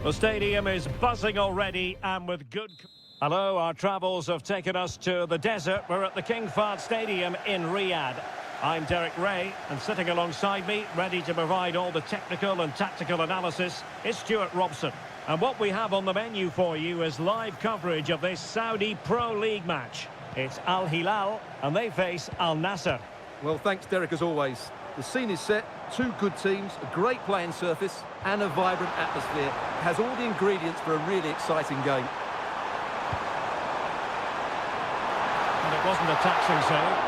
The stadium is buzzing already and with good... Hello, our travels have taken us to the desert. We're at the King Fahd Stadium in Riyadh. I'm Derek Ray, and sitting alongside me, ready to provide all the technical and tactical analysis, is Stuart Robson. And what we have on the menu for you is live coverage of this Saudi Pro League match. It's Al Hilal, and they face Al Nassr. Well, thanks, Derek, as always. The scene is set, two good teams, a great playing surface, and a vibrant atmosphere. It has all the ingredients for a really exciting game. And it wasn't a taxing save.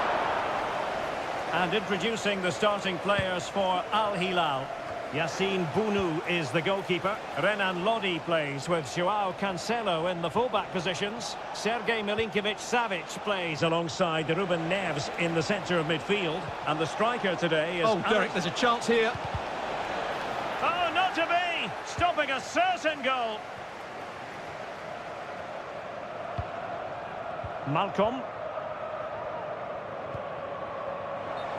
And introducing the starting players for Al Hilal. Yassine Bounou is the goalkeeper. Renan Lodi plays with Joao Cancelo in the fullback positions. Sergej Milinkovic-Savic plays alongside Ruben Neves in the centre of midfield. And the striker today is... Oh, Derek, there's a chance here. Oh, not to be! Stopping a certain goal. Malcolm.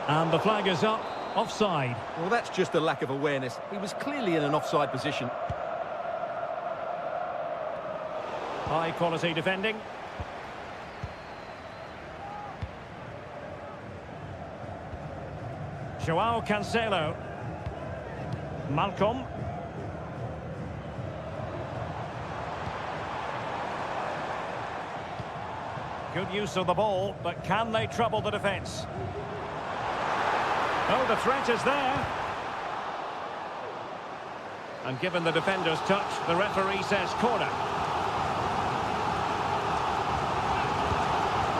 And the flag is up. Offside. Well, that's just a lack of awareness. He was clearly in an offside position. High quality defending. Joao Cancelo. Malcolm. Good use of the ball, but can they trouble the defence? Oh, the threat is there. And given the defender's touch, the referee says corner.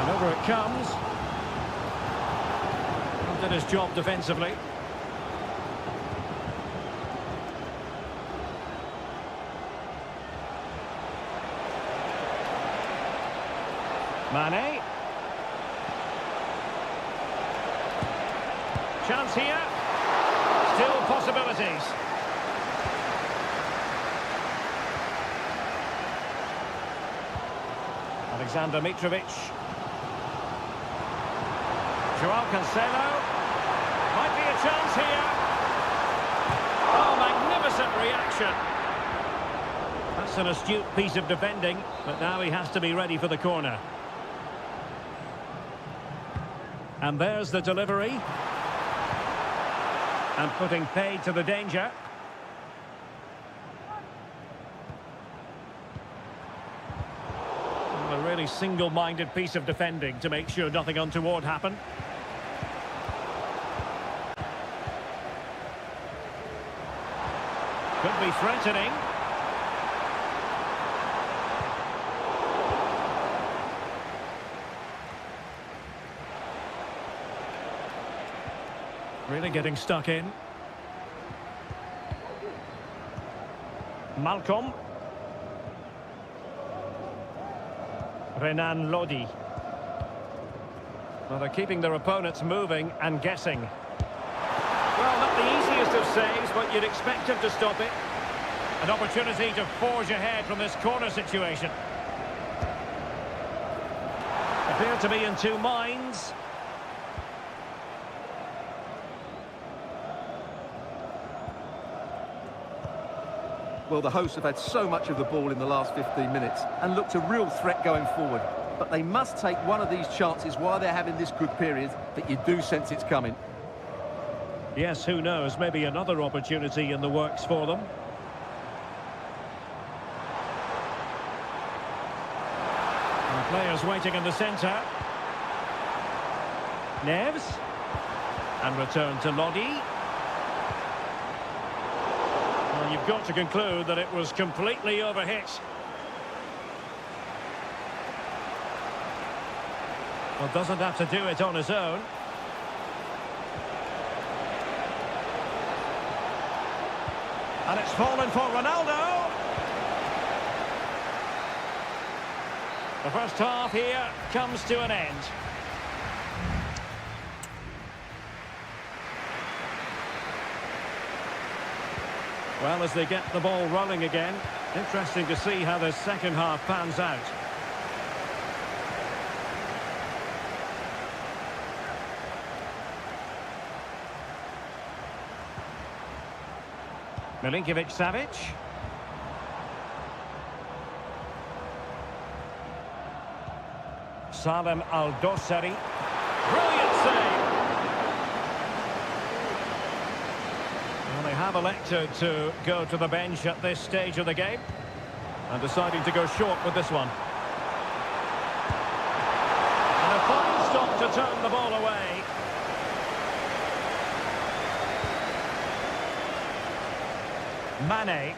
And over it comes. And did his job defensively. Mane. Chance here. Still possibilities. Alexander Mitrovic. Joao Cancelo. Might be a chance here. Oh, magnificent reaction. That's an astute piece of defending, but now he has to be ready for the corner. And there's the delivery. And putting paid to the danger. A really single-minded piece of defending to make sure nothing untoward happened. Could be threatening. Really getting stuck in. Malcolm. Renan Lodi. Well, they're keeping their opponents moving and guessing. Well, not the easiest of saves, but you'd expect him to stop it. An opportunity to forge ahead from this corner situation. Appear to be in two minds. Well, the hosts have had so much of the ball in the last 15 minutes and looked a real threat going forward. But they must take one of these chances while they're having this good period that you do sense it's coming. Yes, who knows? Maybe another opportunity in the works for them. And players waiting in the centre. Neves. And return to Lodi. You've got to conclude that it was completely overhit. Well, doesn't have to do it on his own. And it's fallen for Ronaldo. The first half here comes to an end. Well, as they get the ball rolling again, interesting to see how the second half pans out. Milinkovic-Savic. Salem Al-Dossari. Brilliant save. Well, they have elected to go to the bench at this stage of the game and deciding to go short with this one. And a fine stop to turn the ball away. Mane.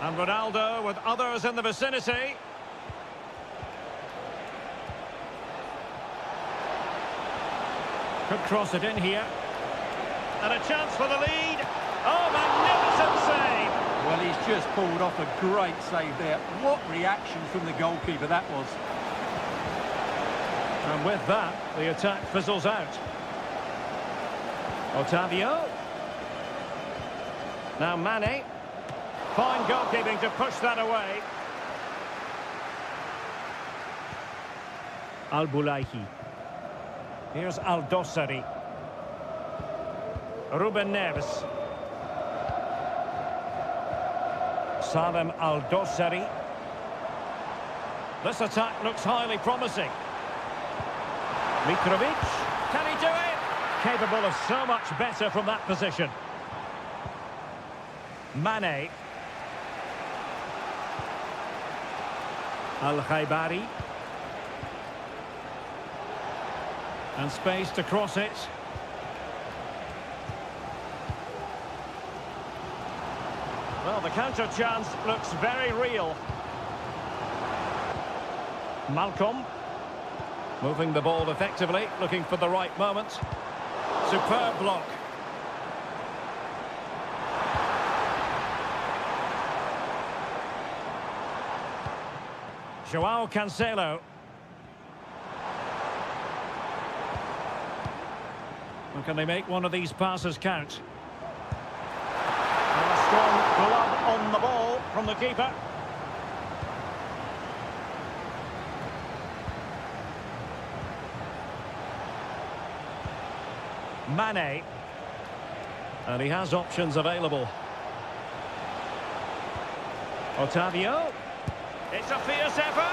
And Ronaldo with others in the vicinity. Could cross it in here. And a chance for the lead. Oh, magnificent save! Well, he's just pulled off a great save there. What reaction from the goalkeeper that was. And with that, the attack fizzles out. Otavio. Now Mane. Fine goalkeeping to push that away. Al-Bulaihi. Here's Al-Dossari. Ruben Neves. Salem Al-Dossari. This attack looks highly promising. Mitrovic. Can he do it? Capable of so much better from that position. Mane. Al-Khaibari. And space to cross it. Well, the counter chance looks very real. Malcolm. Moving the ball effectively, looking for the right moment. Superb block. Joao Cancelo. And can they make one of these passes count? And a strong glove on the ball from the keeper. Mane. And he has options available. Otavio. It's a fierce effort!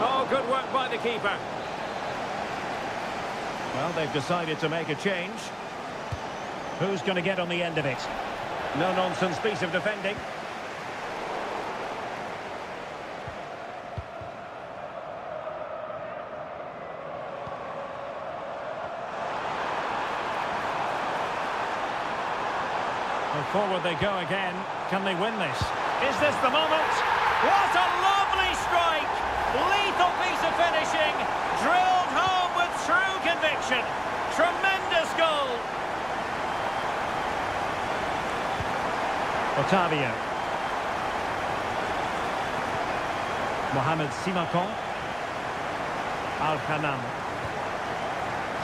Oh, good work by the keeper. Well, they've decided to make a change. Who's going to get on the end of it? No-nonsense piece of defending. Well, forward they go again. Can they win this? Is this the moment? What a lovely strike! Lethal piece of finishing, drilled home with true conviction. Tremendous goal. Otavio. Mohamed Simakon. Al-Khanam.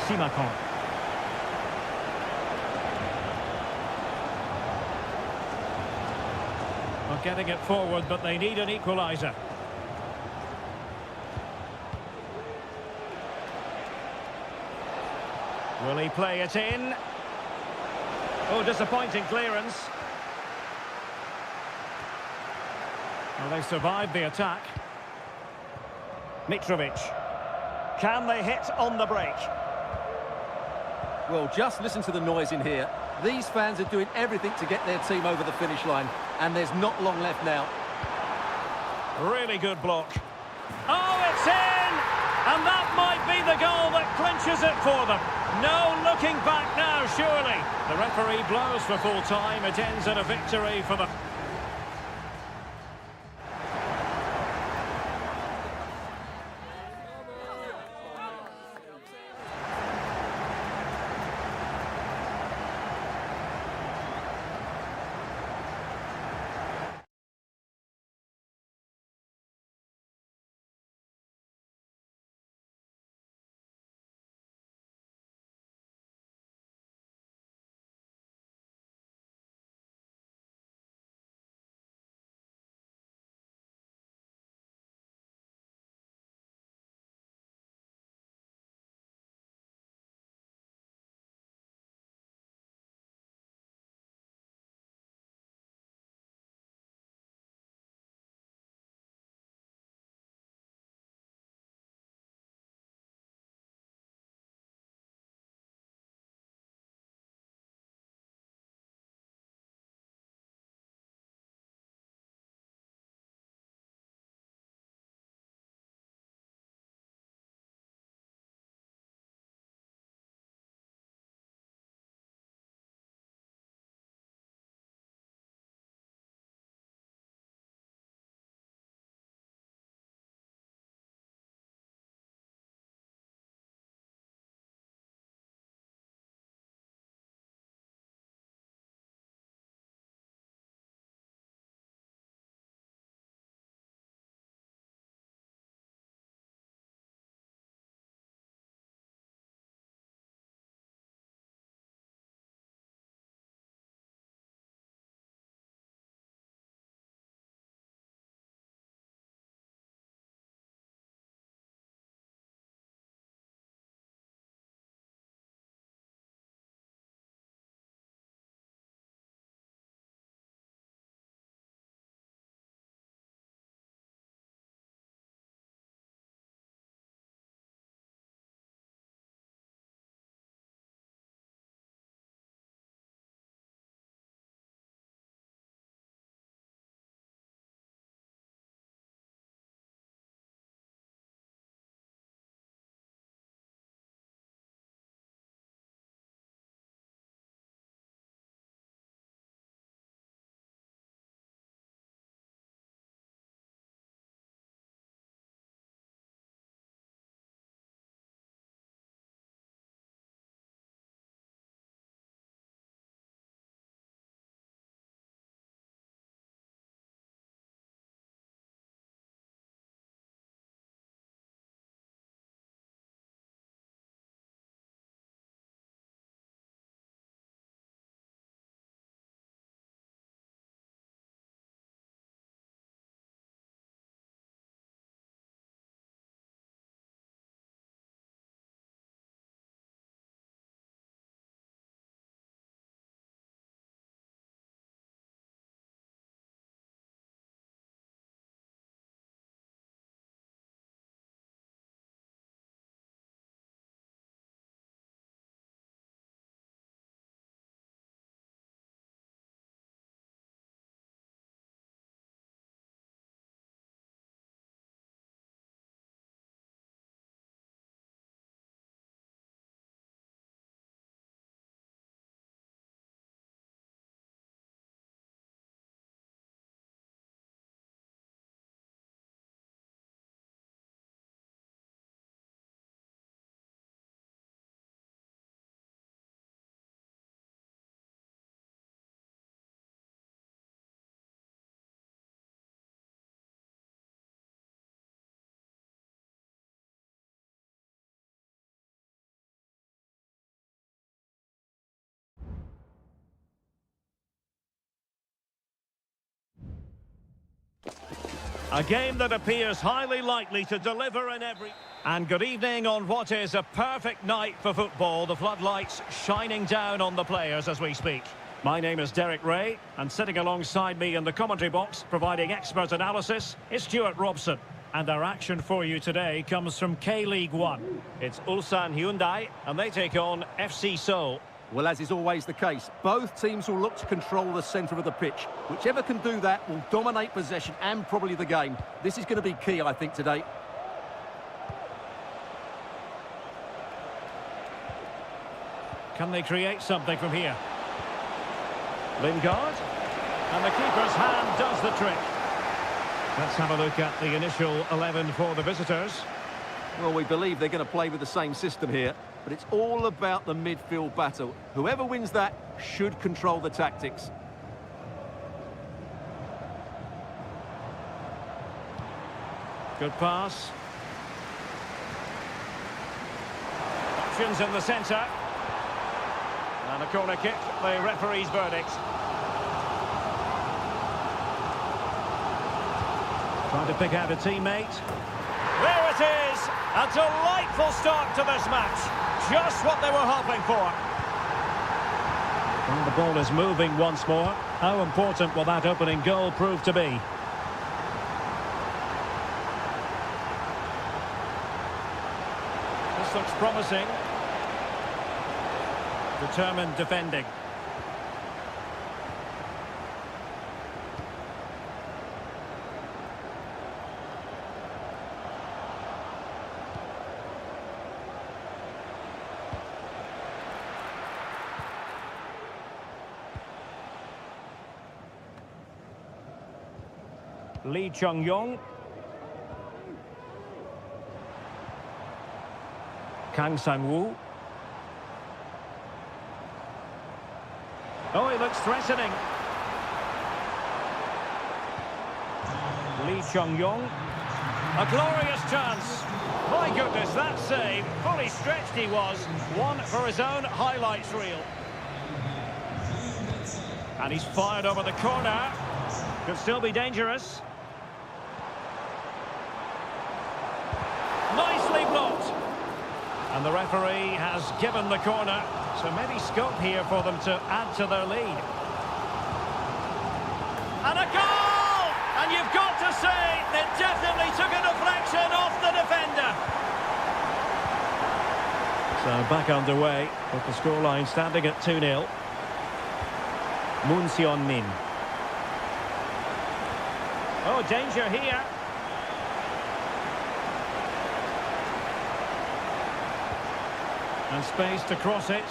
Simakon. Well, getting it forward, but they need an equaliser. Will he play it in? Oh, disappointing clearance. Well, they survived the attack. Mitrovic. Can they hit on the break? Well, just listen to the noise in here. These fans are doing everything to get their team over the finish line, and there's not long left now. Really good block. Oh, it's in! And that might be the goal that clinches it for them. No looking back now, surely. The referee blows for full time. It ends in a victory for the... A game that appears highly likely to deliver in every... And good evening on what is a perfect night for football. The floodlights shining down on the players as we speak. My name is Derek Ray, and sitting alongside me in the commentary box, providing expert analysis, is Stuart Robson. And our action for you today comes from K-League 1. It's Ulsan Hyundai, and they take on FC Seoul. Well, as is always the case, both teams will look to control the centre of the pitch. Whichever can do that will dominate possession and probably the game. This is going to be key, I think, today. Can they create something from here? Lingard. And the keeper's hand does the trick. Let's have a look at the initial 11 for the visitors. Well, we believe they're going to play with the same system here, but it's all about the midfield battle. Whoever wins that should control the tactics. Good pass. Options in the centre. And a corner kick, the referee's verdict. Trying to pick out a teammate. There it is! A delightful start to this match. Just what they were hoping for. And the ball is moving once more. How important will that opening goal prove to be? This looks promising. Determined defending. Lee Chung-yong. Kang Sang-woo. Oh, he looks threatening. Lee Chung-yong. A glorious chance. My goodness, that save. Fully stretched he was. One for his own highlights reel. And he's fired over the corner. Could still be dangerous. Nicely blocked. And the referee has given the corner. So maybe scope here for them to add to their lead. And a goal! And you've got to say, it definitely took a deflection off the defender. So back underway, with the scoreline standing at 2-0. Moon Seon-min. Oh, danger here. And space to cross it.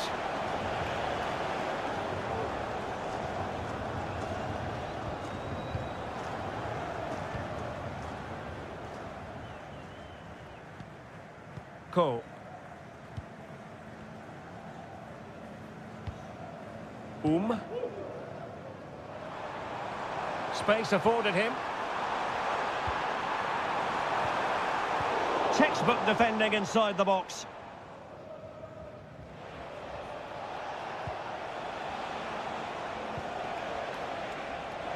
Ko. Space afforded him. Textbook defending inside the box.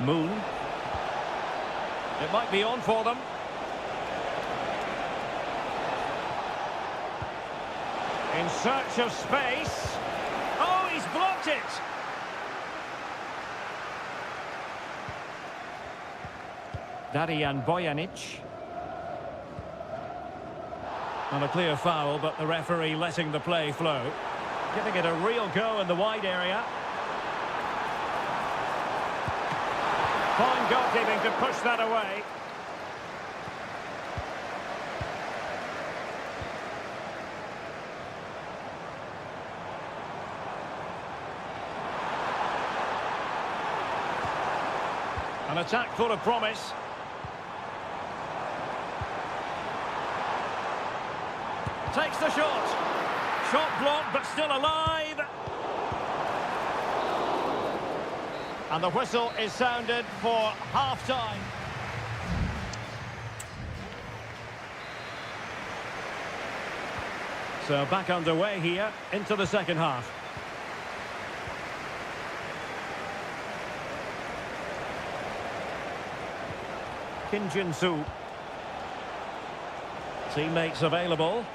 Moon. It might be on for them. In search of space. Oh, he's blocked it. Darijan Bojanic. And a clear foul, but the referee letting the play flow. Giving it a real go in the wide area. Fine goalkeeping to push that away. An attack full of promise. Takes the shot. Shot blocked, but still alive. And the whistle is sounded for half-time. So back underway here into the second half. Kim Jin-soo. Teammates available.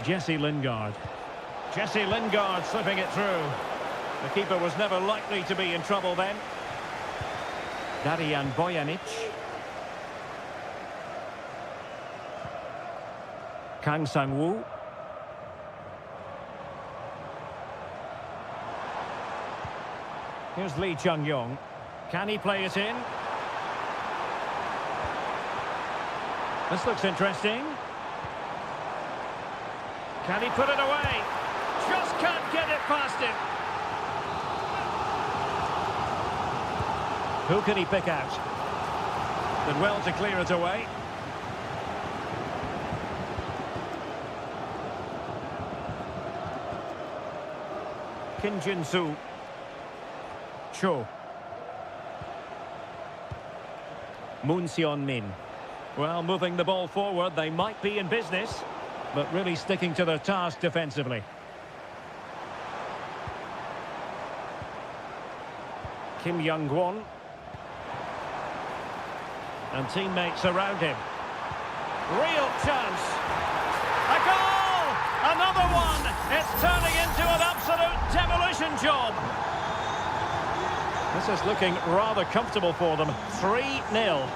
Jesse Lingard. Jesse Lingard slipping it through. The keeper was never likely to be in trouble then. Darijan Bojanic. Kang Sang-woo. Here's Lee Chung-yong. Can he play it in? This looks interesting. Can he put it away? Just can't get it past him. Who can he pick out? Did well to clear it away. Kim Jin-soo. Cho. Moon Seon-min. Well, moving the ball forward, they might be in business, but really sticking to their task defensively. Kim Young-gwon. And teammates around him. Real chance. A goal! Another one! It's turning into an absolute demolition job. This is looking rather comfortable for them. 3-0.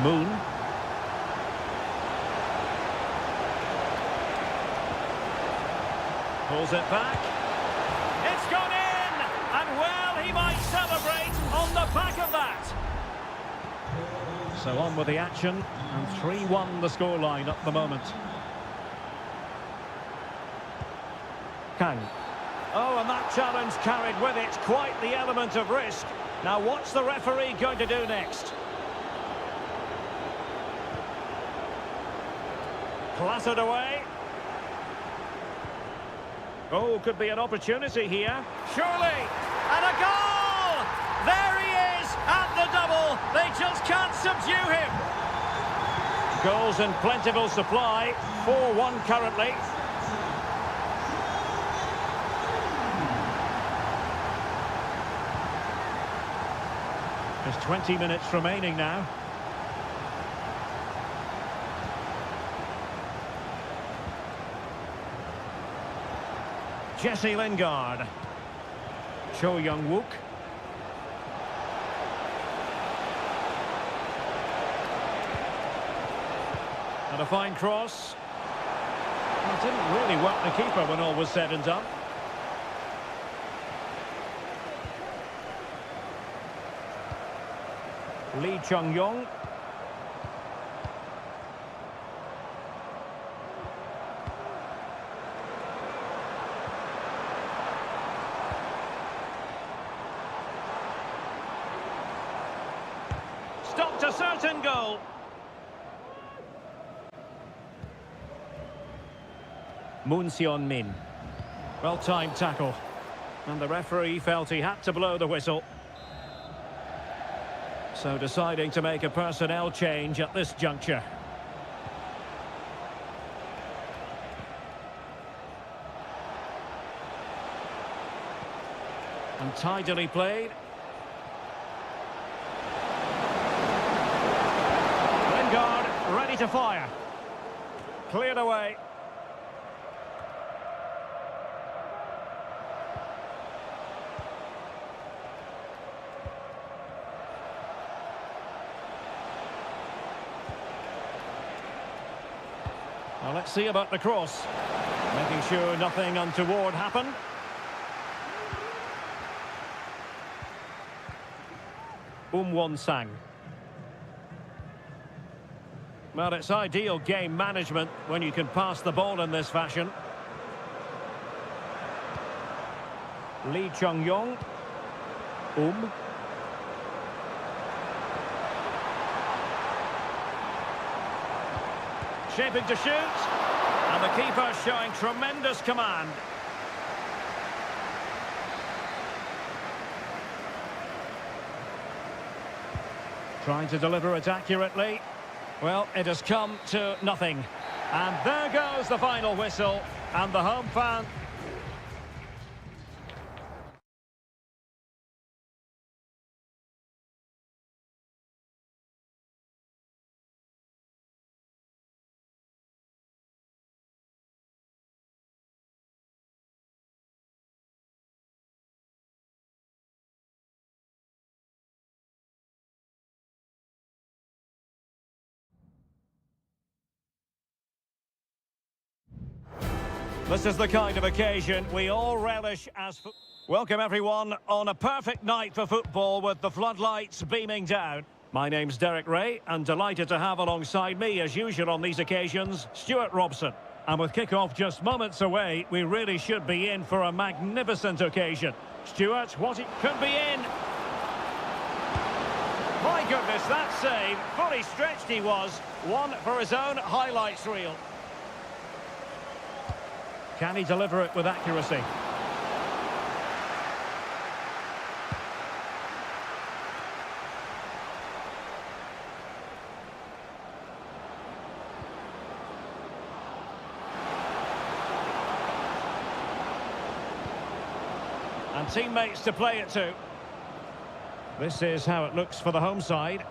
Moon. Pulls it back. It's gone in! And well, he might celebrate on the back of that. So on with the action. And 3-1 the scoreline at the moment. Kang. Oh, and that challenge carried with it quite the element of risk. Now, what's the referee going to do next? Clattered away. Oh, could be an opportunity here. Surely. And a goal! There he is at the double. They just can't subdue him. Goals in plentiful supply. 4-1 currently. There's 20 minutes remaining now. Jesse Lingard. Cho Young-wook. And a fine cross. Well, it didn't really work the keeper when all was said and done. Lee Chung-yong. Stopped a certain goal. Moon Seon-min. Well-timed tackle. And the referee felt he had to blow the whistle. So deciding to make a personnel change at this juncture. And tidily played. Lingard ready to fire. Cleared away. Well, let's see about the cross. Making sure nothing untoward happened. Won-sang. Well, it's ideal game management when you can pass the ball in this fashion. Lee Chung-yong. Shaping to shoot. And the keeper showing tremendous command. Trying to deliver it accurately. Well, it has come to nothing. And there goes the final whistle. And the home fan... This is the kind of occasion we all relish as... Welcome everyone on a perfect night for football with the floodlights beaming down. My name's Derek Ray and delighted to have alongside me as usual on these occasions, Stuart Robson. And with kick-off just moments away, we really should be in for a magnificent occasion. Stuart, what it could be in? My goodness, that save, fully stretched he was, one for his own highlights reel. Can he deliver it with accuracy? And teammates to play it to. This is how it looks for the home side.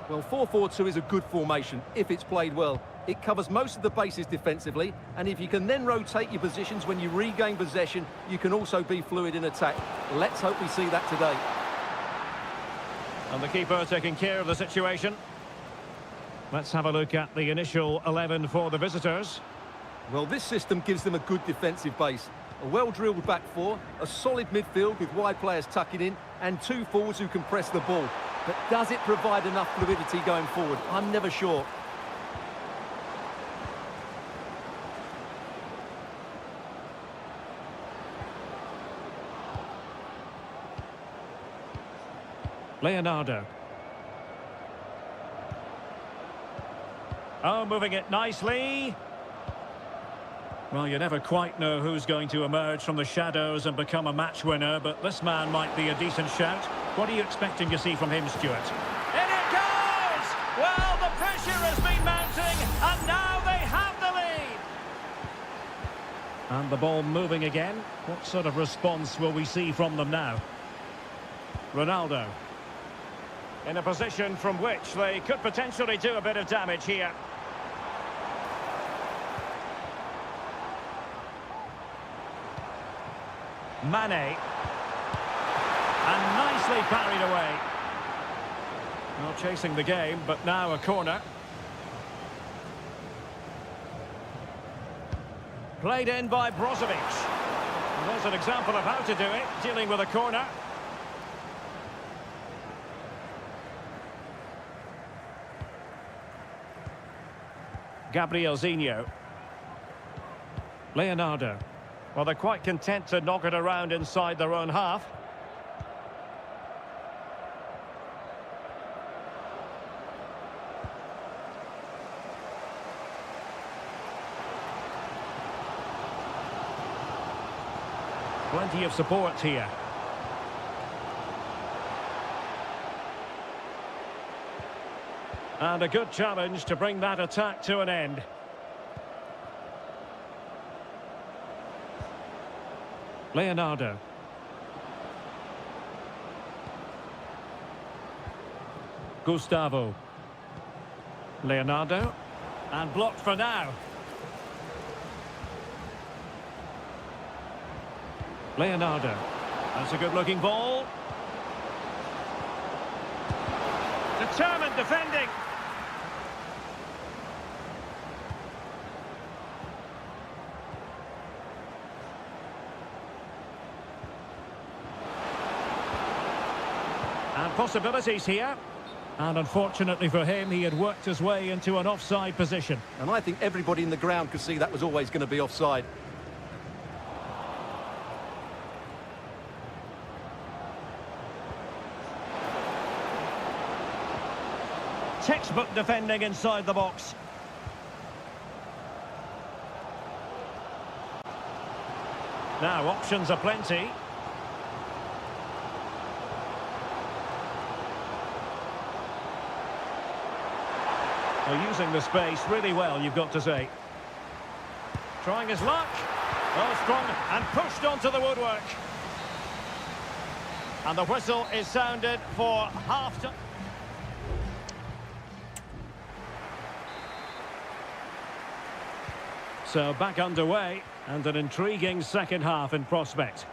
Well, 4-4-2 is a good formation if it's played well. It covers most of the bases defensively, and if you can then rotate your positions when you regain possession, you can also be fluid in attack. Let's hope we see that today. And the keeper taking care of the situation. Let's have a look at the initial 11 for the visitors. Well, this system gives them a good defensive base. A well-drilled back four, a solid midfield with wide players tucking in, and two forwards who can press the ball. But does it provide enough fluidity going forward? I'm never sure. Leonardo. Oh, moving it nicely. Well, you never quite know who's going to emerge from the shadows and become a match winner, but this man might be a decent shout. What are you expecting to see from him, Stuart? In it goes! Well, the pressure has been mounting, and now they have the lead! And the ball moving again. What sort of response will we see from them now? Ronaldo. In a position from which they could potentially do a bit of damage here. Mane. And nicely parried away. Not chasing the game, but now a corner. Played in by Brozovic. And there's an example of how to do it, dealing with a corner. Gabrielzinho. Leonardo. Well, they're quite content to knock it around inside their own half. Plenty of support here. And a good challenge to bring that attack to an end. Leonardo. Gustavo. Leonardo. And blocked for now. Leonardo. That's a good-looking ball. Determined defending. And possibilities here. And unfortunately for him, he had worked his way into an offside position. And I think everybody in the ground could see that was always going to be offside. Textbook defending inside the box. Now, options are plenty. Well, using the space really well, you've got to say. Trying his luck. Well, strong and pushed onto the woodwork. And the whistle is sounded for half-time. So back underway, and an intriguing second half in prospect.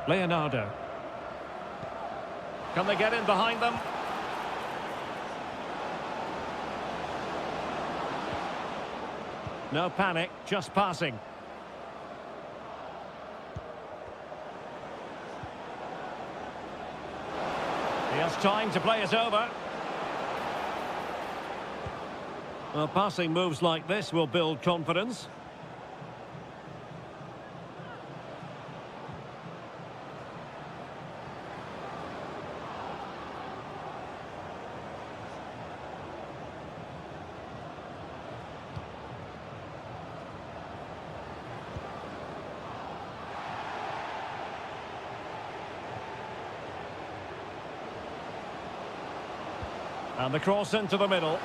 Leonardo. Can they get in behind them? No panic, just passing. He has time to play it over. Well, passing moves like this will build confidence. And the cross into the middle.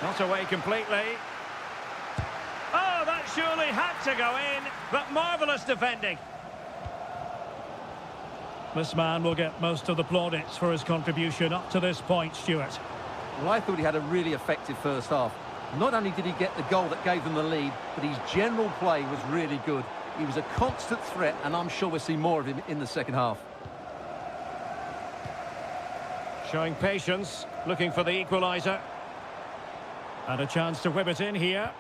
Not away completely. Oh, that surely had to go in, but marvellous defending. This man will get most of the plaudits for his contribution up to this point, Stuart. Well, I thought he had a really effective first half. Not only did he get the goal that gave them the lead, but his general play was really good. He was a constant threat, and I'm sure we'll see more of him in the second half. Showing patience, looking for the equaliser. And a chance to whip it in here.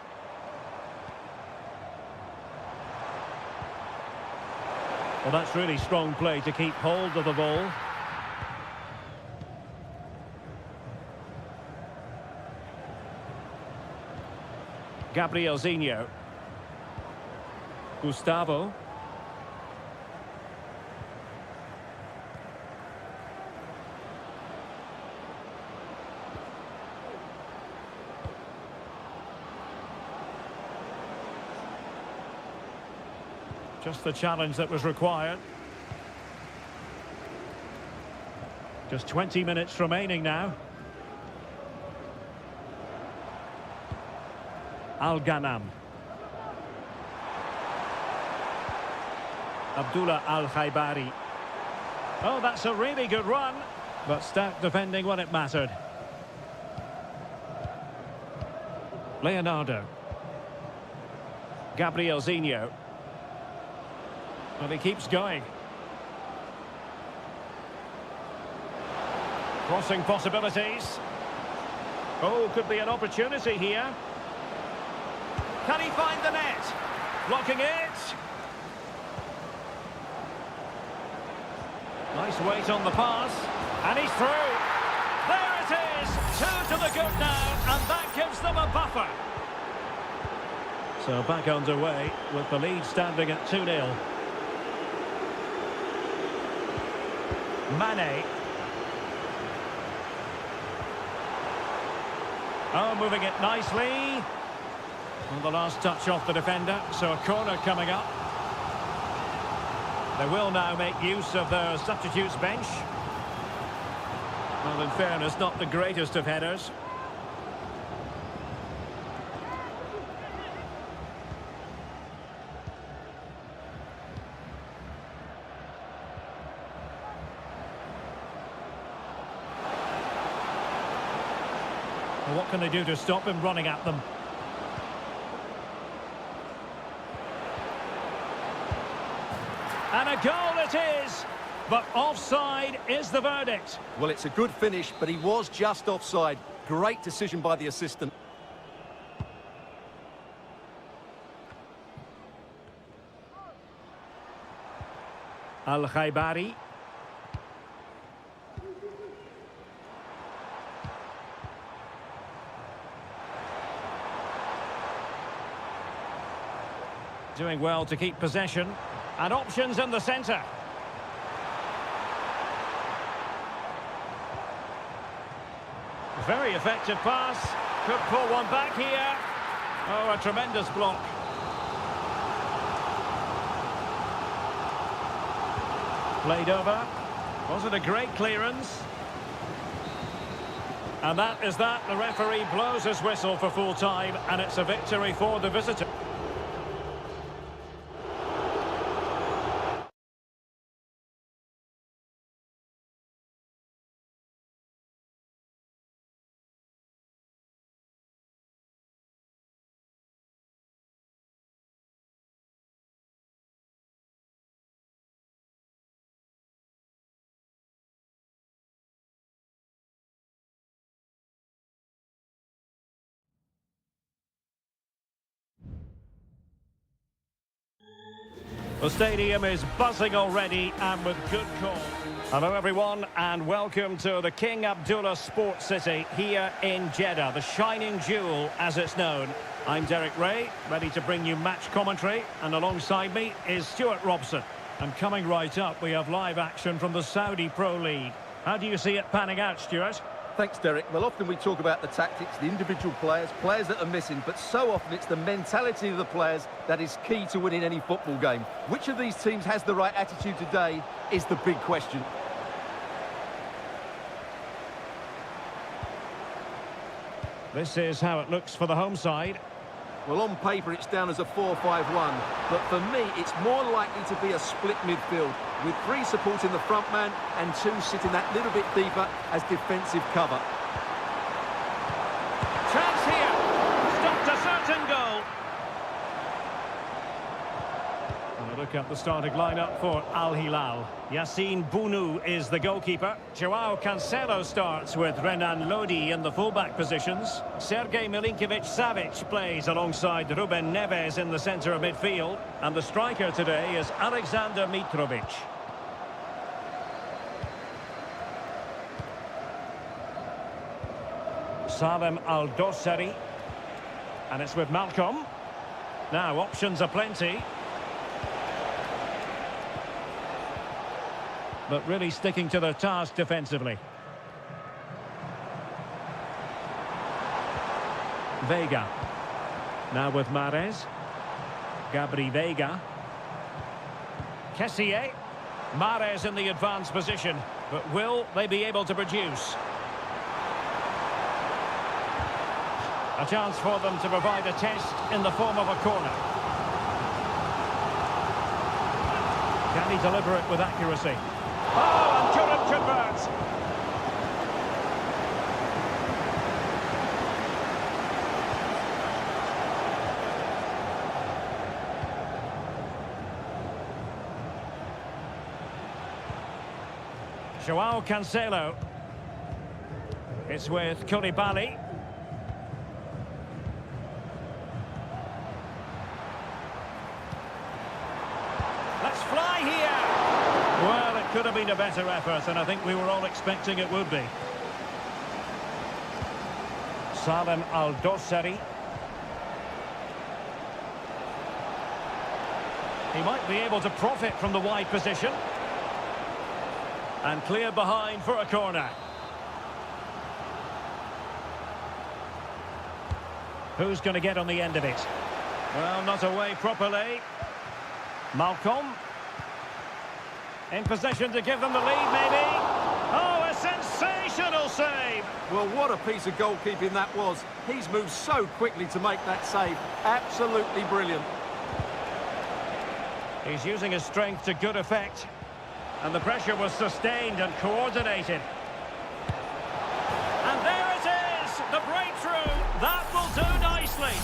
Well, that's really strong play to keep hold of the ball. Gabrielzinho. Gustavo. Just the challenge that was required. Just 20 minutes remaining now. Al-Ghanam. Abdullah Al-Khaibari. Oh, that's a really good run, but stout defending when it mattered. Leonardo. Gabrielzinho. Well, he keeps going. Crossing possibilities. Oh, could be an opportunity here. Can he find the net? Blocking it. Nice weight on the pass. And he's through. There it is. 2 to the good now. And that gives them a buffer. So back underway with the lead standing at 2-0. Mane. Oh, moving it nicely. And the last touch off the defender, so a corner coming up. They will now make use of their substitutes bench. Well, in fairness, not the greatest of headers. Well, what can they do to stop him running at them? And a goal it is, but offside is the verdict. Well, it's a good finish, but he was just offside. Great decision by the assistant. Al-Khaibari. Doing well to keep possession. And options in the centre. Very effective pass. Could pull one back here. Oh, a tremendous block. Played over. Was it a great clearance? And that is that. The referee blows his whistle for full time, and it's a victory for the visitor. The stadium is buzzing already and with good cause. Hello everyone and welcome to the King Abdullah Sports City here in Jeddah, the shining jewel as it's known. I'm Derek Ray, ready to bring you match commentary, and alongside me is Stuart Robson. And coming right up, we have live action from the Saudi Pro League. How do you see it panning out, Stuart? Thanks, Derek. Well, often we talk about the tactics, the individual players that are missing, but so often it's the mentality of the players that is key to winning any football game. Which of these teams has the right attitude today is the big question. This is how it looks for the home side. Well, on paper, it's down as a 4-5-1, but for me, it's more likely to be a split midfield, with 3 supporting the front man and 2 sitting that little bit deeper as defensive cover. Chance here! Stopped a certain goal! And a look at the starting lineup for Al Hilal. Yassine Bounou is the goalkeeper. Joao Cancelo starts with Renan Lodi in the fullback positions. Sergej Milinkovic-Savic plays alongside Ruben Neves in the centre of midfield. And the striker today is Alexander Mitrovic. Salem Al-Dossari. And it's with Malcolm. Now, options are plenty. But really sticking to their task defensively. Vega. Now with Mahrez. Gabri Vega. Kessié. Mahrez in the advanced position. But will they be able to produce? A chance for them to provide a test in the form of a corner. Can he deliver it with accuracy? Oh, and Thuram converts. Joao Cancelo. It's with Koulibaly. Let's fly here. Well, it could have been a better effort, and I think we were all expecting it would be. Salem Al-Dossari. He might be able to profit from the wide position. And clear behind for a corner. Who's going to get on the end of it? Well, not away properly. Malcolm. In possession to give them the lead, maybe. Oh, a sensational save! Well, what a piece of goalkeeping that was. He's moved so quickly to make that save. Absolutely brilliant. He's using his strength to good effect. And the pressure was sustained and coordinated. And there it is! The breakthrough! That will do nicely!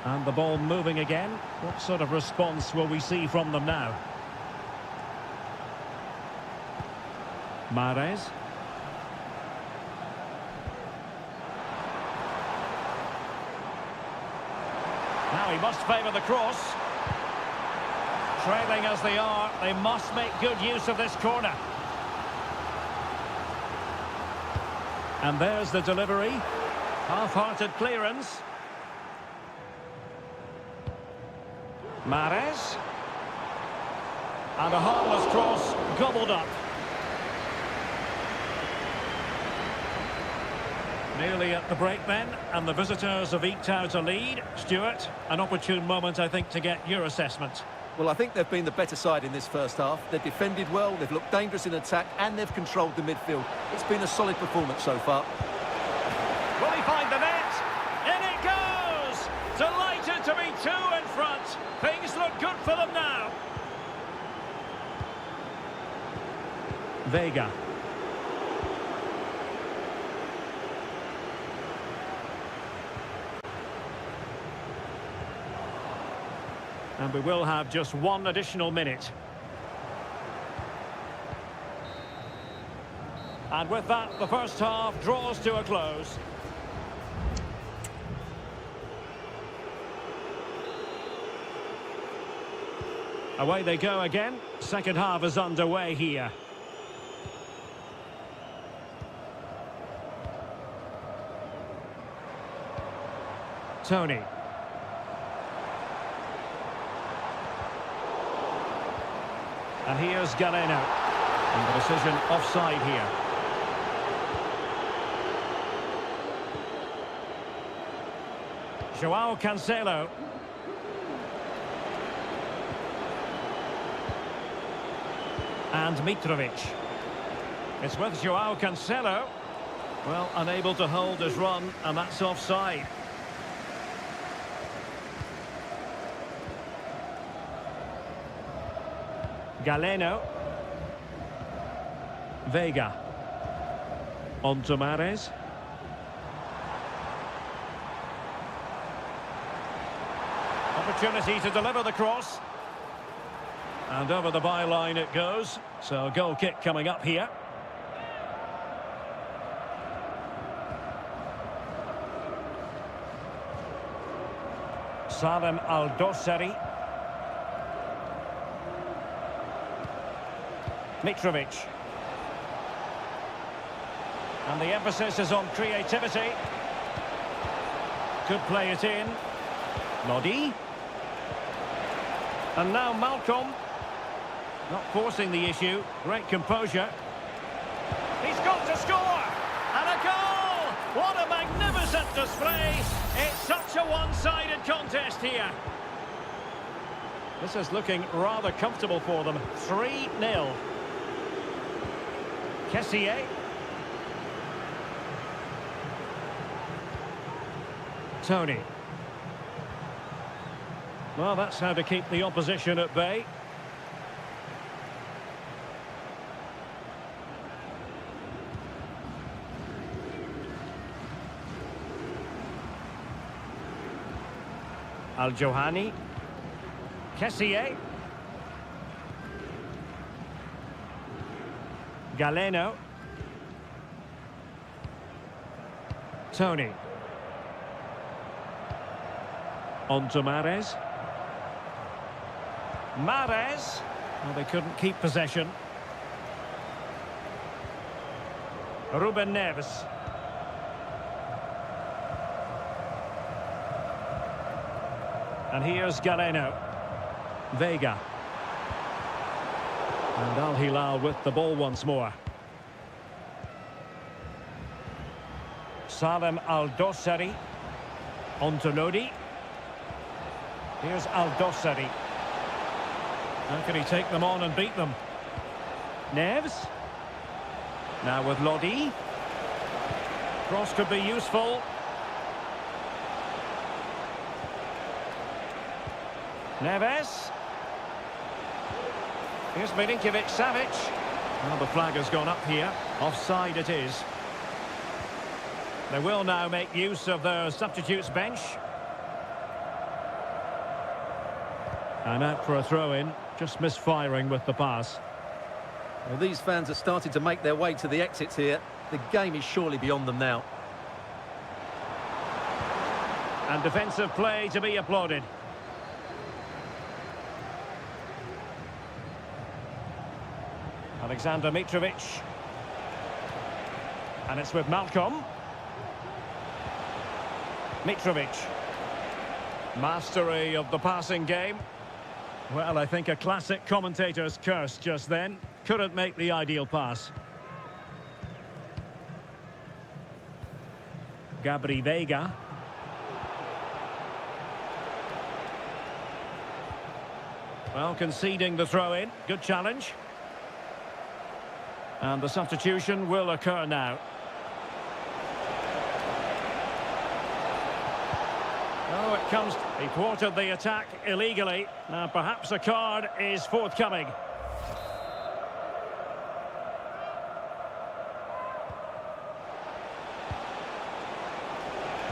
And the ball moving again. What sort of response will we see from them now? Mahrez. Now he must favour the cross. Trailing as they are, they must make good use of this corner. And there's the delivery. Half-hearted clearance. Mahrez. And a harmless cross gobbled up. Nearly at the break then, and the visitors have eked out a lead. Stuart, an opportune moment, I think, to get your assessment. Well, I think they've been the better side in this first half. They've defended well, they've looked dangerous in attack, and they've controlled the midfield. It's been a solid performance so far. Will he find the net? In it goes! Delighted to be 2 in front. Things look good for them now. Vega. And we will have just 1 additional minute. And with that, the first half draws to a close. Away they go again. Second half is underway here. Tony. And here's Galeno. And the decision offside here. Joao Cancelo. And Mitrovic. It's with Joao Cancelo. Well, unable to hold his run, and that's offside. Galeno. Vega. On to Mahrez. Opportunity to deliver the cross. And over the byline it goes. So a goal kick coming up here. Salem Al-Dossari. Mitrovic. And the emphasis is on creativity. Could play it in. Lodi. And now Malcolm. Not forcing the issue. Great composure. He's got to score! And a goal! What a magnificent display! It's such a one-sided contest here. This is looking rather comfortable for them. 3-0. Kessié. Tony. Well, that's how to keep the opposition at bay. Al-Johani. Kessié. Galeno. Tony. On to Mahrez. Mahrez. Well, they couldn't keep possession. Ruben Neves. And here's Galeno. Vega. And Al Hilal with the ball once more. Salem Al-Dossari. On to Lodi. Here's Al-Dossari. How can he take them on and beat them? Neves. Now with Lodi. Cross could be useful. Neves. Here's Milinkovic-Savic. Well, the flag has gone up here. Offside it is. They will now make use of their substitutes bench. And out for a throw-in. Just misfiring with the pass. Well, these fans are starting to make their way to the exits here. The game is surely beyond them now. And defensive play to be applauded. Alexander Mitrovic. And it's with Malcolm. Mitrovic. Mastery of the passing game. Well, I think a classic commentator's curse just then. Couldn't make the ideal pass. Gabri Vega. Well, conceding the throw-in. Good challenge. And the substitution will occur now. Oh, it comes. He thwarted the attack illegally. Now, perhaps a card is forthcoming.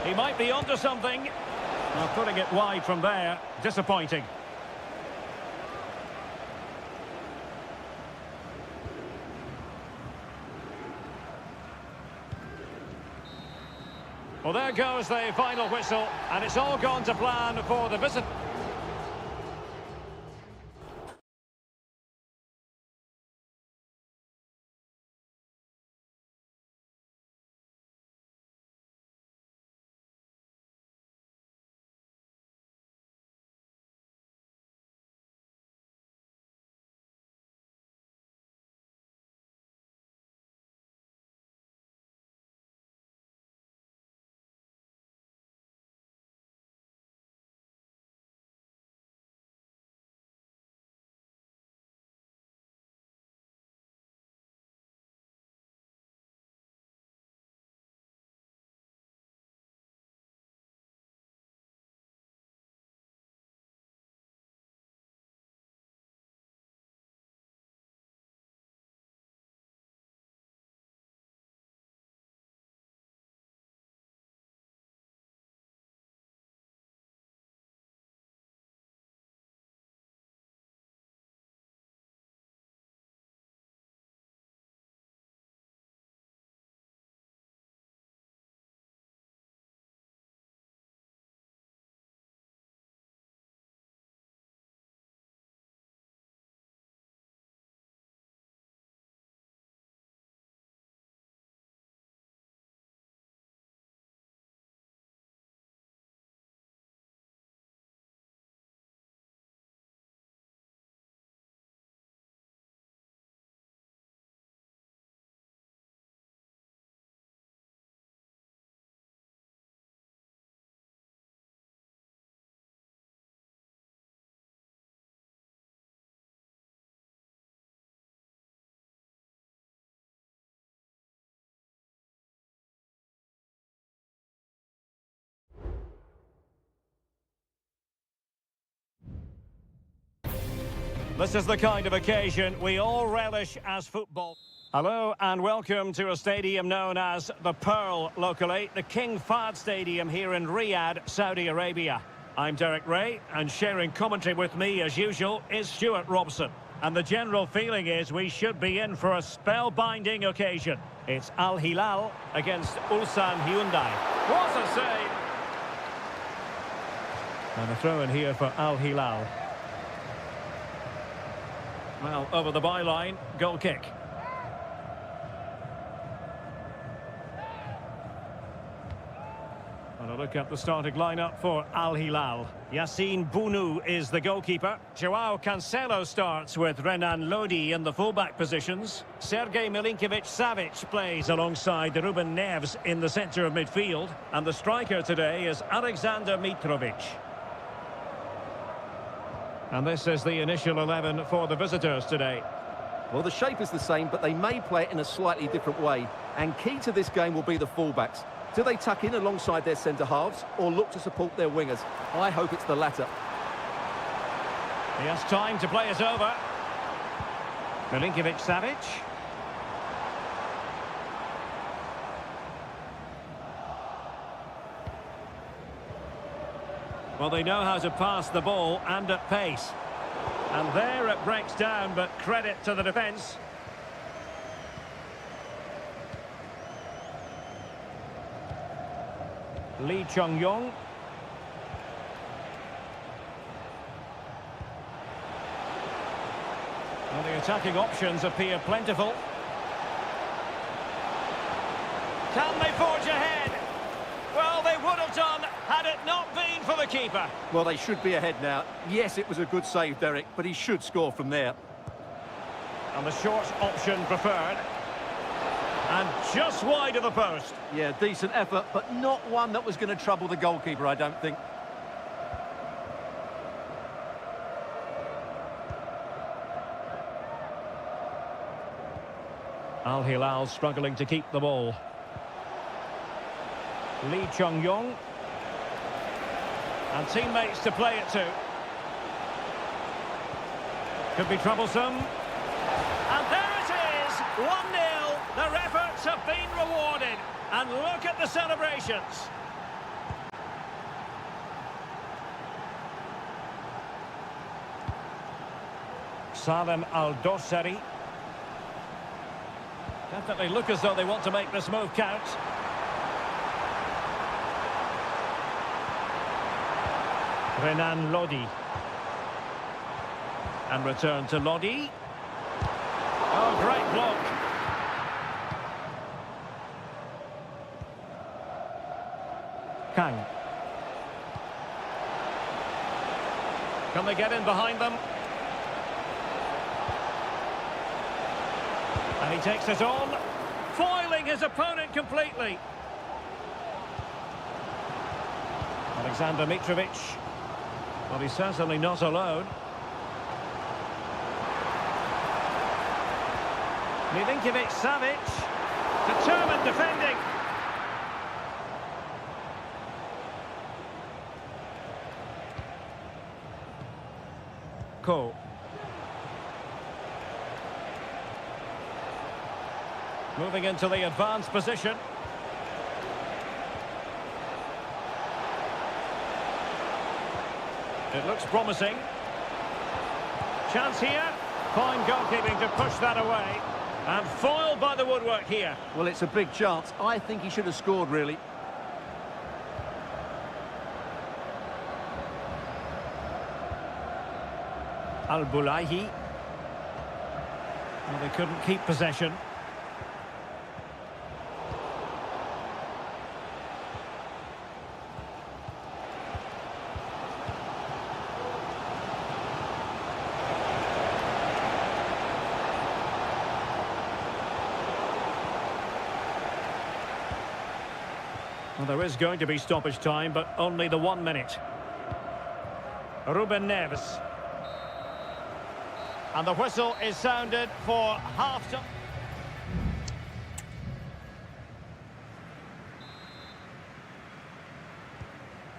He might be onto something. Now, putting it wide from there. Disappointing. Well, there goes the final whistle, and it's all gone to plan for the visit. This is the kind of occasion we all relish as football. Hello and welcome to a stadium known as the Pearl locally, the King Fahd Stadium here in Riyadh, Saudi Arabia. I'm Derek Ray, and sharing commentary with me as usual is Stuart Robson. And the general feeling is we should be in for a spellbinding occasion. It's Al Hilal against Ulsan Hyundai. What a save! And a throw in here for Al Hilal. Well, over the byline, goal kick. And a look at the starting lineup for Al Hilal. Yassine Bounou is the goalkeeper. Joao Cancelo starts with Renan Lodi in the fullback positions. Sergej Milinkovic-Savic plays alongside Ruben Neves in the centre of midfield. And the striker today is Alexander Mitrovic. And this is the initial 11 for the visitors today. Well, the shape is the same, but they may play it in a slightly different way. And key to this game will be the fullbacks. Do they tuck in alongside their centre-halves or look to support their wingers? I hope it's the latter. He has time to play it over. Milinkovic-Savic. Well, they know how to pass the ball and at pace. And there it breaks down, but credit to the defence. Lee Chung-yong. Well, the attacking options appear plentiful. Can they forge ahead? Well, they would have done had it not been for the keeper. Well, they should be ahead now. Yes, it was a good save, Derek, but he should score from there. And the short option preferred. And just wide of the post. Yeah, decent effort, but not one that was going to trouble the goalkeeper, I don't think. Al Hilal struggling to keep the ball. Lee Chung-yong. And teammates to play it to. Could be troublesome. And there it is! 1-0. Their efforts have been rewarded. And look at the celebrations. Salem Al-Dossari. Definitely look as though they want to make this move count. Renan Lodi. And return to Lodi. Oh, great block. Kang. Can they get in behind them? And he takes it on, foiling his opponent completely. Alexander Mitrovic. Well, he's certainly not alone. Milinkovic-Savic. Determined defending. Ko. Moving into the advanced position. It looks promising. Chance here. Fine goalkeeping to push that away. And foiled by the woodwork here. Well, it's a big chance. I think he should have scored, really. Al-Bulaihi. Well, they couldn't keep possession. Well, there is going to be stoppage time, but only the 1 minute. Ruben Neves. And the whistle is sounded for half-time.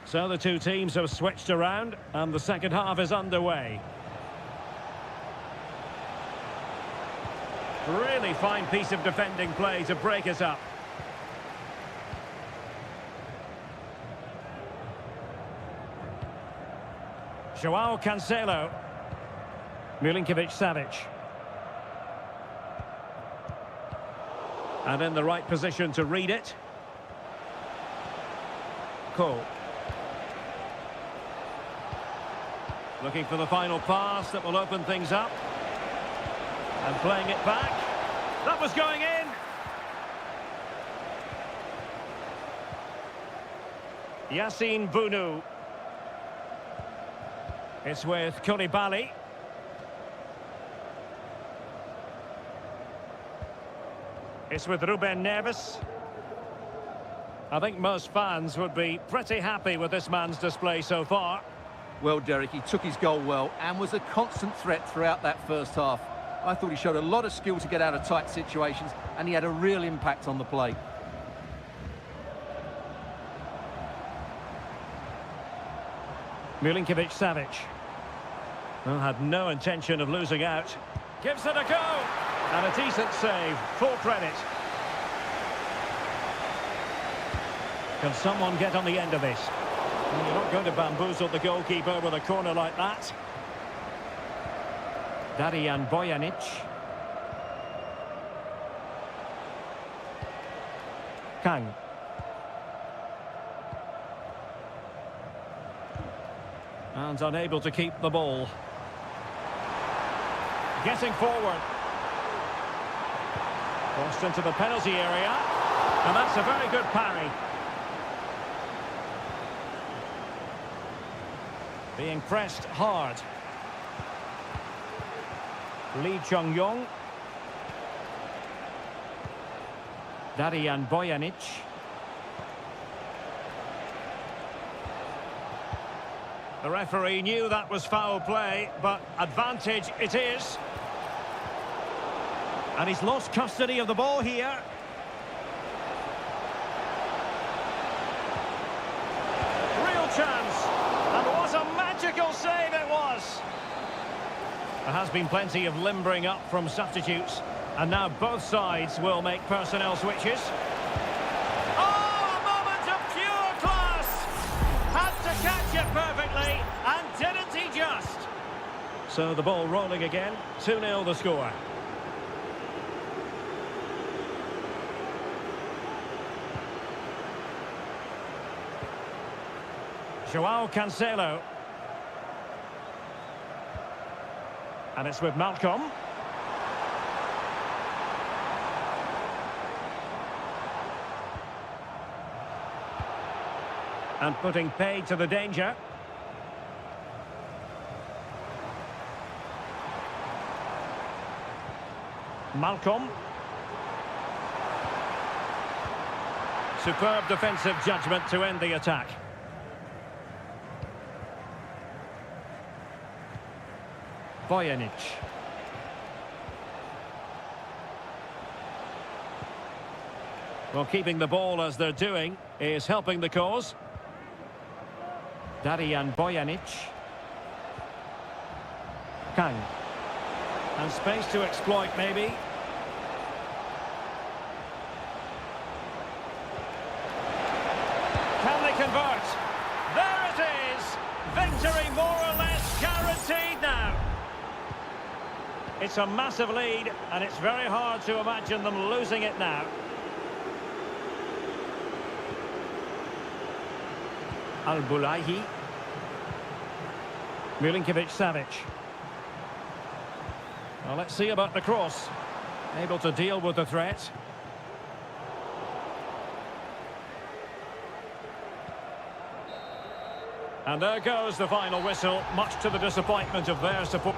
So the two teams have switched around, and the second half is underway. Really fine piece of defending play to break us up. Joao Cancelo. Milinkovic-Savic. And in the right position to read it. Cole. Looking for the final pass that will open things up. And playing it back. That was going in. Yassine Bounou. It's with Koulibaly. It's with Ruben Neves. I think most fans would be pretty happy with this man's display so far. Well, Derek, he took his goal well and was a constant threat throughout that first half. I thought he showed a lot of skill to get out of tight situations, and he had a real impact on the play. Milinkovic-Savic. Well, had no intention of losing out. Gives it a go! And a decent save. Full credit. Can someone get on the end of this? Well, you're not going to bamboozle the goalkeeper with a corner like that. Darijan Bojanic. Kang. And unable to keep the ball. Getting forward. Crossed into the penalty area. And that's a very good parry. Being pressed hard. Lee Chung-yong. Darijan Bojanic. The referee knew that was foul play, but advantage it is. And he's lost custody of the ball here. Real chance. And what a magical save it was. There has been plenty of limbering up from substitutes. And now both sides will make personnel switches. Oh, a moment of pure class! Had to catch it perfectly, and didn't he just? So the ball rolling again, 2-0 the score. Joao Cancelo. And it's with Malcolm. And putting paid to the danger. Malcolm. Superb defensive judgment to end the attack. Bojanic. Well, keeping the ball as they're doing is helping the cause. Darijan Bojanic. Kang. And space to exploit, maybe. Can they convert? There it is! Victory more or less guaranteed now. It's a massive lead, and it's very hard to imagine them losing it now. Al-Bulaihi. Milinkovic-Savic. Well, let's see about the cross. Able to deal with the threat. And there goes the final whistle, much to the disappointment of their support.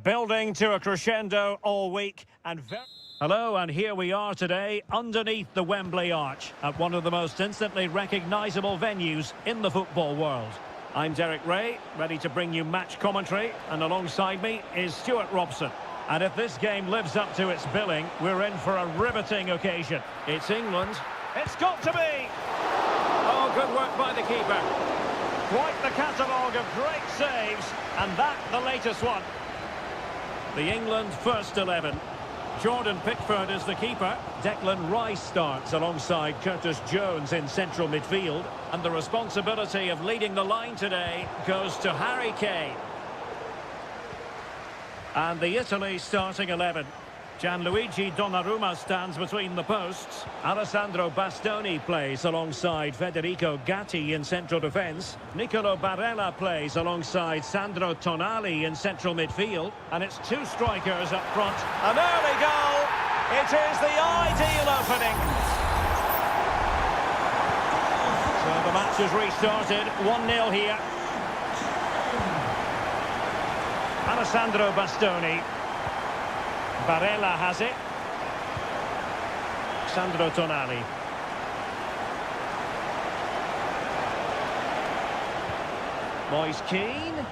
Building to a crescendo all week and Hello, and here we are today underneath the Wembley Arch at one of the most instantly recognisable venues in the football world. I'm Derek Ray, ready to bring you match commentary, and alongside me is Stuart Robson. And if this game lives up to its billing, we're in for a riveting occasion. It's England. It's got to be! Oh, good work by the keeper. Quite the catalogue of great saves, and that the latest one. The England first 11. Jordan Pickford is the keeper. Declan Rice starts alongside Curtis Jones in central midfield. And the responsibility of leading the line today goes to Harry Kane. And the Italy starting 11. Gianluigi Donnarumma stands between the posts. Alessandro Bastoni plays alongside Federico Gatti in central defence. Nicolo Barella plays alongside Sandro Tonali in central midfield. And it's two strikers up front. An early goal! It is the ideal opening. So the match has restarted. 1-0 here. Alessandro Bastoni. Barella has it. Sandro Tonali. Moise Keane.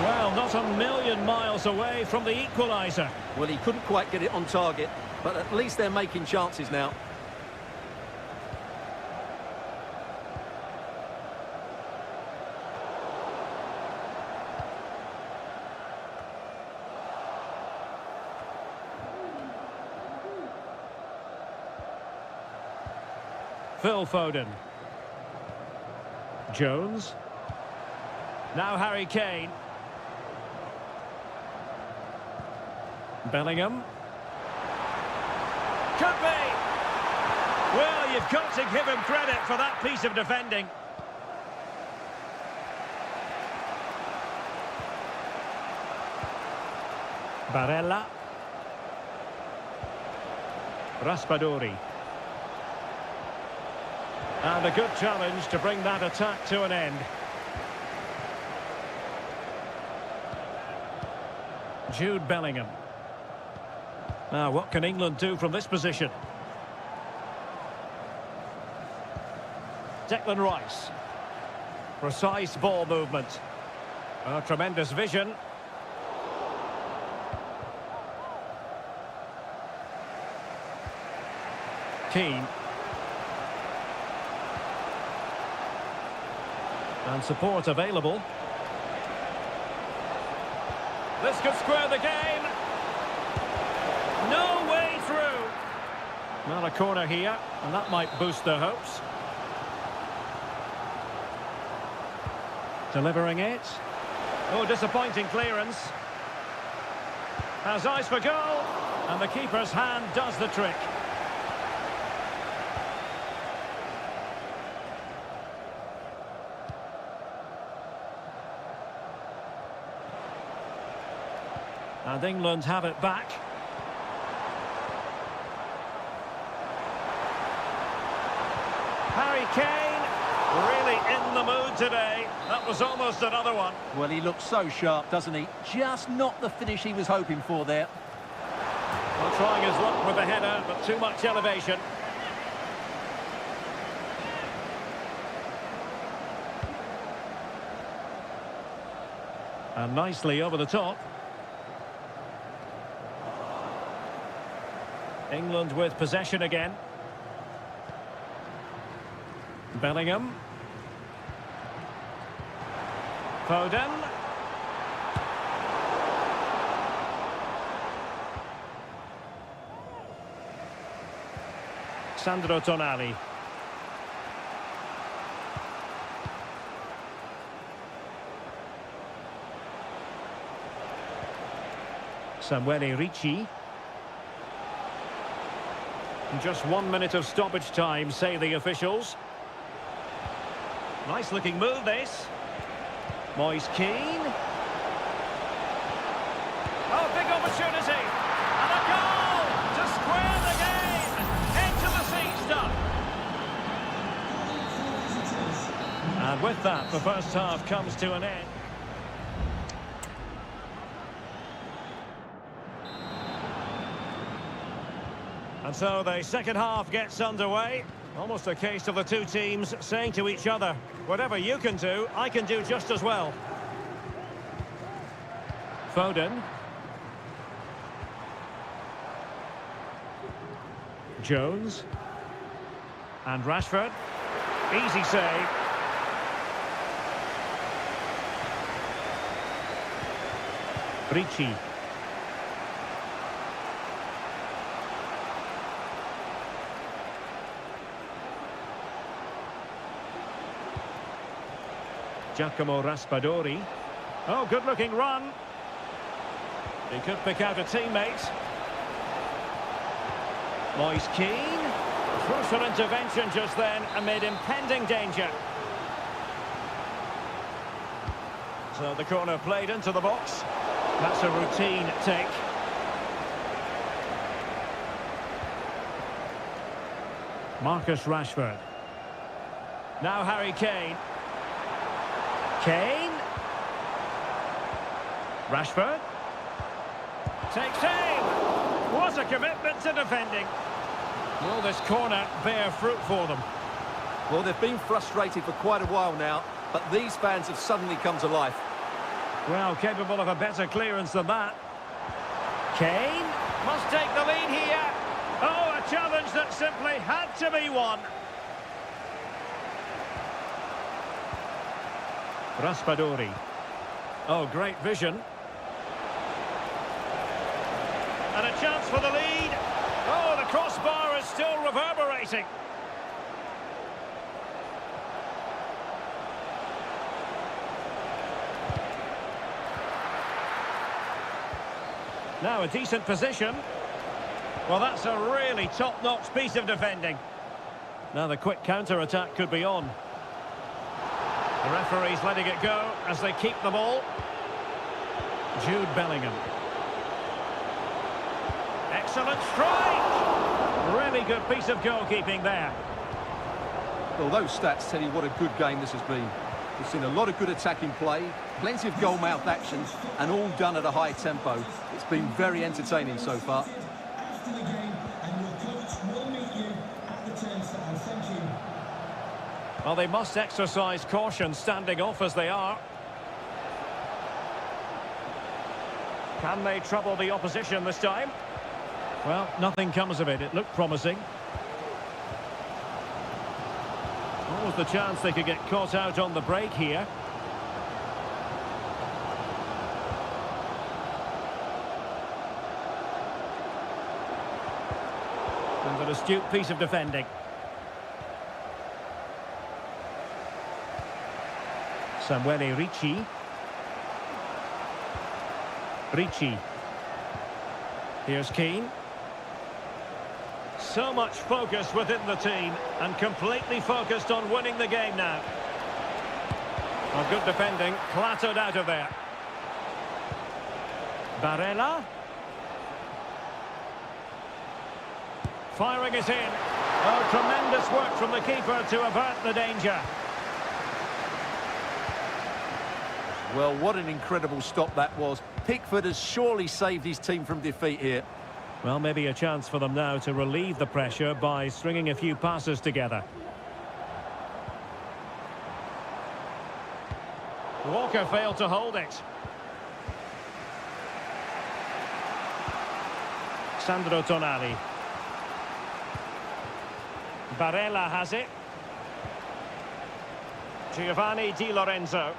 Well, not a million miles away from the equaliser. Well, he couldn't quite get it on target, but at least they're making chances now. Phil Foden. Jones. Now Harry Kane. Bellingham. Could be! Well, you've got to give him credit for that piece of defending. Barella. Raspadori. And a good challenge to bring that attack to an end. Jude Bellingham. Now, what can England do from this position? Declan Rice. Precise ball movement. Oh, tremendous vision. Keane. And support available. This could square the game. No way through. Not a corner here, and that might boost their hopes. Delivering it. Oh, disappointing clearance. Has eyes for goal, and the keeper's hand does the trick. And England have it back. Harry Kane, really in the mood today. That was almost another one. Well, he looks so sharp, doesn't he? Just not the finish he was hoping for there. Well, trying his luck with the header, but too much elevation. And nicely over the top. England with possession again. Bellingham. Foden. Sandro Tonali. Samuele Ricci. Just 1 minute of stoppage time, say the officials. Nice looking move, this. Moise Keane. Oh, big opportunity. And a goal to square the game. Into the seat stuff. And with that, the first half comes to an end. And so the second half gets underway. Almost a case of the two teams saying to each other, whatever you can do, I can do just as well. Foden. Jones. And Rashford. Easy save. Ricci. Giacomo Raspadori. Oh, good-looking run. He could pick out a teammate. Moise Keane. Crucial intervention just then amid impending danger. So the corner played into the box. That's a routine take. Marcus Rashford. Now Harry Kane. Kane. Rashford. Takes aim. What a commitment to defending. Will this corner bear fruit for them? Well, they've been frustrated for quite a while now, but these fans have suddenly come to life. Well, capable of a better clearance than that. Kane must take the lead here. Oh, a challenge that simply had to be won. Raspadori. Oh, great vision. And a chance for the lead. Oh, the crossbar is still reverberating. Now a decent position. Well, that's a really top-notch piece of defending. Now the quick counter-attack could be on. The referee's letting it go as they keep the ball. Jude Bellingham. Excellent strike! Really good piece of goalkeeping there. Well, those stats tell you what a good game this has been. We've seen a lot of good attacking play, plenty of goal-mouth actions, and all done at a high tempo. It's been very entertaining so far. Well, they must exercise caution standing off as they are. Can they trouble the opposition this time? Well, nothing comes of it. It looked promising. What was the chance they could get caught out on the break here? And an astute piece of defending. Samuele Ricci. Ricci. Here's Keane. So much focus within the team and completely focused on winning the game now. Well, good defending, clattered out of there. Barella. Firing it in. Oh, tremendous work from the keeper to avert the danger. Well, what an incredible stop that was. Pickford has surely saved his team from defeat here. Well, maybe a chance for them now to relieve the pressure by stringing a few passes together. Walker failed to hold it. Sandro Tonali. Barella has it. Giovanni Di Lorenzo.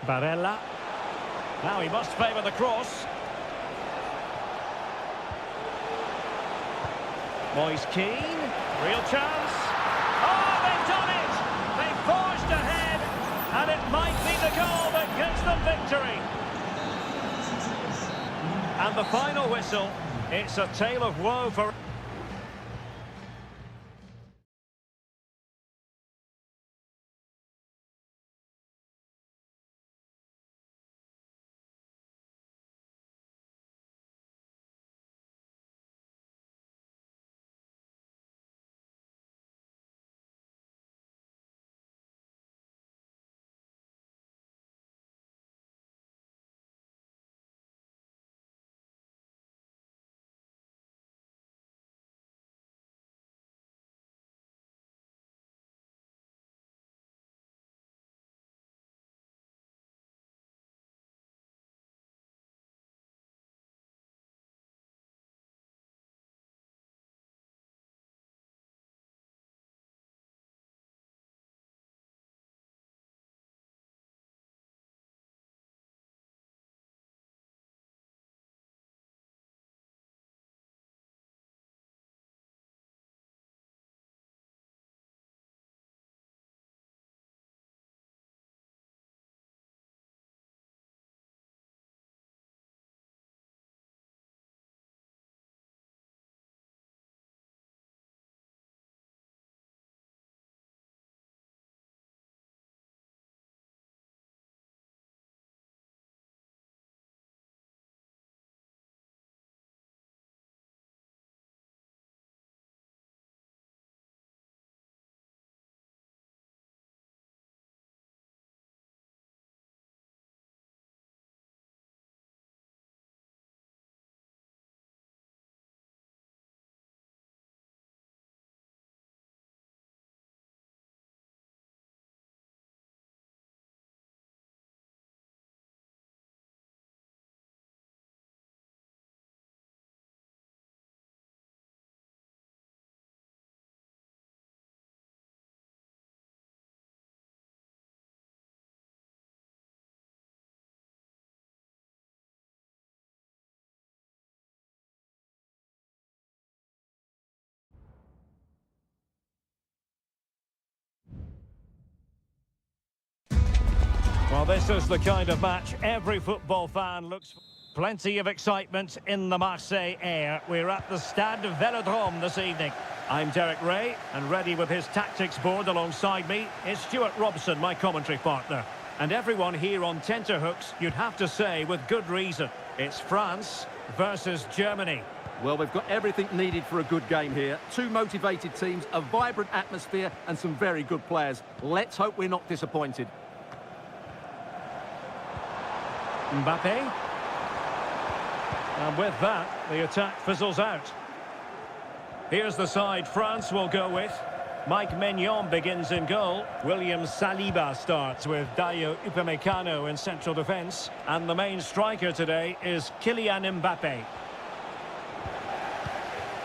Barella. Now he must favour the cross. Moise Keane. Real chance. Oh, they've done it! They've forged ahead. And it might be the goal that gives them victory. And the final whistle. It's a tale of woe for... Well, this is the kind of match every football fan looks for. Plenty of excitement in the Marseille air. We're at the Stade Velodrome this evening. I'm Derek Ray, and ready with his tactics board alongside me is Stuart Robson, my commentary partner. And everyone here on tenterhooks, you'd have to say with good reason. It's France versus Germany. Well, we've got everything needed for a good game here. Two motivated teams, a vibrant atmosphere, and some very good players. Let's hope we're not disappointed. Mbappe. And with that, the attack fizzles out. Here's the side France will go with. Mike Maignan begins in goal. William Saliba starts with Dayo Upamecano in central defence. And the main striker today is Kylian Mbappe.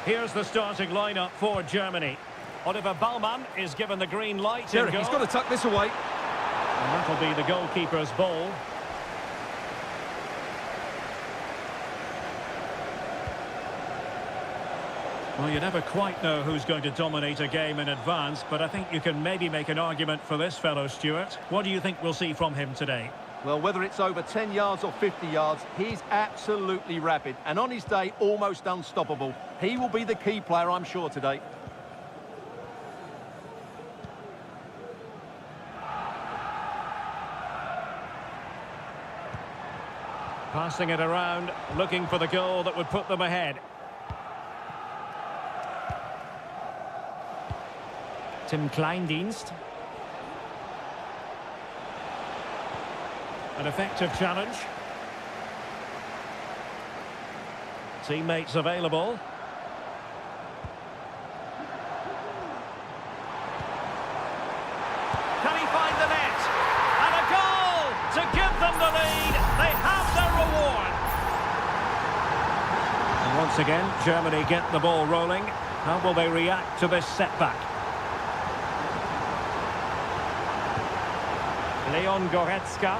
Here's the starting lineup for Germany. Oliver Baumann is given the green light. Derek, he's got to tuck this away. And that'll be the goalkeeper's ball. Well, you never quite know who's going to dominate a game in advance, but I think you can maybe make an argument for this fellow, Stuart. What do you think we'll see from him today? Well, whether it's over 10 yards or 50 yards, he's absolutely rapid. And on his day, almost unstoppable. He will be the key player, I'm sure, today. Passing it around, looking for the goal that would put them ahead. Tim Kleindienst. An effective challenge. Teammates available. Can he find the net? And a goal to give them the lead. They have their reward. And once again, Germany get the ball rolling. How will they react to this setback? Leon Goretzka.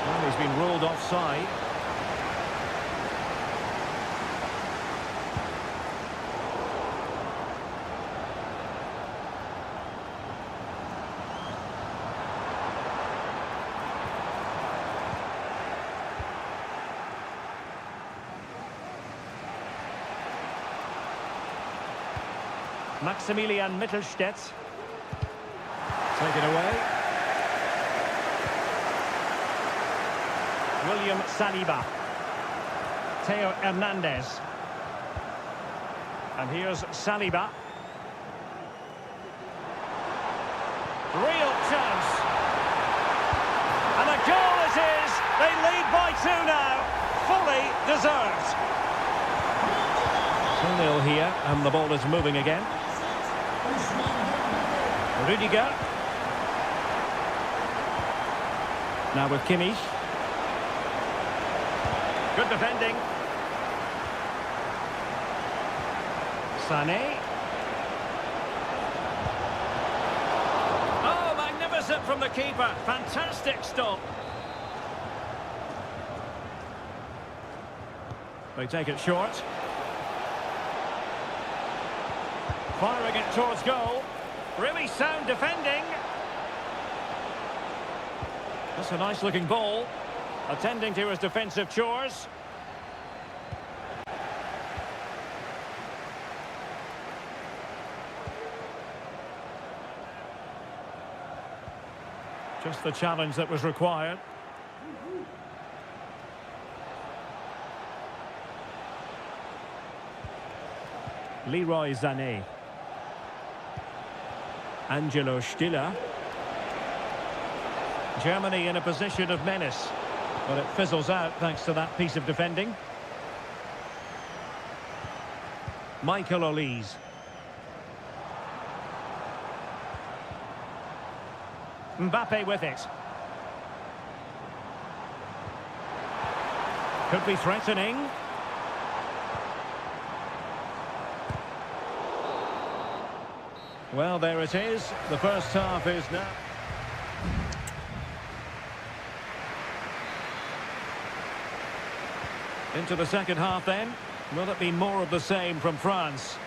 Well, he's been ruled offside. Maximilian Mittelstädt. Taken away. William Saliba. Theo Hernandez. And here's Saliba. Real chance. And a goal it is. They lead by 2 now. Fully deserved. 2-0 here, and the ball is moving again. Rudiger. Now with Kimmich. Good defending. Sané. Oh, magnificent from the keeper. Fantastic stop. They take it short. Firing it towards goal. Really sound defending. That's a nice-looking ball. Attending to his defensive chores. Just the challenge that was required. Leroy Sané. Angelo Stiller. Germany in a position of menace, but it fizzles out thanks to that piece of defending. Michael Olise. Mbappe with it. Could be threatening. Well, there it is. The first half is now. Into the second half then. Will it be more of the same from France?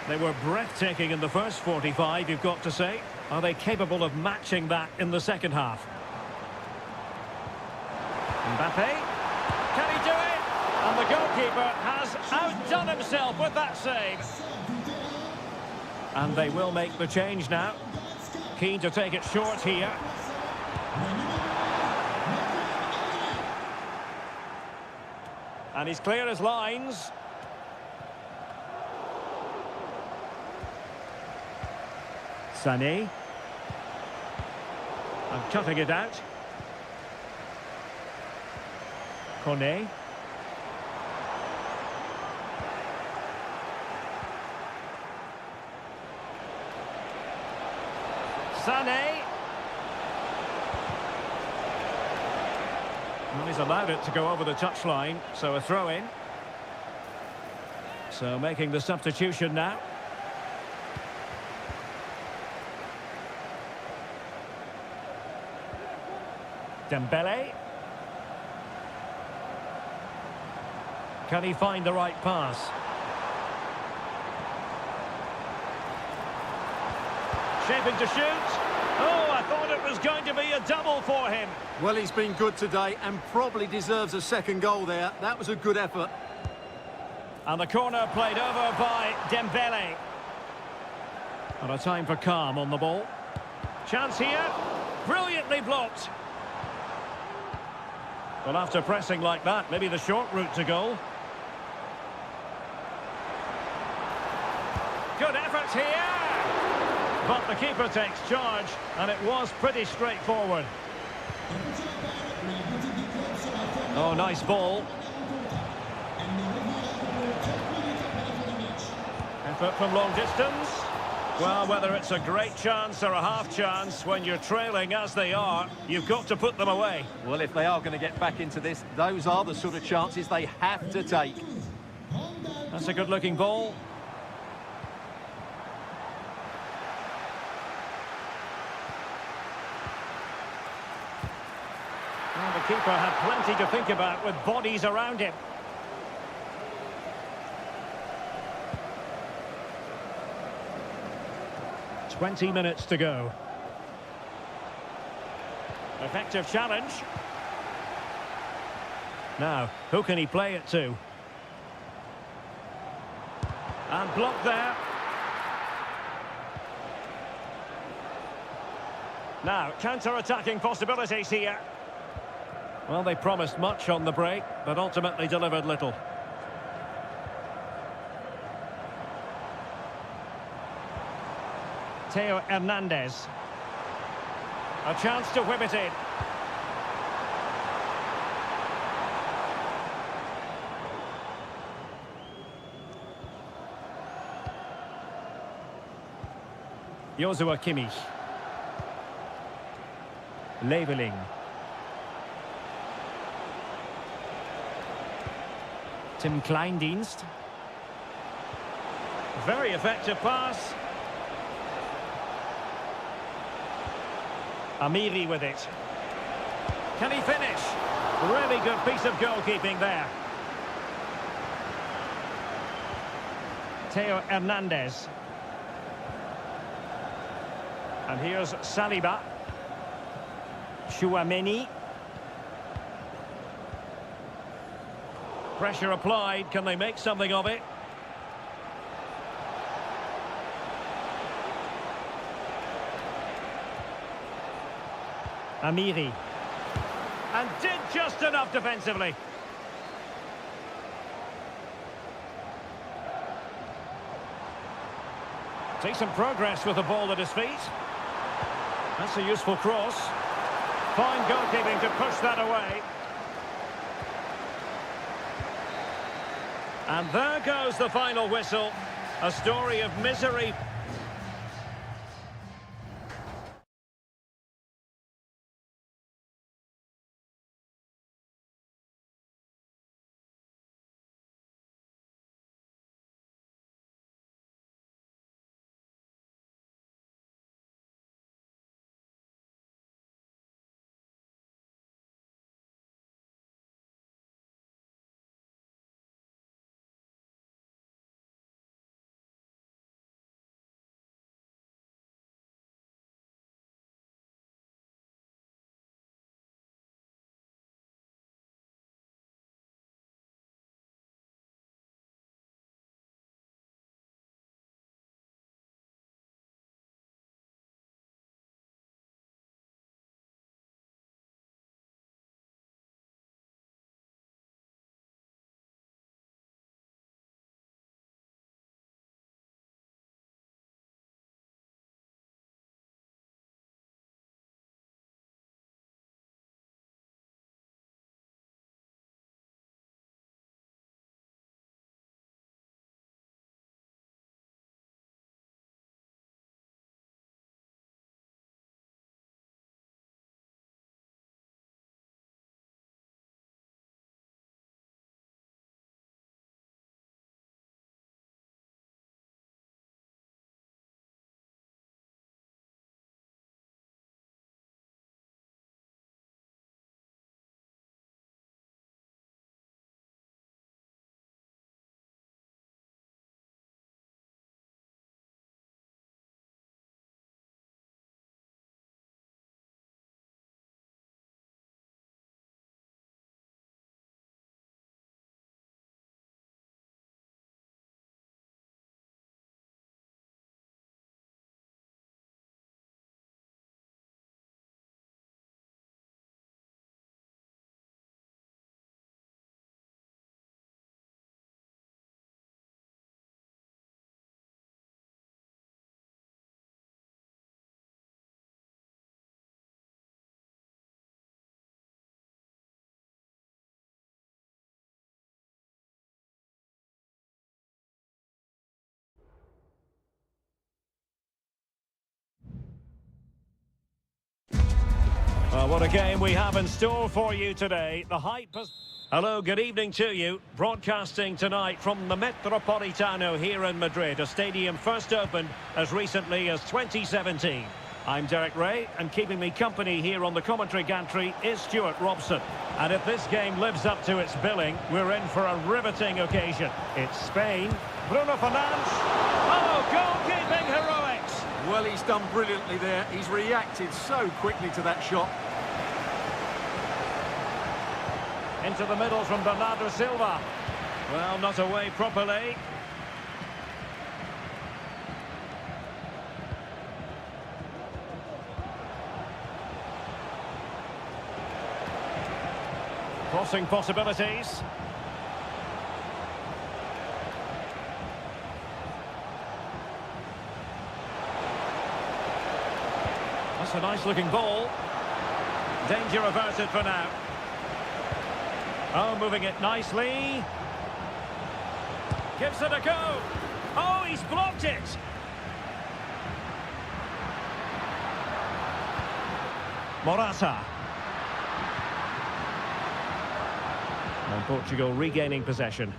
They were breathtaking in the first 45, you've got to say. Are they capable of matching that in the second half? Mbappe. Can he do it? And the goalkeeper has outdone himself with that save. And they will make the change now. Keen to take it short here. And he's clear as lines. Sané. And cutting it out. Kone. Sané. Well, he's allowed it to go over the touchline, so a throw-in. So making the substitution now. Dembele. Can he find the right pass? Shaping to shoot. Oh, I thought it was going to be a double for him. Well, he's been good today and probably deserves a second goal there. That was a good effort. And the corner played over by Dembele. And a time for calm on the ball. Chance here. Brilliantly blocked. Well, after pressing like that, maybe the short route to goal. Good effort here. But the keeper takes charge, and it was pretty straightforward. Oh, nice ball. Effort from long distance. Well, whether it's a great chance or a half chance, when you're trailing as they are, you've got to put them away. Well, if they are going to get back into this, those are the sort of chances they have to take. That's a good-looking ball. Well, the keeper had plenty to think about with bodies around him. "20 minutes to go. Effective challenge. Now, who can he play it to? And blocked there. Now, counter-attacking possibilities here. Well, they promised much on the break, but ultimately delivered little. Theo Hernandez. A chance to whip it in. Joshua Kimmich. Leveling. Tim Kleindienst. Very effective pass. Amiri with it. Can he finish? Really good piece of goalkeeping there. Theo Hernandez. And here's Saliba. Chouameni. Pressure applied. Can they make something of it? Amiri. And did just enough defensively. Decent progress with the ball at his feet. That's a useful cross. Fine goalkeeping to push that away. And there goes the final whistle. A story of misery. Well, what a game we have in store for you today. The hype has... Hello, good evening to you. Broadcasting tonight from the Metropolitano here in Madrid, a stadium first opened as recently as 2017. I'm Derek Ray, and keeping me company here on the commentary gantry is Stuart Robson. And if this game lives up to its billing, we're in for a riveting occasion. It's Spain. Bruno Fernandes. Oh, goalkeeping heroics. Well, he's done brilliantly there. He's reacted so quickly to that shot. Into the middle from Bernardo Silva. Well, not away properly. Crossing possibilities. That's a nice looking ball. Danger averted for now. Oh, moving it nicely. Gives it a go. Oh, he's blocked it. Morata. And Portugal regaining possession.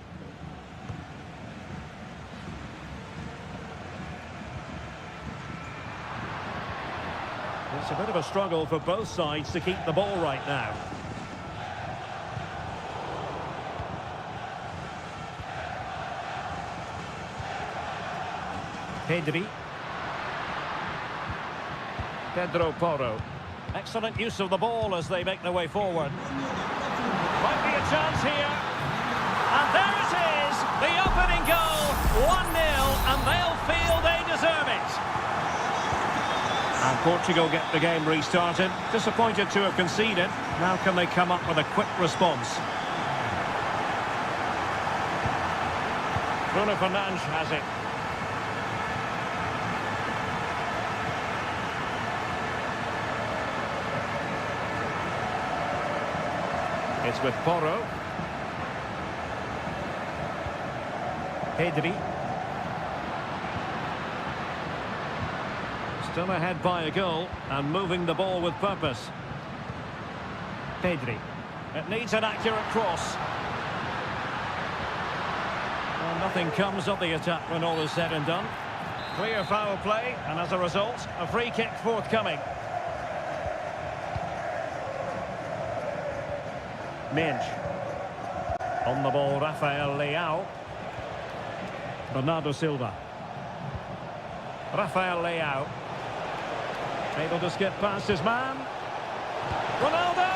It's a bit of a struggle for both sides to keep the ball right now. Pedro Porro. Excellent use of the ball as they make their way forward. Might be a chance here. And there it is, the opening goal, 1-0, and they'll feel they deserve it. And Portugal get the game restarted. Disappointed to have conceded. Now can they come up with a quick response? Bruno Fernandes has it. It's with Porro. Pedri. Still ahead by a goal and moving the ball with purpose. Pedri. It needs an accurate cross. Well, nothing comes of the attack when all is said and done. Clear foul play, and as a result, a free kick forthcoming. Minch. On the ball, Rafael Leao. Bernardo Silva. Rafael Leao. Able to skip past his man. Ronaldo!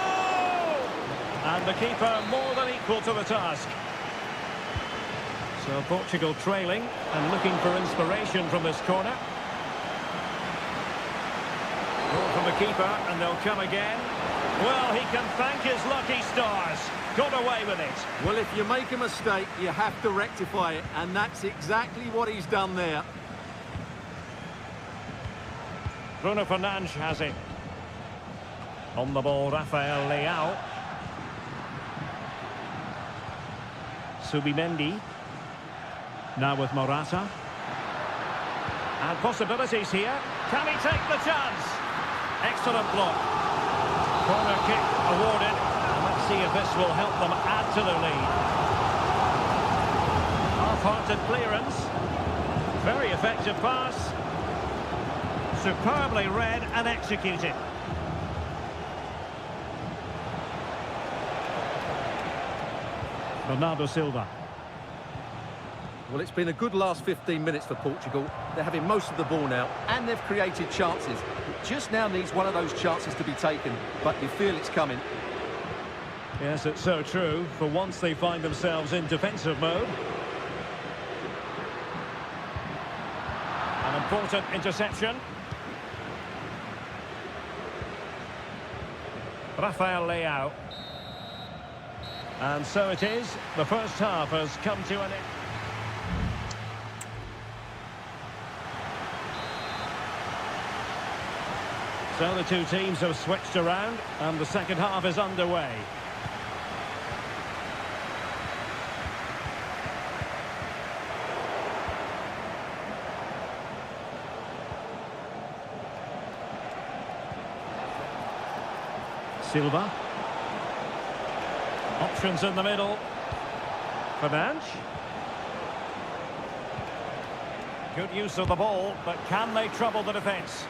And the keeper more than equal to the task. So Portugal trailing and looking for inspiration from this corner. Goal from the keeper, and they'll come again. Well, he can thank his lucky stars. Got away with it. Well, if you make a mistake, you have to rectify it, and that's exactly what he's done there. Bruno Fernandes has it. On the ball, Rafael Leao. Subimendi. Now with Morata. And possibilities here. Can he take the chance? Excellent block. Corner kick awarded. And let's see if this will help them add to their lead. Half-hearted clearance. Very effective pass. Superbly read and executed. Bernardo Silva. Well, it's been a good last 15 minutes for Portugal. They're having most of the ball now, and they've created chances. It just now needs one of those chances to be taken, but you feel it's coming. Yes, it's so true. For once they find themselves in defensive mode. An important interception. Rafael Leao. And so it is. The first half has come to an end. So the two teams have switched around and the second half is underway. Silva. Options in the middle. Fernandes. Good use of the ball, but can they trouble the defence?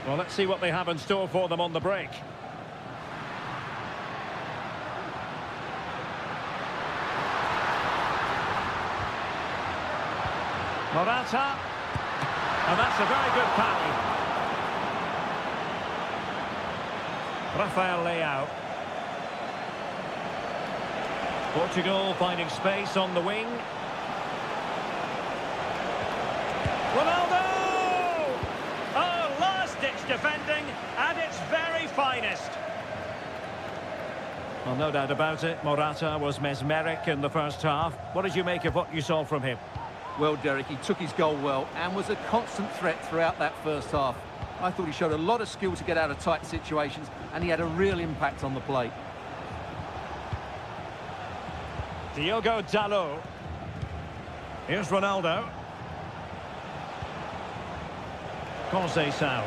Well, let's see what they have in store for them on the break. Morata. And that's a very good parry. Rafael Leao. Portugal finding space on the wing. Ronaldo! Oh, last-ditch defending at its very finest. Well, no doubt about it, Morata was mesmeric in the first half. What did you make of what you saw from him? Well, Derek, he took his goal well and was a constant threat throughout that first half. I thought he showed a lot of skill to get out of tight situations, and he had a real impact on the plate. Diogo Dalot. Here's Ronaldo. Conceição.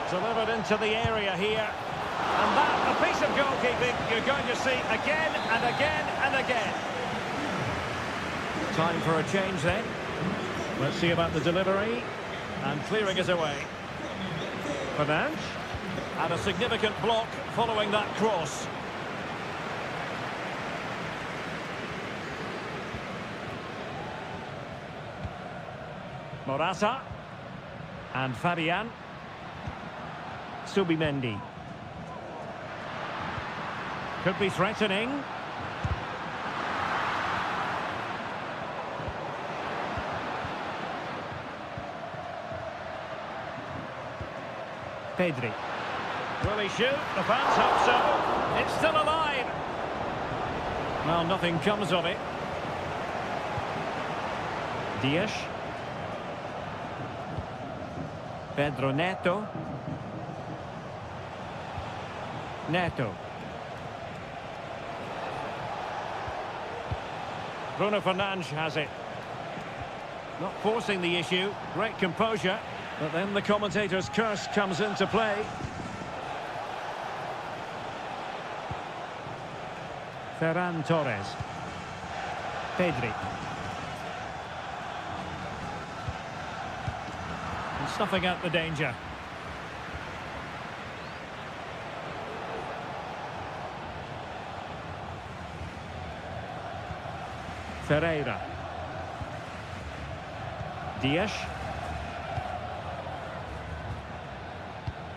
Delivered into the area here. And that, a piece of goalkeeping you're going to see again and again and again. Time for a change then. Let's see about the delivery. And clearing it away. Fernandes. And a significant block following that cross. Morata. And Fabian. Subimendi. Could be threatening. Pedri. Will he shoot? The fans hope so. It's still alive. Well, nothing comes of it. Dias. Pedro Neto. Neto. Bruno Fernandes has it. Not forcing the issue. Great composure. But then the commentator's curse comes into play. Ferran Torres. Pedri. And snuffing out the danger. Ferreira. Dias.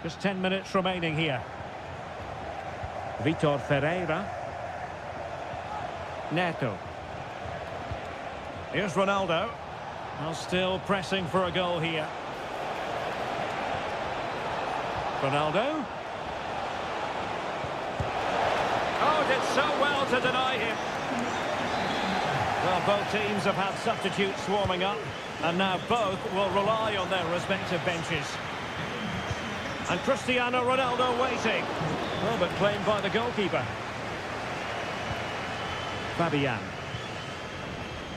Just 10 minutes remaining here. Vitor Ferreira. Neto. Here's Ronaldo. Well, still pressing for a goal here. Ronaldo. Oh, did so well to deny him. Well, both teams have had substitutes swarming up, and now both will rely on their respective benches. And Cristiano Ronaldo waiting. Well, but claimed by the goalkeeper. Fabian.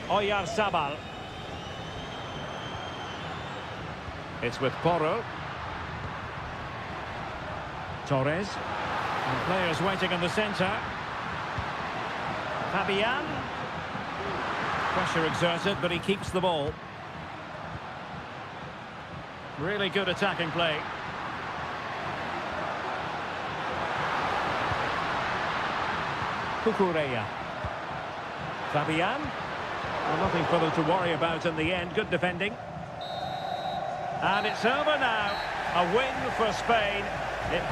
Oyarzabal. It's with Porro. Torres. And players waiting in the centre. Fabian. Pressure exerted, but he keeps the ball. Really good attacking play. Cucurella. Fabian. Well, nothing for them to worry about in the end. Good defending. And it's over now. A win for Spain. It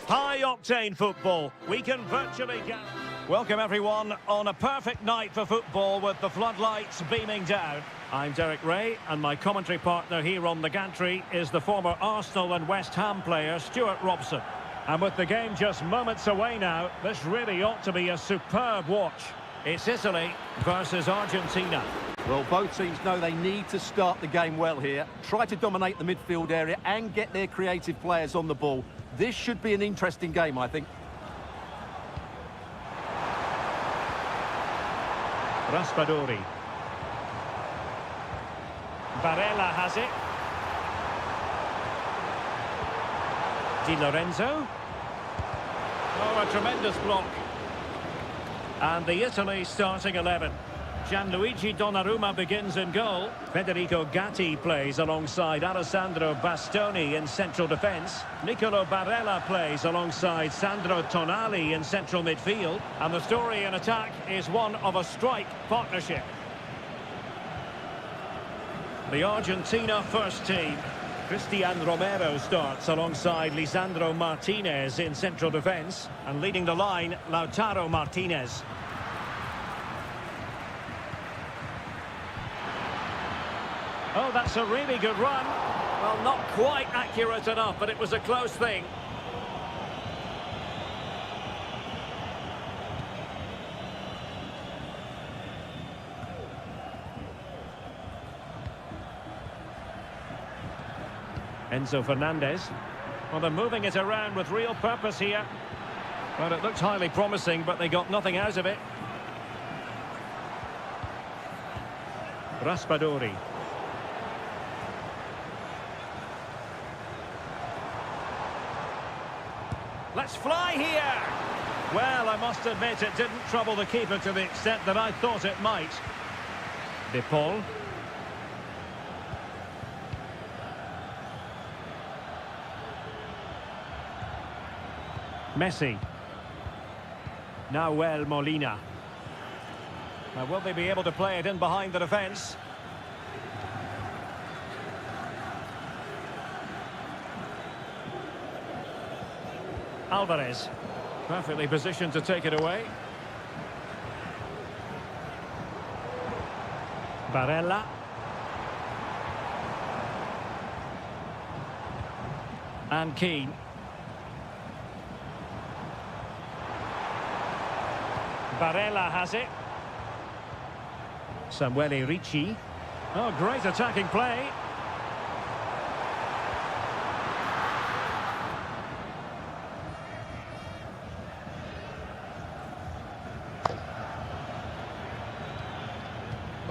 High-octane football. We can virtually get... Welcome, everyone, on a perfect night for football with the floodlights beaming down. I'm Derek Ray, and my commentary partner here on the gantry is the former Arsenal and West Ham player, Stuart Robson. And with the game just moments away now, this really ought to be a superb watch. It's Italy versus Argentina. Well, both teams know they need to start the game well here, try to dominate the midfield area and get their creative players on the ball. This should be an interesting game, I think. Raspadori. Barella has it. Di Lorenzo. Oh, a tremendous block. And the Italy starting 11. Gianluigi Donnarumma begins in goal. Federico Gatti plays alongside Alessandro Bastoni in central defence. Nicolo Barella plays alongside Sandro Tonali in central midfield. And the story in attack is one of a strike partnership. The Argentina first team. Cristian Romero starts alongside Lisandro Martinez in central defence. And leading the line, Lautaro Martinez. Oh, that's a really good run. Well, not quite accurate enough, but it was a close thing. Enzo Fernandez. Well, they're moving it around with real purpose here. Well, it looked highly promising, but they got nothing out of it. Raspadori. Let's fly here! Well, I must admit it didn't trouble the keeper to the extent that I thought it might. De Paul. Messi. Nahuel Molina. Now, will they be able to play it in behind the defence? Alvarez, perfectly positioned to take it away. Barella. And Keane. Barella has it. Samuele Ricci. Oh, great attacking play.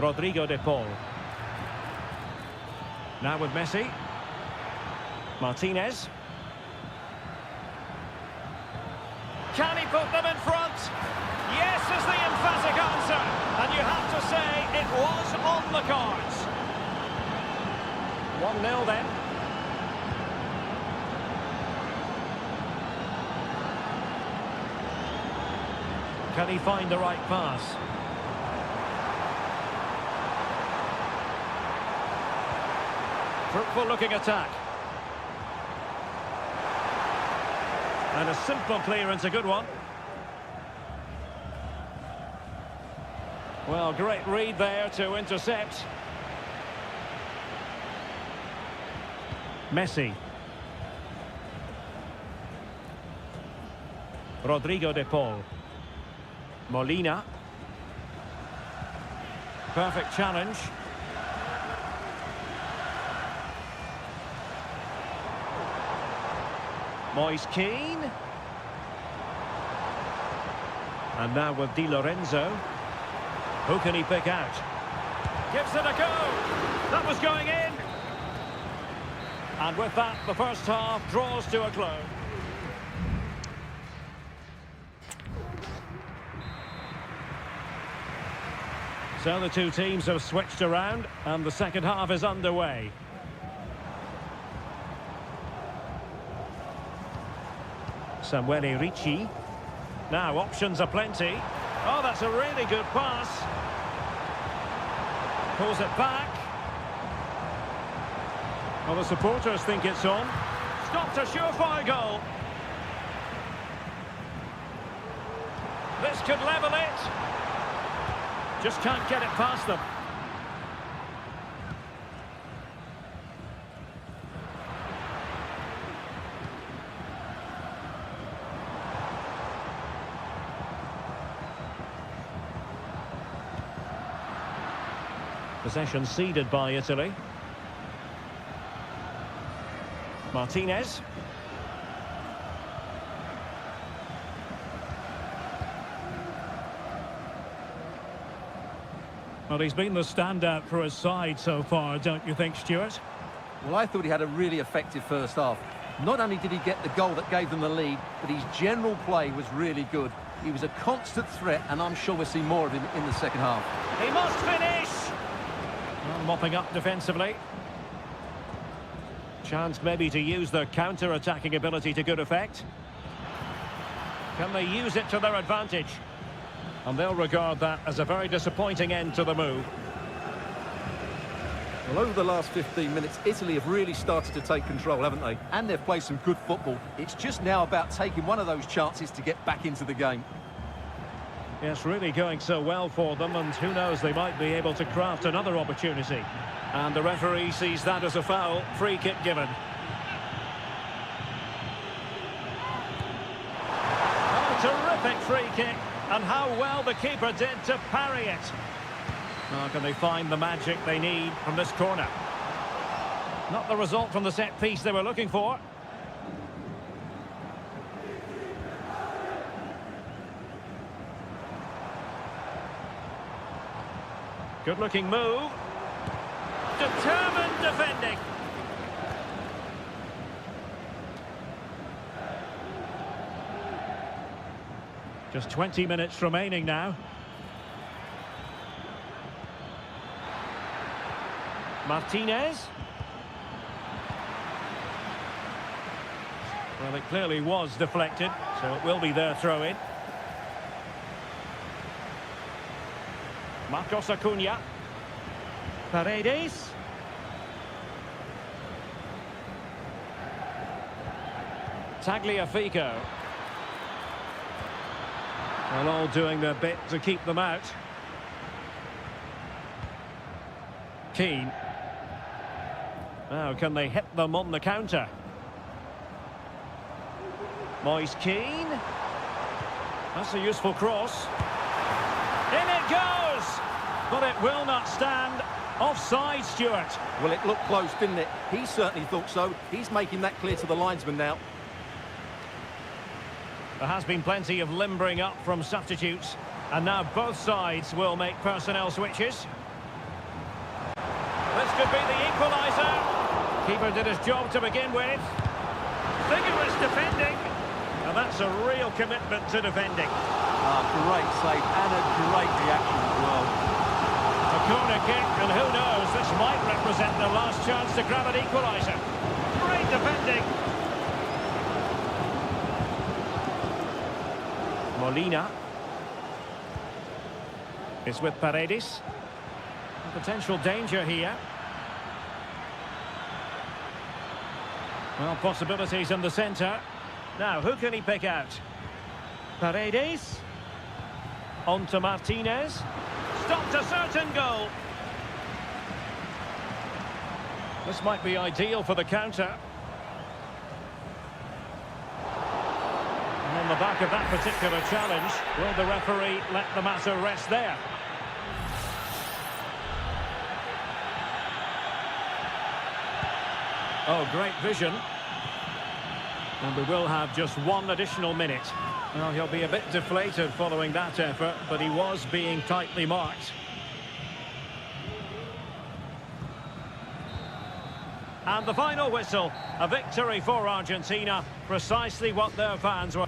Rodrigo de Paul. Now with Messi. Martinez. Can he put them in front? Yes is the emphatic answer. And you have to say it was on the cards. 1-0 then. Can he find the right pass? Fruitful looking attack. And a simple clearance, a good one. Well, great read there to intercept. Messi. Rodrigo de Paul. Molina. Perfect challenge. Moise Keane. And now with Di Lorenzo. Who can he pick out? Gives it a go. That was going in. And with that, the first half draws to a close. So the two teams have switched around, and the second half is underway. Samuele Ricci. Now, options are plenty. Oh, that's a really good pass. Pulls it back. Well, the supporters think it's on. Stopped a surefire goal. This could level it. Just can't get it past them. Possession ceded by Italy. Martinez. Well, he's been the standout for his side so far, don't you think, Stuart? Well, I thought he had a really effective first half. Not only did he get the goal that gave them the lead, but his general play was really good. He was a constant threat, and I'm sure we'll see more of him in the second half. He must finish! Well, mopping up defensively. Chance maybe to use their counter-attacking ability to good effect. Can they use it to their advantage? And they'll regard that as a very disappointing end to the move. Well, over the last 15 minutes, Italy have really started to take control, haven't they? And they've played some good football. It's just now about taking one of those chances to get back into the game. Yes, really going so well for them, and who knows, they might be able to craft another opportunity. And the referee sees that as a foul. Free kick given. Oh, terrific free kick. And how well the keeper did to parry it. Now, can they find the magic they need from this corner? Not the result from the set piece they were looking for. Good-looking move. Determined defending. Just 20 minutes remaining now. Martinez. Well, it clearly was deflected, so it will be their throw-in. Marcos Acuna. Paredes. Tagliafico. Well, all doing their bit to keep them out. Keane. Now, can they hit them on the counter? Moise Keane. That's a useful cross. In it goes! But it will not stand. Offside, Stuart. Well, it looked close, didn't it? He certainly thought so. He's making that clear to the linesman now. There has been plenty of limbering up from substitutes. And now both sides will make personnel switches. This could be the equaliser. Keeper did his job to begin with. Vigorous defending. And that's a real commitment to defending. Great save and a great reaction as well. A corner kick, and who knows, this might represent their last chance to grab an equaliser. Great defending. Molina is with Paredes. Potential danger here. Well, possibilities in the centre. Now, who can he pick out? Paredes. On to Martinez. Stopped a certain goal. This might be ideal for the counter. And on the back of that particular challenge, will the referee let the matter rest there? Oh, great vision. And we will have just one additional minute. Well, he'll be a bit deflated following that effort, but he was being tightly marked. And the final whistle, a victory for Argentina, precisely what their fans were.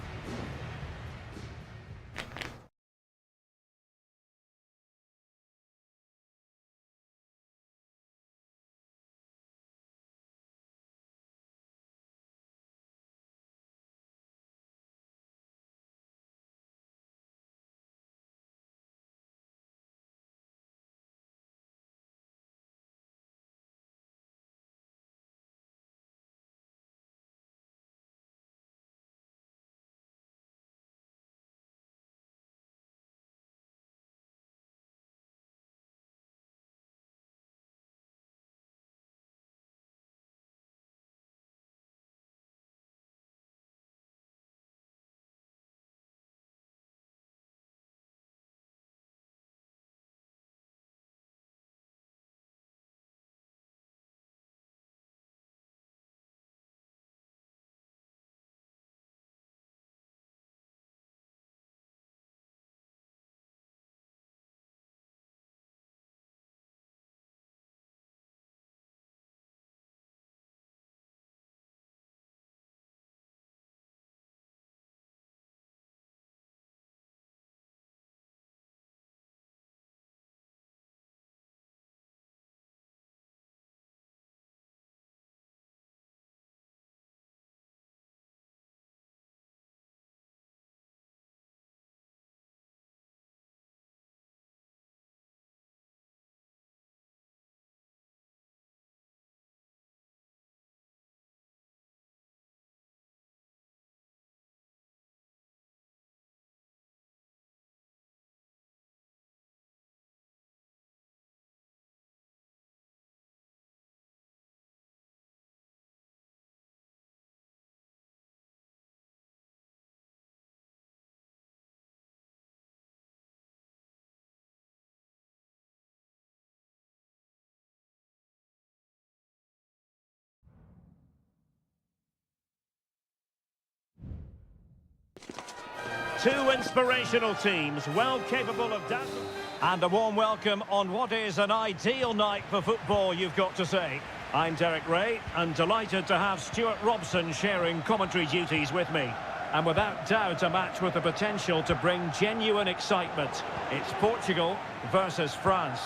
Two inspirational teams, well capable of dazzling. And a warm welcome on what is an ideal night for football, you've got to say. I'm Derek Ray, and delighted to have Stuart Robson sharing commentary duties with me. And without doubt, a match with the potential to bring genuine excitement. It's Portugal versus France.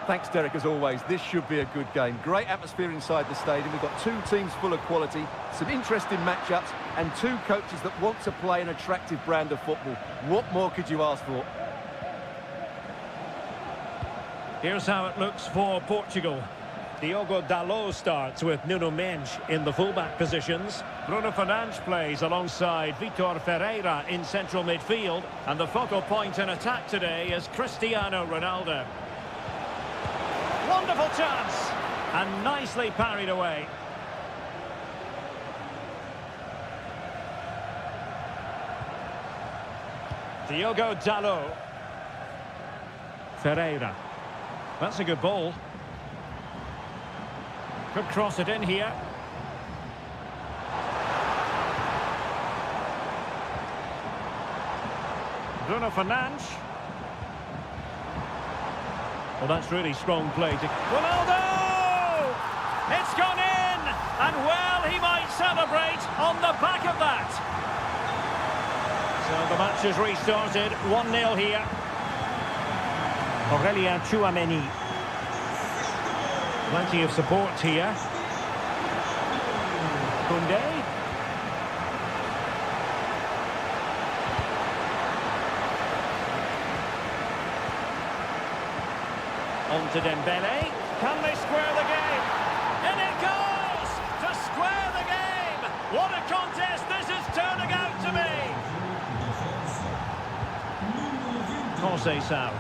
Thanks, Derek, as always. This should be a good game. Great atmosphere inside the stadium. We've got two teams full of quality, some interesting matchups, and two coaches that want to play an attractive brand of football. What more could you ask for? Here's how it looks for Portugal. Diogo Dalot starts with Nuno Mendes in the fullback positions. Bruno Fernandes plays alongside Vitor Ferreira in central midfield. And the focal point in attack today is Cristiano Ronaldo. Wonderful chance, and nicely parried away. Diogo Dalot. Ferreira. That's a good ball. Could cross it in here. Bruno Fernandes. Well, that's really strong play to Ronaldo! It's gone in! And well, he might celebrate on the back of that. So the match has restarted. 1-0 here. Aurelien Tchouameni. Plenty of support here. Koundé. On to Dembele. Can they square the game? In it goes! To square the game! What a contest this is turning out to be! Conceição.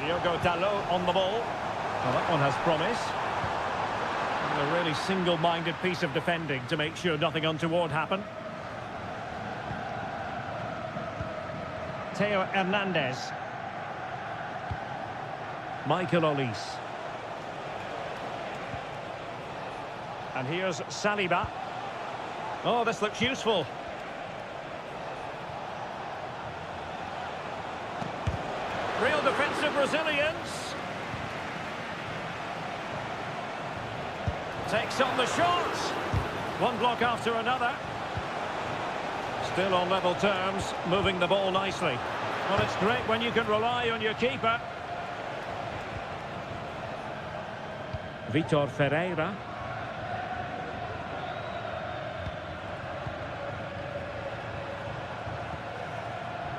Diogo Dalot on the ball. Well, that one has promise. And a really single-minded piece of defending to make sure nothing untoward happened. Theo Hernandez. Michael Olise. And here's Saliba. Oh, this looks useful. Real defensive resilience. Takes on the shot. One block after another. Still on level terms, moving the ball nicely. Well, it's great when you can rely on your keeper. Vitor Ferreira.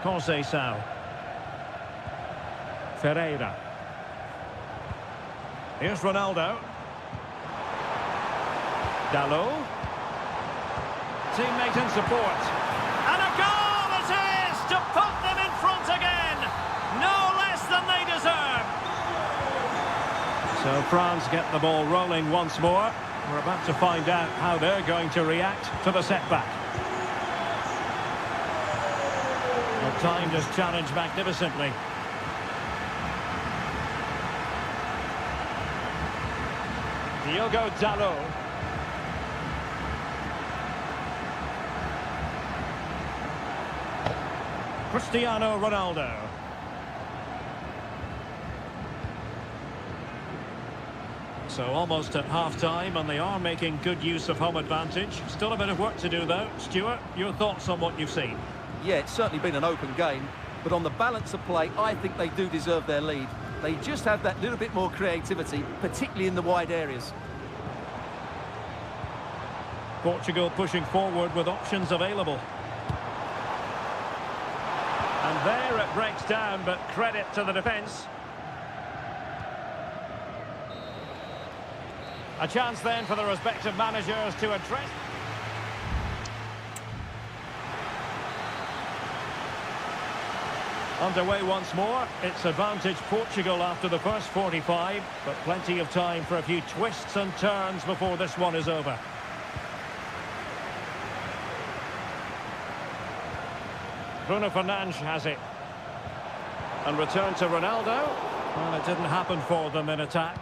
Conceição. Ferreira. Here's Ronaldo. Dalot. Teammate in support. And a goal it is to put them in front again. No less than they deserve. So France get the ball rolling once more. We're about to find out how they're going to react to the setback. Well, timed his challenge magnificently. Diogo Dalot. Cristiano Ronaldo. So almost at half-time, and they are making good use of home advantage. Still a bit of work to do, though. Stuart, your thoughts on what you've seen? Yeah, it's certainly been an open game, but on the balance of play, I think they do deserve their lead. They just have that little bit more creativity, particularly in the wide areas. Portugal pushing forward with options available. And there it breaks down, but credit to the defence. A chance then for the respective managers to address. Underway once more. It's advantage Portugal after the first 45, but plenty of time for a few twists and turns before this one is over. Bruno Fernandes has it. And return to Ronaldo. Well, it didn't happen for them in attack.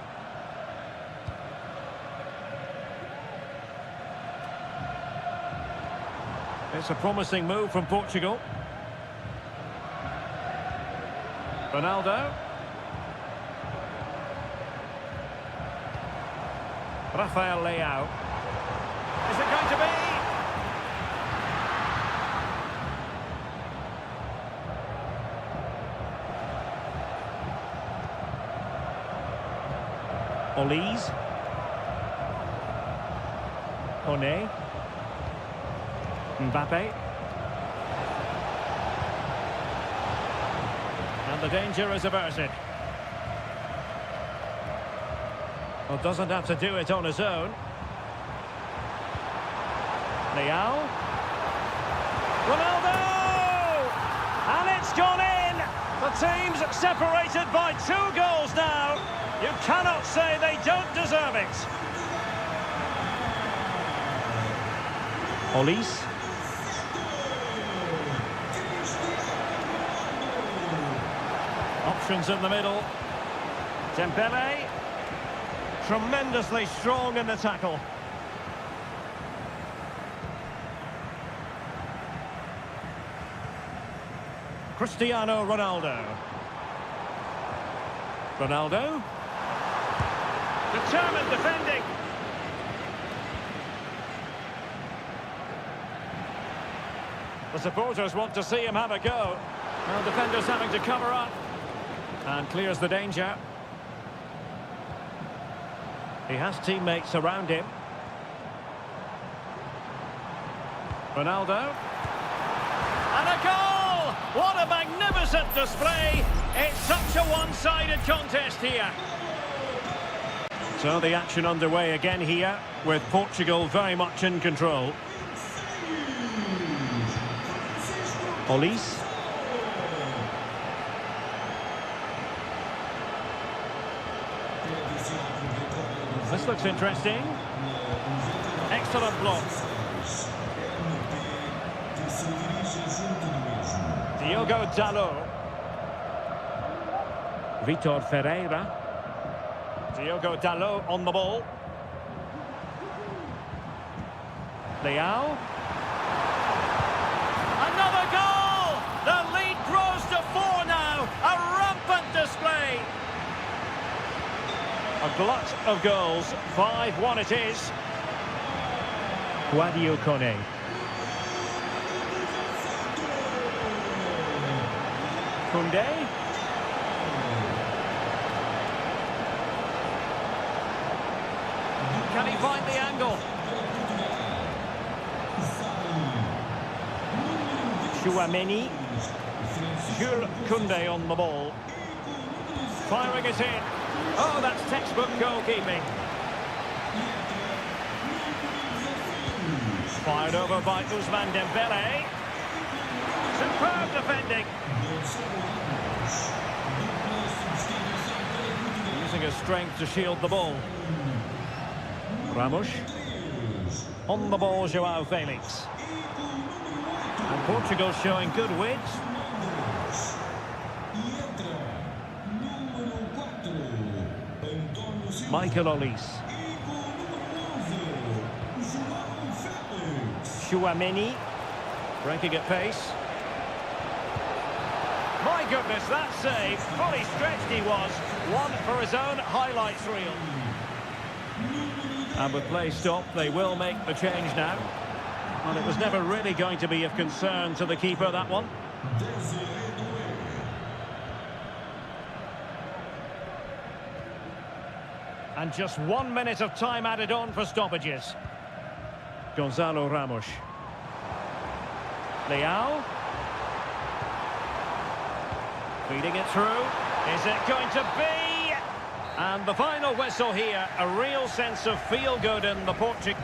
It's a promising move from Portugal. Ronaldo. Rafael Leao. Is it going to be? Olise. One. Mbappe. And the danger is averted. Well, doesn't have to do it on his own. Leao. Ronaldo! And it's gone in! The team's separated by 2 goals now. You cannot say they don't deserve it. Olise. Options in the middle. Dembele. Tremendously strong in the tackle. Cristiano Ronaldo. Ronaldo. Determined defending. The supporters want to see him have a go. Well, defenders having to cover up. And clears the danger. He has teammates around him. Ronaldo. And a goal! What a magnificent display! It's such a one-sided contest here. So the action underway again here, with Portugal very much in control. Olise. This looks interesting. Excellent block. Diogo Dalot. Vitor Ferreira. Diogo Dalot on the ball. Leao. Another goal! The lead grows to 4 now. A rampant display. A glut of goals. 5-1 it is. Guadio Kone. Koundé. Can he find the angle? Chouameni. Jules Koundé on the ball. Firing it in. Oh, that's textbook goalkeeping. Fired over by Ousmane Dembele. Superb defending. Using his strength to shield the ball. Ramos. On the ball, João Felix. And Portugal showing good wit. Michael Olise. Chouameni. Breaking at pace. My goodness, that save. Fully stretched he was. One for his own highlights reel. And with play stopped, they will make the change now. Well, it was never really going to be of concern to the keeper, that one. And just 1 minute of time added on for stoppages. Gonzalo Ramos. Leao. Feeding it through. Is it going to be? And the final whistle here, a real sense of feel-good in the Portuguese.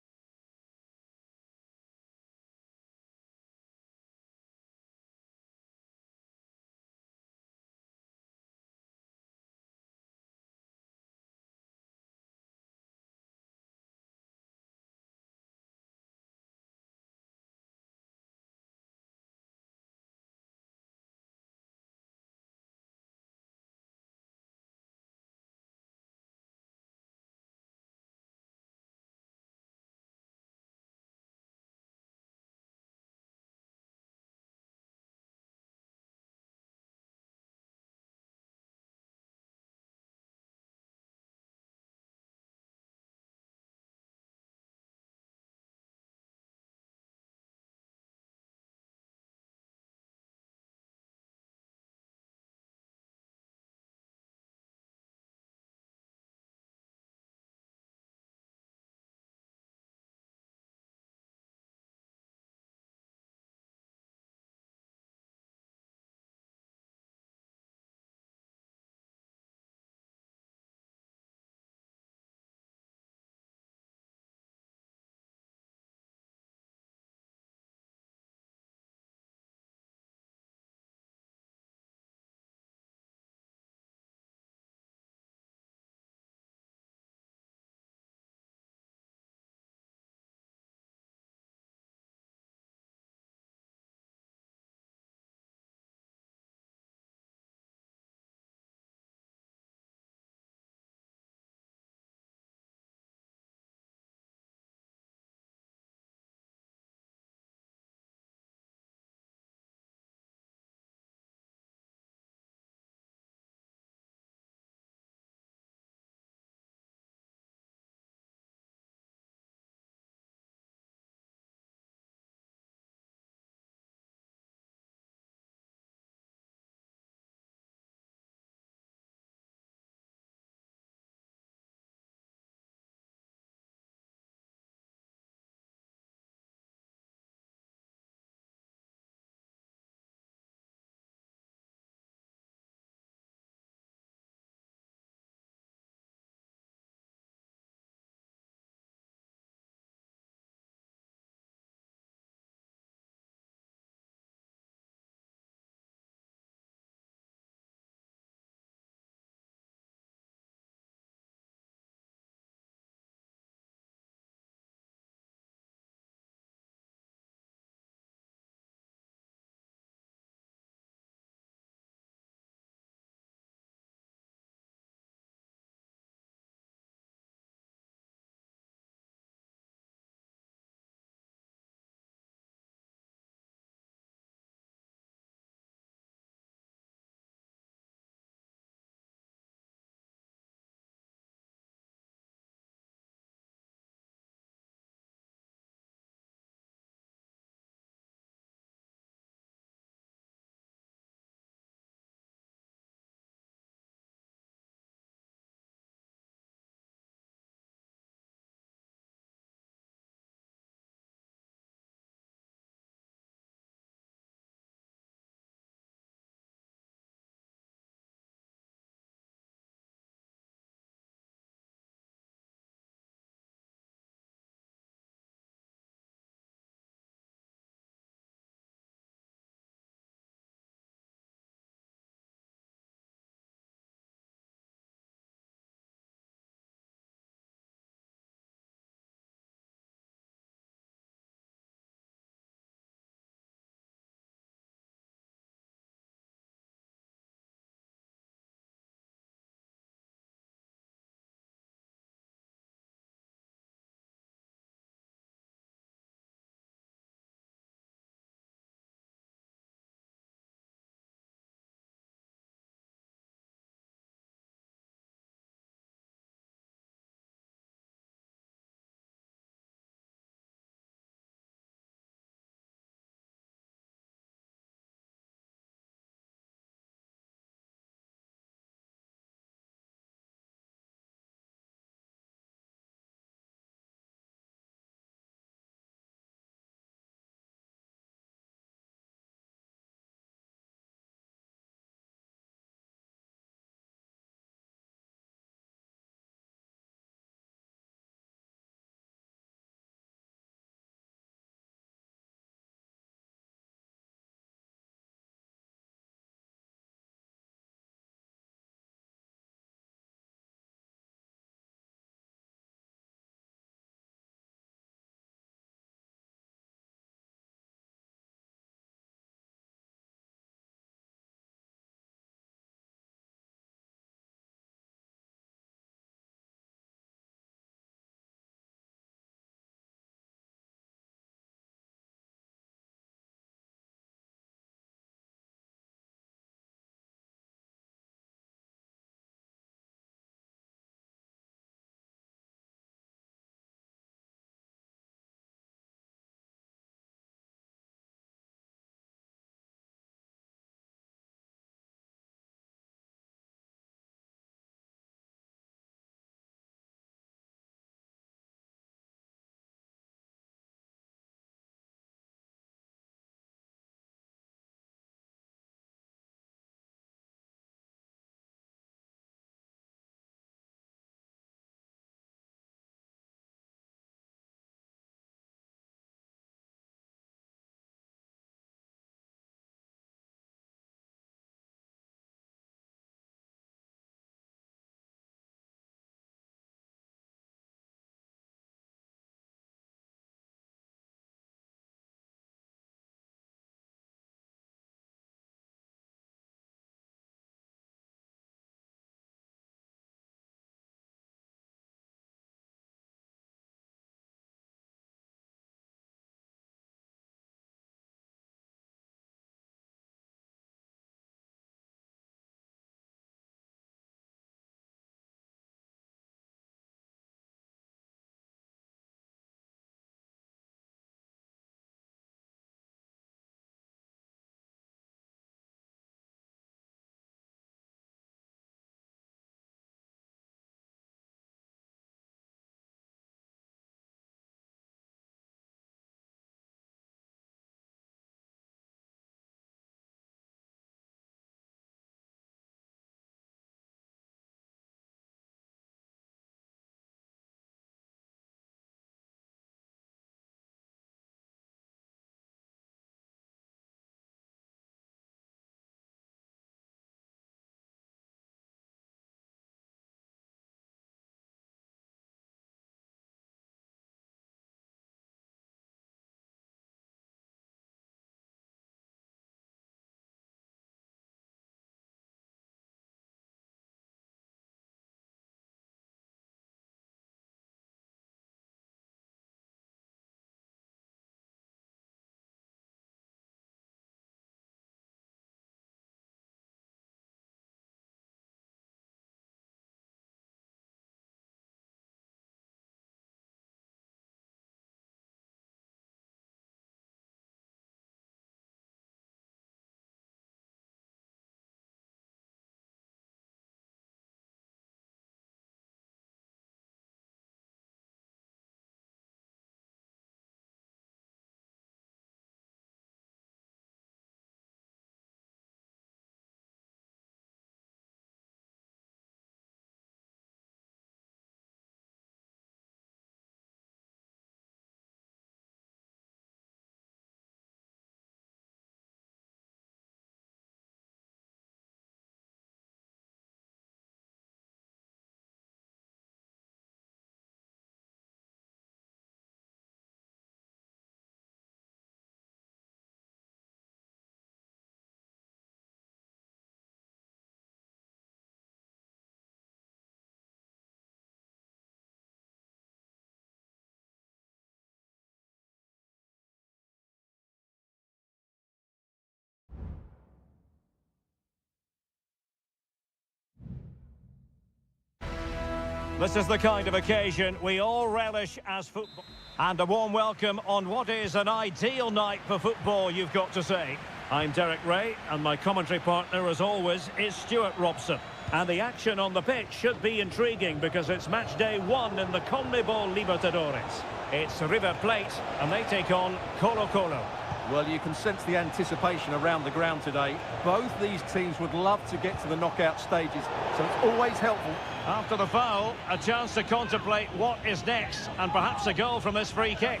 This is the kind of occasion we all relish as football. And a warm welcome on what is an ideal night for football, you've got to say. I'm Derek Ray, and my commentary partner, as always, is Stuart Robson. And the action on the pitch should be intriguing because it's match day 1 in the CONMEBOL Libertadores. It's River Plate, and they take on Colo-Colo. Well, you can sense the anticipation around the ground today. Both these teams would love to get to the knockout stages, so it's always helpful. After the foul, a chance to contemplate what is next, and perhaps a goal from this free kick.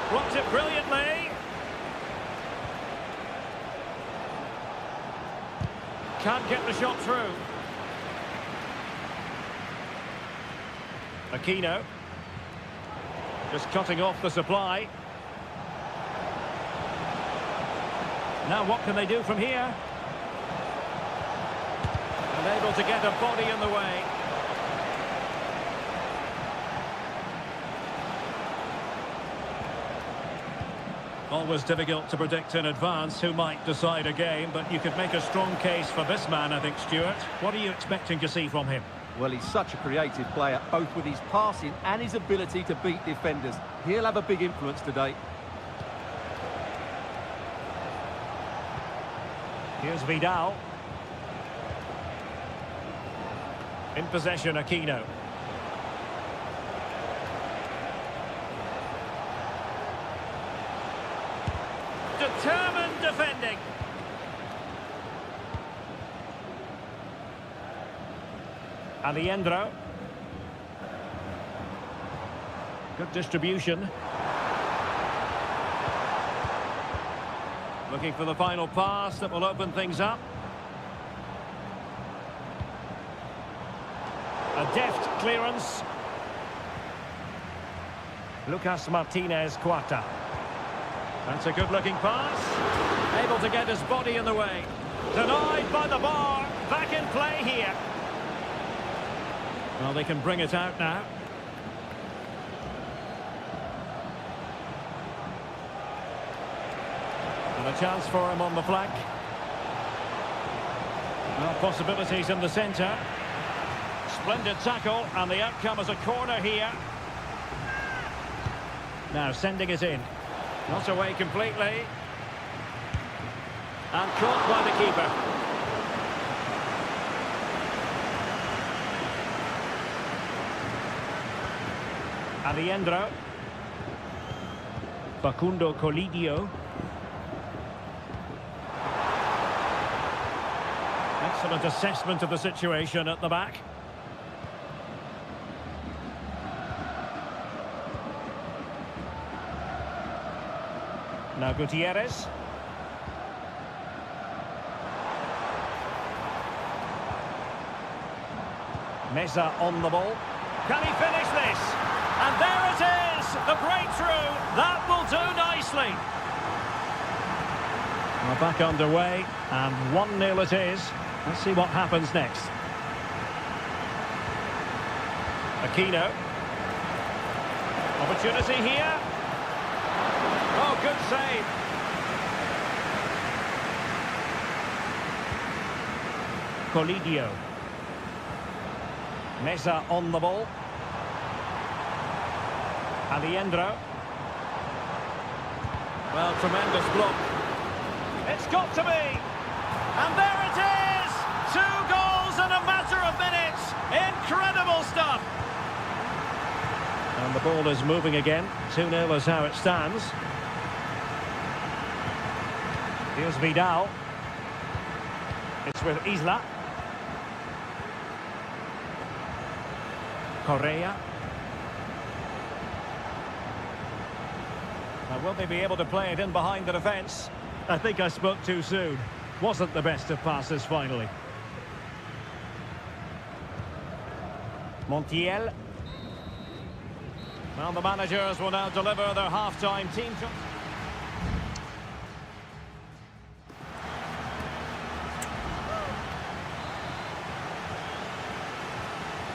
Blocks it brilliantly. Can't get the shot through. Aquino. Just cutting off the supply. Now what can they do from here? Unable to get a body in the way. Always difficult to predict in advance who might decide a game, but you could make a strong case for this man, I think, Stuart. What are you expecting to see from him? Well, he's such a creative player, both with his passing and his ability to beat defenders. He'll have a big influence today. Here's Vidal. In possession, Aquino. Determined defending. Alejandro. Good distribution. Looking for the final pass that will open things up. A deft clearance. Lucas Martinez Cuarta. That's a good-looking pass. Able to get his body in the way. Denied by the bar. Back in play here. Well, they can bring it out now. And a chance for him on the flank. Well, possibilities in the centre. Splendid tackle, and the outcome is a corner here. Now sending it in. Not away completely. And caught by the keeper. Alejandro. Facundo Colidio. Excellent assessment of the situation at the back. Now Gutierrez. Meza on the ball. Can he finish this? And there it is! The breakthrough! That will do nicely. We're back underway, and 1-0 it is. Let's see what happens next. Aquino. Opportunity here. Oh, good save. Colidio. Meza on the ball. Alejandro. Well, tremendous block. It's got to be. And there it is! 2 goals in a matter of minutes. Incredible stuff. And the ball is moving again. 2-0 is how it stands. Here's Vidal. It's with Isla. Correa. Now, will they be able to play it in behind the defence? I think I spoke too soon. Wasn't the best of passes finally. Montiel. Well, the managers will now deliver their half-time team.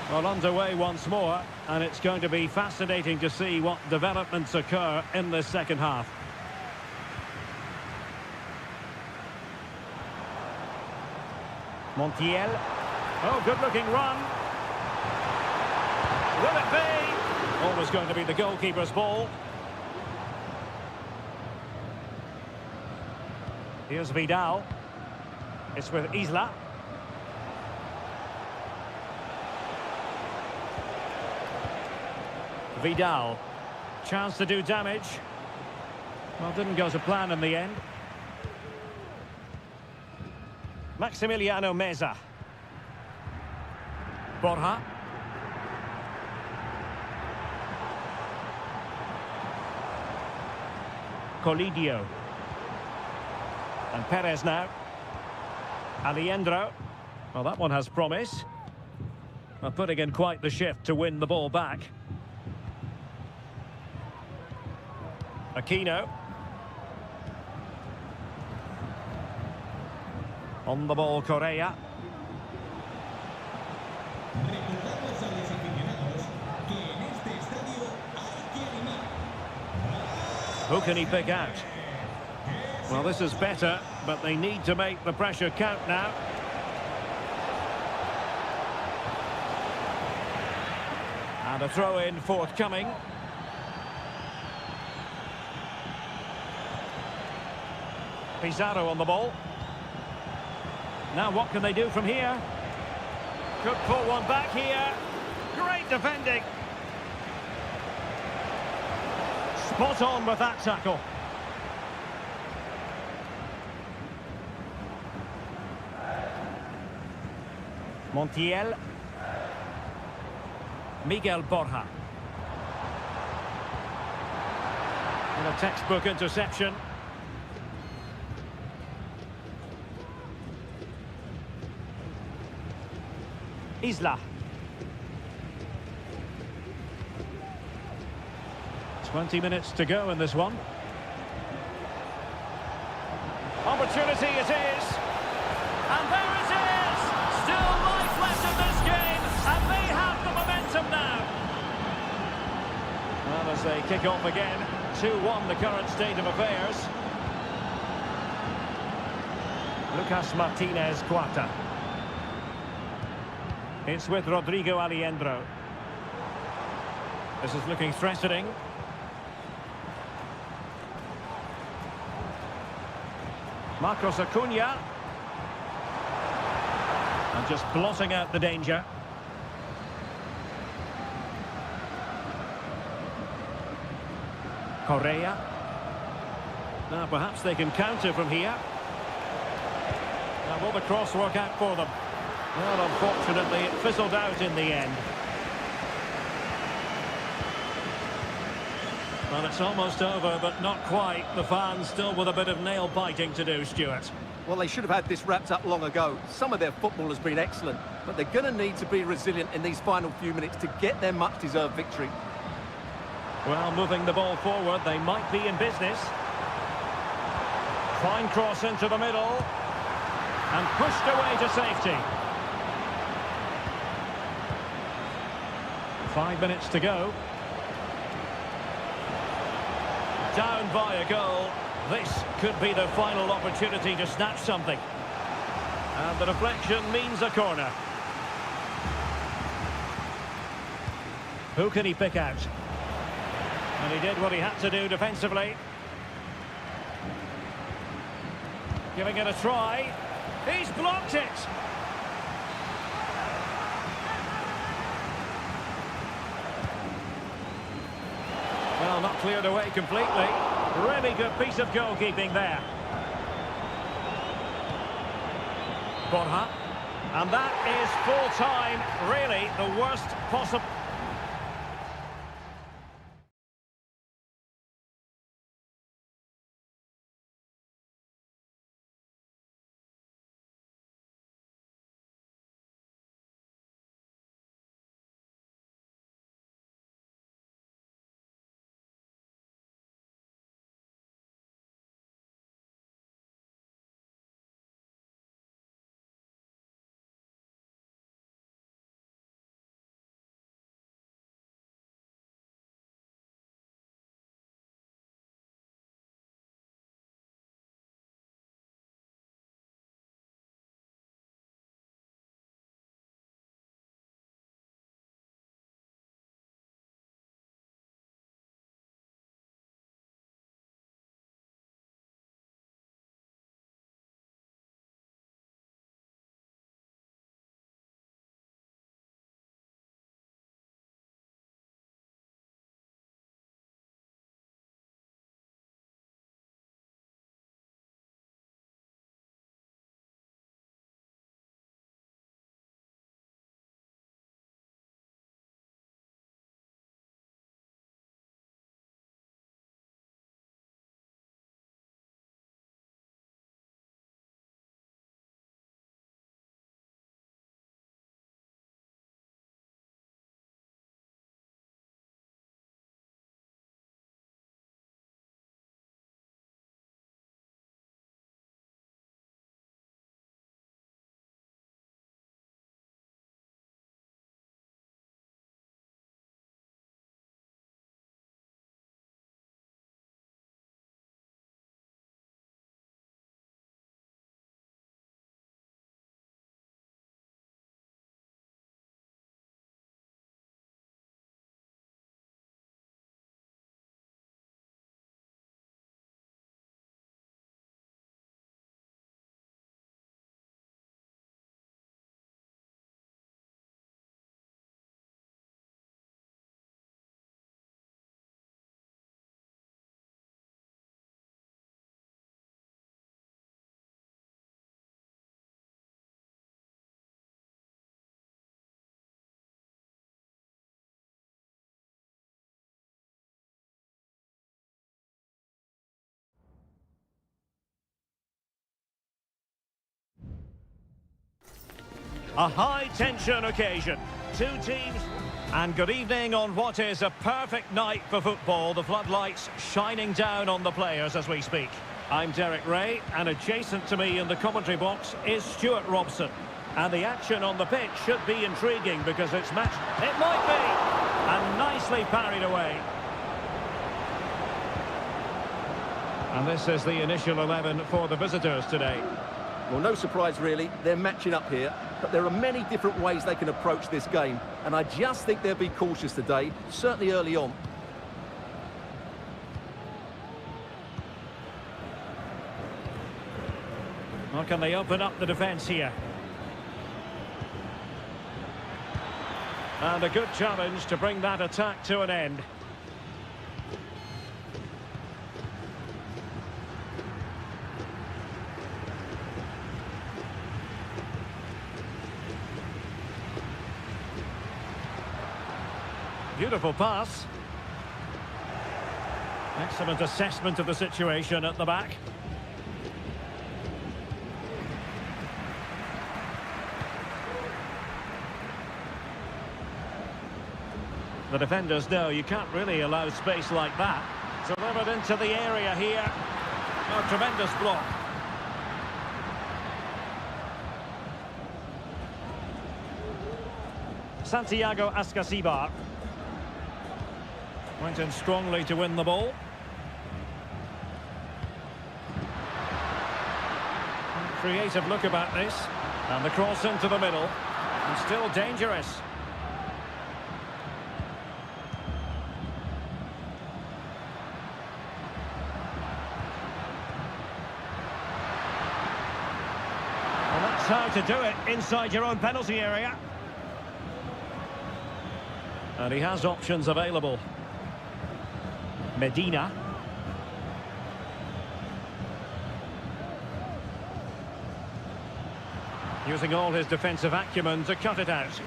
Well, underway once more, and it's going to be fascinating to see what developments occur in this second half. Montiel. Oh, good-looking run. Will it be? Always going to be the goalkeeper's ball. Here's Vidal. It's with Isla. Vidal. Chance to do damage. Well, didn't go to plan in the end. Maximiliano Meza. Borja. Colidio. And Perez now. Aliendro. Well, that one has promise. Well, putting in quite the shift to win the ball back. Aquino. On the ball, Correa. Who can he pick out? Well, this is better, but they need to make the pressure count now. And a throw-in forthcoming. Pizarro on the ball. Now what can they do from here? Could pull one back here. Great defending. Spot on with that tackle. Montiel. Miguel Borja. And a textbook interception. Isla. 20 minutes to go in this one. Opportunity it is. And there it is! Still life left in this game, and they have the momentum now. Well, as they kick off again, 2-1 the current state of affairs. Lucas Martinez Cuarta. It's with Rodrigo Aliendro. This is looking threatening. Marcos Acuna. And just blotting out the danger. Correa. Now perhaps they can counter from here. Now will the cross work out for them? Well, unfortunately, it fizzled out in the end. Well, it's almost over, but not quite. The fans still with a bit of nail-biting to do, Stuart. Well, they should have had this wrapped up long ago. Some of their football has been excellent, but they're going to need to be resilient in these final few minutes to get their much-deserved victory. Well, moving the ball forward, they might be in business. Fine cross into the middle. And pushed away to safety. 5 minutes to go. Down by a goal. This could be the final opportunity to snatch something. And the deflection means a corner. Who can he pick out? And he did what he had to do defensively. Giving it a try. He's blocked it. Well, not cleared away completely. Really good piece of goalkeeping there. Borja. And that is full time. Really the worst possible. A high-tension occasion. Two teams. And good evening on what is a perfect night for football. The floodlights shining down on the players as we speak. I'm Derek Ray, and adjacent to me in the commentary box is Stuart Robson. And the action on the pitch should be intriguing because it's match... It might be! And nicely parried away. And this is the initial 11 for the visitors today. Well, no surprise really, they're matching up here, but there are many different ways they can approach this game, and I just think they'll be cautious today, certainly early on. Or can they open up the defence here? And a good challenge to bring that attack to an end. Beautiful pass. Excellent assessment of the situation at the back. The defenders know you can't really allow space like that. Delivered into the area here. Oh, tremendous block. Santiago Ascasibar. Went in strongly to win the ball. Creative look about this. And the cross into the middle. And still dangerous. Well, that's how to do it inside your own penalty area. And he has options available. Medina. Using all his defensive acumen to cut it out.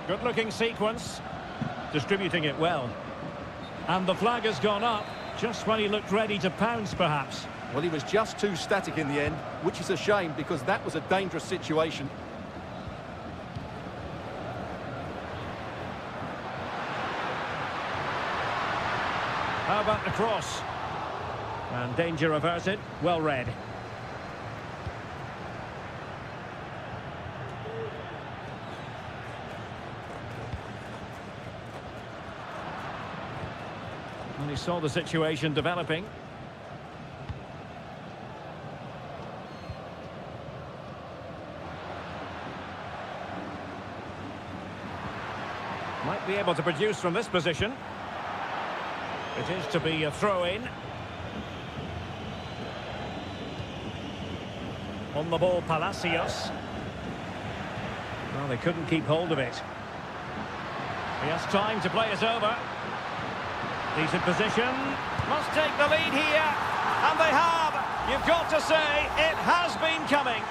Good-looking sequence. Distributing it well. And the flag has gone up, just when he looked ready to pounce, perhaps. Well, he was just too static in the end, which is a shame because that was a dangerous situation. How about the cross? And danger averted, well read. And he saw the situation developing. Might be able to produce from this position. It is to be a throw-in. On the ball, Palacios. Well, they couldn't keep hold of it. He has time to play it over. Decent position. Must take the lead here. And they have. You've got to say, it has been coming.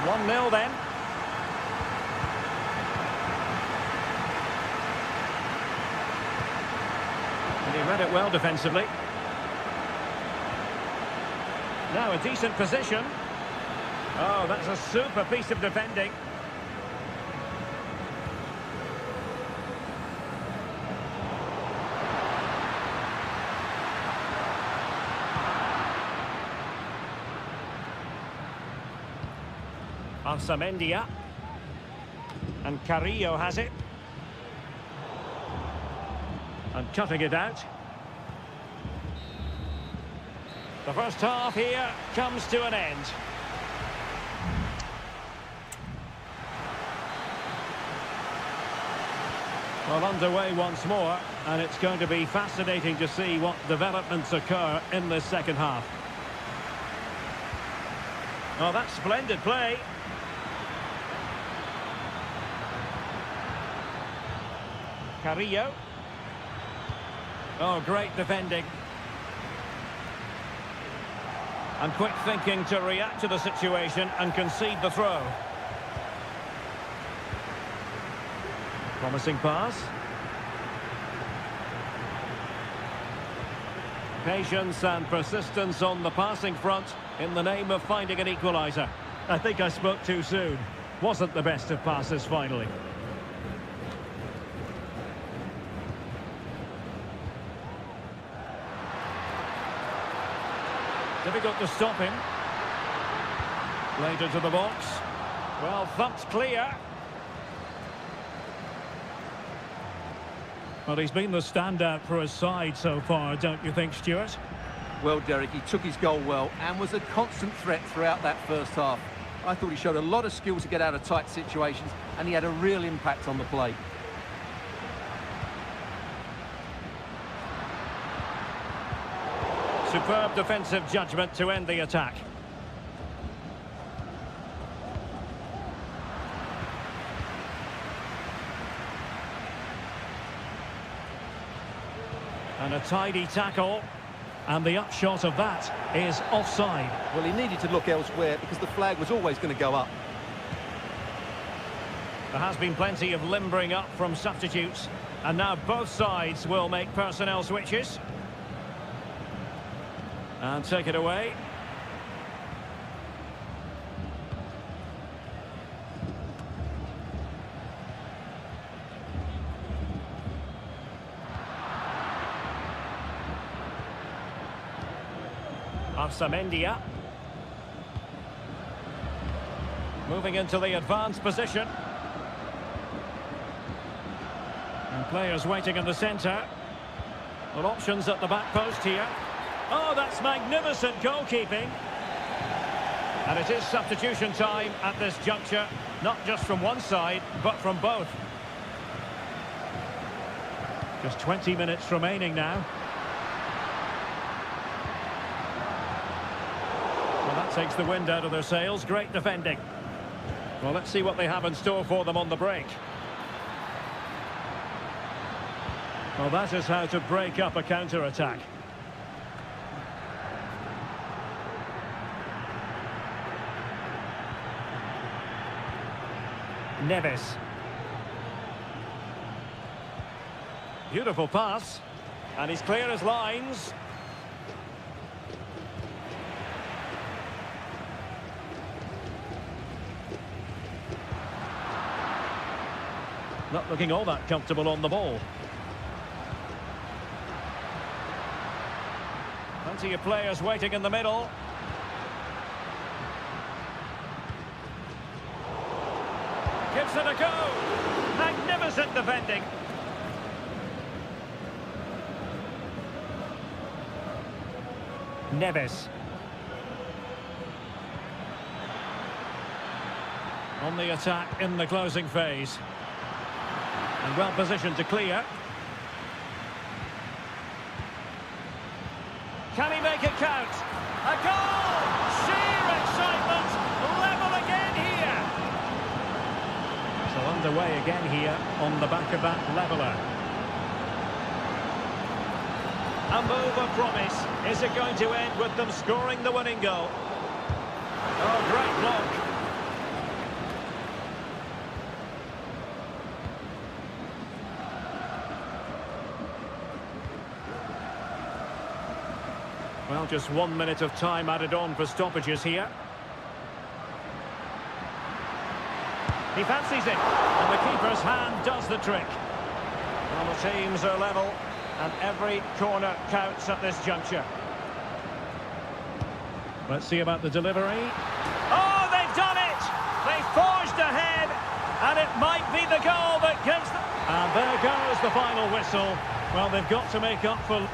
1-0 then. He read it well defensively. Now a decent position. Oh, that's a super piece of defending. Arsamendia. And Carrillo has it. And cutting it out. The first half here comes to an end. Well, underway once more, and it's going to be fascinating to see what developments occur in this second half. Oh, that's splendid play. Carrillo. Oh, great defending. And quick thinking to react to the situation and concede the throw. Promising pass. Patience and persistence on the passing front in the name of finding an equaliser. I think I spoke too soon. Wasn't the best of passes finally. Difficult to stop him. Played into the box. Well, thumped clear. Well, he's been the standout for his side so far, don't you think, Stuart? Well, Derek, he took his goal well and was a constant threat throughout that first half. I thought he showed a lot of skill to get out of tight situations, and he had a real impact on the play. Superb defensive judgment to end the attack. And a tidy tackle. And the upshot of that is offside. Well, he needed to look elsewhere because the flag was always going to go up. There has been plenty of limbering up from substitutes. And now both sides will make personnel switches. And take it away. Arsamendia. Moving into the advanced position. And players waiting in the centre. Well, options at the back post here. Oh, that's magnificent goalkeeping. And it is substitution time at this juncture. Not just from one side, but from both. Just 20 minutes remaining now. Well, that takes the wind out of their sails. Great defending. Well, let's see what they have in store for them on the break. Well, that is how to break up a counter-attack. Neves. Beautiful pass. And he's clear as lines. Not looking all that comfortable on the ball. Plenty of players waiting in the middle. Gives it a go. Magnificent defending. Neves. On the attack in the closing phase. And well positioned to clear. Can he make it count? A goal! Sheer excitement! Level again here! So underway again here on the back of that leveller. A move of promise. Is it going to end with them scoring the winning goal? Oh, great block. Well, just 1 minute of time added on for stoppages here. He fancies it, and the keeper's hand does the trick. Well, the teams are level, and every corner counts at this juncture. Let's see about the delivery. Oh, they've done it! They forged ahead, and it might be the goal that gives them... And there goes the final whistle. Well, they've got to make up for...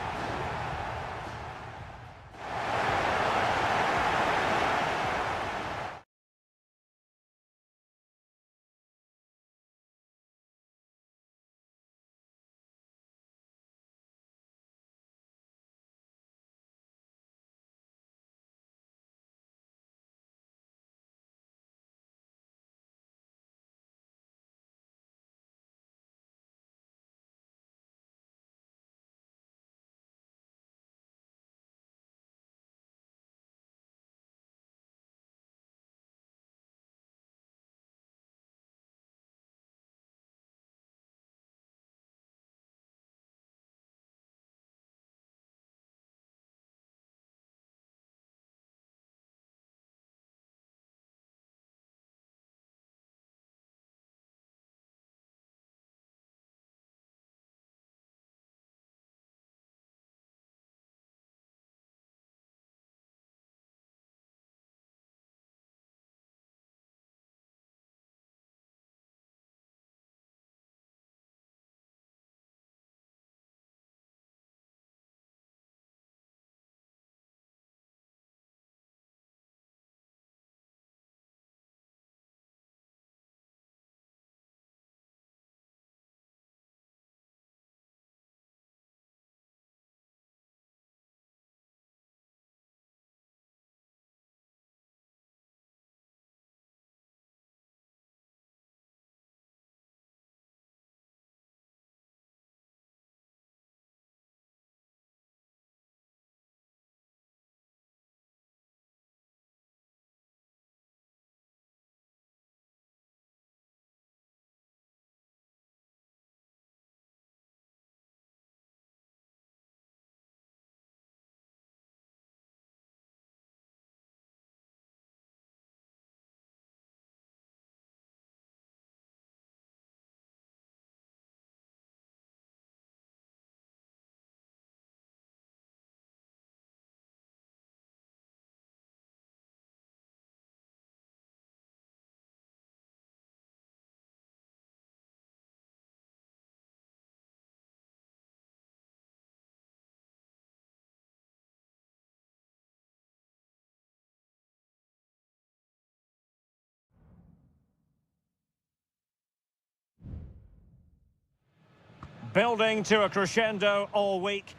Building to a crescendo all week.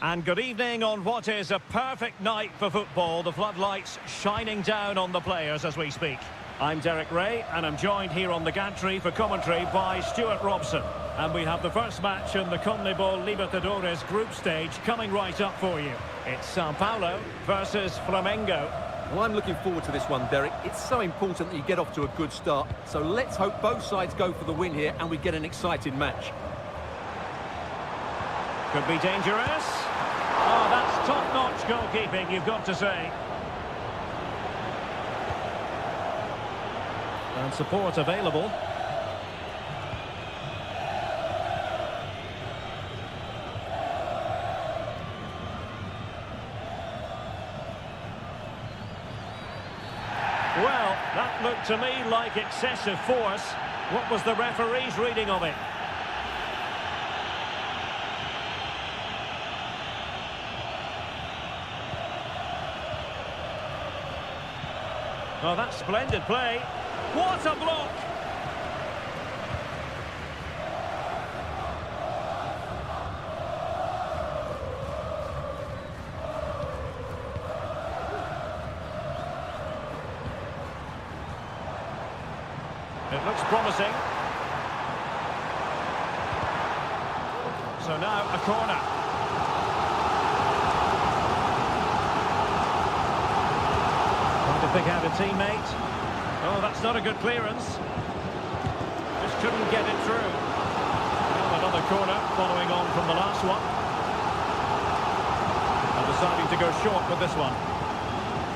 And good evening on what is a perfect night for football. The floodlights shining down on the players as we speak. I'm Derek Ray, and I'm joined here on the gantry for commentary by Stuart Robson. And we have the first match in the CONMEBOL Libertadores group stage coming right up for you. It's Sao Paulo versus Flamengo. Well, I'm looking forward to this one, Derek. It's so important that you get off to a good start. So let's hope both sides go for the win here and we get an exciting match. Could be dangerous. Oh, that's top-notch goalkeeping, you've got to say. And support available. Well, that looked to me like excessive force. What was the referee's reading of it? Oh, that's splendid play. What a block! It looks promising. So now a corner. Trying to pick out a teammate. Oh, that's not a good clearance. Just couldn't get it through. Well, another corner following on from the last one. And deciding to go short with this one.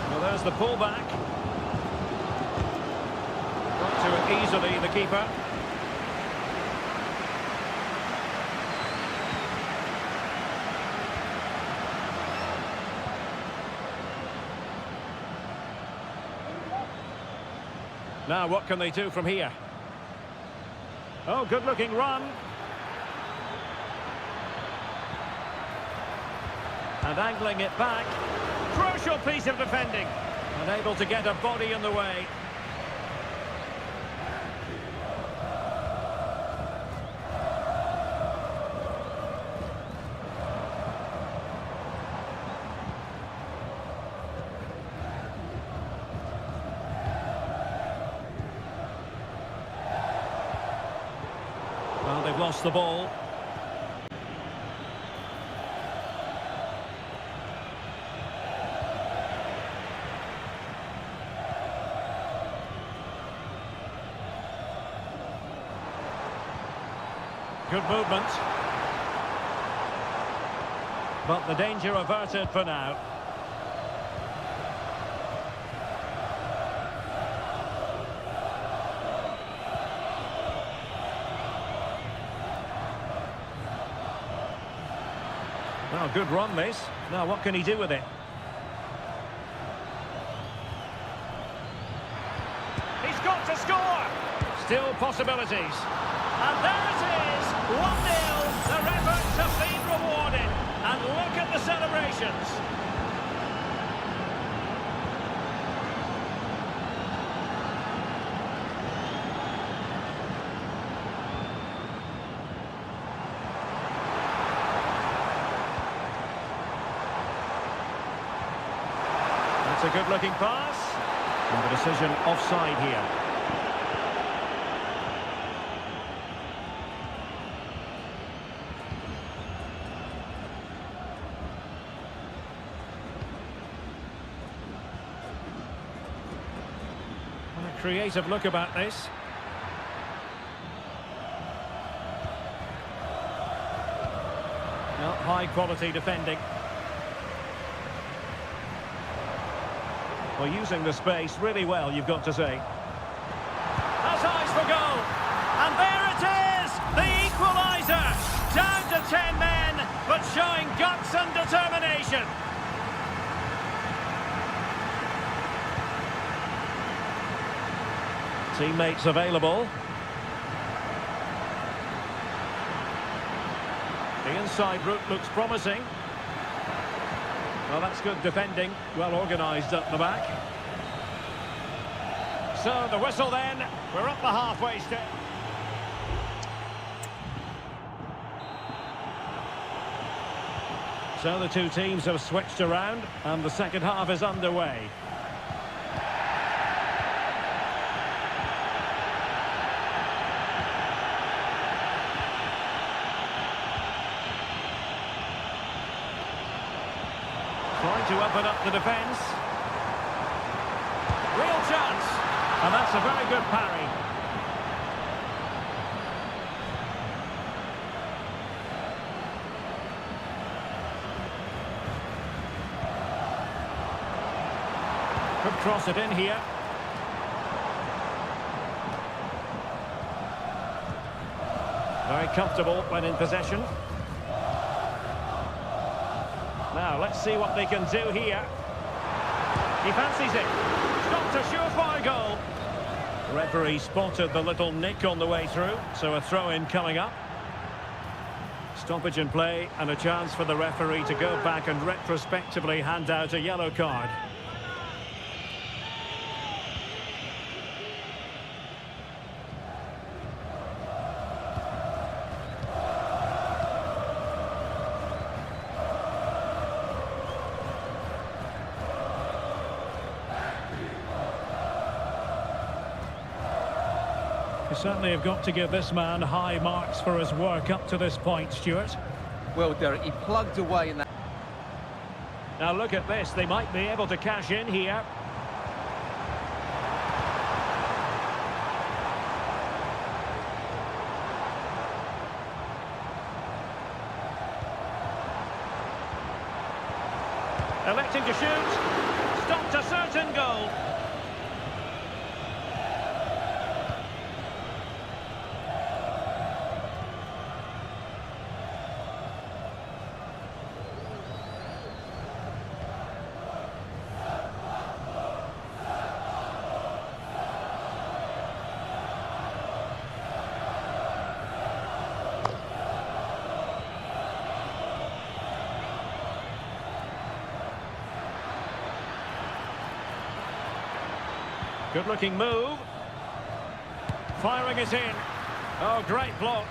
Well, there's the pullback. Got to it easily, the keeper. Now, what can they do from here? Oh, good-looking run. And angling it back. Crucial piece of defending. Unable to get a body in the way. Well, they've lost the ball. Good movement. But the danger averted for now. Oh, good run this. Now what can he do with it? He's got to score! Still possibilities. And there it is! 1-0. Their efforts have been rewarded. And look at the celebrations. That's a good-looking pass. And the decision offside here. Creative look about this. Not high quality defending. Well, using the space really well, you've got to say. Has eyes for goal. And there it is! The equaliser! Down to 10 men, but showing guts and determination. Teammates available. The inside route looks promising. Well, that's good defending. Well organised up the back. So the whistle then. We're up the halfway step. So the two teams have switched around and the second half is underway. Trying to open up the defence. Real chance. And that's a very good parry. Could cross it in here. Very comfortable when in possession. Now, let's see what they can do here. He fancies it. Stopped a surefire goal. Referee spotted the little nick on the way through, so a throw-in coming up. Stoppage in play and a chance for the referee to go back and retrospectively hand out a yellow card. You certainly have got to give this man high marks for his work up to this point, Stuart. Well, Derek, he plugged away in that. Now look at this, they might be able to cash in here. Electing to shoot. Stopped a certain goal. Good-looking move. Firing it in. Oh, great block.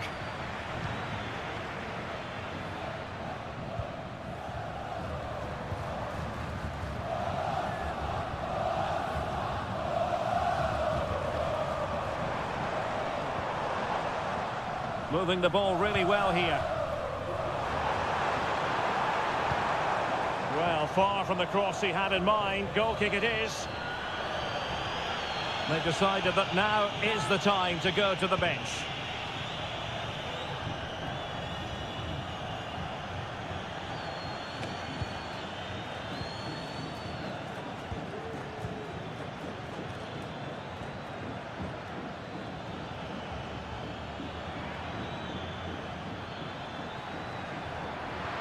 Moving the ball really well here. Well, far from the cross he had in mind. Goal kick it is. They decided that now is the time to go to the bench.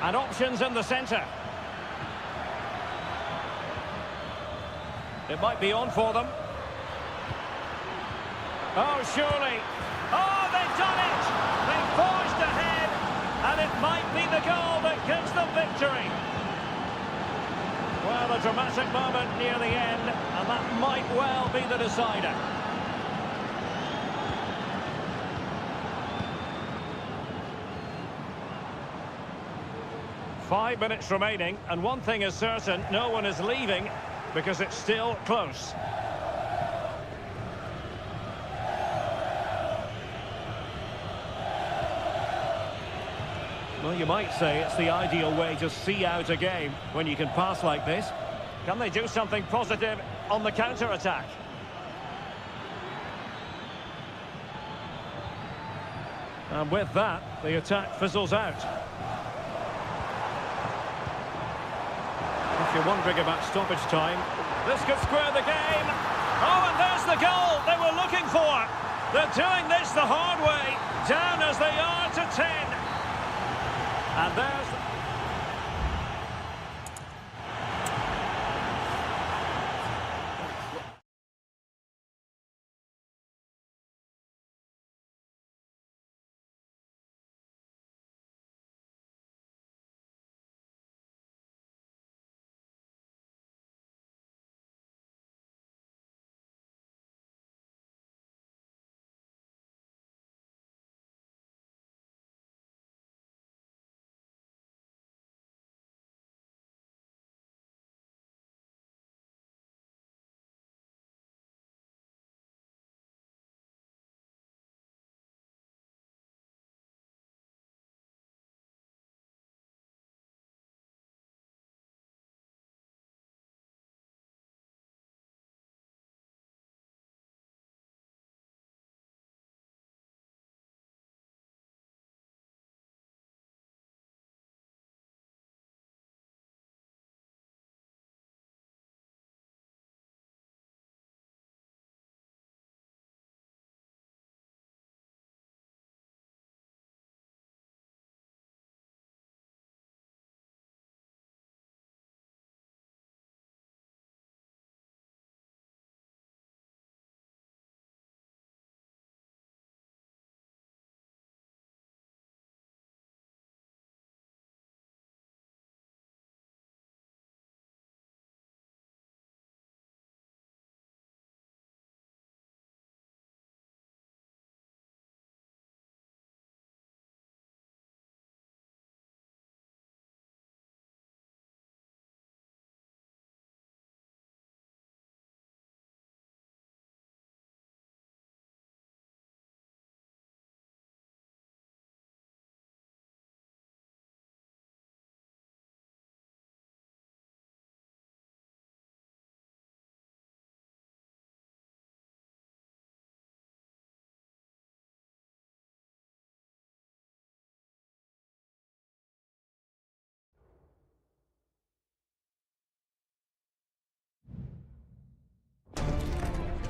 And options in the centre. It might be on for them. Oh, surely. Oh, they've done it! They've forged ahead, and it might be the goal that gives them victory. Well, a dramatic moment near the end, and that might well be the decider. Five minutes remaining, and one thing is certain, no one is leaving, because it's still close. Well, you might say it's the ideal way to see out a game when you can pass like this. Can they do something positive on the counter-attack? And with that, the attack fizzles out. If you're wondering about stoppage time, this could square the game. Oh, and there's the goal they were looking for. They're doing this the hard way, down as they are to 10. And there's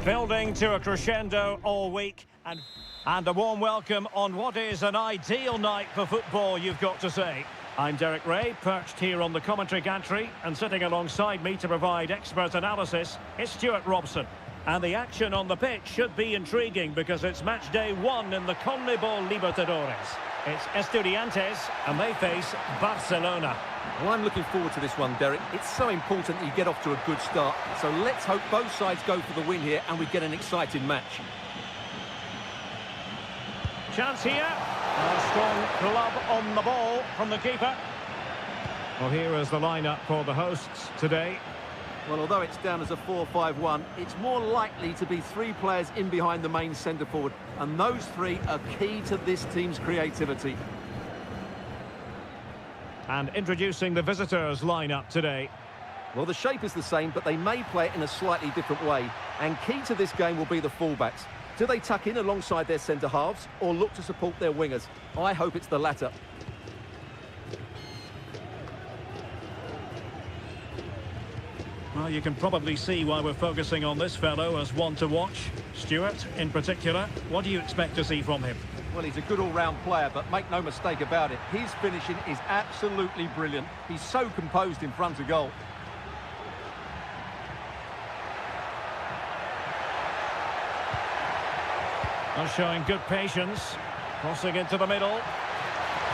Building to a crescendo all week, and a warm welcome on what is an ideal night for football, you've got to say. I'm Derek Ray, perched here on the commentary gantry, and sitting alongside me to provide expert analysis is Stuart Robson. And the action on the pitch should be intriguing because it's match day 1 in the CONMEBOL Libertadores. It's Estudiantes, and they face Barcelona. Well, I'm looking forward to this one, Derek. It's so important that you get off to a good start. So let's hope both sides go for the win here and we get an exciting match. Chance here. A strong glove on the ball from the keeper. Well, here is the lineup for the hosts today. Well, although it's down as a 4-5-1, it's more likely to be 3 players in behind the main centre-forward. And those 3 are key to this team's creativity. And introducing the visitors' lineup today. Well, the shape is the same, but they may play it in a slightly different way. And key to this game will be the fullbacks. Do they tuck in alongside their centre-halves or look to support their wingers? I hope it's the latter. Well, you can probably see why we're focusing on this fellow as one to watch. Stuart, in particular, what do you expect to see from him? Well, he's a good all-round player, but make no mistake about it, his finishing is absolutely brilliant. He's so composed in front of goal. Well, showing good patience, crossing into the middle.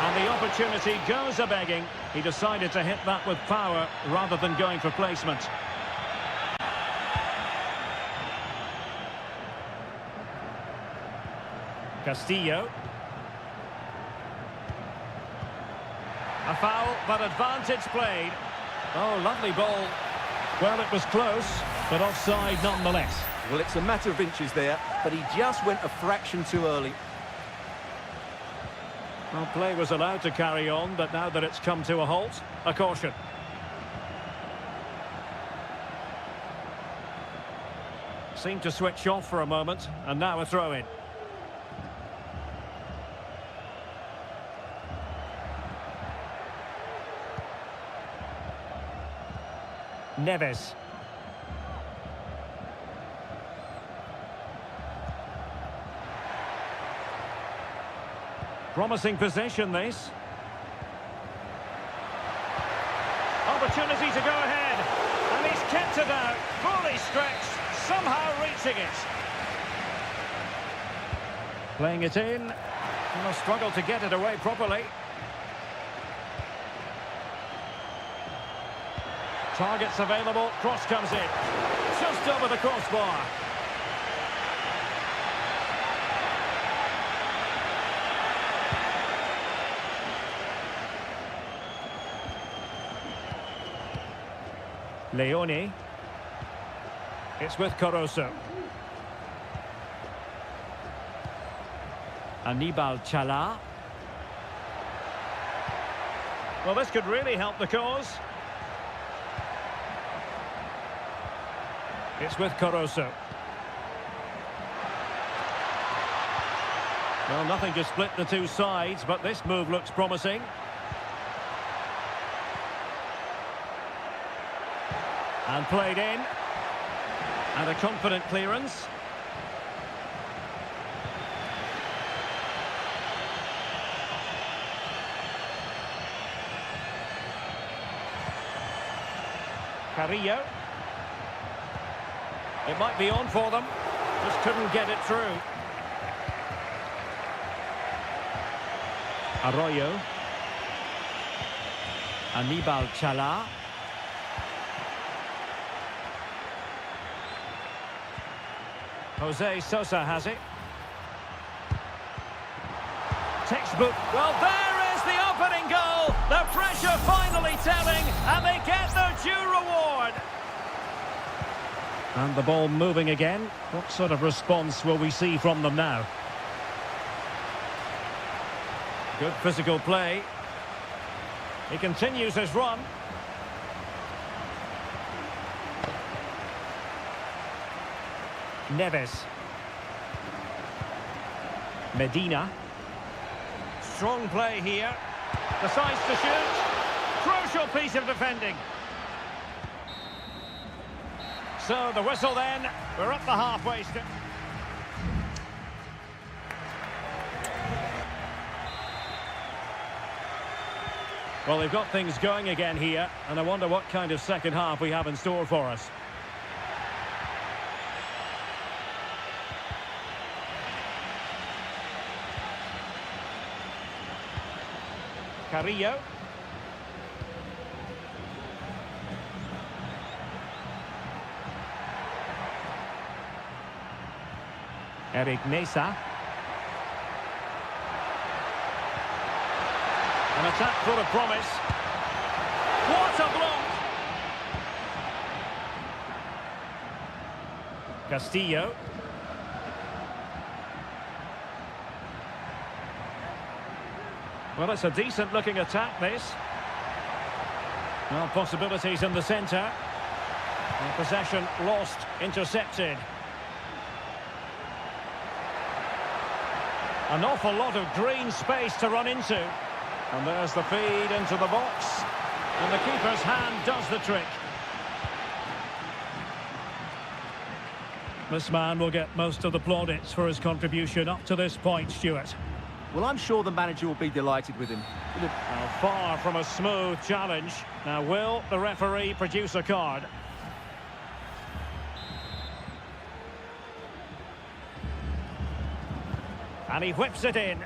And the opportunity goes a-begging. He decided to hit that with power rather than going for placement. Castillo. A foul, but advantage played. Oh, lovely ball. Well, it was close, but offside nonetheless. Well, it's a matter of inches there, but he just went a fraction too early. Well, play was allowed to carry on, but now that it's come to a halt, a caution. Seemed to switch off for a moment, and now a throw-in. Neves. Promising possession, this. Opportunity to go ahead. And he's kept it out. Fully stretched. Somehow reaching it. Playing it in. And a struggle to get it away properly. Targets available. Cross comes in. Just over the crossbar. Leone. It's with Caruso. Aníbal Chala. Well, this could really help the cause. It's with Caruso. Well, nothing to split the two sides, but this move looks promising. And played in. And a confident clearance. Carrillo. It might be on for them. Just couldn't get it through. Arroyo. Aníbal Chala. Jose Sosa has it. Textbook. Well, there is the opening goal. The pressure finally telling, and they get their due reward. And the ball moving again. What sort of response will we see from them now? Good physical play. He continues his run. Neves. Medina. Strong play here. Decides to shoot. Crucial piece of defending. So the whistle then, we're up the halfway step. Well, they've got things going again here, and I wonder what kind of second half we have in store for us. Carrillo. Eric Mesa. An attack full of promise. What a block! Castillo. Well, it's a decent-looking attack, this. Well, possibilities in the centre. And possession lost, intercepted. An awful lot of green space to run into. And there's the feed into the box. And the keeper's hand does the trick. This man will get most of the plaudits for his contribution up to this point, Stuart. Well, I'm sure the manager will be delighted with him. Now, far from a smooth challenge. Now, will the referee produce a card? And he whips it in.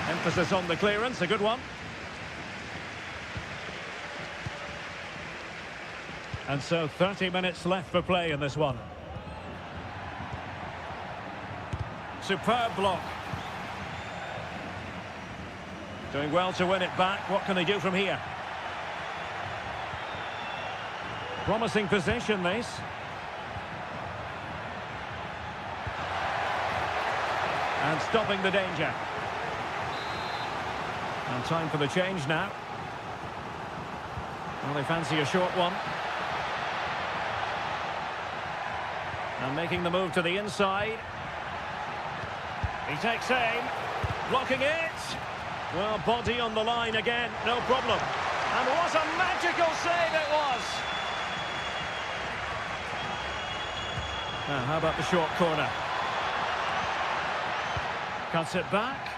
Emphasis on the clearance, a good one. And so 30 minutes left for play in this one. Superb block. Doing well to win it back. What can they do from here? Promising position, this. And stopping the danger. And time for the change now. Well, they fancy a short one. And making the move to the inside. He takes aim. Blocking it. Well, body on the line again. No problem. And what a magical save it was. Now, how about the short corner? Cuts it back.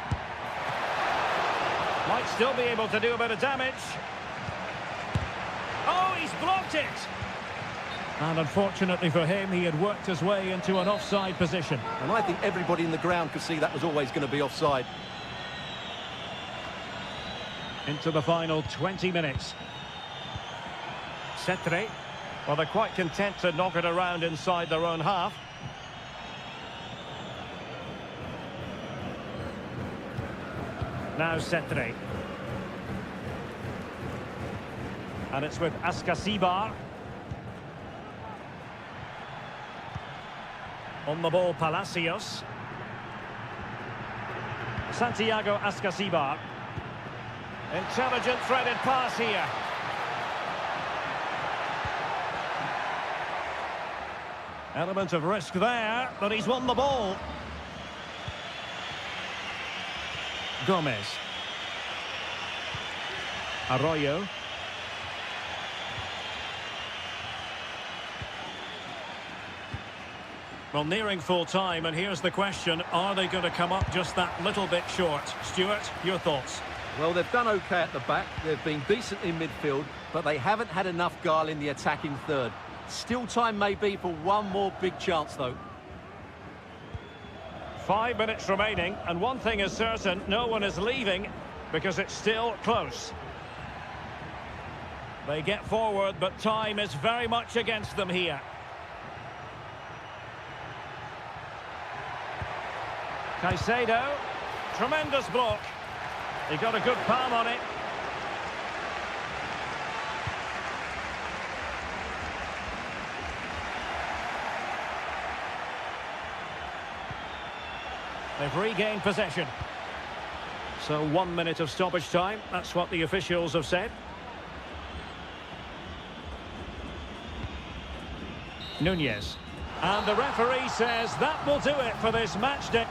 Might still be able to do a bit of damage. Oh, he's blocked it! And unfortunately for him, he had worked his way into an offside position. And I think everybody in the ground could see that was always going to be offside. Into the final 20 minutes. Cetre. Well, they're quite content to knock it around inside their own half. Now Cetre. And it's with Ascasibar. On the ball, Palacios. Santiago Ascasibar. Intelligent threaded pass here. Element of risk there, but he's won the ball. Gomez. Arroyo. Well, nearing full time, and here's the question. Are they going to come up just that little bit short? Stuart, your thoughts? Well, they've done okay at the back. They've been decent in midfield, but they haven't had enough guile in the attacking third. Still time may be for one more big chance, though. 5 minutes remaining, and one thing is certain, no one is leaving because it's still close. They get forward, but time is very much against them here. Caicedo, tremendous block. He got a good palm on it. They've regained possession. So 1 minute of stoppage time. That's what the officials have said. Nunez. And the referee says that will do it for this match day.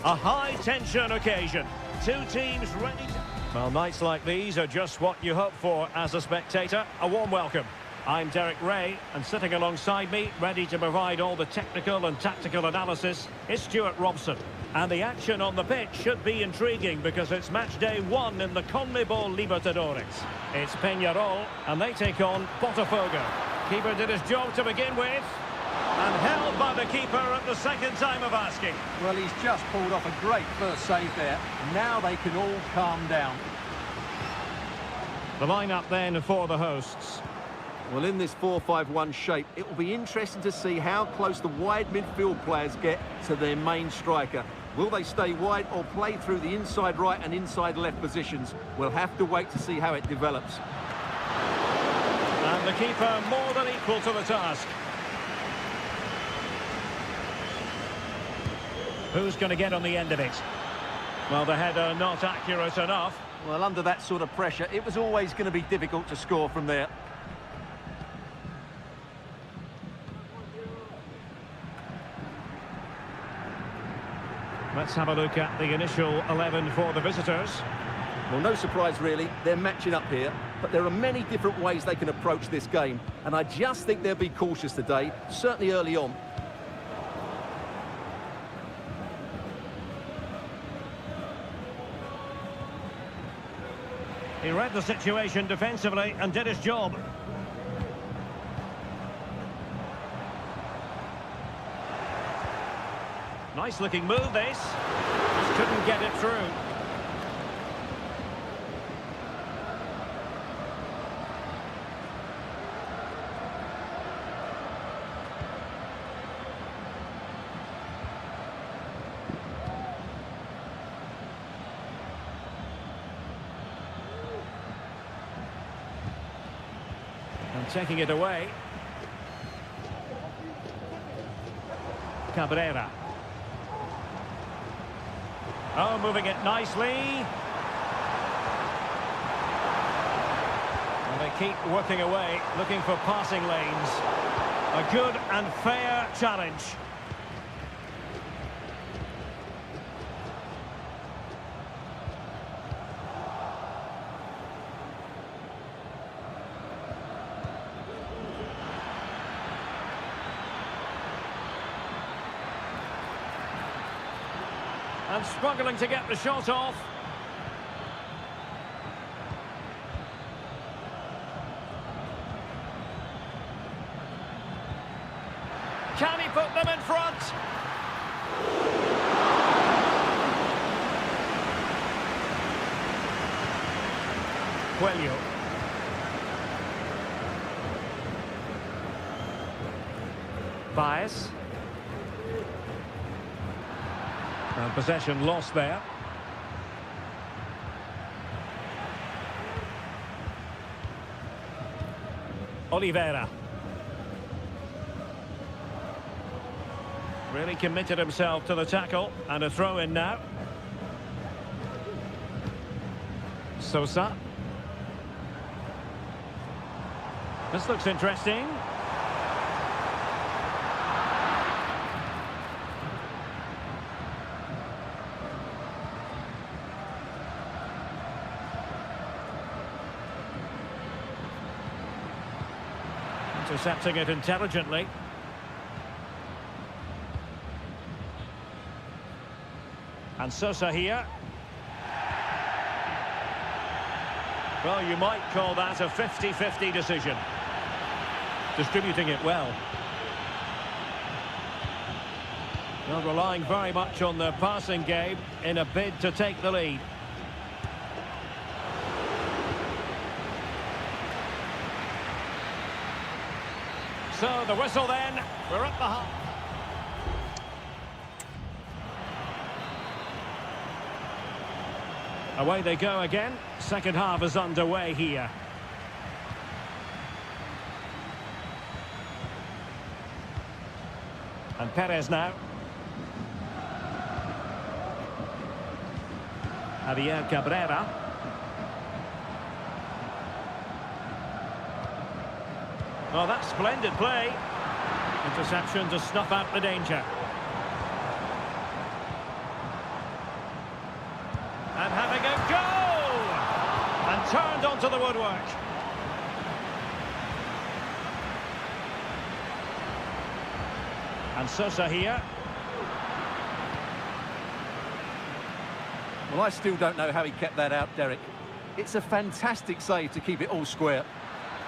A high-tension occasion. Two teams ready to... Well, nights like these are just what you hope for as a spectator. A warm welcome. I'm Derek Ray, and sitting alongside me, ready to provide all the technical and tactical analysis, is Stuart Robson. And the action on the pitch should be intriguing because it's match day 1 in the CONMEBOL Libertadores. It's Peñarol, and they take on Botafogo. Keeper did his job to begin with. And held by the keeper at the second time of asking. Well, he's just pulled off a great first save there. Now they can all calm down. The lineup then for the hosts. Well, in this 4-5-1 shape, it will be interesting to see how close the wide midfield players get to their main striker. Will they stay wide or play through the inside right and inside left positions? We'll have to wait to see how it develops. And the keeper more than equal to the task. Who's going to get on the end of it? Well, the header not accurate enough. Well, under that sort of pressure, it was always going to be difficult to score from there. Let's have a look at the initial 11 for the visitors. Well, no surprise really, they're matching up here, but there are many different ways they can approach this game, and I just think they'll be cautious today, certainly early on. He read the situation defensively and did his job. Nice looking move this. Just couldn't get it through. And taking it away. Cabrera. Oh, moving it nicely. And they keep working away, looking for passing lanes. A good and fair challenge. And struggling to get the shot off. Can he put them in front? Coelho. Bias. And possession lost there. Oliveira. Really committed himself to the tackle. And a throw-in now. Sosa. This looks interesting. Intercepting it intelligently. And Sosa here. Well, you might call that a 50-50 decision. Distributing it well. Well, relying very much on their passing game in a bid to take the lead. So the whistle then, we're at the half. Away they go again. Second half is underway here. And Perez now. Javier Cabrera. Oh, that's splendid play. Interception to snuff out the danger. having a go! And turned onto the woodwork. And Sosa here. Well, I still don't know how he kept that out, Derek. It's a fantastic save to keep it all square.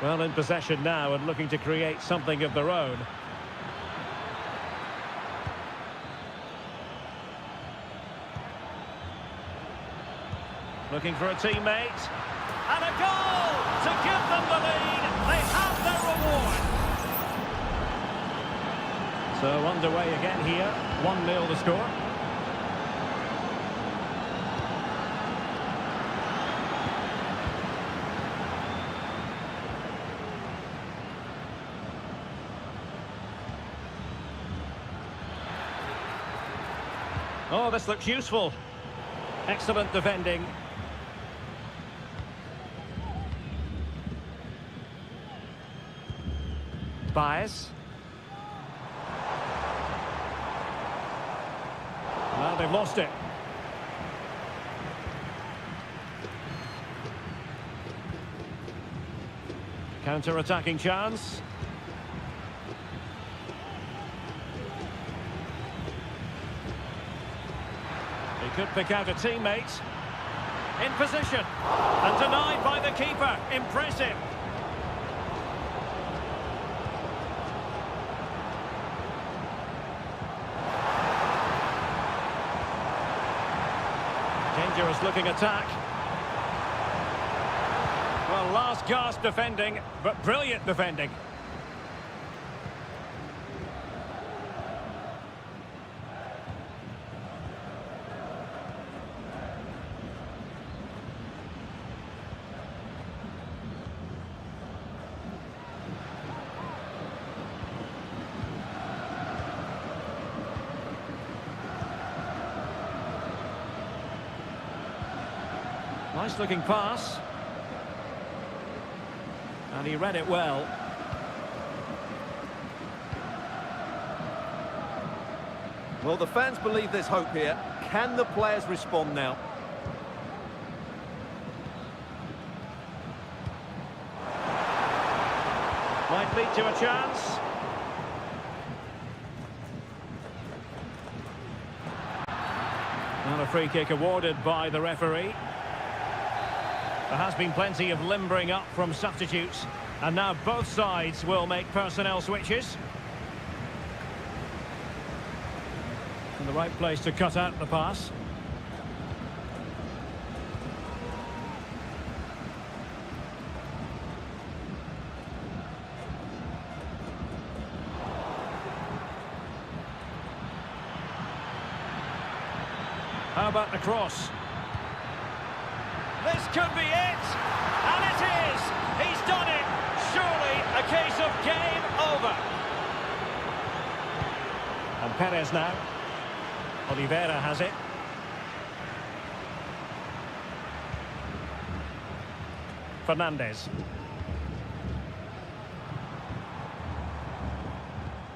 Well, in possession now and looking to create something of their own. Looking for a teammate. And a goal to give them the lead. They have their reward. So underway again here. 1-0 the score. Oh, this looks useful. Excellent defending. Bias. Now they've lost it. Counter-attacking chance. He could pick out a teammate. In position. And denied by the keeper. Impressive. Dangerous looking attack. Well, last gasp defending, but brilliant defending. Nice looking pass. And he read it well. Well, the fans believe there's hope here. Can the players respond now? Might lead to a chance. And a free kick awarded by the referee. There has been plenty of limbering up from substitutes, and now both sides will make personnel switches. In the right place to cut out the pass. How about the cross? This could be it, and it is! He's done it! Surely a case of game over. And Perez now. Oliveira has it. Fernandez.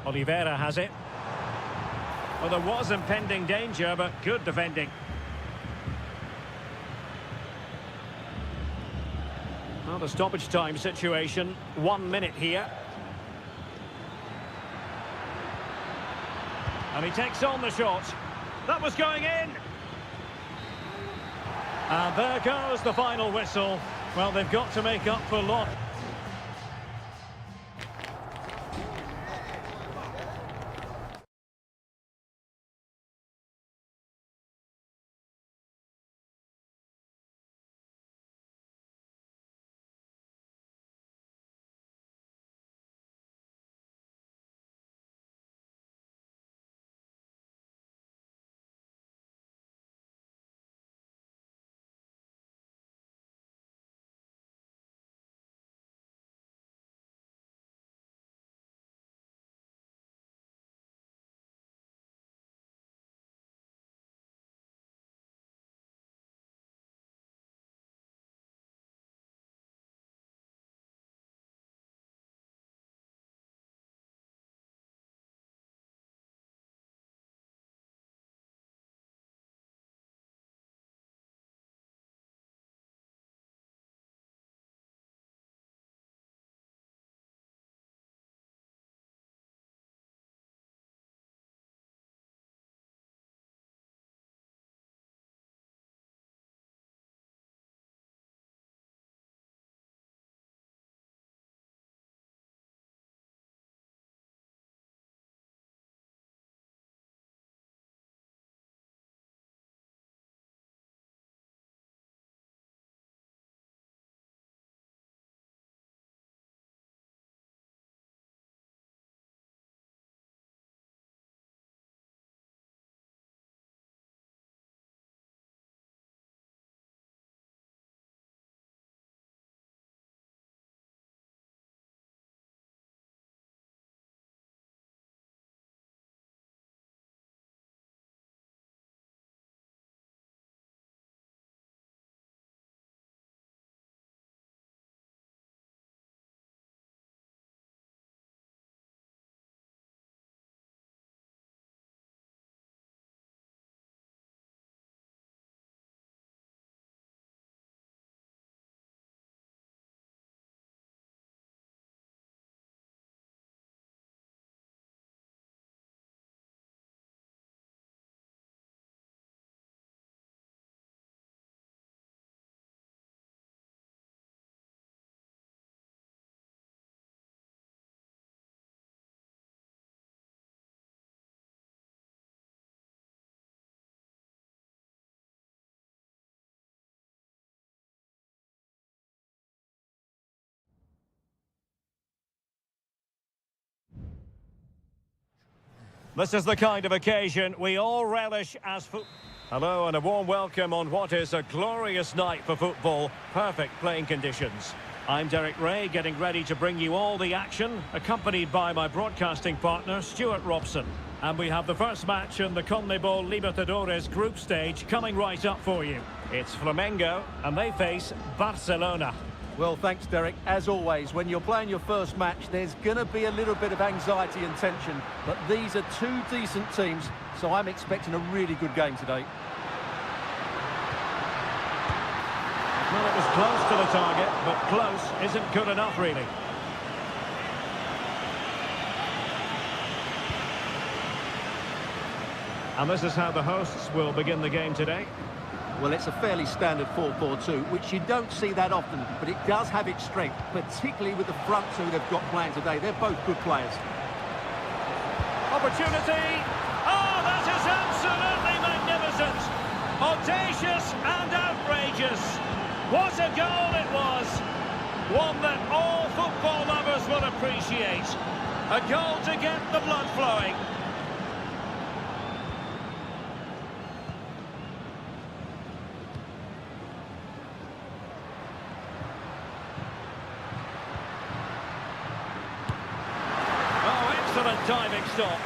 Oliveira has it. Well, there was impending danger, but good defending. Well, the stoppage time situation, 1 minute here. And he takes on the shot. That was going in. And there goes the final whistle. Well, they've got to make up for loss. This is the kind of occasion we all relish as Hello and a warm welcome on what is a glorious night for football. Perfect playing conditions. I'm Derek Ray, getting ready to bring you all the action, accompanied by my broadcasting partner, Stuart Robson. And we have the first match in the CONMEBOL Libertadores group stage coming right up for you. It's Flamengo, and they face Barcelona. Well, thanks, Derek. As always, when you're playing your first match, there's going to be a little bit of anxiety and tension. But these are two decent teams, so I'm expecting a really good game today. Well, it was close to the target, but close isn't good enough, really. And this is how the hosts will begin the game today. Well, it's a fairly standard 4-4-2, which you don't see that often, but it does have its strength, particularly with the front two they've got playing today. They're both good players. Opportunity! Oh, that is absolutely magnificent! Audacious and outrageous! What a goal it was! One that all football lovers will appreciate. A goal to get the blood flowing. Excellent diving stop.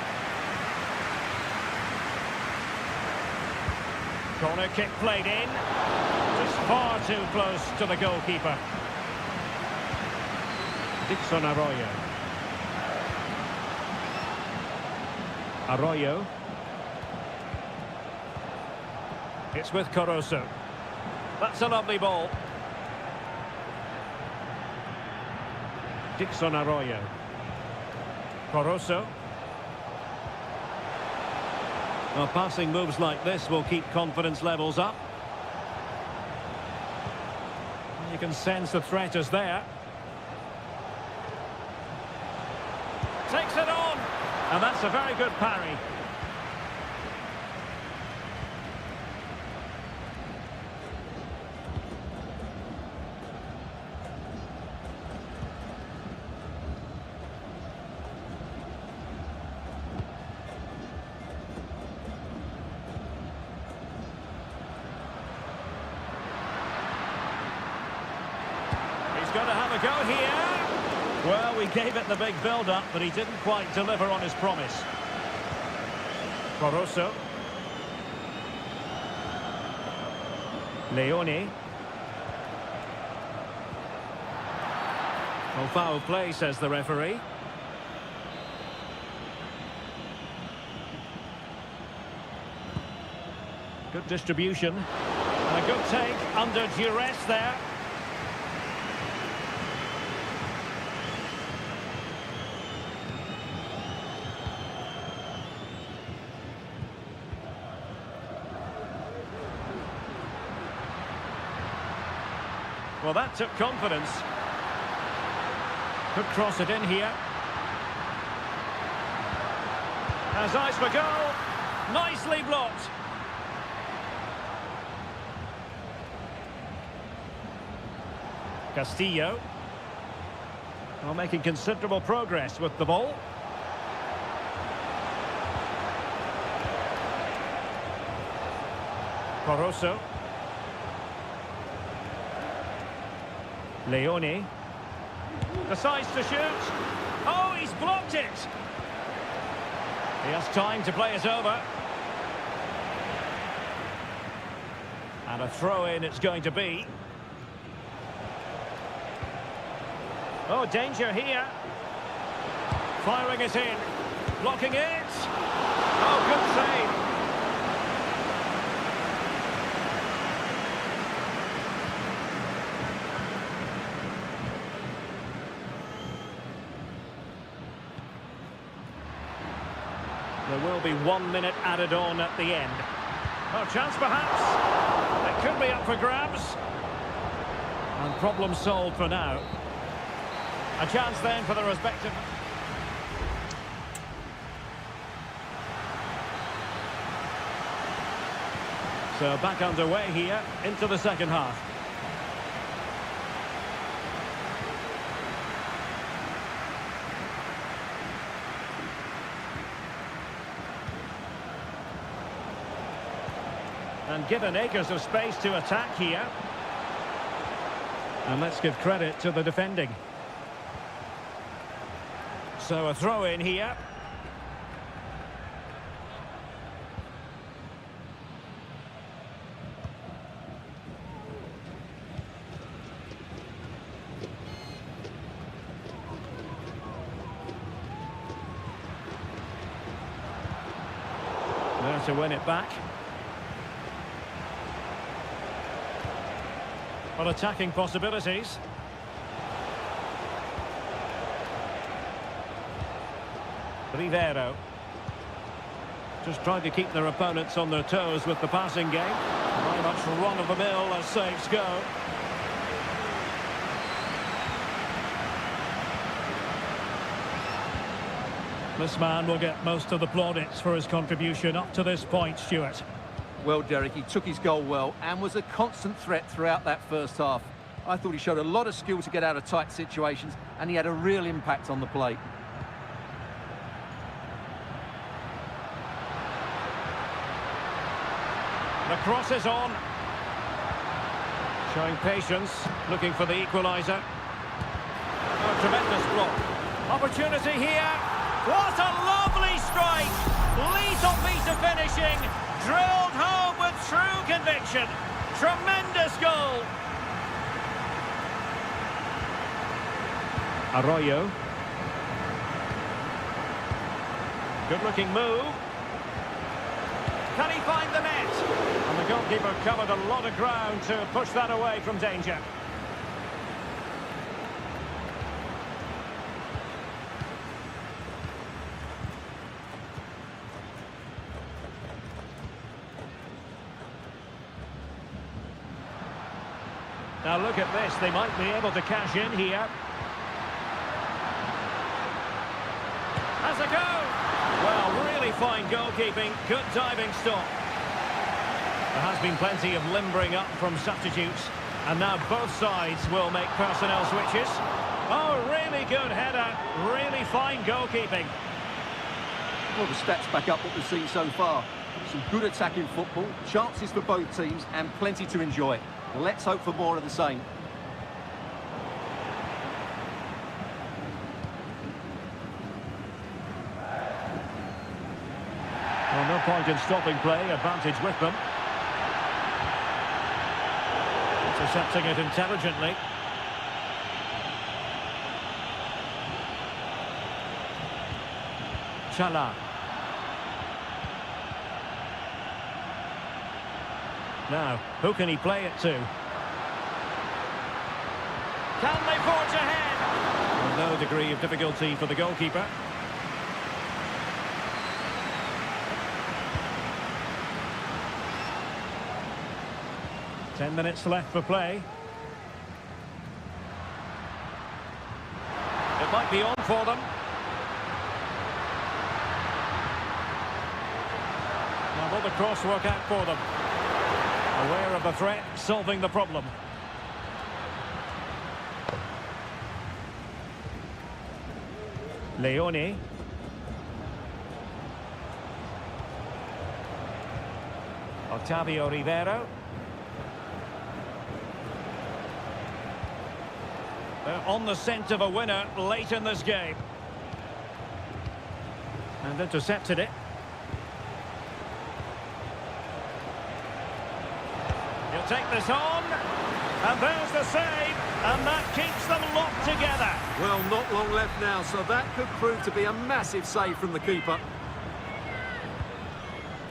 Corner kick played in. Just far too close to the goalkeeper. Dixon Arroyo. Arroyo. It's with Caruso. That's a lovely ball. Dixon Arroyo. Caruso. Well, passing moves like this will keep confidence levels up. You can sense the threat is there. Takes it on! And that's a very good parry. Going to have a go here. Well, we gave it the big build-up, but he didn't quite deliver on his promise. Caruso. Leone. Well, foul play, says the referee. Good distribution. And a good take under duress there. Well, that took confidence. Could cross it in here. Has eyes for goal. Nicely blocked. Castillo. Well, making considerable progress with the ball. Caruso. Leone decides to shoot. Oh, he's blocked it. He has time to play it over. And a throw-in it's going to be. Oh, danger here. Firing it in. Blocking it. Oh, good save. There will be 1 minute added on at the end. Oh, chance perhaps. It could be up for grabs. And problem solved for now. A chance then for the respective... So back underway here into the second half. And given acres of space to attack here. And let's give credit to the defending. So a throw in here. There to win it back. Well, attacking possibilities. Rivero. Just trying to keep their opponents on their toes with the passing game. Very much run-of-the-mill as saves go. This man will get most of the plaudits for his contribution up to this point, Stuart. Well, Derek, he took his goal well and was a constant threat throughout that first half. I thought he showed a lot of skill to get out of tight situations, and he had a real impact on the play. The cross is on. Showing patience, looking for the equaliser. Oh, tremendous block. Opportunity here. What a lovely strike! Lethal piece of finishing. Drilled home with true conviction. Tremendous goal. Arroyo. Good-looking move. Can he find the net? And the goalkeeper covered a lot of ground to push that away from danger. Now look at this, they might be able to cash in here. Has a go! Well, really fine goalkeeping, good diving stop. There has been plenty of limbering up from substitutes, and now both sides will make personnel switches. Oh, really good header, really fine goalkeeping. Well, the stats back up what we've seen so far. Some good attacking football, chances for both teams, and plenty to enjoy. Let's hope for more of the same. Well, no point in stopping play, advantage with them. Intercepting it intelligently. Chala. Now, who can he play it to? Can they forge ahead? Well, no degree of difficulty for the goalkeeper. Ten minutes left for play. It might be on for them. Now, will the cross work out for them? Aware of the threat, solving the problem. Leone. Octavio Rivero. They're on the scent of a winner late in this game. And intercepted it. He'll take this on. And there's the save. And that keeps them locked together. Well, not long left now, so that could prove to be a massive save from the keeper.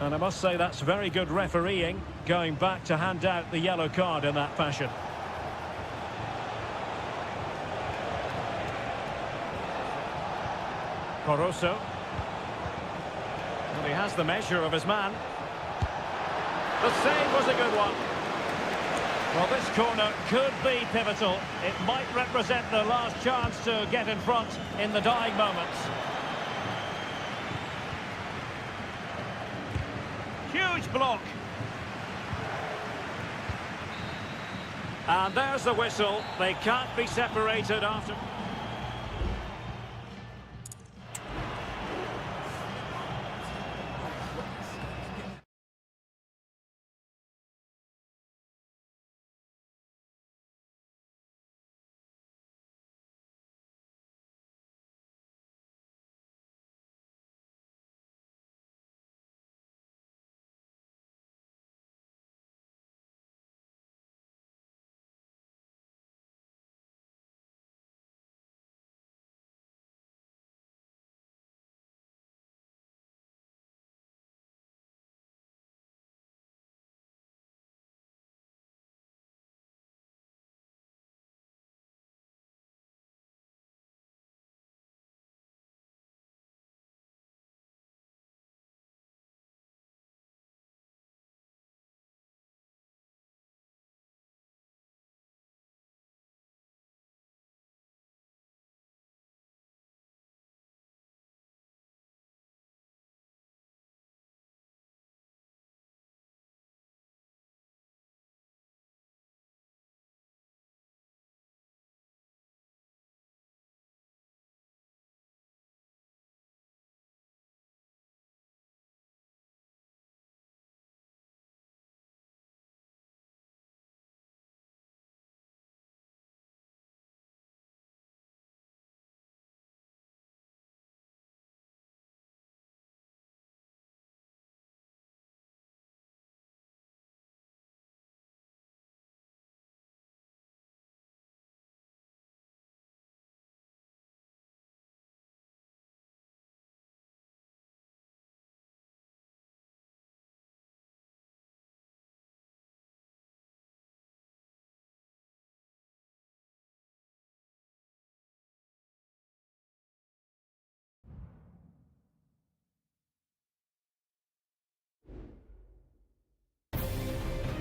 And I must say that's very good refereeing, going back to hand out the yellow card in that fashion. Coroso. Well, he has the measure of his man. The save was a good one. Well, this corner could be pivotal. It might represent the last chance to get in front in the dying moments. Huge block. And there's the whistle. They can't be separated after...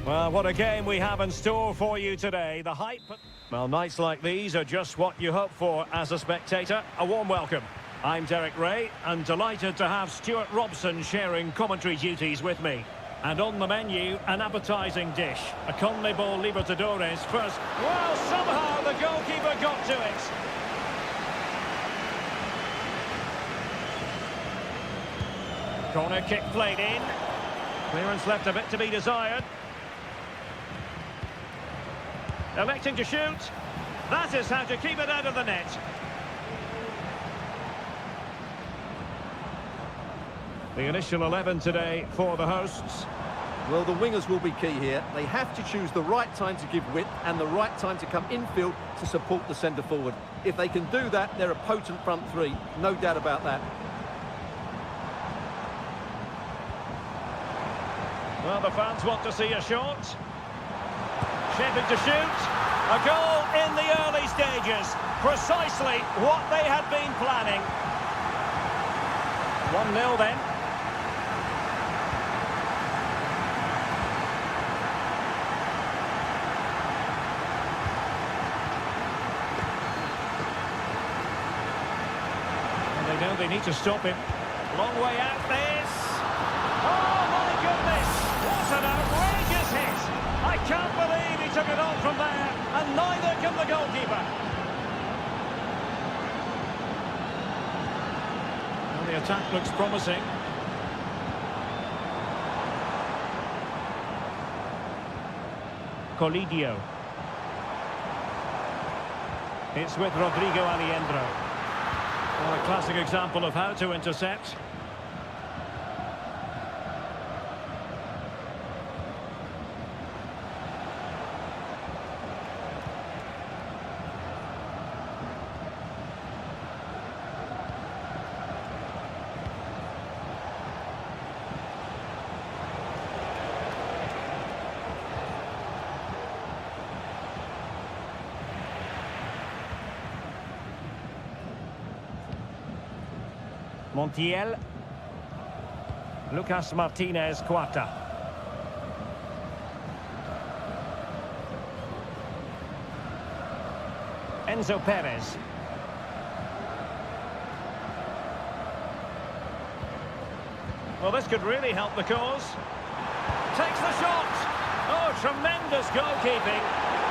Well, what a game we have in store for you today. The hype... Well, nights like these are just what you hope for as a spectator. A warm welcome. I'm Derek Ray, and delighted to have Stuart Robson sharing commentary duties with me. And on the menu, an appetising dish. A CONMEBOL Libertadores first. Well, somehow the goalkeeper got to it. Corner kick played in. Clearance left a bit to be desired. Electing to shoot. That is how to keep it out of the net. The initial 11 today for the hosts. Well, the wingers will be key here. They have to choose the right time to give width and the right time to come infield to support the centre forward. If they can do that, they're a potent front three. No doubt about that. Well, the fans want to see a shot. Shaping to shoot. A goal in the early stages. Precisely what they had been planning. 1-0 then. And they know they need to stop him. Long way out this. Oh my goodness! What an outrageous hit! I can't believe he took it on from there, and neither can the goalkeeper. Well, the attack looks promising. Colidio. It's with Rodrigo Aliendro. Well, a classic example of how to intercept. Montiel. Lucas Martinez Quarta. Enzo Perez. Well, this could really help the cause. Takes the shot. Oh, tremendous goalkeeping.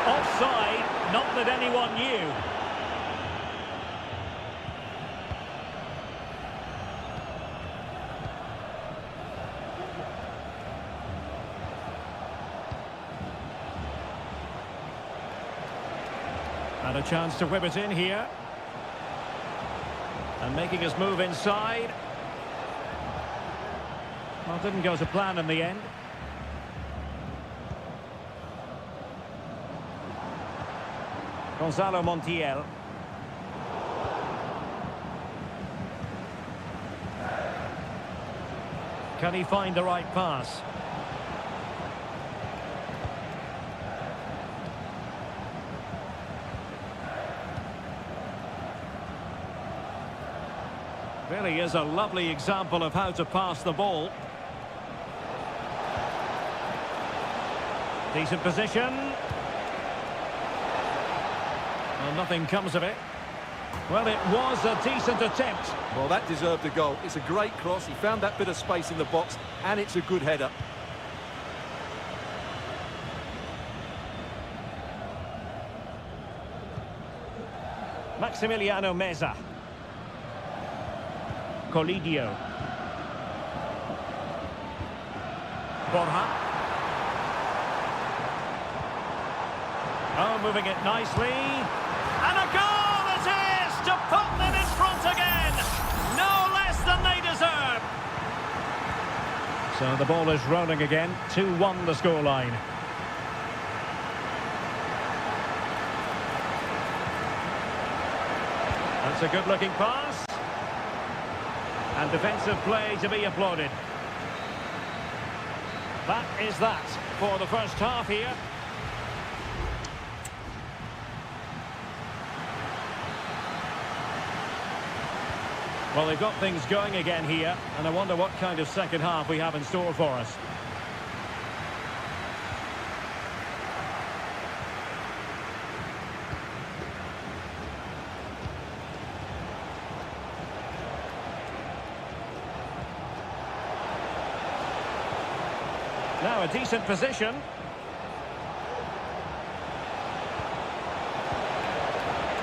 Offside, not that anyone knew. And a chance to whip it in here. And making his move inside. Well, didn't go to plan in the end. Gonzalo Montiel. Can he find the right pass? Really is a lovely example of how to pass the ball. Decent position. Well, nothing comes of it. Well, it was a decent attempt. Well, that deserved a goal. It's a great cross. He found that bit of space in the box, and it's a good header. Maximiliano Meza. Colidio. Borja. Oh, moving it nicely. And a goal it is to put them in front again. No less than they deserve. So the ball is rolling again. 2-1 the scoreline. That's a good-looking pass. And defensive play to be applauded. That is that for the first half here. Well, they've got things going again here, and I wonder what kind of second half we have in store for us. Now a decent position.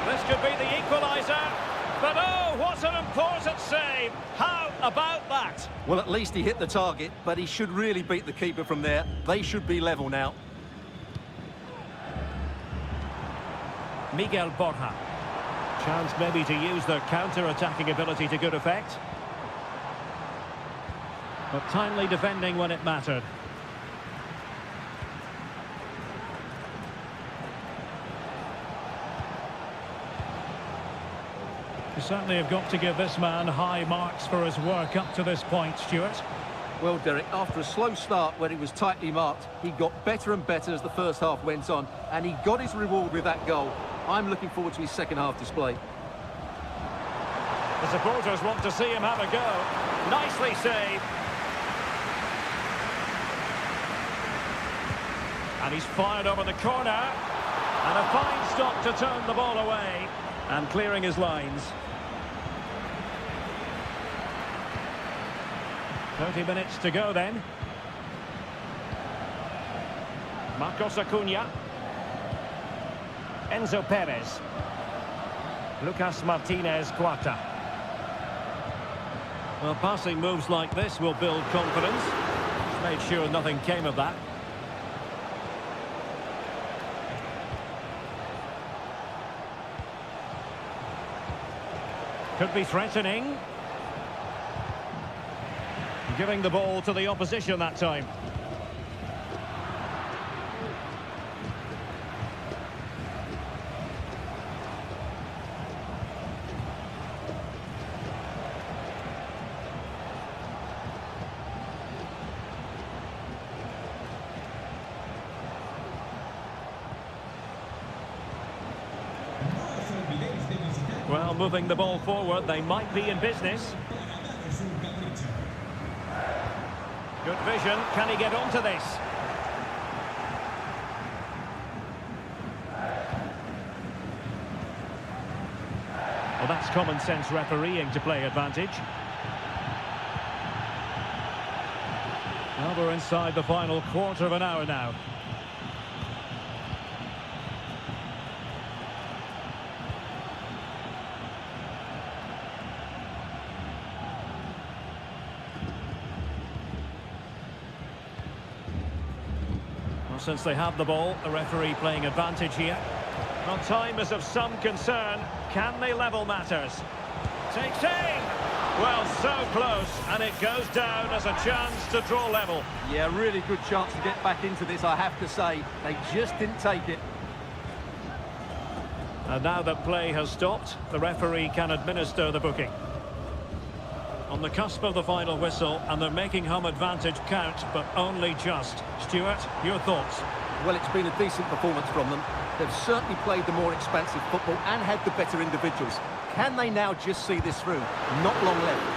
This could be the equaliser. But oh, what an important save. How about that? Well, at least he hit the target, but he should really beat the keeper from there. They should be level now. Miguel Borja. Chance maybe to use their counter-attacking ability to good effect. But timely defending when it mattered. You certainly have got to give this man high marks for his work up to this point, Stuart. Well, Derek, after a slow start where he was tightly marked, he got better and better as the first half went on, and he got his reward with that goal. I'm looking forward to his second half display. The supporters want to see him have a go. Nicely saved. And he's fired over the corner. And a fine stop to turn the ball away. And clearing his lines. 30 minutes to go then. Marcos Acuna. Enzo Perez. Lucas Martinez Cuarta. Well, passing moves like this will build confidence. He's made sure nothing came of that. Could be threatening. Giving the ball to the opposition that time. Well, moving the ball forward, they might be in business. Good vision. Can he get onto this? Well, that's common sense refereeing to play advantage. Well, we're inside the final quarter of an hour now. Since they have the ball, the referee playing advantage here. Well, time is of some concern. Can they level matters? Takes aim! Well, so close, and it goes down as a chance to draw level. Yeah, really good chance to get back into this, I have to say. They just didn't take it. And now that play has stopped, the referee can administer the booking. On the cusp of the final whistle, and they're making home advantage count, but only just. Stuart, your thoughts? Well, it's been a decent performance from them. They've certainly played the more expansive football and had the better individuals. Can they now just see this through? Not long left.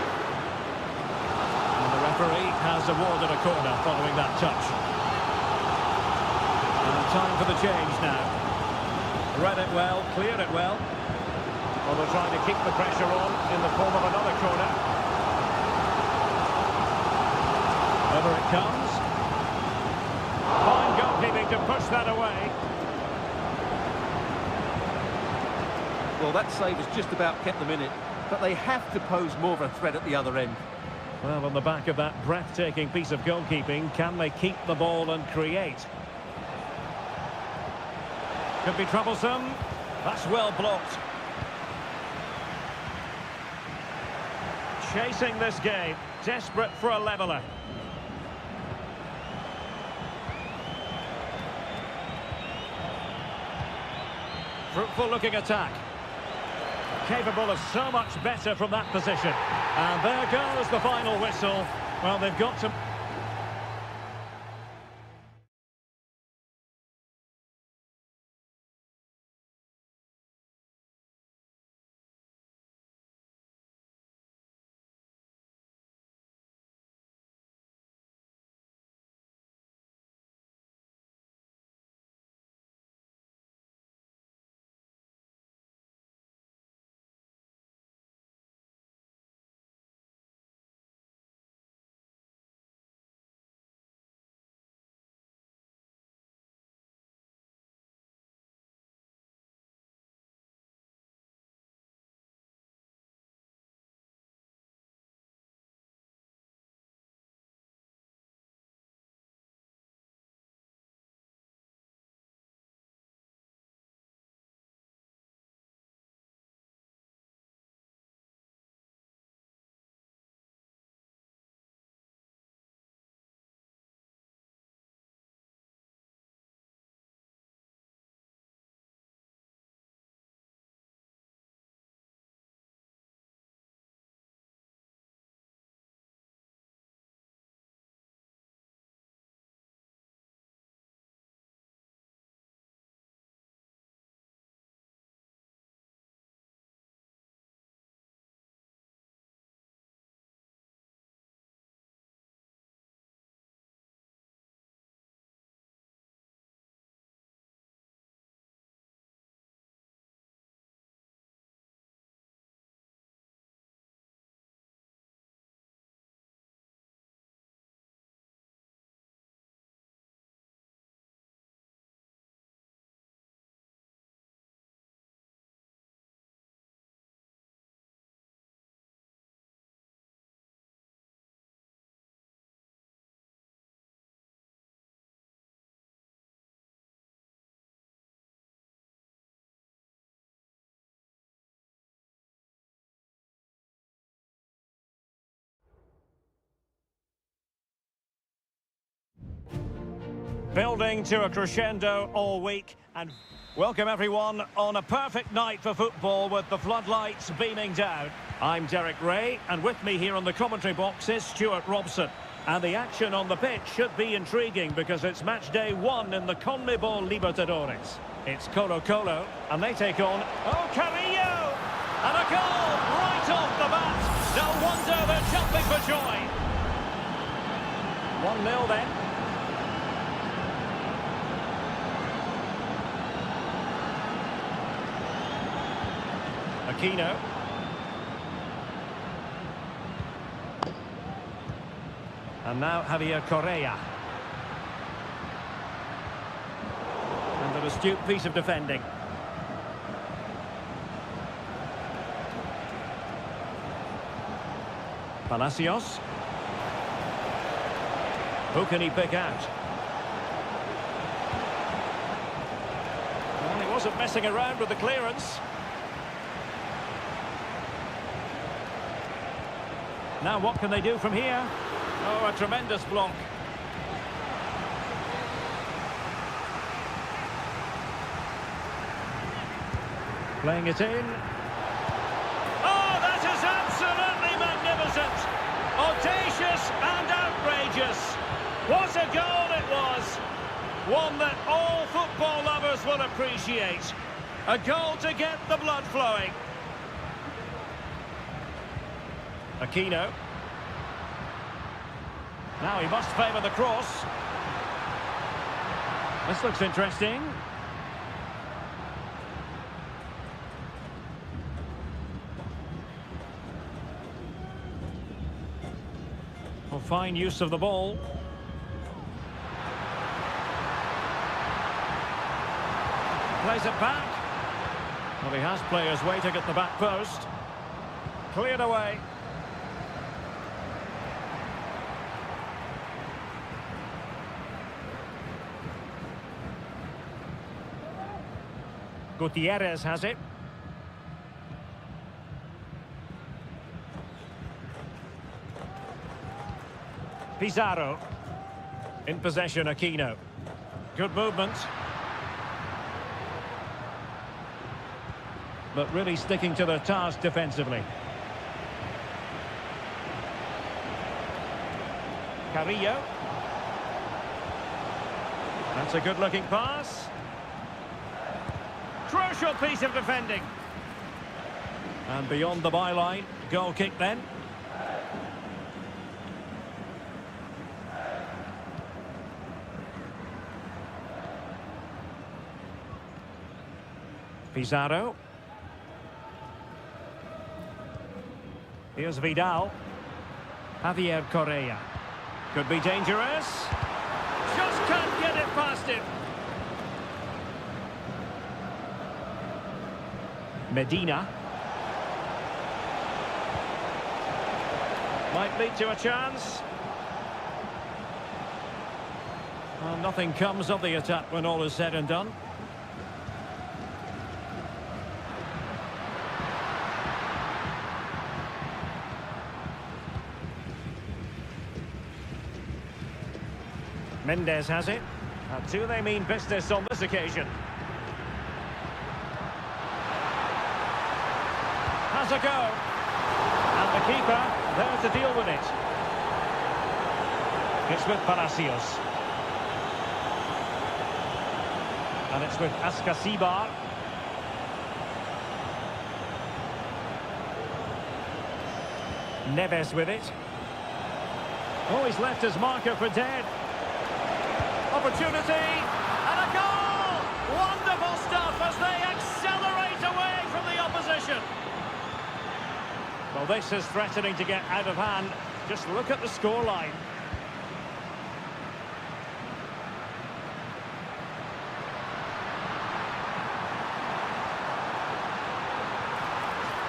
And the referee has awarded a corner following that touch. And time for the change now. Read it well, cleared it well. Well, they're trying to keep the pressure on in the form of another corner. Over it comes. Fine goalkeeping to push that away. Well, that save has just about kept them in it, but they have to pose more of a threat at the other end. Well, on the back of that breathtaking piece of goalkeeping, can they keep the ball and create? Could be troublesome. That's well blocked. Chasing this game, desperate for a leveller. Fruitful looking attack. Capable of so much better from that position. And there goes the final whistle. Well, they've got to... Building to a crescendo all week, and welcome everyone on a perfect night for football with the floodlights beaming down. I'm Derek Ray, and with me here on the commentary box is Stuart Robson. And the action on the pitch should be intriguing because it's match day 1 in the CONMEBOL Libertadores. It's Colo-Colo, and they take on... Oh, Carrillo! And a goal right off the bat. No wonder they're jumping for joy. 1-0 then. Aquino. And now Javier Correa. And an astute piece of defending. Palacios. Who can he pick out? Well, he wasn't messing around with the clearance. Now what can they do from here? Oh, a tremendous block. Playing it in. Oh, that is absolutely magnificent. Audacious and outrageous. What a goal it was. One that all football lovers will appreciate. A goal to get the blood flowing. Aquino. Now he must favour the cross. This looks interesting. Well, fine use of the ball. Plays it back. Well, he has players waiting at the back post. Cleared away. Gutierrez has it. Pizarro. In possession, Aquino. Good movement. But really sticking to their task defensively. Carrillo. That's a good-looking pass. Crucial piece of defending. And beyond the byline, goal kick then. Pizarro. Here's Vidal. Javier Correa. Could be dangerous. Just can't get it past him. Medina. Might lead to a chance. Well, nothing comes of the attack when all is said and done. Mendes has it. And do they mean business on this occasion? Has a go. And the keeper there to deal with it. It's with Palacios. And it's with Ascasibar. Neves with it. Oh, he's left his marker for dead. Opportunity. And a goal! Wonderful stuff as they accelerate away from the opposition. Well, this is threatening to get out of hand. Just look at the scoreline.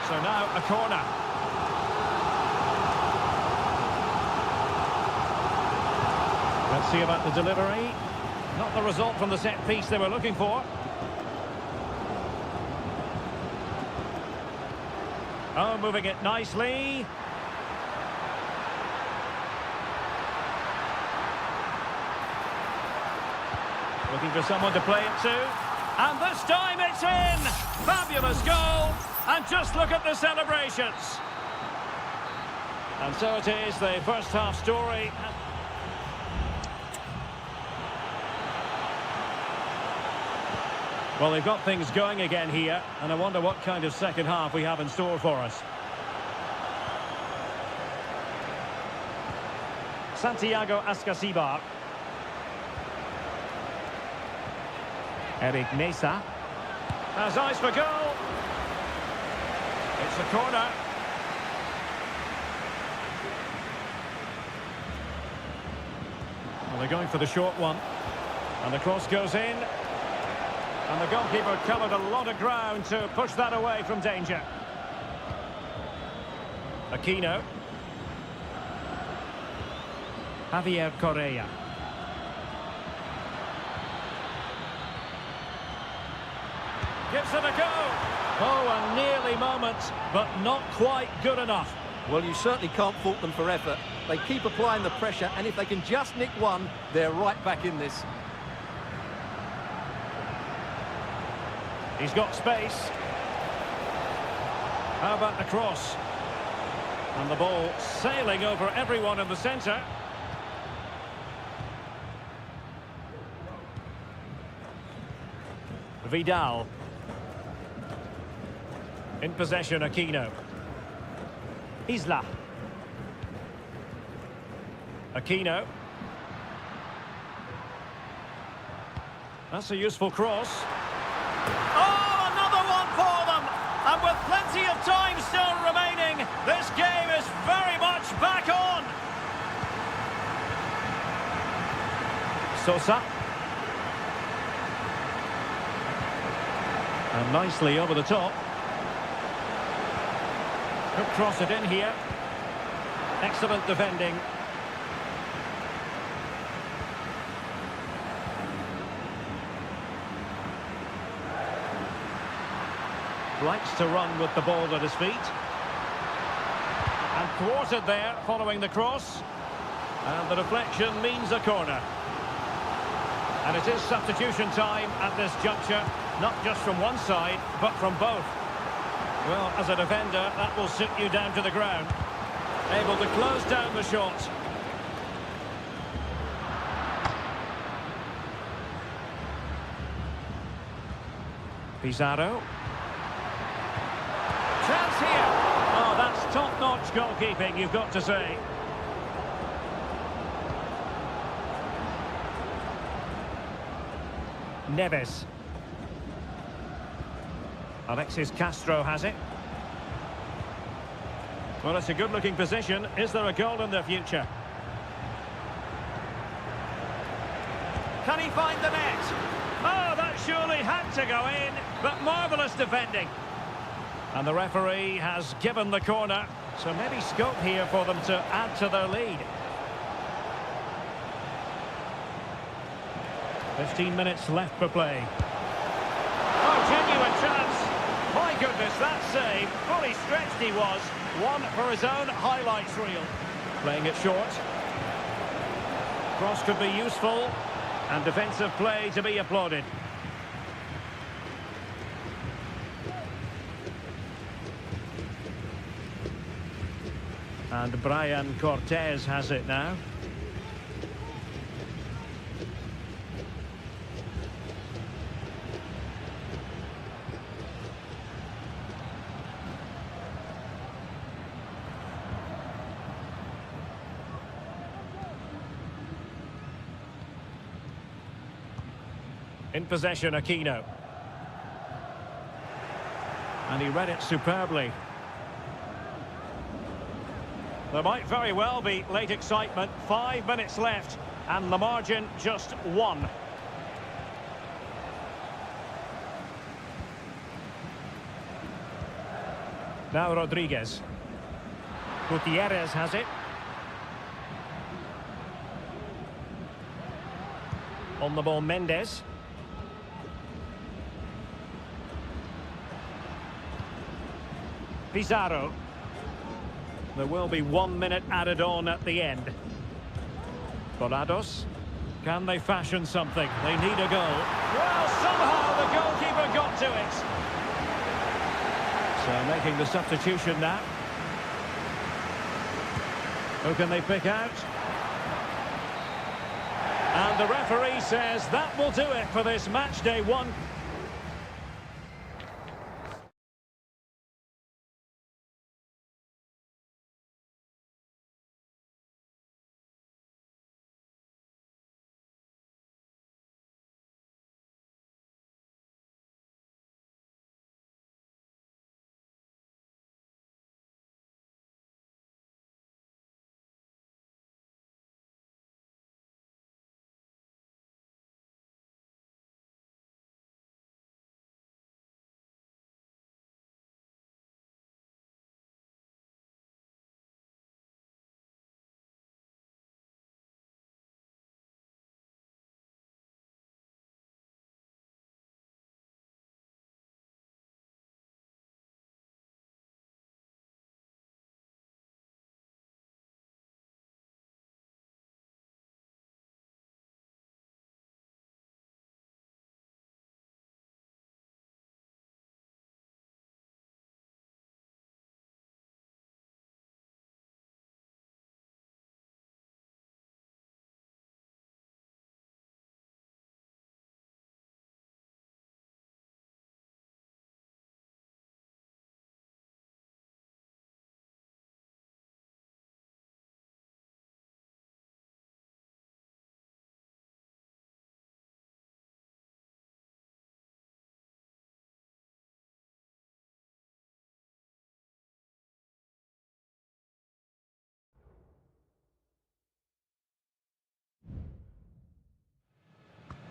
So now a corner. Let's see about the delivery. Not the result from the set piece they were looking for. Oh, moving it nicely. Looking for someone to play it to. And this time it's in! Fabulous goal! And just look at the celebrations. And so it is, the first half story. Well, they've got things going again here, and I wonder what kind of second half we have in store for us. Santiago Ascasibar. Eric Mesa. Has eyes for goal. It's a corner. Well, they're going for the short one. And the cross goes in. And the goalkeeper covered a lot of ground to push that away from danger. Aquino. Javier Correa. Gives it a go. Oh, a nearly moment, but not quite good enough. Well, you certainly can't fault them for effort. They keep applying the pressure, and if they can just nick one, they're right back in this. He's got space. How about the cross? And the ball sailing over everyone in the centre. Vidal. In possession, Aquino. Isla. Aquino. That's a useful cross. Oh, another one for them! And with plenty of time still remaining, this game is very much back on! Sosa. And nicely over the top. Could cross it in here. Excellent defending. Likes to run with the ball at his feet. And thwarted there following the cross. And the deflection means a corner. And it is substitution time at this juncture. Not just from one side, but from both. Well, as a defender, that will sit you down to the ground. Able to close down the shot. Pizarro. Chance here. Oh, that's top-notch goalkeeping, you've got to say. Neves. Alexis Castro has it. Well, it's a good-looking position. Is there a goal in the future? Can he find the net? Oh, that surely had to go in, but marvellous defending. And the referee has given the corner, so maybe scope here for them to add to their lead. 15 minutes left for play. Oh, genuine chance. My goodness, that save. Fully stretched he was. One for his own highlights reel. Playing it short. Cross could be useful. And defensive play to be applauded. And Brian Cortez has it now. In possession, Aquino. And he read it superbly. There might very well be late excitement. 5 minutes left, and the margin just 1. Now Rodriguez. Gutierrez has it. On the ball, Mendes. Pizarro. There will be 1 minute added on at the end. Dorados. Can they fashion something? They need a goal. Well, somehow the goalkeeper got to it. So making the substitution now. Who can they pick out? And the referee says that will do it for this match day one.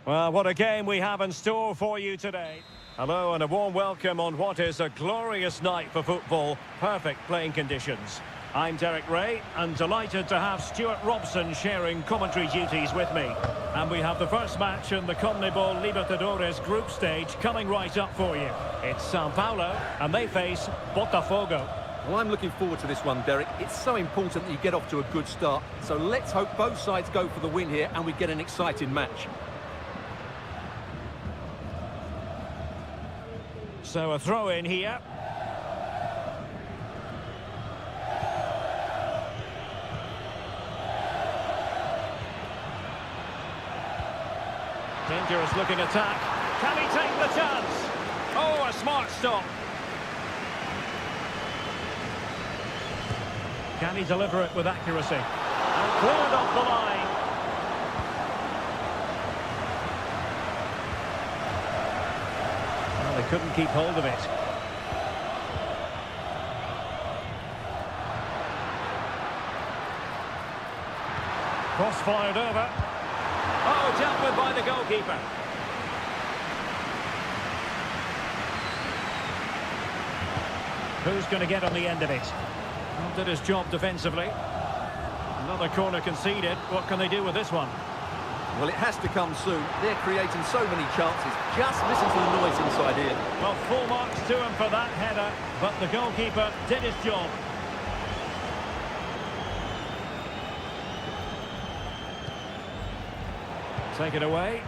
Well, what a game we have in store for you today. Hello and a warm welcome on what is a glorious night for football. Perfect playing conditions. I'm Derek Ray and delighted to have Stuart Robson sharing commentary duties with me. And we have the first match in the CONMEBOL Libertadores group stage coming right up for you. It's Sao Paulo and they face Botafogo. Well, I'm looking forward to this one, Derek. It's so important that you get off to a good start. So let's hope both sides go for the win here and we get an exciting match. So a throw in here. Dangerous looking attack. Can he take the chance? Oh, a smart stop. Can he deliver it with accuracy? And cleared off the line. They couldn't keep hold of it. Cross fired over. Oh, dealt with by the goalkeeper. Who's going to get on the end of it? Well, did his job defensively. Another corner conceded. What can they do with this one? Well, it has to come soon. They're creating so many chances. Just listen to the noise inside here. Well, full marks to him for that header, but the goalkeeper did his job. Take it away.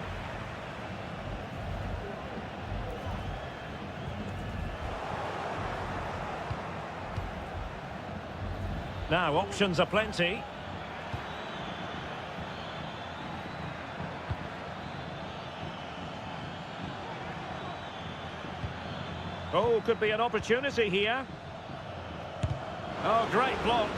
Now, options are plenty. Oh, could be an opportunity here. Oh, great block.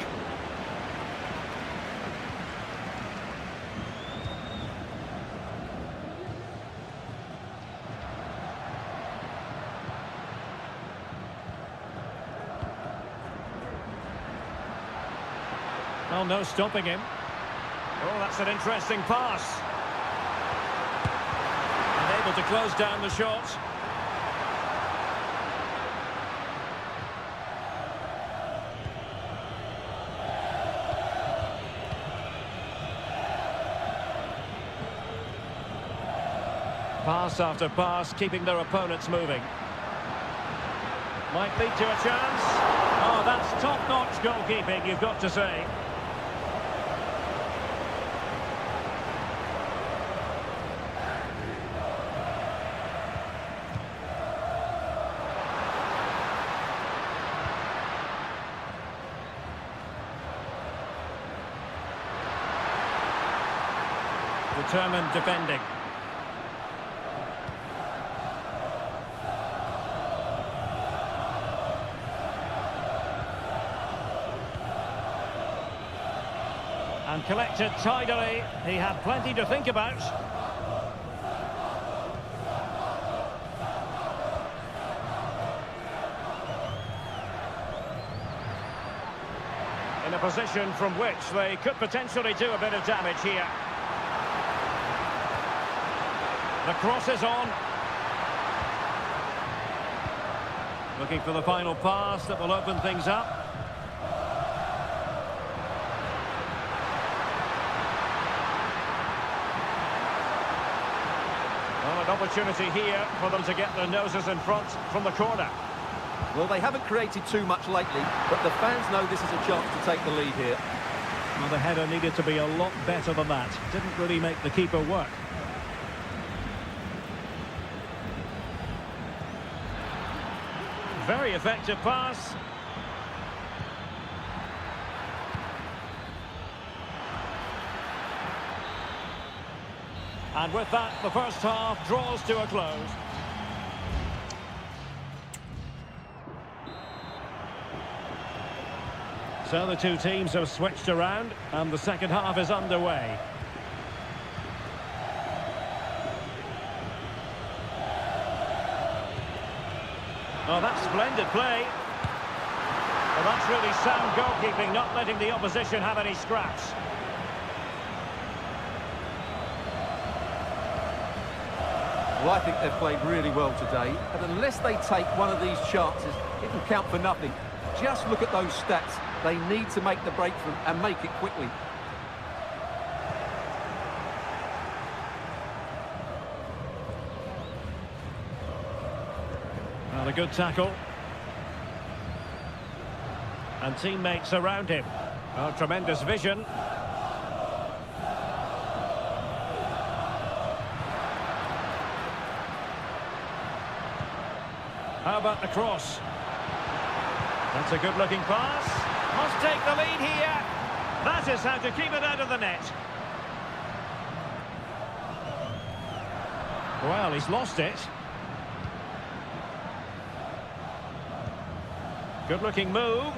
Well, no stopping him. Oh, that's an interesting pass. And able to close down the shot. Pass after pass, keeping their opponents moving. Might lead to a chance. Oh, that's top-notch goalkeeping, you've got to say. determined defending. And collected tidily. He had plenty to think about. In a position from which they could potentially do a bit of damage here. The cross is on. Looking for the final pass that will open things up. Well, an opportunity here for them to get their noses in front from the corner. Well, they haven't created too much lately, but the fans know this is a chance to take the lead here. Well, the header needed to be a lot better than that. Didn't really make the keeper work. Very effective pass. And with that, the first half draws to a close. So the two teams have switched around, and the second half is underway. Oh, that's splendid play. Well, that's really sound goalkeeping, not letting the opposition have any scraps. Well, I think they've played really well today, and unless they take one of these chances, it can count for nothing. Just look at those stats. They need to make the breakthrough and make it quickly. Well, a good tackle. And teammates around him. Oh, tremendous vision. How about the cross? That's a good-looking pass. Must take the lead here. That is how to keep it out of the net. Well, he's lost it. Good-looking move.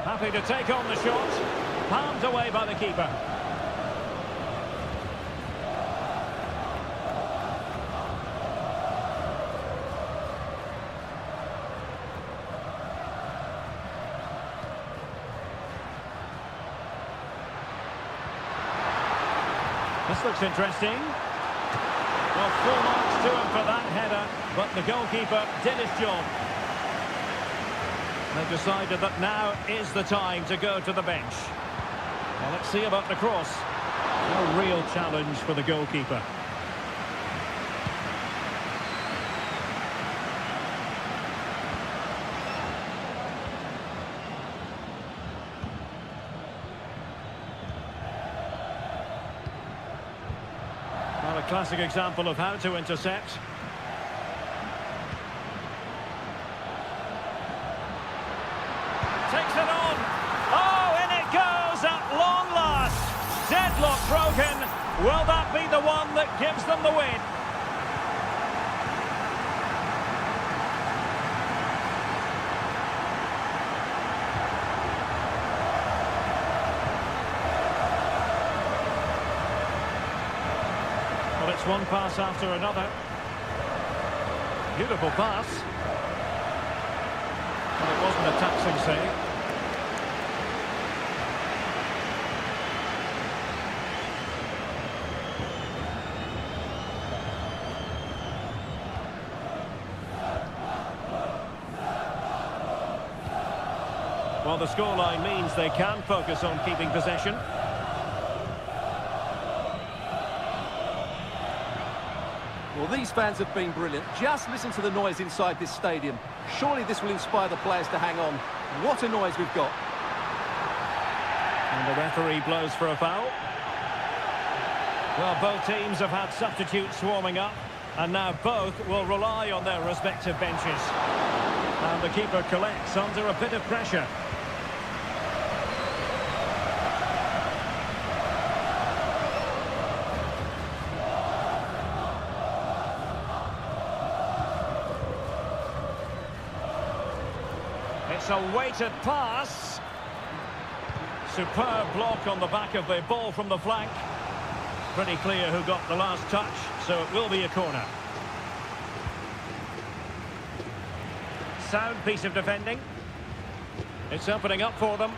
Happy to take on the shot. Palmed away by the keeper. This looks interesting. Well, full marks to him for that header, but the goalkeeper did his job. They've decided that now is the time to go to the bench. Well, let's see about the cross. A real challenge for the goalkeeper. Well, a classic example of how to intercept. Takes it on. Oh, in it goes at long last. Deadlock broken. Will that be the one that gives them the win? Well, it's one pass after another. Beautiful pass. Well, it wasn't a taxing save. Well, the scoreline means they can focus on keeping possession. Well, these fans have been brilliant. Just listen to the noise inside this stadium. Surely this will inspire the players to hang on. What a noise we've got. And the referee blows for a foul. Well, both teams have had substitutes swarming up, and now both will rely on their respective benches. And the keeper collects under a bit of pressure. It's a weighted pass. Superb block on the back of the ball from the flank. Pretty clear who got the last touch, so it will be a corner. Sound piece of defending. It's opening up for them.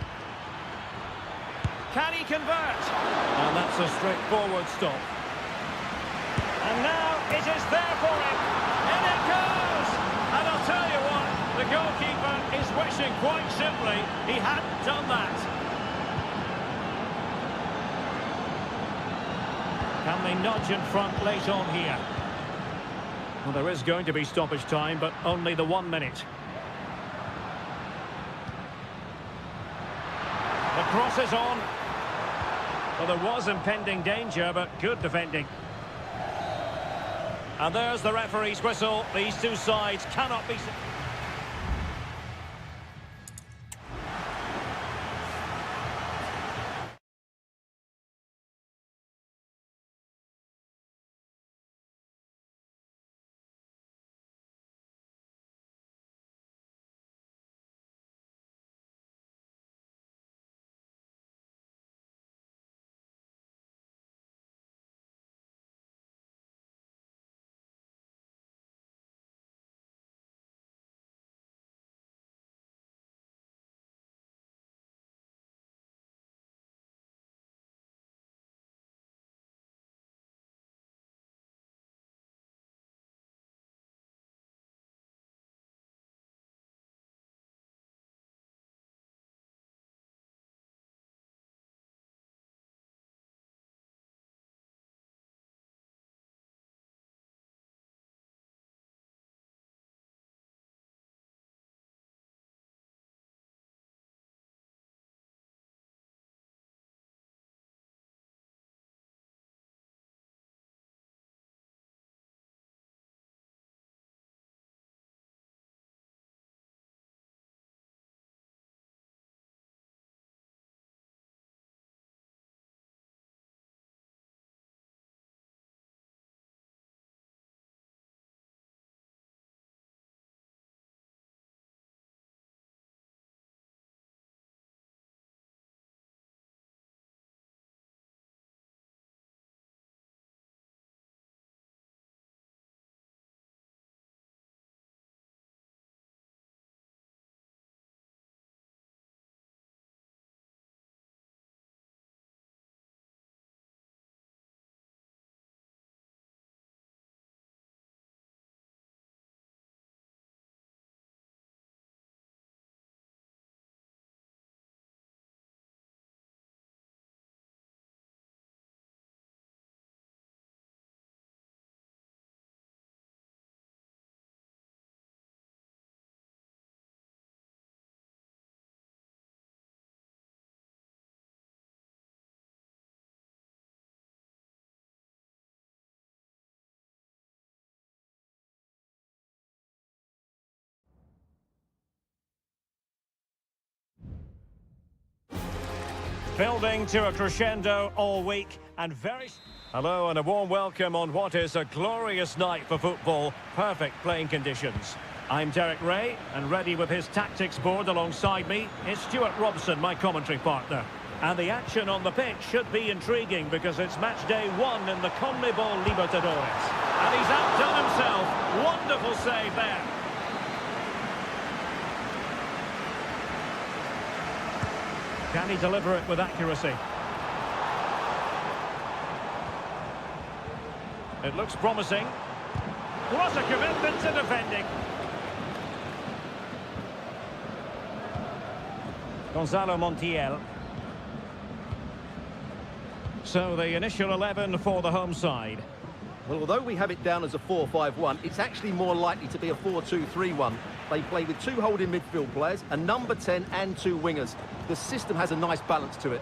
Can he convert? And that's a straightforward stop. And now it is there for him. In it goes! And I'll tell you what, the goalkeeper is wishing quite simply he hadn't done that. Can they nudge in front late on here? Well, there is going to be stoppage time, but only the 1 minute. The cross is on. Well, there was impending danger, but good defending. And there's the referee's whistle. These two sides cannot be... Building to a crescendo all week and very... Hello and a warm welcome on what is a glorious night for football. Perfect playing conditions. I'm Derek Ray, and ready with his tactics board alongside me is Stuart Robson, my commentary partner. And the action on the pitch should be intriguing because it's match day 1 in the CONMEBOL Libertadores. And he's outdone himself. Wonderful save there. Can he deliver it with accuracy? It looks promising. What a commitment to defending. Gonzalo Montiel. So the initial 11 for the home side. Well, although we have it down as a 4-5-1, it's actually more likely to be a 4-2-3-1. They play with 2 holding midfield players, a number 10 and 2 wingers. The system has a nice balance to it.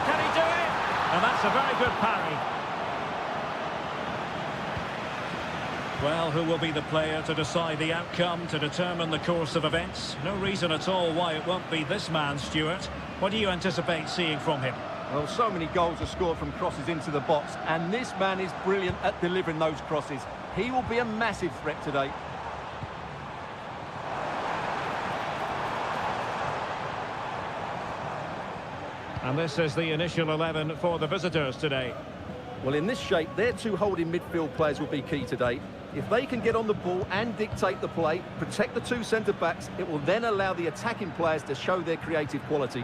Can he do it? And that's a very good parry. Well, who will be the player to decide the outcome, to determine the course of events? No reason at all why it won't be this man, Stuart. What do you anticipate seeing from him? Well, so many goals are scored from crosses into the box, and this man is brilliant at delivering those crosses. He will be a massive threat today. And this is the initial 11 for the visitors today. Well, in this shape, their two holding midfield players will be key today. If they can get on the ball and dictate the play, protect the two centre-backs, it will then allow the attacking players to show their creative quality.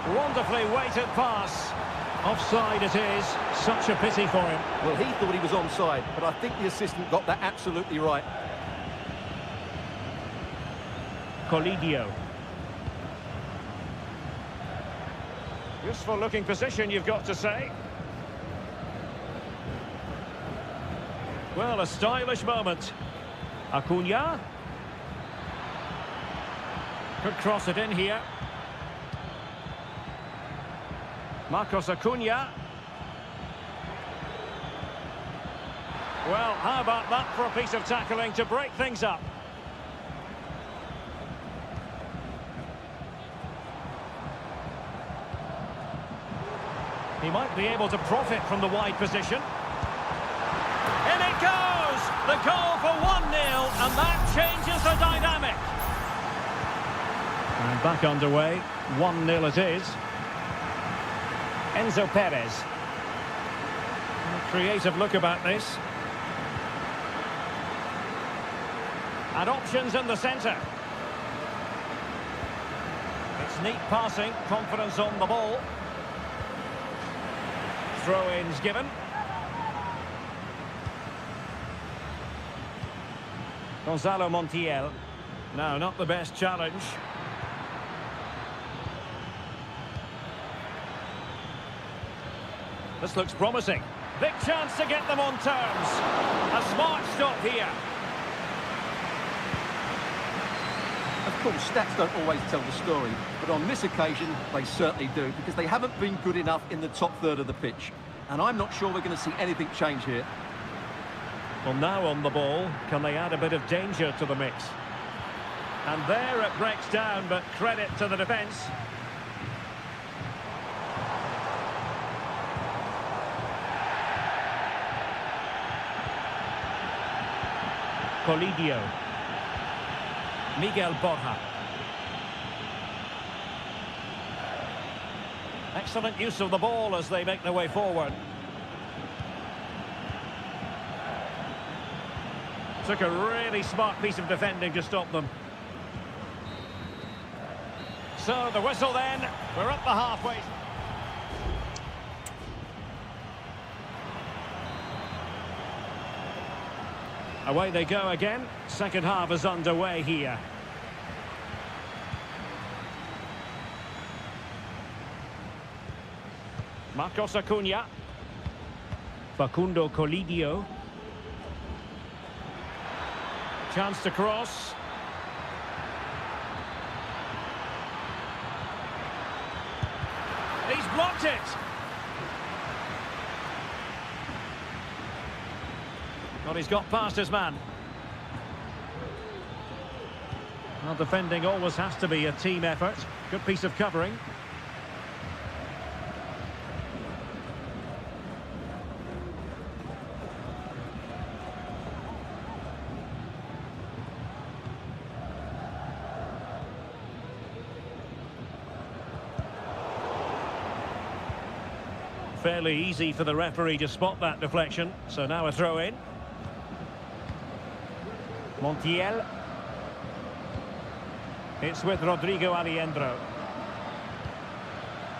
Wonderfully weighted pass. Offside it is. Such a pity for him. Well, he thought he was onside, but I think the assistant got that absolutely right. Colidio. Useful looking position, you've got to say. Well, a stylish moment. Acuna. Could cross it in here. Marcos Acuna. Well, how about that for a piece of tackling to break things up? He might be able to profit from the wide position. In it goes! The goal for 1-0, and that changes the dynamic. And back underway, 1-0 it is. Enzo Perez. A creative look about this. And options in the centre. It's neat passing, confidence on the ball. Throw-ins given. Gonzalo Montiel. No, not the best challenge. This looks promising. Big chance to get them on terms. A smart stop here. Of course, stats don't always tell the story, but on this occasion, they certainly do, because they haven't been good enough in the top third of the pitch. And I'm not sure we're going to see anything change here. Well, now on the ball, can they add a bit of danger to the mix? And there it breaks down, but credit to the defence. Colidio. Miguel Borja. Excellent use of the ball as they make their way forward. Took a really smart piece of defending to stop them. So the whistle then, we're at the halfway. Away they go again. Second half is underway here. Marcos Acuna. Facundo Colidio. Chance to cross. He's blocked it. Well, he's got past his man. Well, defending always has to be a team effort. Good piece of covering. Fairly easy for the referee to spot that deflection. So now a throw in. Montiel. It's with Rodrigo Aliendro.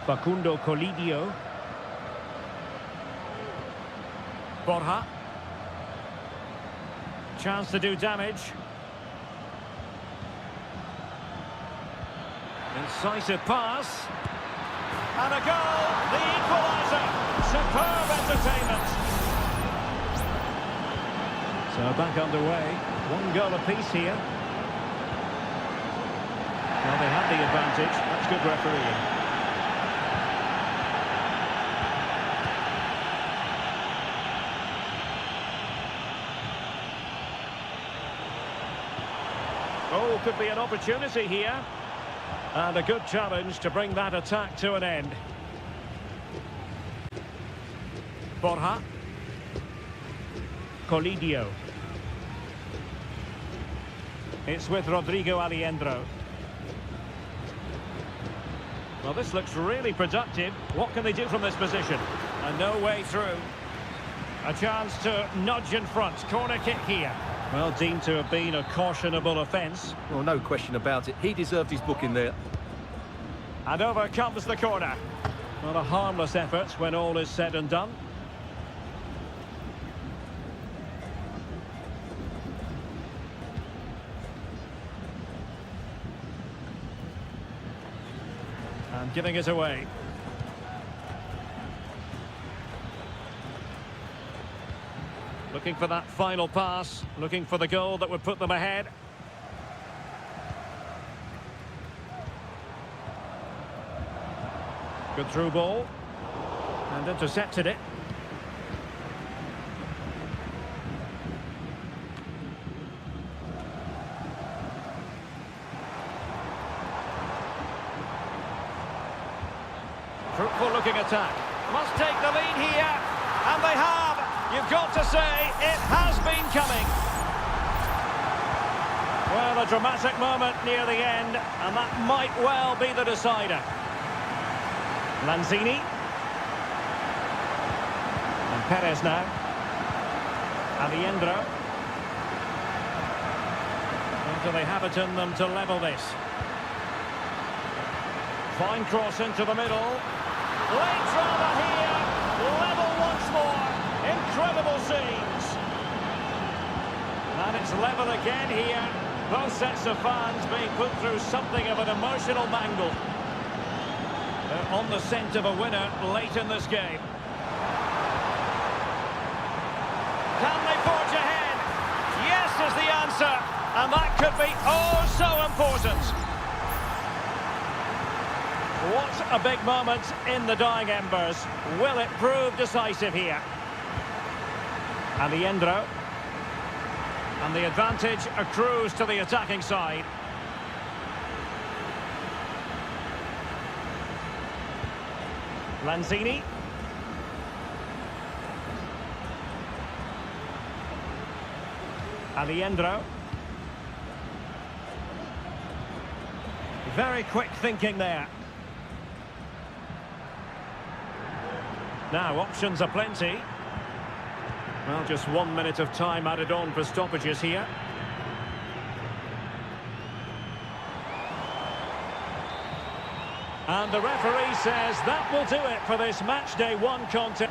Facundo Colidio. Borja. Chance to do damage. Incisive pass. And a goal! The equaliser! Superb entertainment! So back underway. One goal apiece here. Well, they had the advantage. That's good refereeing. Oh, could be an opportunity here. And a good challenge to bring that attack to an end. Borja. Colidio. It's with Rodrigo Alejandro. Well, this looks really productive. What can they do from this position? And no way through. A chance to nudge in front. Corner kick here. Well, deemed to have been a cautionable offence. Well, no question about it. He deserved his booking there. And over comes the corner. Not a harmless effort when all is said and done. And giving it away. Looking for that final pass, looking for the goal that would put them ahead. Good through ball. And intercepted it. Fruitful looking attack. Must take the lead here. And they have. You've got to say, it has been coming. Well, a dramatic moment near the end, and that might well be the decider. Lanzini. And Perez now. Alejandro. And do they have it in them to level this? Fine cross into the middle. Late drama here. Level once more. Incredible scenes. And it's level again here. Both sets of fans being put through something of an emotional mangle. They're on the scent of a winner late in this game. Can they forge ahead? Yes is the answer. And that could be oh so important. What a big moment in the dying embers. Will it prove decisive here? Alejandro. And the advantage accrues to the attacking side. Lanzini. Alejandro. Very quick thinking there. Now, options are plenty. Well, just 1 minute of time added on for stoppages here. And the referee says that will do it for this match day 1 contest.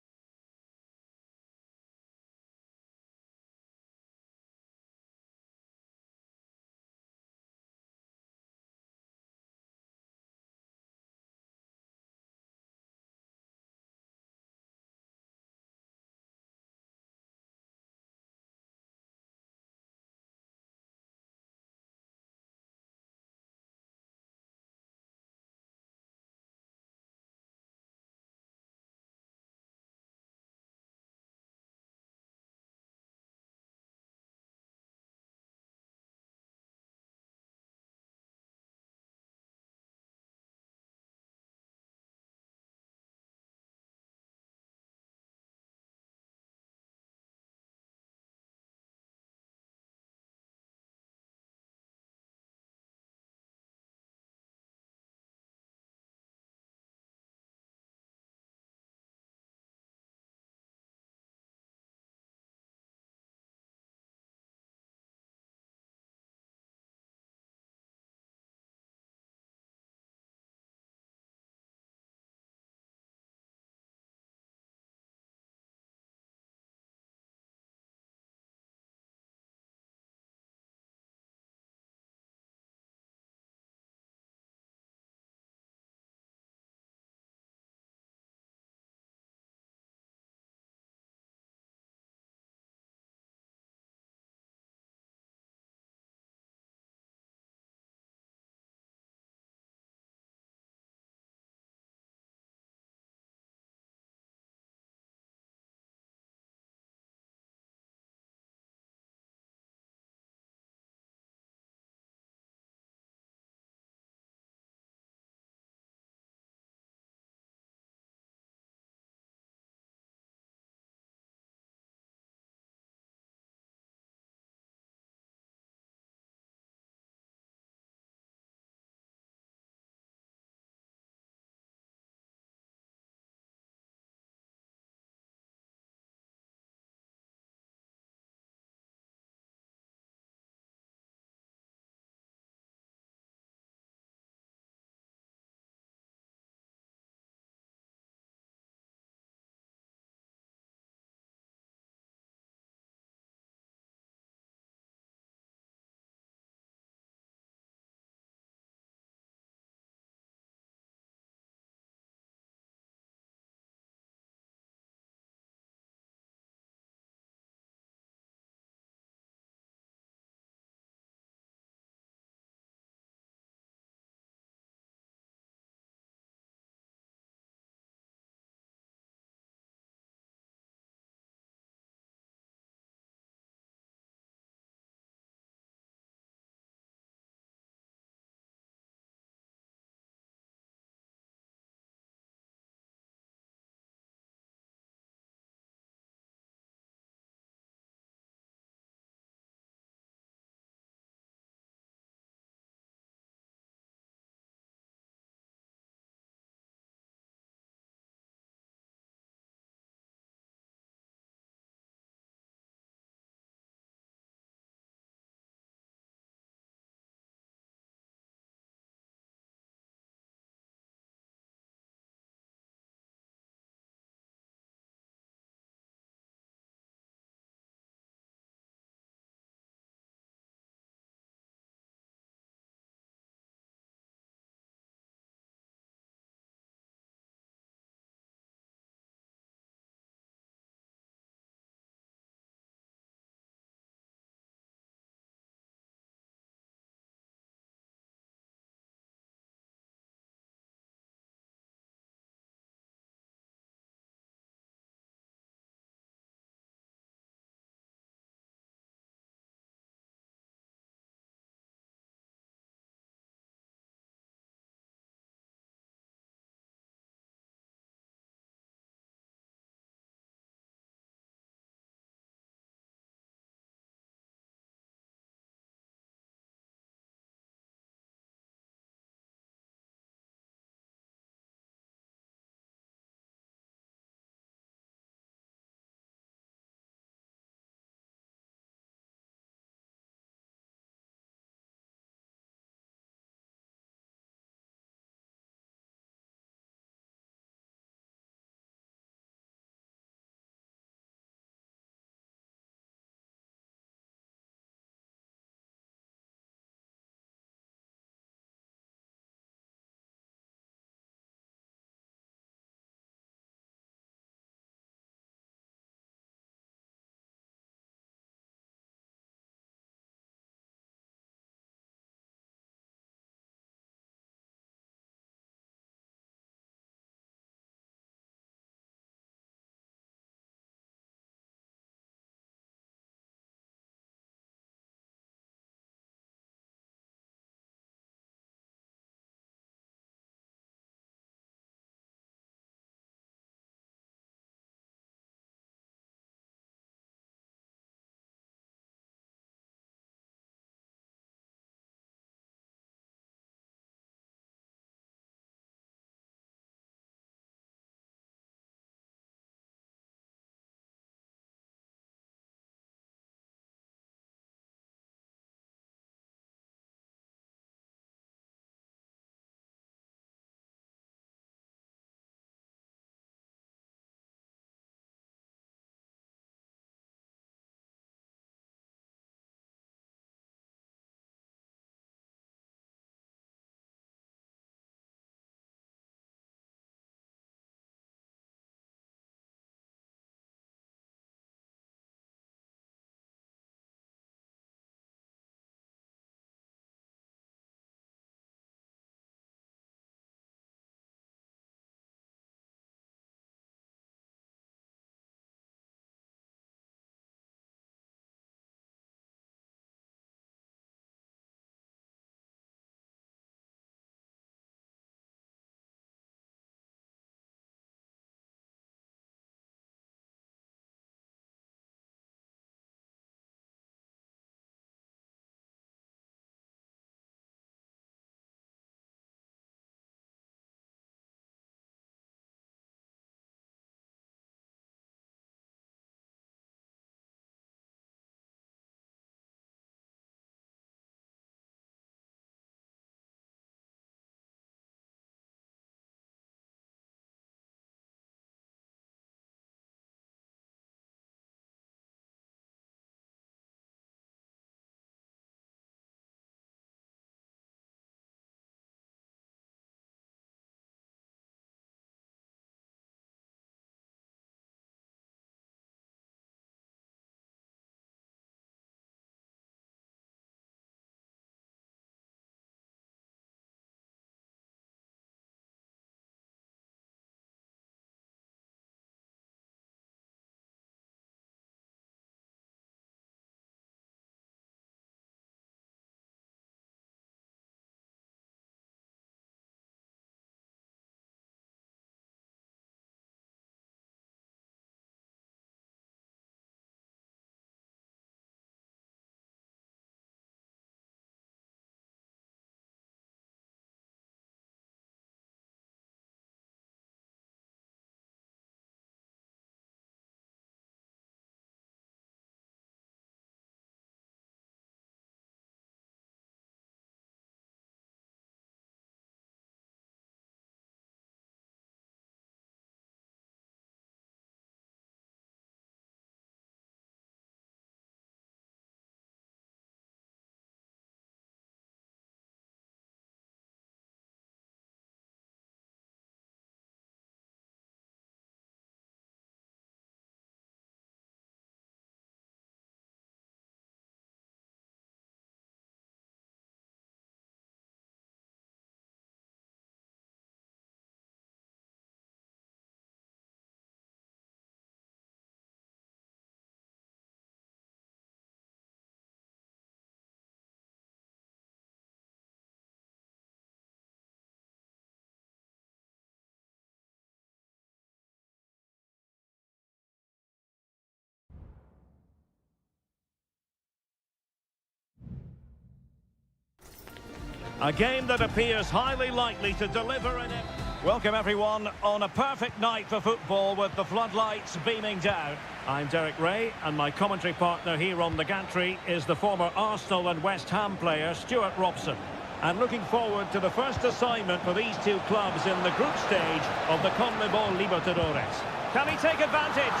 A game that appears highly likely to deliver in it. Welcome everyone on a perfect night for football with the floodlights beaming down. I'm Derek Ray and my commentary partner here on the gantry is the former Arsenal and West Ham player Stuart Robson. And looking forward to the first assignment for these two clubs in the group stage of the CONMEBOL Libertadores. Can he take advantage?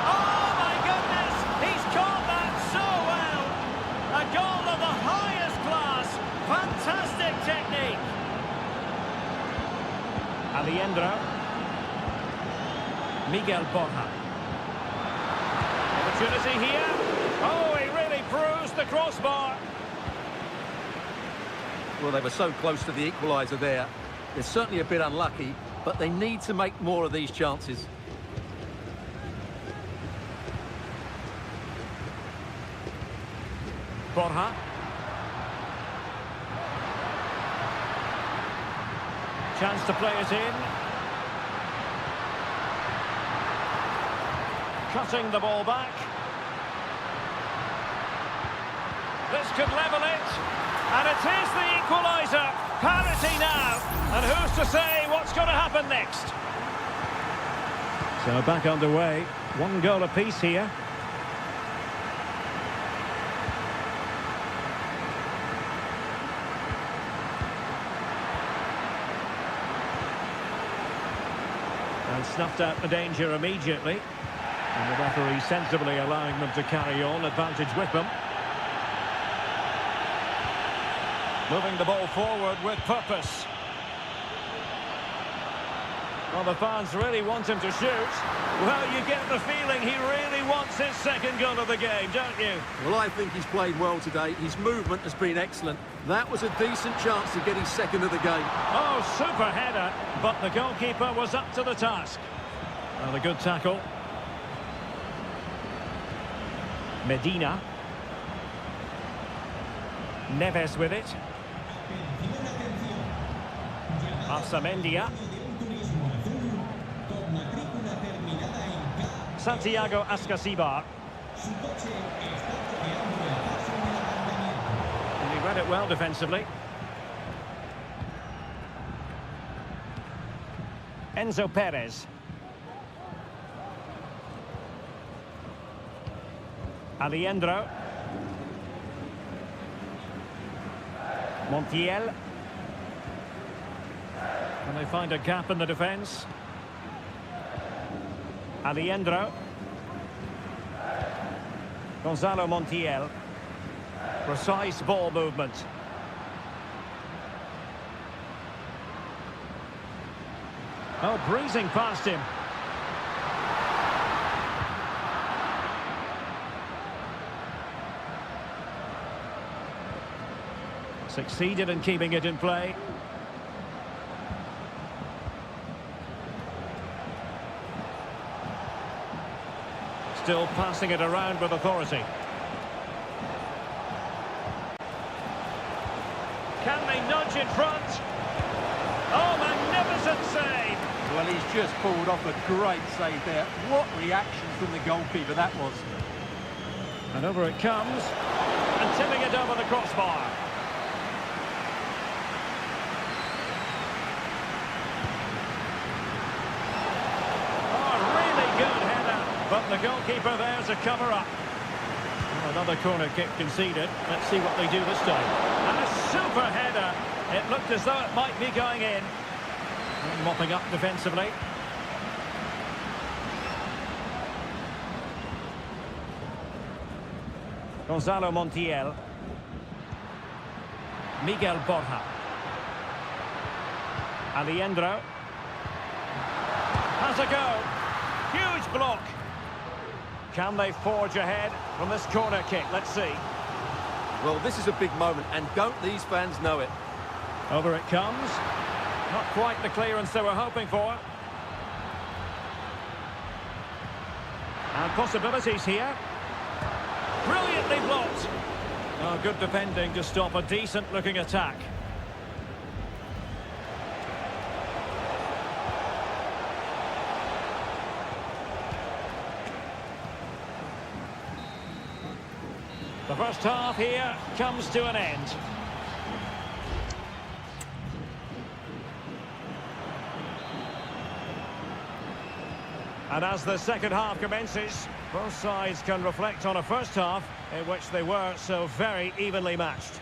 Oh my goodness! He's caught that so well! A goal of the highest class! Fantastic technique! Aliendro. Miguel Borja. Opportunity here. Oh, he really bruised the crossbar. Well, they were so close to the equaliser there. They're certainly a bit unlucky, but they need to make more of these chances. Borja. Chance to play it in. Cutting the ball back. This could level it. And it is the equaliser. Parity now. And who's to say what's going to happen next? So back underway. One goal apiece here. And snuffed out the danger immediately. And the referee sensibly allowing them to carry on, advantage with them. Moving the ball forward with purpose. Well, the fans really want him to shoot. Well, you get the feeling he really wants his second goal of the game, don't you? Well, I think he's played well today. His movement has been excellent. That was a decent chance to get his second of the game. Oh, super header, but the goalkeeper was up to the task. Well, a good tackle. Medina. Neves with it. Arsamendia. Santiago Ascasibar. And he read it well defensively. Enzo Perez. Aliendro. Montiel. Can they find a gap in the defence? Aliendro. Gonzalo Montiel. Precise ball movement. Oh, breezing past him. Succeeded in keeping it in play. Still passing it around with authority. Can they nudge in front? Oh, magnificent save! Well, he's just pulled off a great save there. What reaction from the goalkeeper that was. And over it comes. And tipping it over the crossbar. But the goalkeeper there's a cover-up. Well, another corner kick conceded. Let's see what they do this time. And a super header. It looked as though it might be going in. And mopping up defensively. Gonzalo Montiel. Miguel Borja. Aliendro. Has a go. Huge block. Can they forge ahead from this corner kick? Let's see. Well, this is a big moment, and don't these fans know it? Over it comes. Not quite the clearance they were hoping for. And possibilities here. Brilliantly blocked. Oh, good defending to stop a decent-looking attack. The first half here comes to an end. And as the second half commences, both sides can reflect on a first half in which they were so very evenly matched.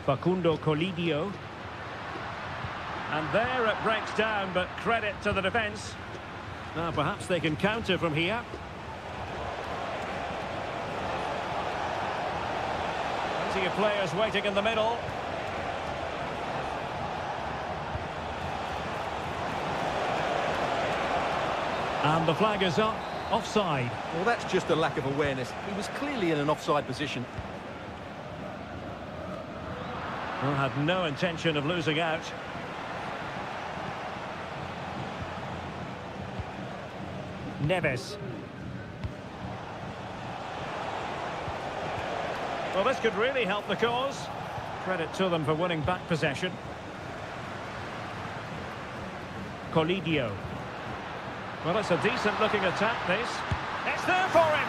Facundo Colidio. And there it breaks down, but credit to the defence. Now perhaps they can counter from here. Plenty of players waiting in the middle. And the flag is up. Offside. Well, that's just a lack of awareness. He was clearly in an offside position. Well, had no intention of losing out. Neves. Well, this could really help the cause. Credit to them for winning back possession. Colidio. Well, it's a decent-looking attack, this. It's there for him!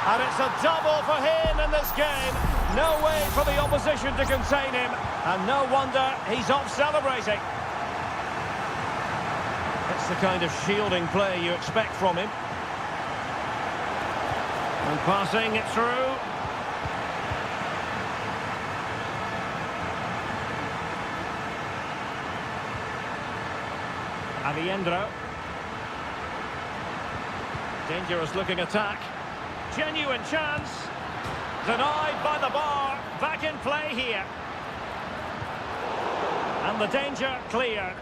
And it's a double for him in this game. No way for the opposition to contain him. And no wonder he's off celebrating. It's the kind of shielding play you expect from him. And passing it through. Aviendro. Dangerous looking attack. Genuine chance. Denied by the bar. Back in play here. And the danger cleared.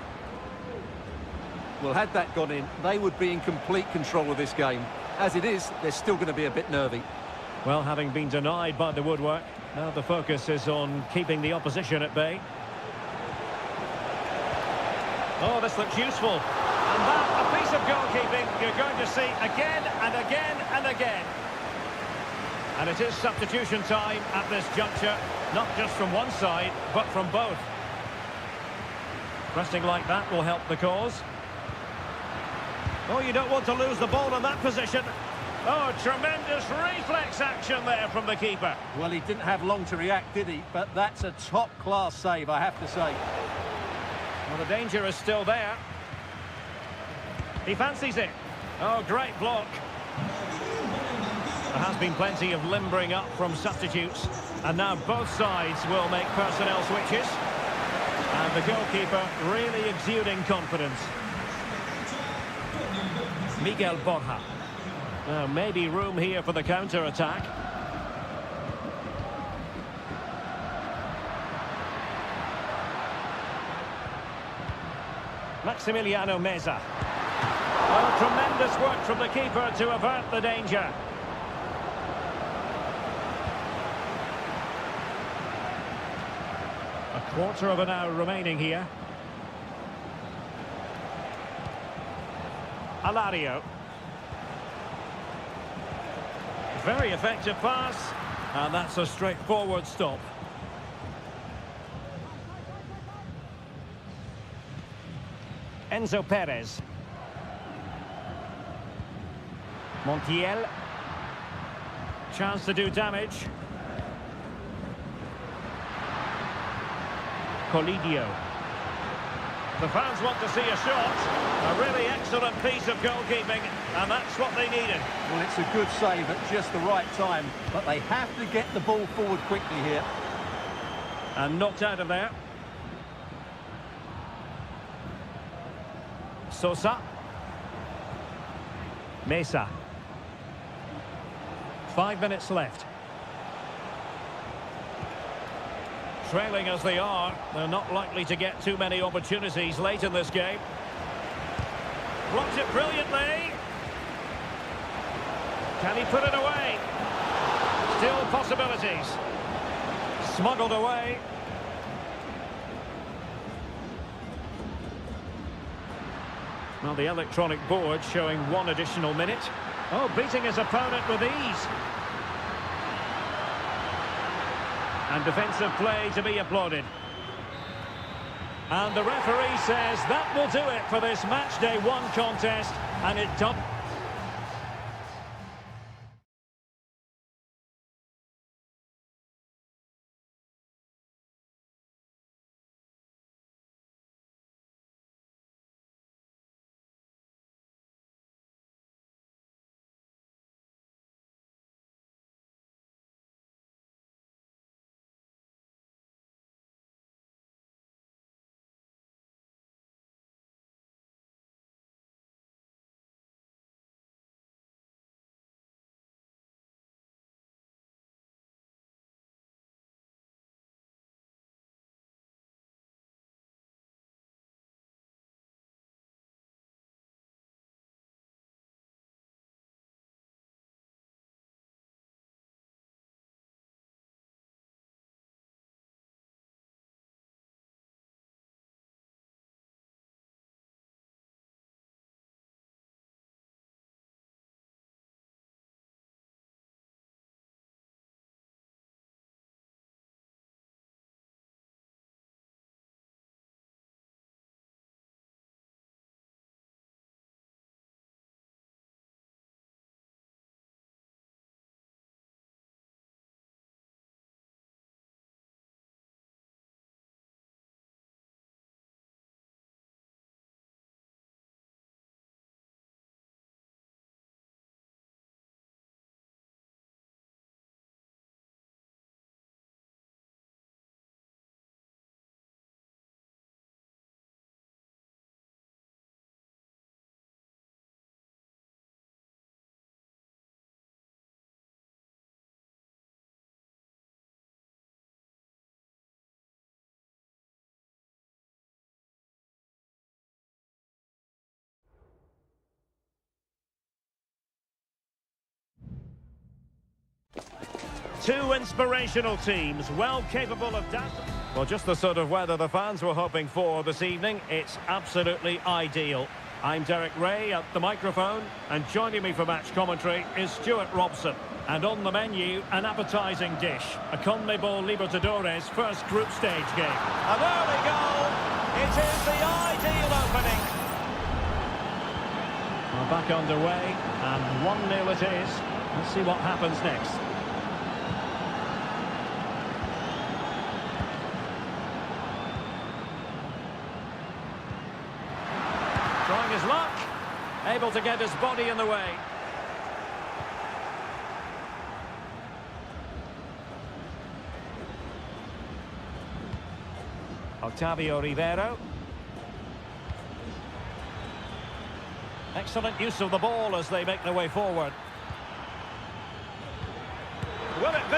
Well, had that gone in, they would be in complete control of this game. As it is, they're still going to be a bit nervy. Well, having been denied by the woodwork, now the focus is on keeping the opposition at bay. Oh, this looks useful. And that, a piece of goalkeeping you're going to see again and again and again. And it is substitution time at this juncture, not just from one side, but from both. Pressing like that will help the cause. Oh, you don't want to lose the ball in that position. Oh, tremendous reflex action there from the keeper. Well, he didn't have long to react, did he? But that's a top-class save, I have to say. Well, the danger is still there. He fancies it. Oh, great block. There has been plenty of limbering up from substitutes. And now both sides will make personnel switches. And the goalkeeper really exuding confidence. Miguel Borja. Now, maybe room here for the counter-attack. Maximiliano Meza. Oh, tremendous work from the keeper to avert the danger. A quarter of an hour remaining here. Alario. Very effective pass. And that's a straightforward stop. Enzo Perez. Montiel. Chance to do damage. Colidio. The fans want to see a shot. A really excellent piece of goalkeeping, and that's what they needed. Well, it's a good save at just the right time, but they have to get the ball forward quickly here. And knocked out of there. Sosa. Mesa. 5 minutes left. Trailing as they are, they're not likely to get too many opportunities late in this game. Blocks it brilliantly. Can he put it away? Still possibilities. Smuggled away. Well, the electronic board showing 1 additional minute. Oh, beating his opponent with ease. And defensive play to be applauded. And the referee says that will do it for this match day 1 contest, and it does. Two inspirational teams, well capable of dancing. Well, just the sort of weather the fans were hoping for this evening. It's absolutely ideal. I'm Derek Ray at the microphone, and joining me for match commentary is Stuart Robson. And on the menu, an appetising dish, a CONMEBOL Libertadores first group stage game. An early goal! It is the ideal opening. We're back underway, and 1-0 it is. Let's see what happens next. Trying his luck, able to get his body in the way. Octavio Rivero. Excellent use of the ball as they make their way forward. Will it be?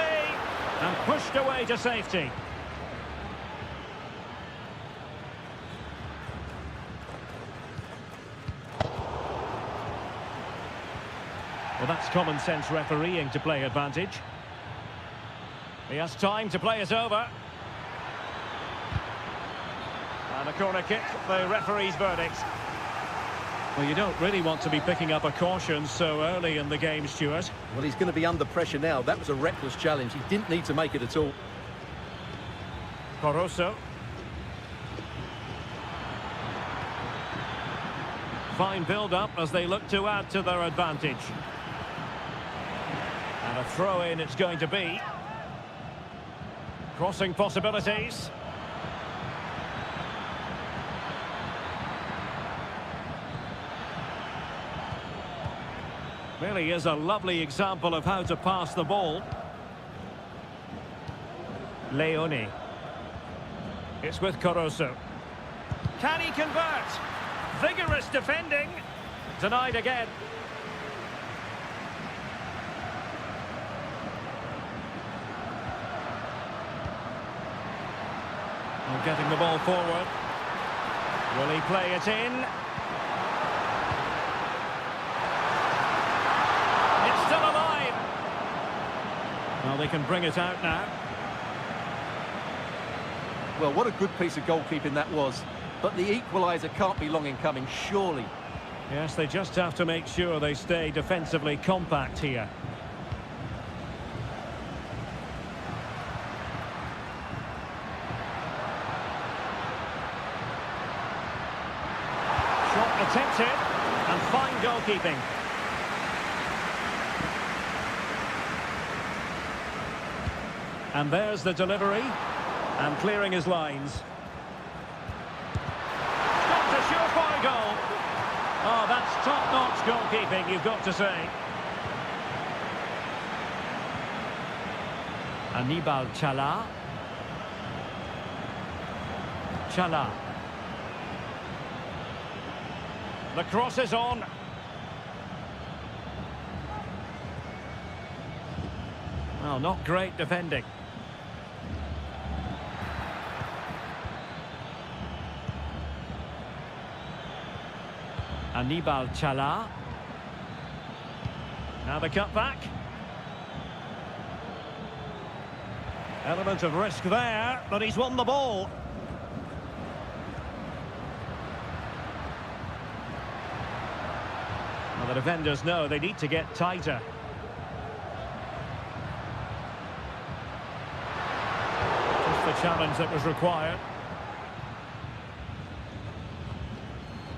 And pushed away to safety. Well, that's common sense refereeing to play advantage. He has time to play it over. And a corner kick, the referee's verdict. Well, you don't really want to be picking up a caution so early in the game, Stuart. Well, he's going to be under pressure now. That was a reckless challenge. He didn't need to make it at all. Coroso. Fine build-up as they look to add to their advantage. And a throw-in it's going to be. Crossing possibilities. Really is a lovely example of how to pass the ball. Leone. It's with Coroso. Can he convert? Vigorous defending. Denied again. And getting the ball forward. Will he play it in? Still alive. Well, they can bring it out now. Well, what a good piece of goalkeeping that was. But the equaliser can't be long in coming, surely. Yes, they just have to make sure they stay defensively compact here. Shot attempted, and fine goalkeeping. And there's the delivery, and clearing his lines. Got a surefire goal. Oh, that's top-notch goalkeeping, you've got to say. Aníbal Chala. Chala. The cross is on. Well, not great defending. Aníbal Chala. Now the cutback. Element of risk there, but he's won the ball. Well, the defenders know they need to get tighter. Just the challenge that was required.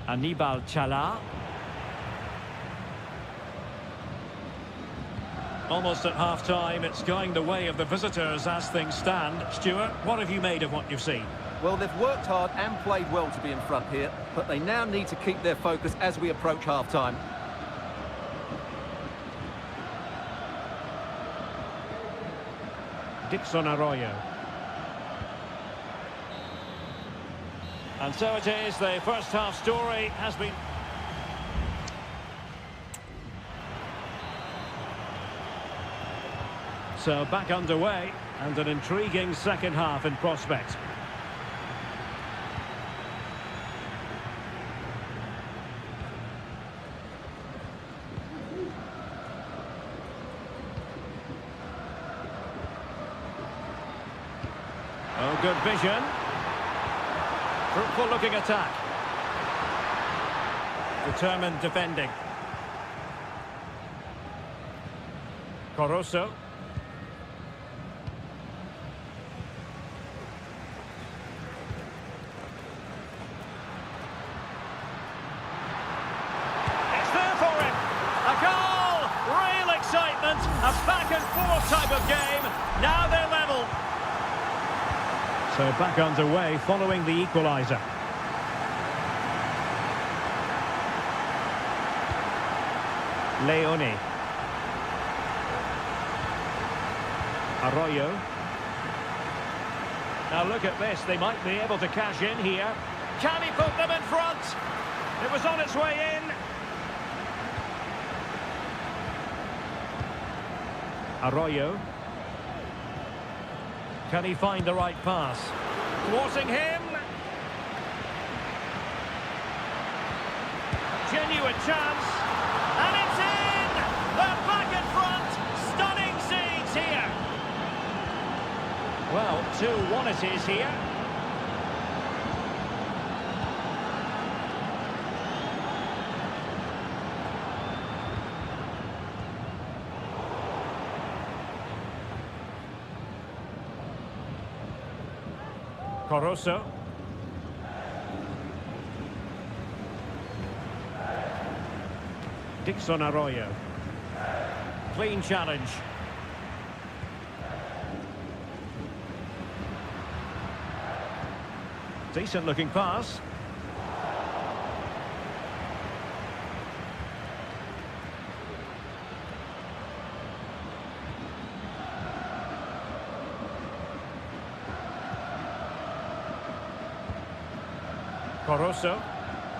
Aníbal Chala. Almost at half-time, it's going the way of the visitors as things stand. Stuart, what have you made of what you've seen? Well, they've worked hard and played well to be in front here, but they now need to keep their focus as we approach half-time. Dixon Arroyo. And so it is, the first half story has been... So back underway, and an intriguing second half in prospect. Oh, good vision. Fruitful looking attack. Determined defending. Caruso. It's there for him. A goal. Real excitement. A back and forth type of game. Now they're level. So back underway following the equaliser. Leone. Arroyo. Now look at this, they might be able to cash in here. Can he put them in front? It was on its way in. Arroyo. Can he find the right pass? Thwarting him. Genuine chance. And it's in! They're back in front. Stunning scenes here. Well, 2-1 it is here. Caruso. Dixon Arroyo. Clean challenge. Decent looking pass. Caruso.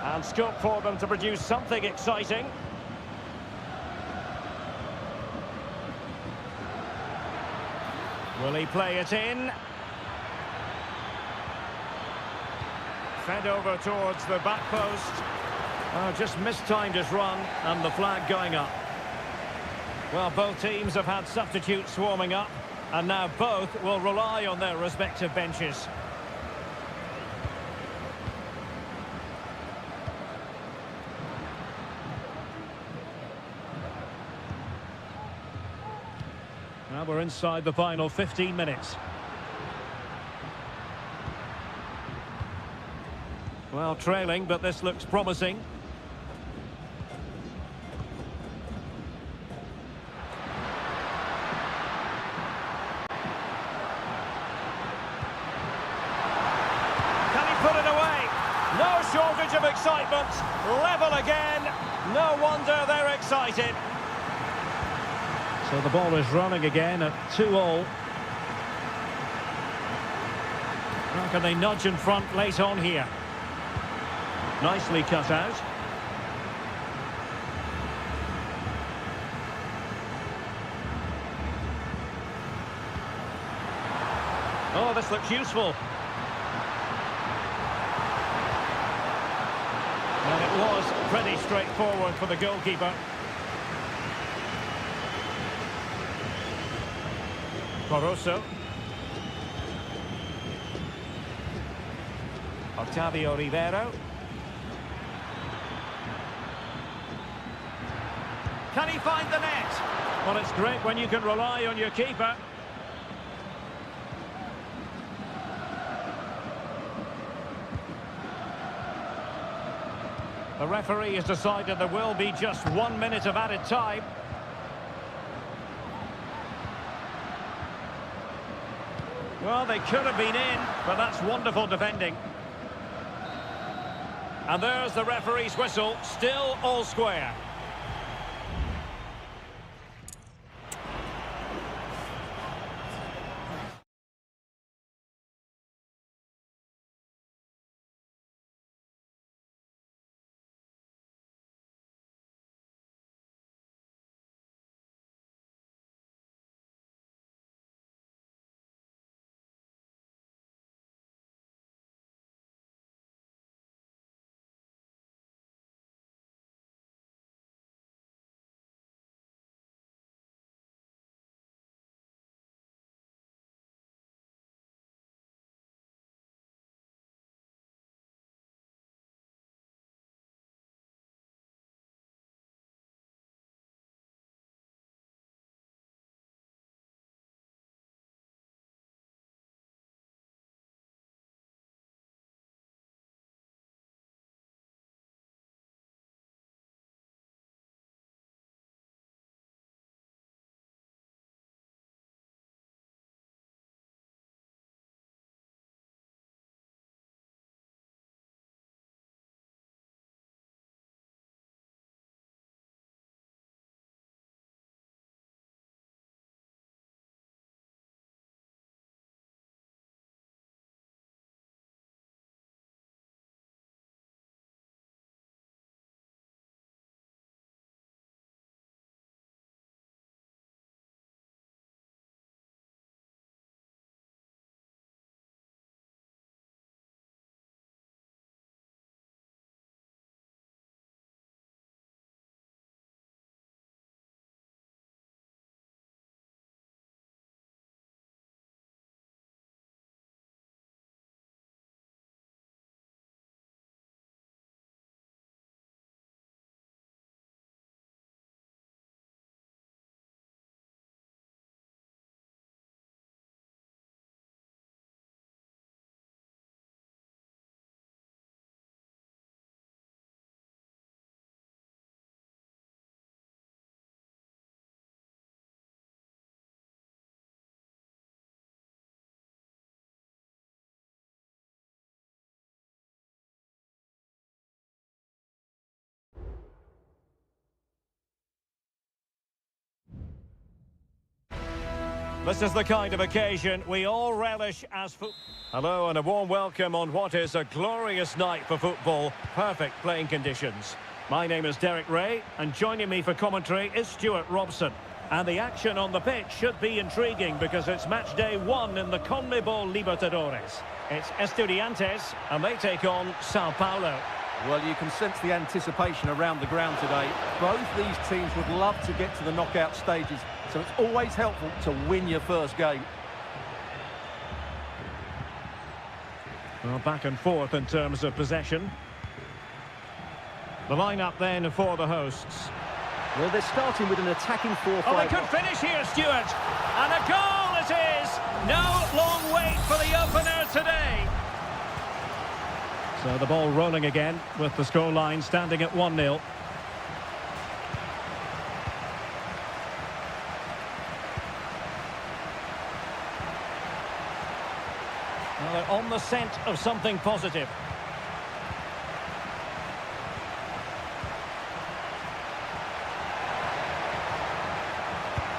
And scope for them to produce something exciting. Will he play it in? Fed over towards the back post. Oh, just mistimed his run and the flag going up. Well, both teams have had substitutes swarming up and now both will rely on their respective benches. Now we're inside the final 15 minutes. Well, trailing, but this looks promising. Can he put it away? No shortage of excitement. Level again. No wonder they're excited. So the ball is running again at 2-2. How can they nudge in front late on here? Nicely cut out. Oh, this looks useful. And it was pretty straightforward for the goalkeeper. Caruso. Octavio Rivero. Can he find the net? Well, it's great when you can rely on your keeper. The referee has decided there will be just 1 minute of added time. Well, they could have been in, but that's wonderful defending. And there's the referee's whistle, still all square. This is the kind of occasion we all relish as football. Hello and a warm welcome on what is a glorious night for football. Perfect playing conditions. My name is Derek Ray, and joining me for commentary is Stuart Robson. And the action on the pitch should be intriguing because it's match day 1 in the CONMEBOL Libertadores. It's Estudiantes, and they take on Sao Paulo. Well, you can sense the anticipation around the ground today. Both these teams would love to get to the knockout stages, so it's always helpful to win your first game. Well, back and forth in terms of possession. The lineup then for the hosts. Well, they're starting with an attacking 4-5. Oh, they could finish here, Stuart. And a goal it is. No long wait for the opener today. So the ball rolling again with the scoreline standing at 1-0. Well, they're on the scent of something positive.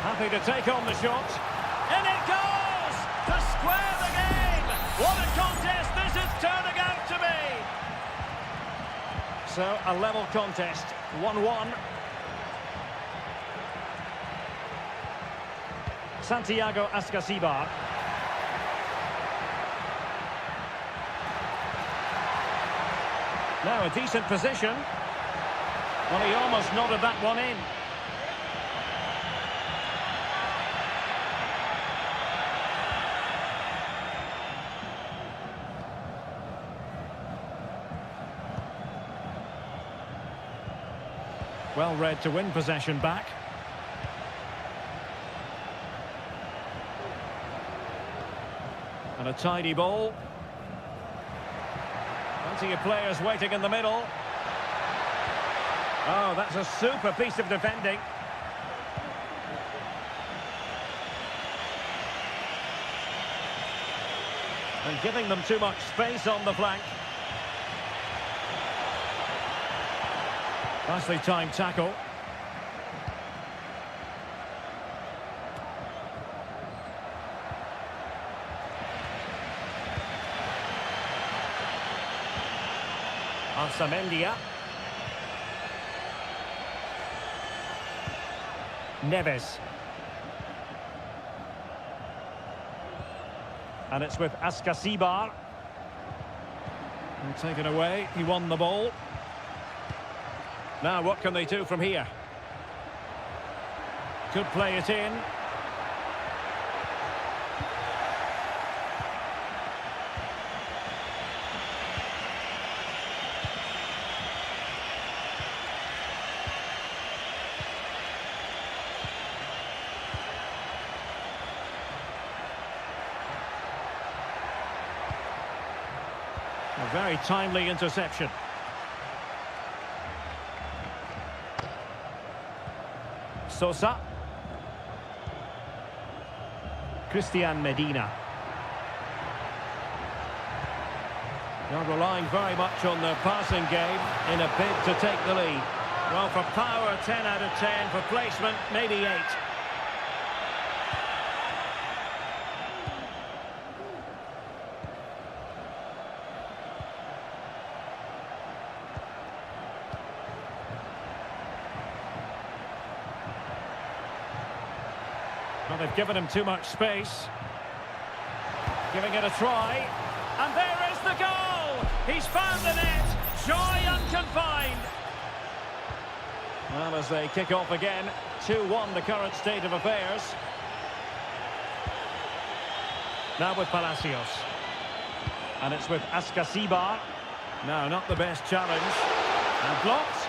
Happy to take on the shot. And it goes! To square the game! What a contest this is turning out to be! So, a level contest. 1-1. Santiago Ascasibar. Now a decent position. Well, he almost nodded that one in. Well read to win possession back. And a tidy ball. Plenty of players waiting in the middle. Oh, that's a super piece of defending. And giving them too much space on the flank. Nicely timed tackle. Ansamendia. Neves. And it's with Ascasibar. And taken away, he won the ball. Now, what can they do from here? Could play it in. A very timely interception. Sosa. Christian Medina. They're relying very much on their passing game in a bid to take the lead. Well, for power, 10 out of 10. For placement, maybe 8. Well, they've given him too much space. Giving it a try. And there is the goal! He's found the net. Joy unconfined. Well, as they kick off again, 2-1 the current state of affairs. Now with Palacios. And it's with Ascasibar. No, not the best challenge. And blocked.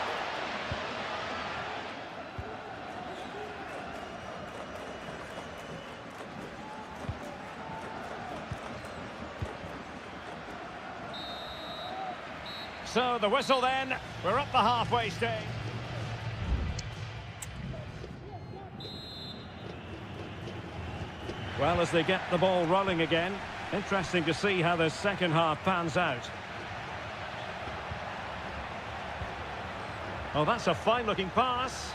So the whistle then, we're up the halfway stage. Well, as they get the ball rolling again, interesting to see how this second half pans out. Oh, that's a fine-looking pass.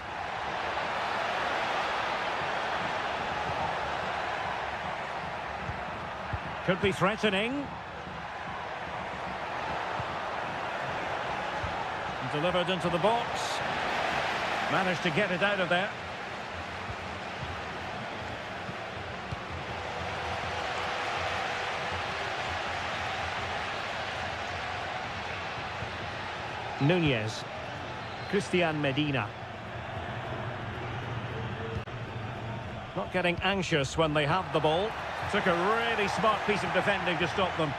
Could be threatening. Delivered into the box. Managed to get it out of there. Nunez. Christian Medina. Not getting anxious when they have the ball. Took a really smart piece of defending to stop them.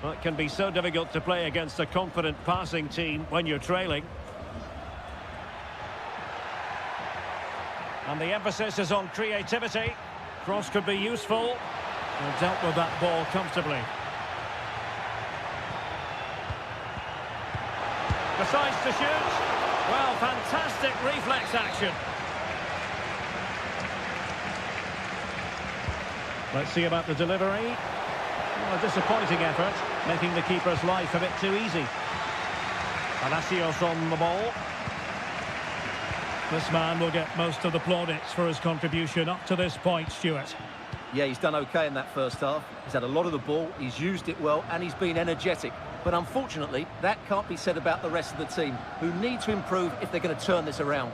Well, it can be so difficult to play against a confident passing team when you're trailing. And the emphasis is on creativity. Cross could be useful. And dealt with that ball comfortably. Decides to shoot. Well, fantastic reflex action. Let's see about the delivery. Well, a disappointing effort, making the keeper's life a bit too easy. Palacios on the ball. This man will get most of the plaudits for his contribution up to this point, Stuart. Yeah, he's done okay in that first half. He's had a lot of the ball, he's used it well, and he's been energetic. But unfortunately, that can't be said about the rest of the team, who need to improve if they're going to turn this around.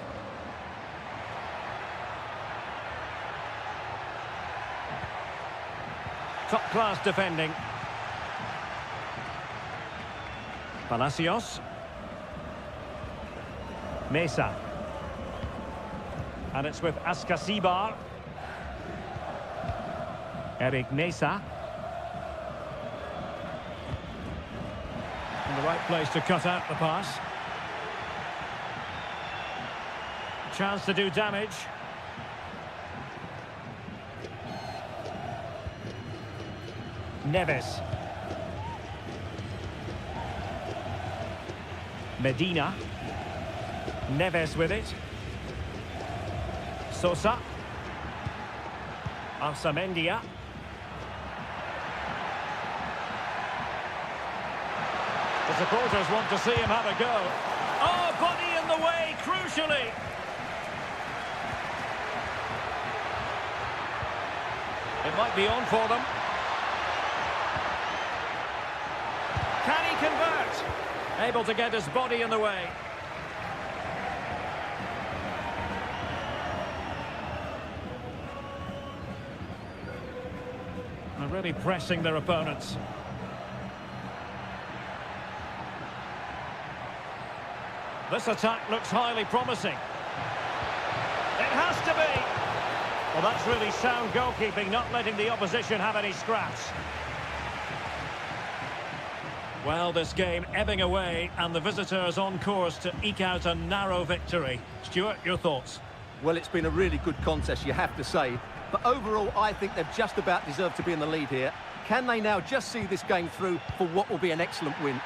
Top-class defending. Palacios. Mesa. And it's with Askasibar. Eric Mesa. In the right place to cut out the pass. Chance to do damage. Neves. Medina. Neves with it. Sosa. Arsamendia. The supporters want to see him have a go. Oh, body in the way, crucially. It might be on for them. Can he convert? Able to get his body in the way. They're really pressing their opponents. This attack looks highly promising. It has to be. Well, that's really sound goalkeeping, not letting the opposition have any scraps. Well, this game ebbing away, and the visitors on course to eke out a narrow victory. Stuart, your thoughts? Well, it's been a really good contest, you have to say. But overall, I think they've just about deserved to be in the lead here. Can they now just see this game through for what will be an excellent win?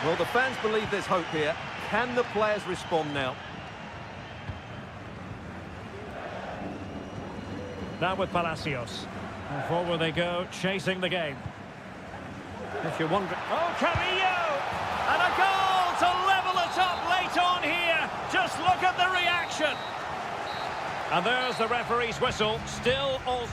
Well, the fans believe there's hope here. Can the players respond now? Now with Palacios. And forward they go, chasing the game. If you're wondering... Oh, Carrillo! And a goal to level it up late on here. Just look at the reaction. And there's the referee's whistle. Still all...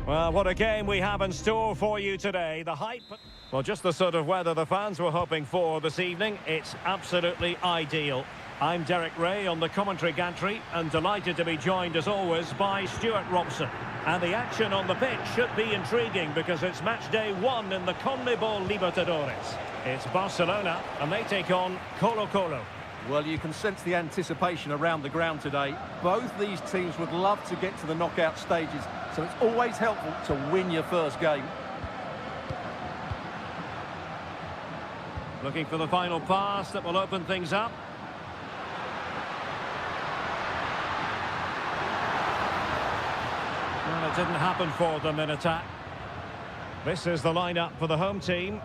Well, what a game we have in store for you today. The hype... Well, just the sort of weather the fans were hoping for this evening. It's absolutely ideal. I'm Derek Ray on the commentary gantry and delighted to be joined, as always, by Stuart Robson. And the action on the pitch should be intriguing because it's match day 1 in the CONMEBOL Libertadores. It's Barcelona and they take on Colo-Colo. Well, you can sense the anticipation around the ground today. Both these teams would love to get to the knockout stages, so it's always helpful to win your first game. Looking for the final pass that will open things up. Well, it didn't happen for them in attack. This is the lineup for the home team.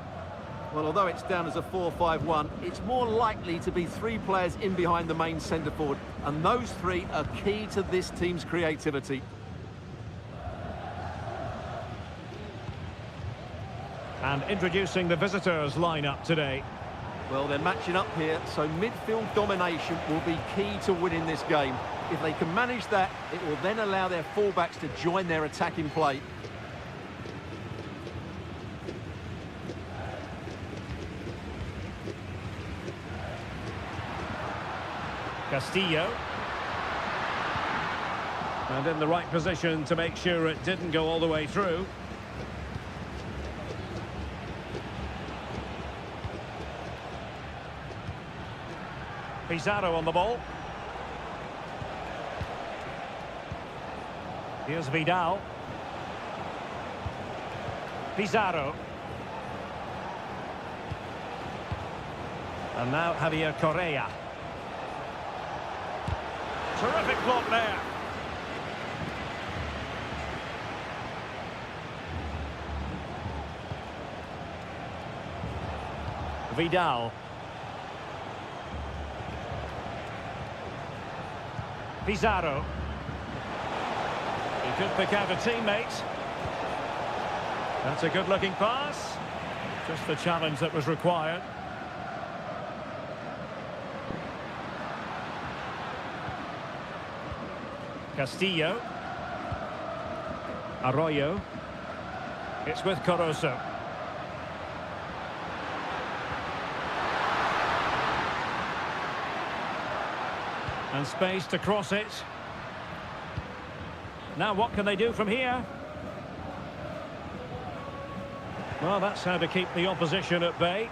Well, although it's down as a 4-5-1, it's more likely to be 3 players in behind the main centre forward, and those 3 are key to this team's creativity. And introducing the visitors lineup today. Well, they're matching up here, so midfield domination will be key to winning this game. If they can manage that, it will then allow their fullbacks to join their attacking play. Castillo. And in the right position to make sure it didn't go all the way through. Pizarro on the ball. Here's Vidal. Pizarro. And now Javier Correa. Terrific block there. Vidal. Pizarro. He could pick out a teammate. That's a good-looking pass. Just the challenge that was required. Castillo. Arroyo. It's with Corozo. And space to cross it. Now what can they do from here? Well, that's how to keep the opposition at bay.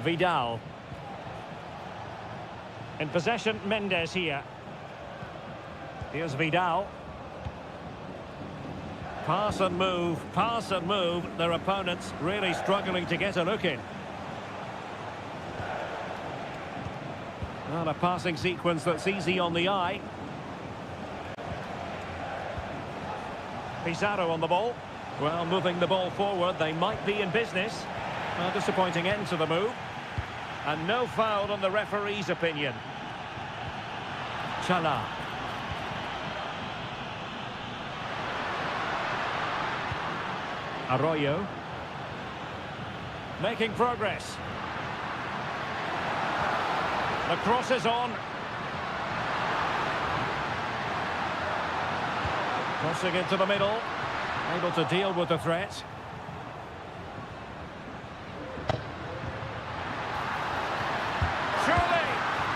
Vidal. In possession, Mendes here. Here's Vidal. Pass and move, pass and move. Their opponents really struggling to get a look in. Well, a passing sequence that's easy on the eye. Pizarro on the ball. Well, moving the ball forward, they might be in business. A disappointing end to the move. And no foul on the referee's opinion. Chala. Arroyo. Making progress. The cross is on. Crossing into the middle. Able to deal with the threat. Surely!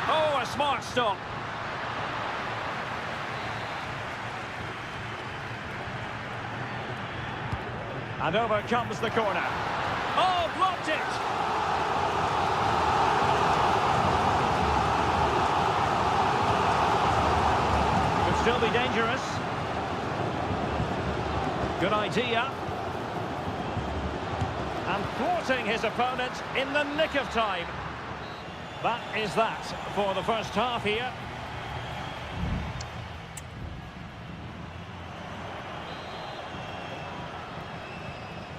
Oh, a smart stop. And over comes the corner. Oh, blocked it! Could still be dangerous. Good idea. And thwarting his opponent in the nick of time. That is that for the first half here.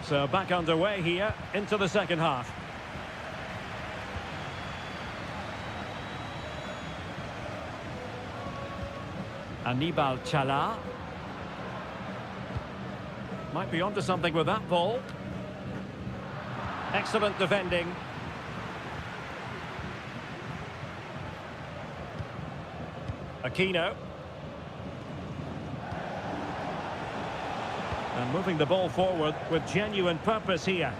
So back underway here into the second half. Aníbal Chala. Might be onto something with that ball. Excellent defending. Aquino. And moving the ball forward with genuine purpose here.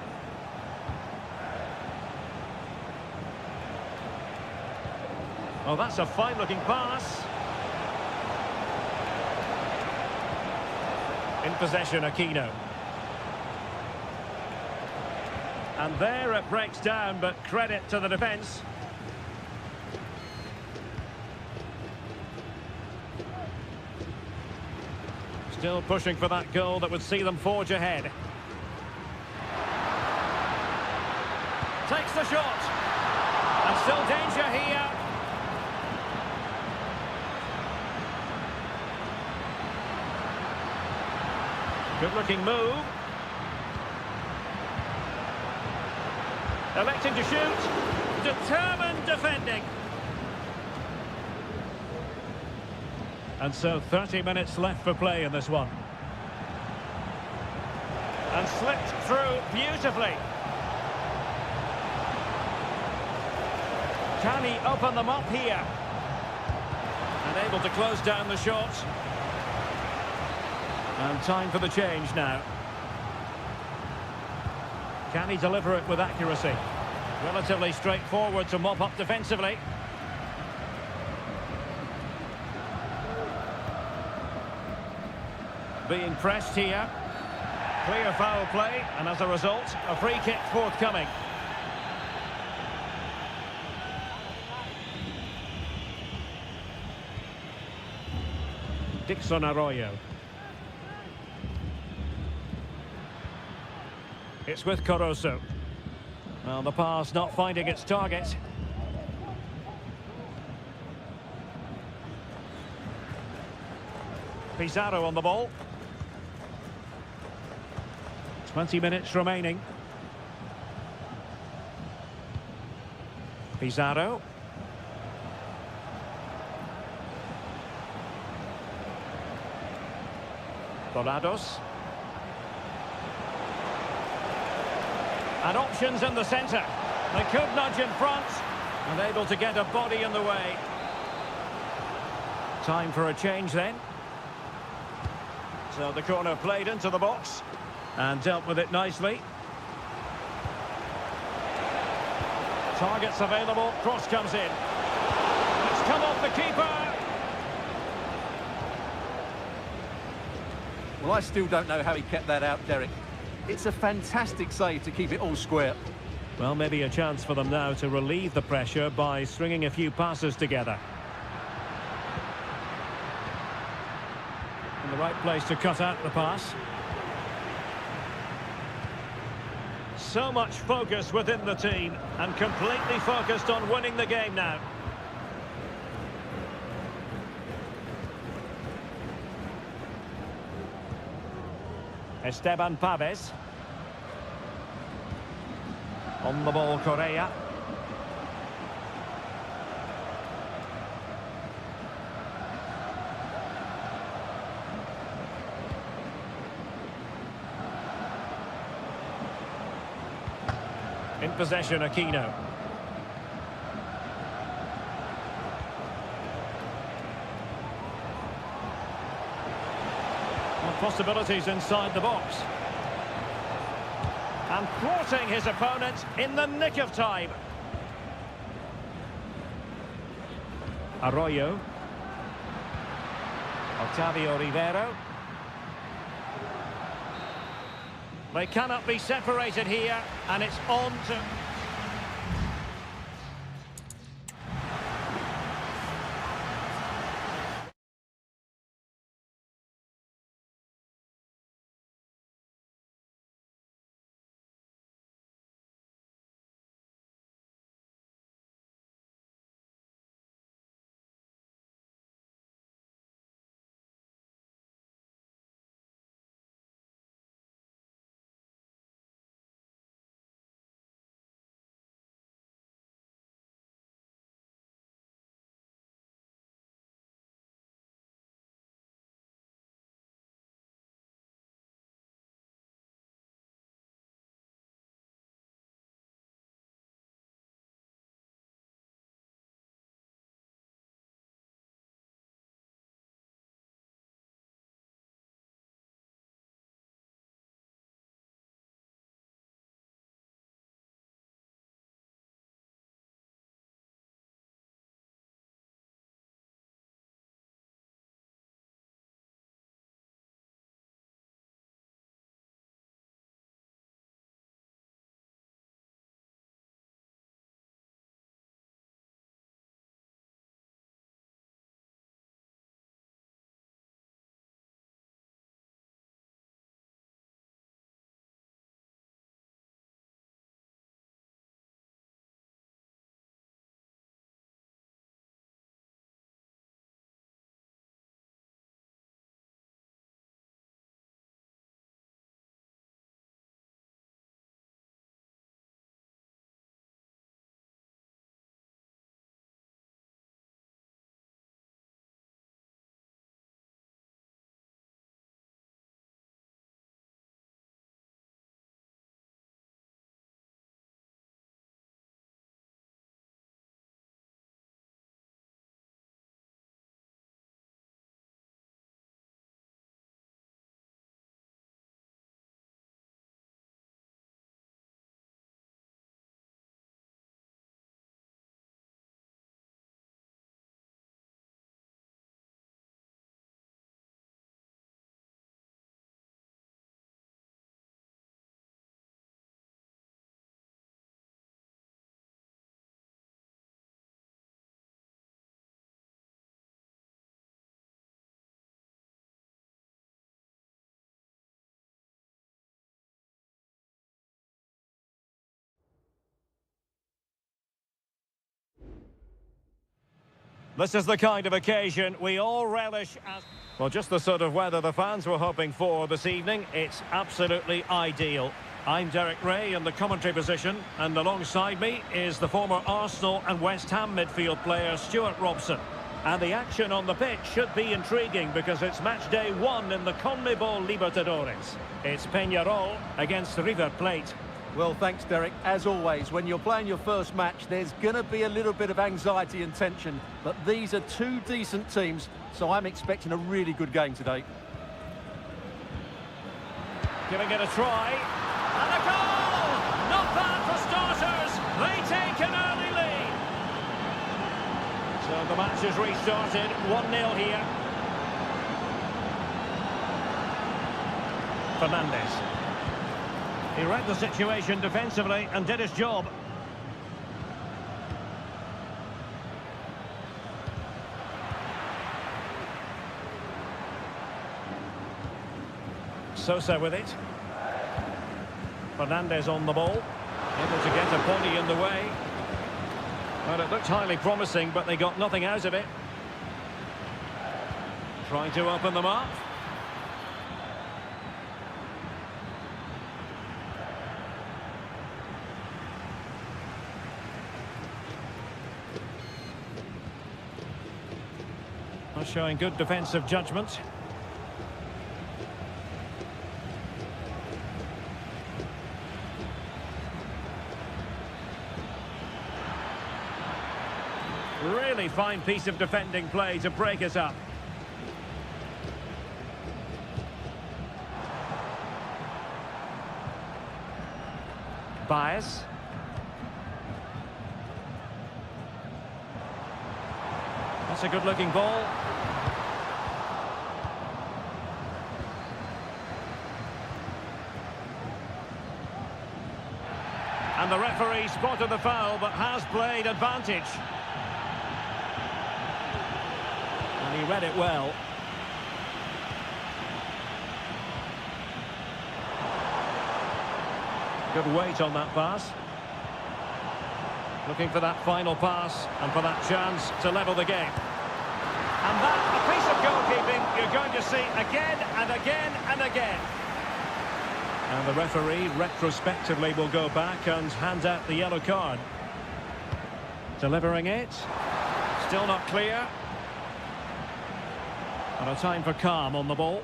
Oh, that's a fine-looking pass. In possession, Aquino. And there it breaks down, but credit to the defence. Still pushing for that goal that would see them forge ahead. Takes the shot. And still danger here. Good-looking move. Electing to shoot. Determined defending. And so 30 minutes left for play in this one. And slipped through beautifully. Can he open them up here? And able to close down the shot. And time for the change now. Can he deliver it with accuracy? Relatively straightforward to mop up defensively. Being pressed here. Clear foul play, and as a result, a free kick forthcoming. Dixon Arroyo. It's with Corozo. Well, the pass not finding its target. Pizarro on the ball. 20 minutes remaining. Pizarro. Dorados. And options in the centre. They could nudge in front. And able to get a body in the way. Time for a change then. So the corner played into the box. And dealt with it nicely. Targets available. Cross comes in. It's come off the keeper. Well, I still don't know how he kept that out, Derek. It's a fantastic save to keep it all square. Well, maybe a chance for them now to relieve the pressure by stringing a few passes together. In the right place to cut out the pass. So much focus within the team and completely focused on winning the game now. Esteban Paves. On the ball, Correa. In possession, Aquino. Possibilities inside the box. And thwarting his opponent in the nick of time. Arroyo. Octavio Rivero. They cannot be separated here, and it's on to... This is the kind of occasion we all relish as... Well, just the sort of weather the fans were hoping for this evening. It's absolutely ideal. I'm Derek Ray in the commentary position, and alongside me is the former Arsenal and West Ham midfield player Stuart Robson. And the action on the pitch should be intriguing because it's match day 1 in the CONMEBOL Libertadores. It's Peñarol against River Plate. Well, thanks, Derek. As always, when you're playing your first match, there's going to be a little bit of anxiety and tension. But these are two decent teams, so I'm expecting a really good game today. Giving it a try. And a goal! Not bad for starters. They take an early lead. So the match has restarted. 1-0 here. Fernandez. He read the situation defensively and did his job. Sosa with it. Fernandez on the ball. Able to get a body in the way. Well, it looked highly promising, but they got nothing out of it. Trying to open them up. Showing good defensive judgment. Really fine piece of defending play to break us up. Baez. That's a good-looking ball. And the referee spotted the foul, but has played advantage. And he read it well. Good weight on that pass. Looking for that final pass and for that chance to level the game. And that, a piece of goalkeeping you're going to see again and again and again. And the referee retrospectively will go back and hand out the yellow card. Delivering it. Still not clear. And a time for calm on the ball.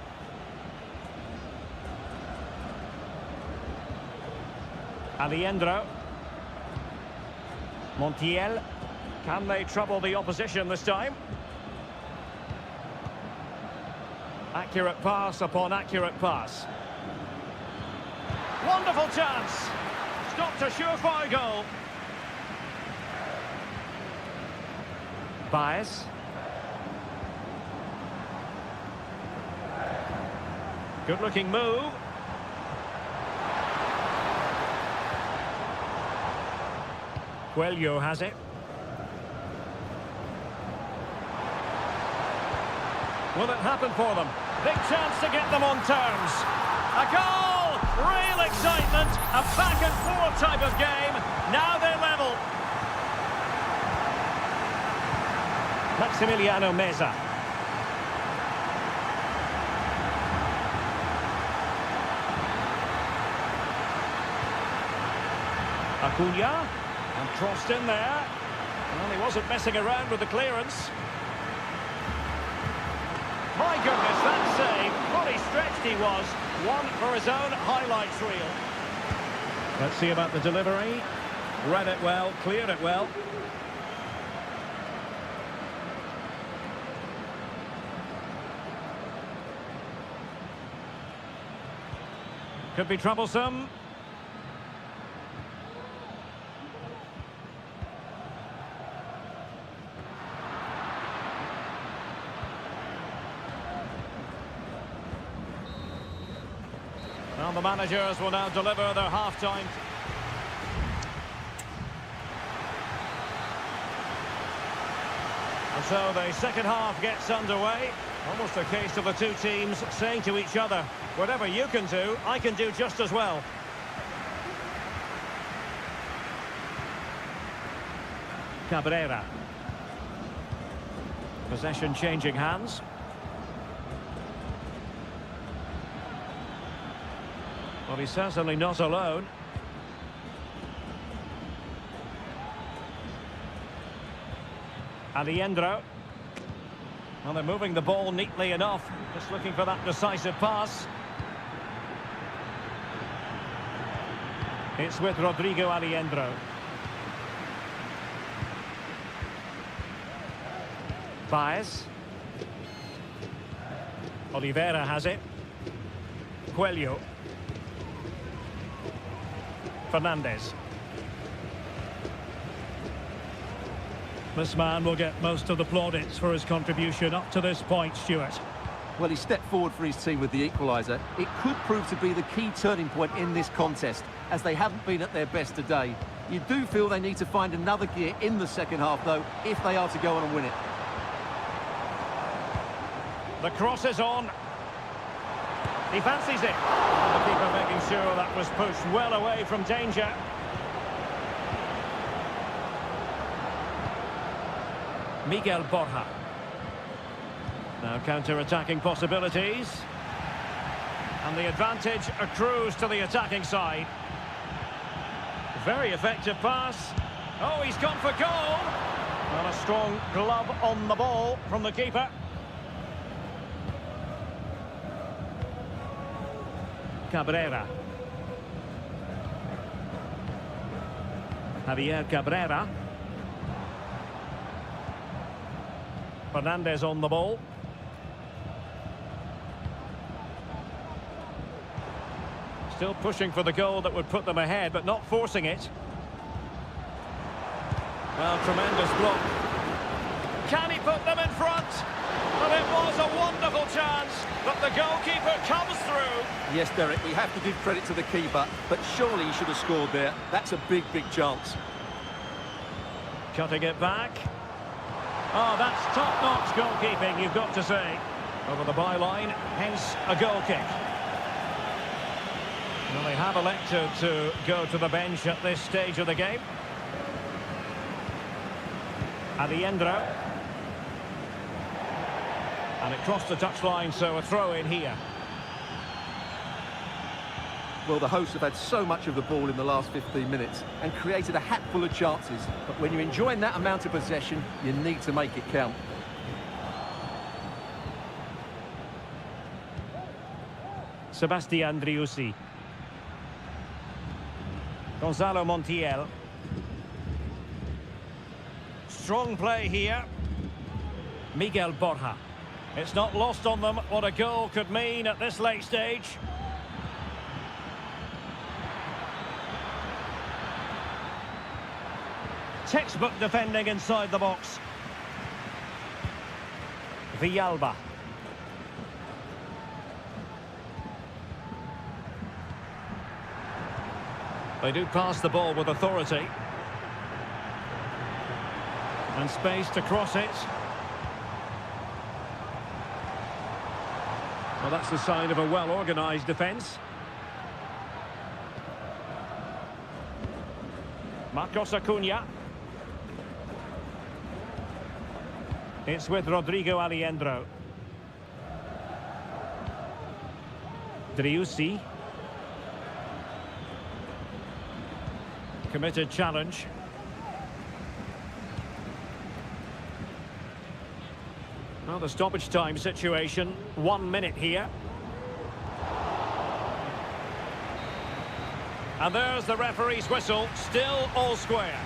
Aliendro. Montiel. Can they trouble the opposition this time? Accurate pass upon accurate pass. Wonderful chance. Stopped a surefire goal. Baez. Good-looking move. Coelho has it. Will it happen for them? Big chance to get them on terms. A goal! Real excitement, a back-and-forth type of game. Now they're level. Maximiliano Meza. Acuna, and crossed in there. Well, he wasn't messing around with the clearance. My goodness, that save. Fully stretched he was. One for his own highlights reel. Let's see about the delivery. Read it well, cleared it well. Could be troublesome. Well, the managers will now deliver their half-time. And so the second half gets underway. Almost a case of the two teams saying to each other, whatever you can do, I can do just as well. Cabrera. Possession changing hands. Well, he's certainly not alone. Aliendro. Well, they're moving the ball neatly enough. Just looking for that decisive pass. It's with Rodrigo Aliendro. Baez. Oliveira has it. Coelho. Fernandez. This man will get most of the plaudits for his contribution up to this point, Stuart. Well, he stepped forward for his team with the equaliser. It could prove to be the key turning point in this contest, as they haven't been at their best today. You do feel they need to find another gear in the second half, though, if they are to go on and win it. The cross is on. He fancies it. The keeper making sure that was pushed well away from danger. Miguel Borja. Now counter-attacking possibilities. And the advantage accrues to the attacking side. Very effective pass. Oh, he's gone for goal. Well, a strong glove on the ball from the keeper. Cabrera. Javier Cabrera. Fernandez on the ball. Still pushing for the goal that would put them ahead, but not forcing it. Well, tremendous block. Can he put them in front? Well, it was a wonderful chance, but the goalkeeper comes through. Yes, Derek, we have to give credit to the keeper, but surely he should have scored there. That's a big, big chance. Cutting it back. Oh, that's top-notch goalkeeping, you've got to say. Over the byline, hence a goal kick. Well, they have elected to go to the bench at this stage of the game. Aliendro. And it crossed the touchline, so a throw in here. Well, the hosts have had so much of the ball in the last 15 minutes and created a hatful of chances. But when you're enjoying that amount of possession, you need to make it count. Sebastian Driussi. Gonzalo Montiel. Strong play here. Miguel Borja. It's not lost on them what a goal could mean at this late stage. Textbook defending inside the box. Villalba. They do pass the ball with authority. And space to cross it. Well, that's the sign of a well-organised defence. Marcos Acuna. It's with Rodrigo Aliendro. Driussi. Committed challenge. Well, the stoppage time situation, 1 minute here. And there's the referee's whistle, still all square.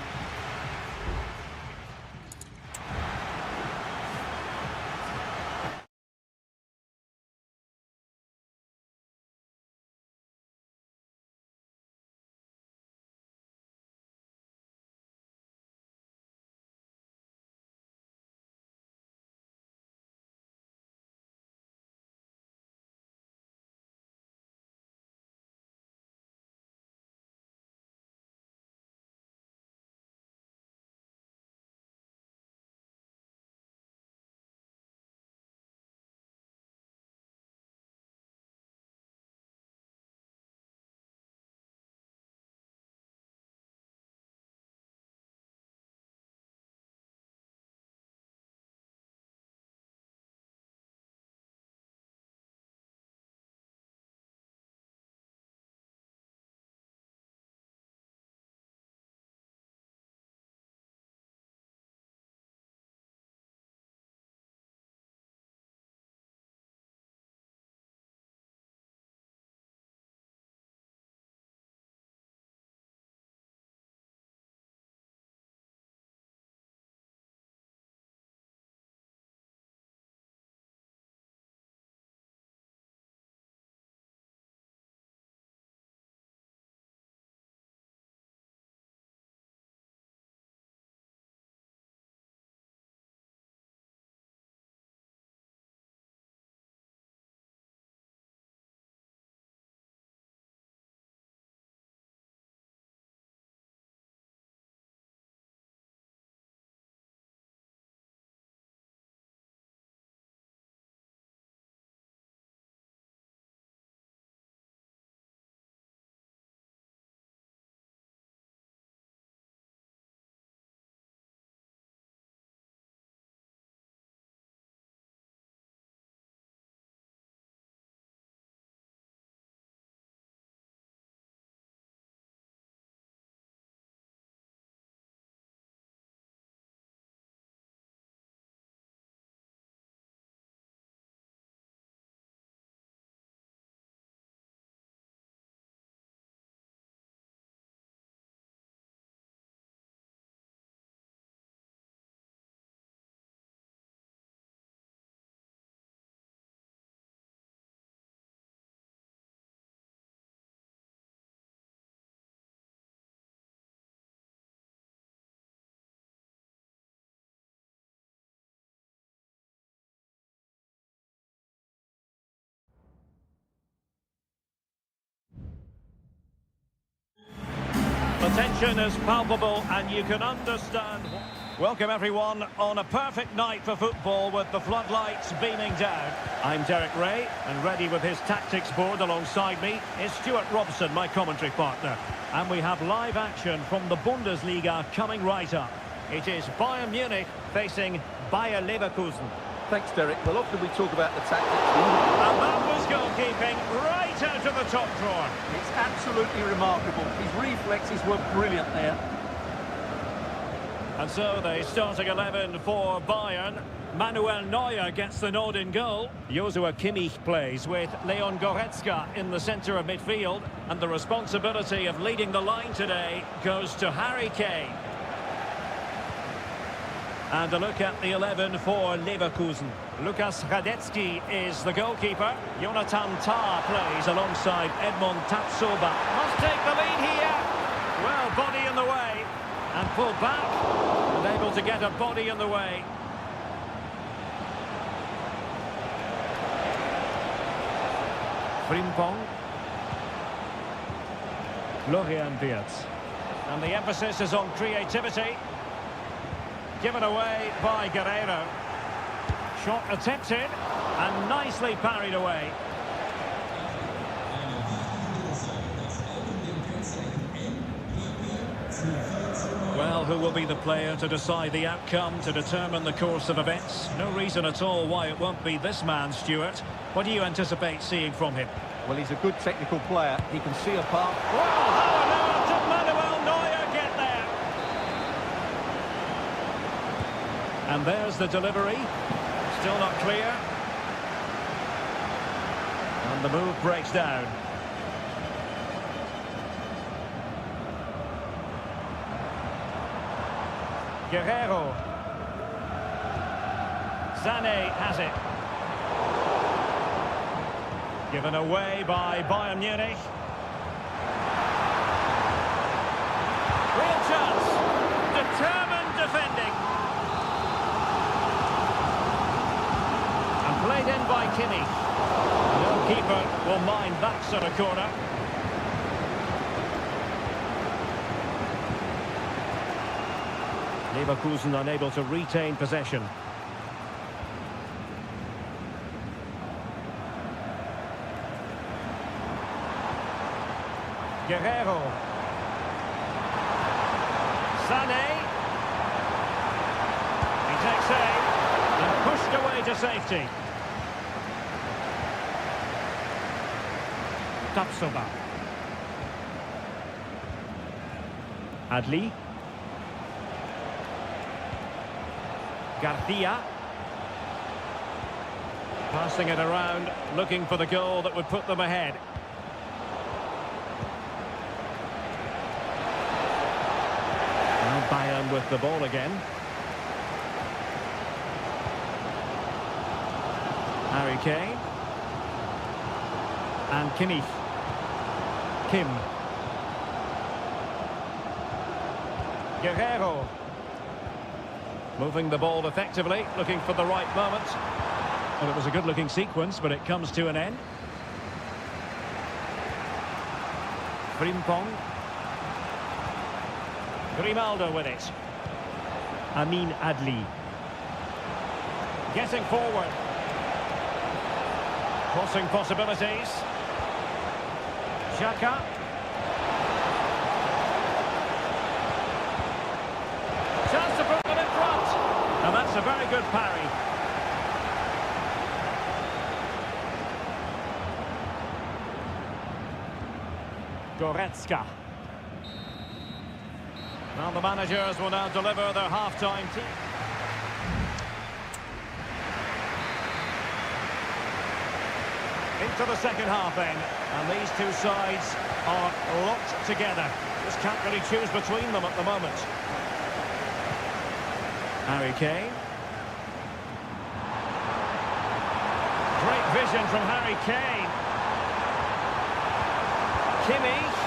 tension is palpable and you can understand. Welcome everyone on a perfect night for football with the floodlights beaming down. I'm Derek Ray, and ready with his tactics board alongside me is Stuart Robson, my commentary partner. And we have live action from the Bundesliga coming right up. It is Bayern Munich facing Bayer Leverkusen. Thanks, Derek. Well, often we talk about the tactics. And that was goalkeeping right out of the top drawer. It's absolutely remarkable. His reflexes were brilliant there. And so the starting 11 for Bayern. Manuel Neuer gets the nod in goal. Joshua Kimmich plays with Leon Goretzka in the centre of midfield. And the responsibility of leading the line today goes to Harry Kane. And a look at the 11 for Leverkusen. Lukas Radetzky is the goalkeeper. Jonathan Tah plays alongside Edmond Tapsoba. Must take the lead here. Well, body in the way. And pulled back. And able to get a body in the way. Frimpong. Florian Wirtz. And the emphasis is on creativity. Given away by Guerreiro. Shot attempted and nicely parried away. Well, who will be the player to decide the outcome, to determine the course of events? No reason at all why it won't be this man, Stuart. What do you anticipate seeing from him? Well, he's a good technical player. He can see a path. Well, how on earth did Manuel Neuer get there? And there's the delivery. Still not clear. And the move breaks down. Guerreiro. Sané has it. Given away by Bayern Munich. Real chance. Determined defending. And played in by Kimmich. No keeper will mind that sort of corner. Leverkusen unable to retain possession. Guerreiro. Sané. He takes aim and pushed away to safety. Tapsoba. Adli. Garcia. Passing it around, looking for the goal that would put them ahead. Now Bayern with the ball again. Harry Kane. And Kimmich. Kim. Guerreiro. Moving the ball effectively, looking for the right moment. Well, it was a good-looking sequence, but it comes to an end. Frimpong. Grimaldo with it. Amin Adli. Getting forward. Crossing possibilities. Xhaka. Chance to put them in front. And that's a very good parry. Goretzka. Well, the managers will now deliver their half-time tea. Into the second half then, and these two sides are locked together. Just can't really choose between them at the moment. Harry Kane. Great vision from Harry Kane. Kimmich.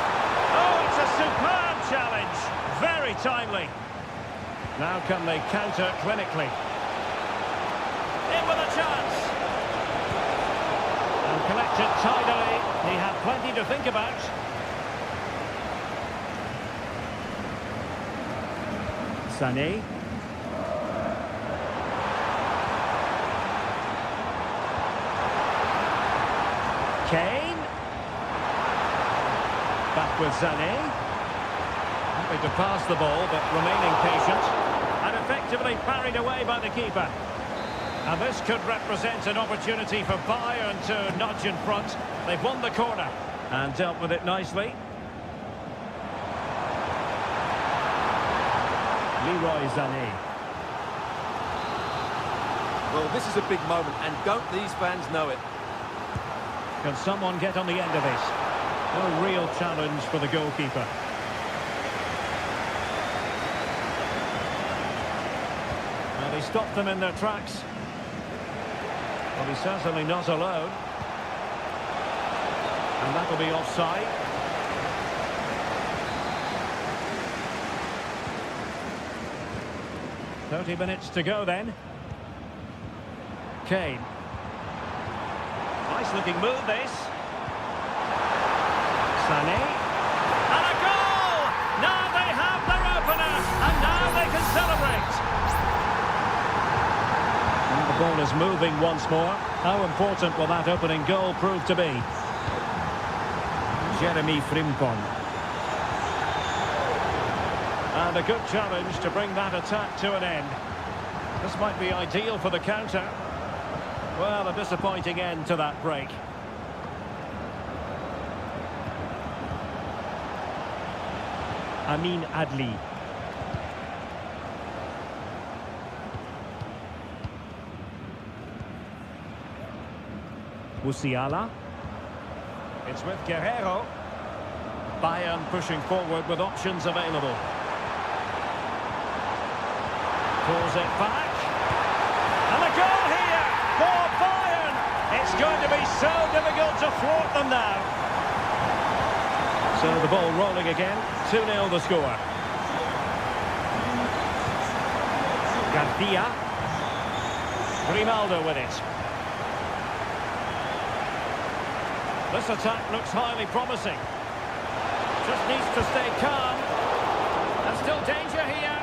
Oh, it's a superb challenge. Very timely. Now can they counter clinically? In with a chance. And collected tidily. He had plenty to think about. Sané. Kane. Back with Sané. Happy to pass the ball, but remaining patient. And effectively parried away by the keeper. And this could represent an opportunity for Bayern to nudge in front. They've won the corner and dealt with it nicely. Leroy Sané. Well, this is a big moment, and don't these fans know it? Can someone get on the end of this? No real challenge for the goalkeeper. Well, he stopped them in their tracks. Well, he's certainly not alone. And that'll be offside. "30 minutes to go then." Kane. Nice looking move this. Sané. And a goal! Now they have their opener, and now they can celebrate. And the ball is moving once more. How important will that opening goal prove to be? Jeremy Frimpong. And a good challenge to bring that attack to an end. This might be ideal for the counter. Well, a disappointing end to that break. Amin Adli. Musiala. It's with Guerrero. Bayern pushing forward with options available. Pulls it back. And a goal here for Bayern. It's going to be so difficult to thwart them now. So the ball rolling again. 2-0 the score. Garcia. Grimaldo with it. This attack looks highly promising. Just needs to stay calm. And still danger here.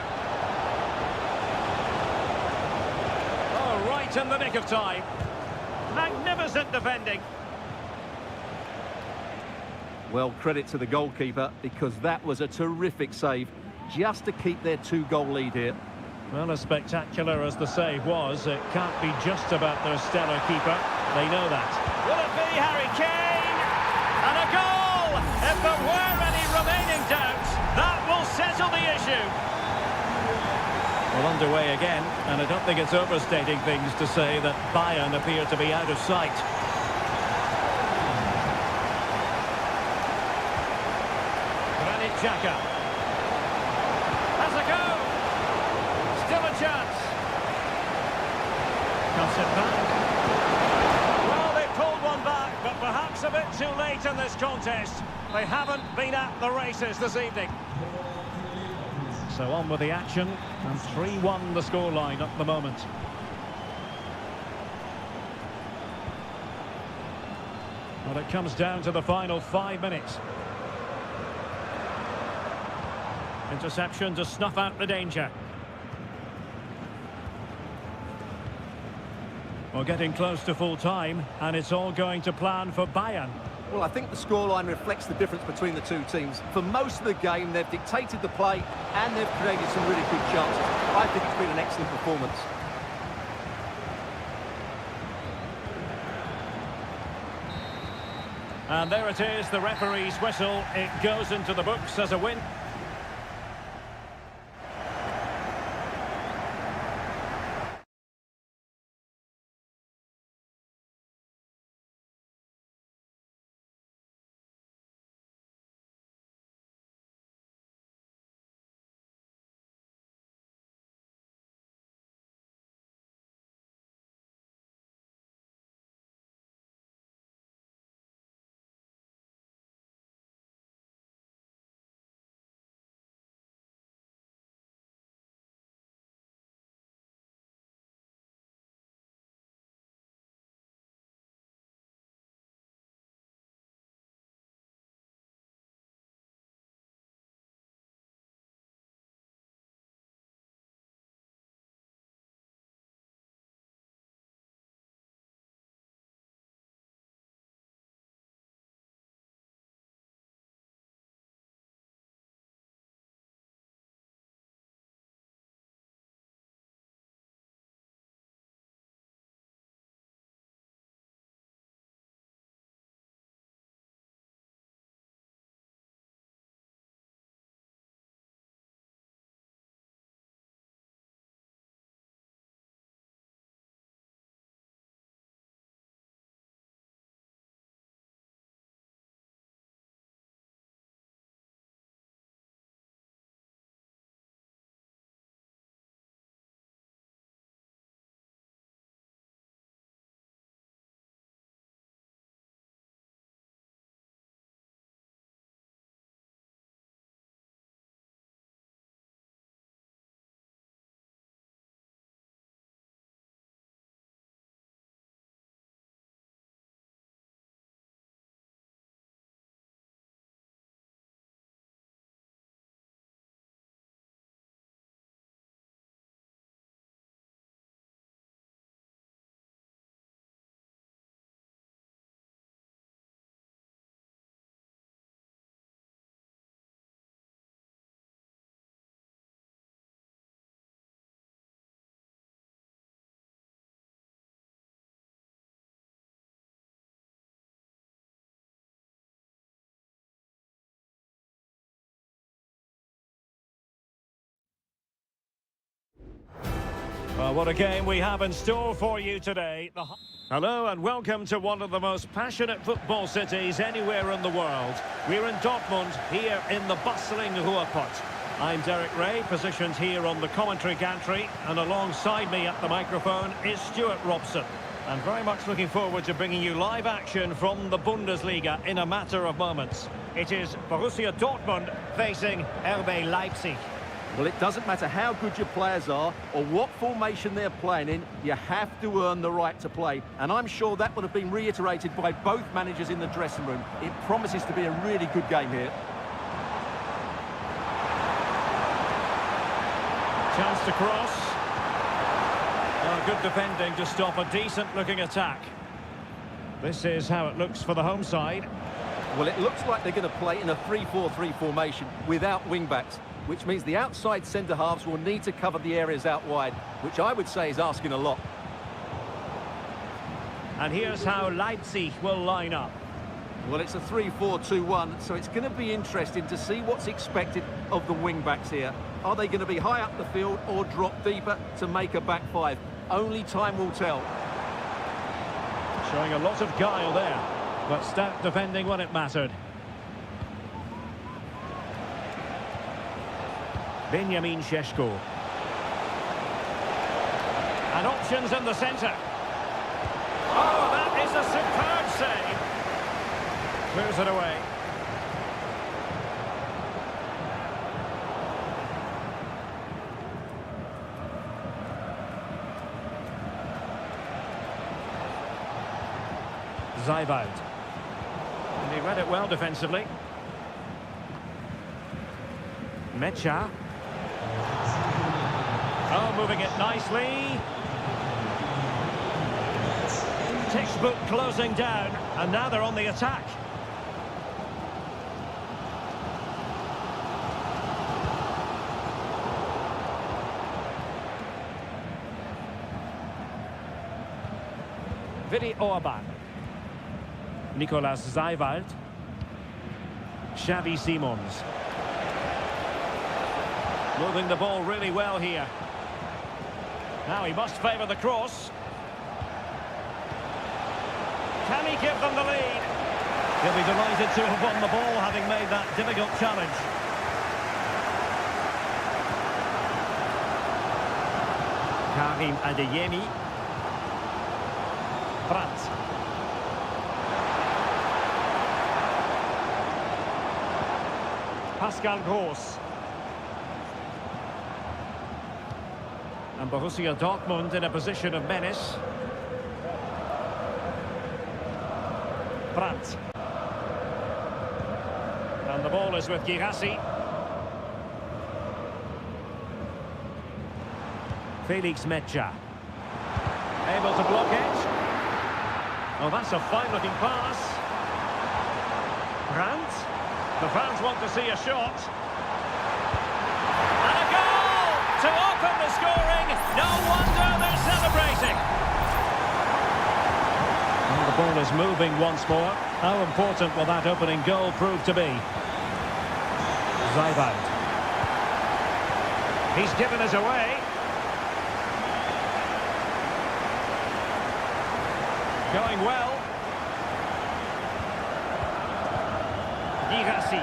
Oh, right in the nick of time. Magnificent defending. Well, credit to the goalkeeper, because that was a terrific save, just to keep their 2-goal lead here. Well, as spectacular as the save was, it can't be just about their stellar keeper. They know that. Will it be Harry Kane? And a goal! If there were any remaining doubts, that will settle the issue. Well, underway again, and I don't think it's overstating things to say that Bayern appear to be out of sight. Xhaka. Has a go. Still a chance. Cuts it back. Well, they pulled one back, but perhaps a bit too late in this contest. They haven't been at the races this evening. So on with the action, and 3-1 the scoreline at the moment. Well, it comes down to the final 5 minutes. Interception to snuff out the danger. We're getting close to full time, and it's all going to plan for Bayern. Well, I think the scoreline reflects the difference between the two teams. For most of the game, they've dictated the play, and they've created some really good chances. I think it's been an excellent performance. And there it is, the referee's whistle. It goes into the books as a win. Well, what a game we have in store for you today. Hello and welcome to one of the most passionate football cities anywhere in the world. We're in Dortmund, here in the bustling Ruhrpott. I'm Derek Ray, positioned here on the commentary gantry, and alongside me at the microphone is Stuart Robson. And very much looking forward to bringing you live action from the Bundesliga in a matter of moments. It is Borussia Dortmund facing RB Leipzig. Well, it doesn't matter how good your players are or what formation they're playing in, you have to earn the right to play. And I'm sure that would have been reiterated by both managers in the dressing room. It promises to be a really good game here. Chance to cross. Oh, good defending to stop a decent-looking attack. This is how it looks for the home side. Well, it looks like they're going to play in a 3-4-3 formation without wing-backs, which means the outside centre-halves will need to cover the areas out wide, which I would say is asking a lot. And here's how Leipzig will line up. Well, it's a 3-4-2-1, so it's going to be interesting to see what's expected of the wing-backs here. Are they going to be high up the field or drop deeper to make a back five? Only time will tell. Showing a lot of guile there, but stout defending when it mattered. Benjamin Šeško. And options in the centre. Oh, that is a superb save. Clears it away. Zajvald. And he read it well defensively. Mecha. Oh, moving it nicely. Textbook closing down, and now they're on the attack. Vidi Orban. Nicolas Zajvald. Xavi Simons. Moving the ball really well here. Now he must favour the cross. Can he give them the lead? He'll be delighted to have won the ball, having made that difficult challenge. Karim Adeyemi. Brandt. Pascal Gross. And Borussia Dortmund in a position of menace. Brandt. And the ball is with Girassi. Felix Mecha. Able to block it. Oh, that's a fine-looking pass. Brandt. The fans want to see a shot. And a goal to open the scoring. No wonder they're celebrating. And the ball is moving once more. How important will that opening goal prove to be? Zajvald. He's given us away. Going well. Girassi.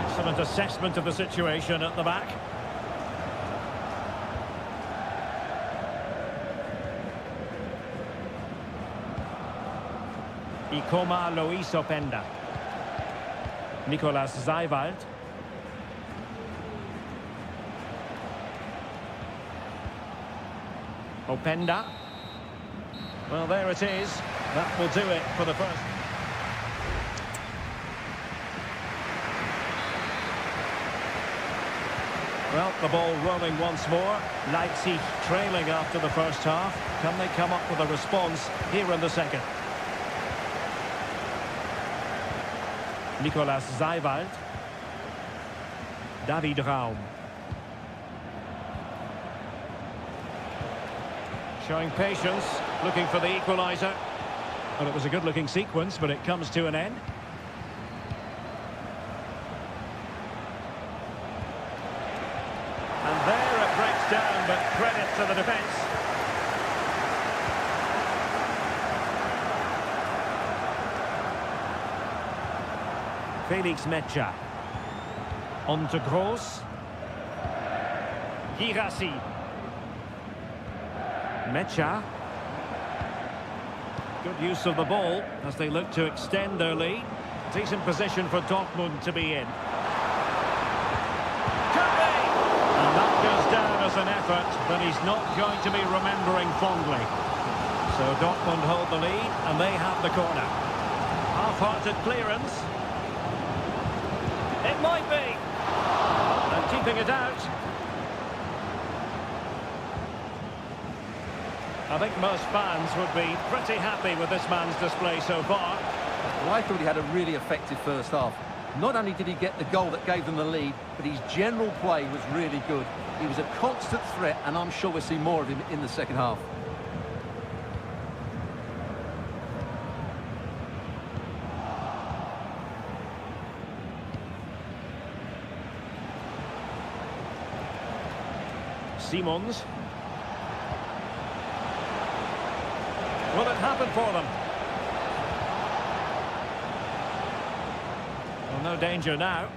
Excellent assessment of the situation at the back. Ikoma Luis Openda. Nicolas Zajvald. Openda. Well, there it is. That will do it for the first. Well, the ball rolling once more. Leipzig trailing after the first half. Can they come up with a response here in the second? Nicolas Zajvald. David Raum. Showing patience, looking for the equaliser. Well, it was a good-looking sequence, but it comes to an end. And there it breaks down, but to the defence. Felix Mecha. On to Gross. Girassi. Mecha. Good use of the ball as they look to extend their lead. Decent position for Dortmund to be in. Could be! And that goes down as an effort that he's not going to be remembering fondly. So Dortmund hold the lead and they have the corner. Half-hearted clearance. It might be. And keeping it out. I think most fans would be pretty happy with this man's display so far. Well, I thought he had a really effective first half. Not only did he get the goal that gave them the lead, but his general play was really good. He was a constant threat, and I'm sure we'll see more of him in the second half. Simons. Will it happen for them? Well, no danger now.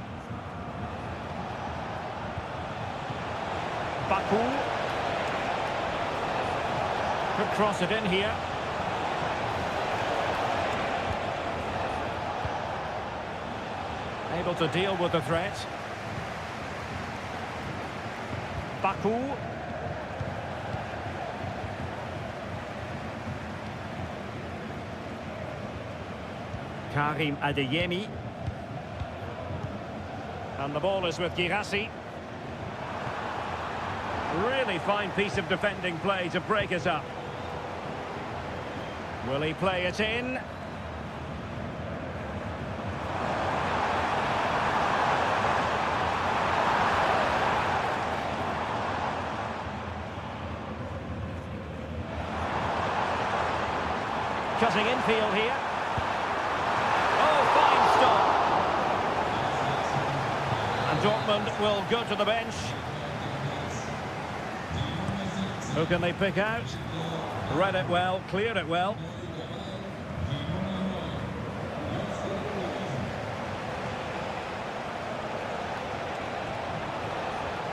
Baku. Could cross it in here. Able to deal with the threat. Baku. Karim Adeyemi. And the ball is with Girassi. Really fine piece of defending play to break us up. Will he play it in? Cutting infield here. And Dortmund will go to the bench. Who can they pick out? Read it well, cleared it well.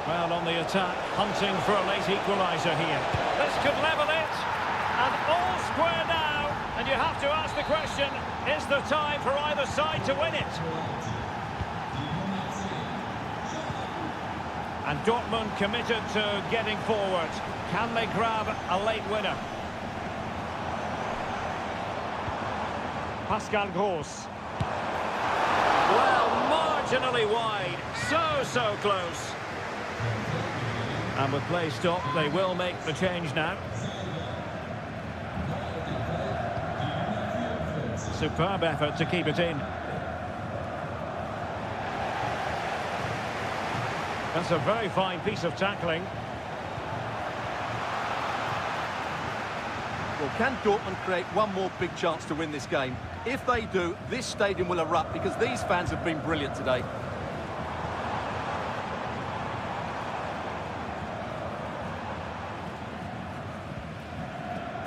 Well, on the attack, hunting for a late equaliser here. This could level it. And all square now. And you have to ask the question, is there time for either side to win it? And Dortmund committed to getting forward. Can they grab a late winner? Pascal Gross. Well, marginally wide. So close. And with play stopped, they will make the change now. Superb effort to keep it in. That's a very fine piece of tackling. Well, can Dortmund create one more big chance to win this game? If they do, this stadium will erupt because these fans have been brilliant today.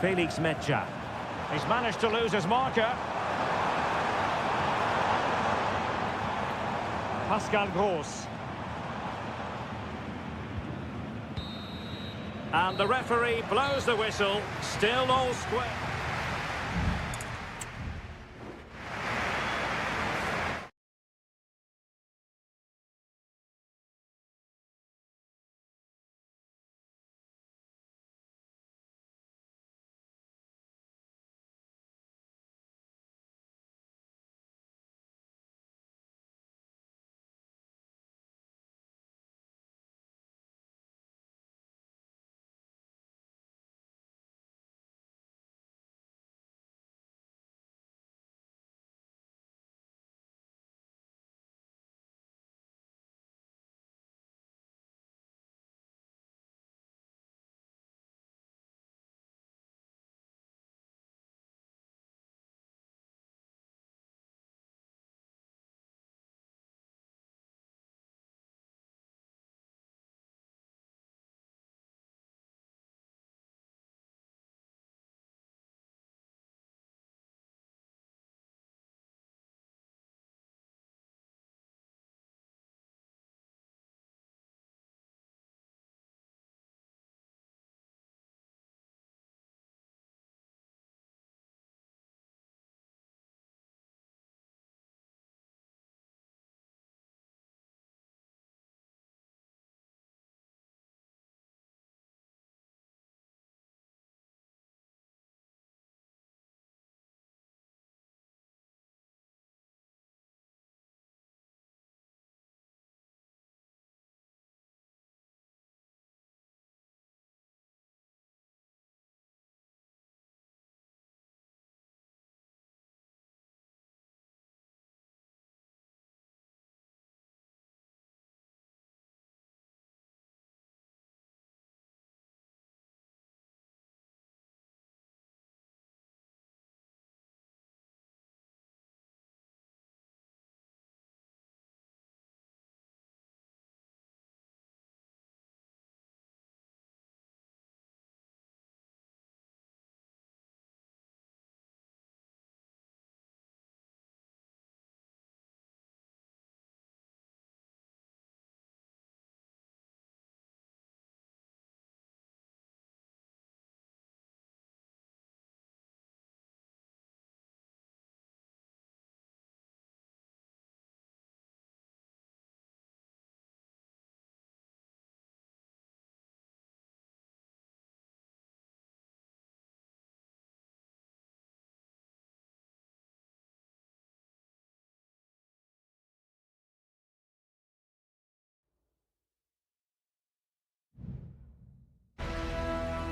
Felix Mecha. He's managed to lose his marker. Pascal Gross. And the referee blows the whistle. Still all square.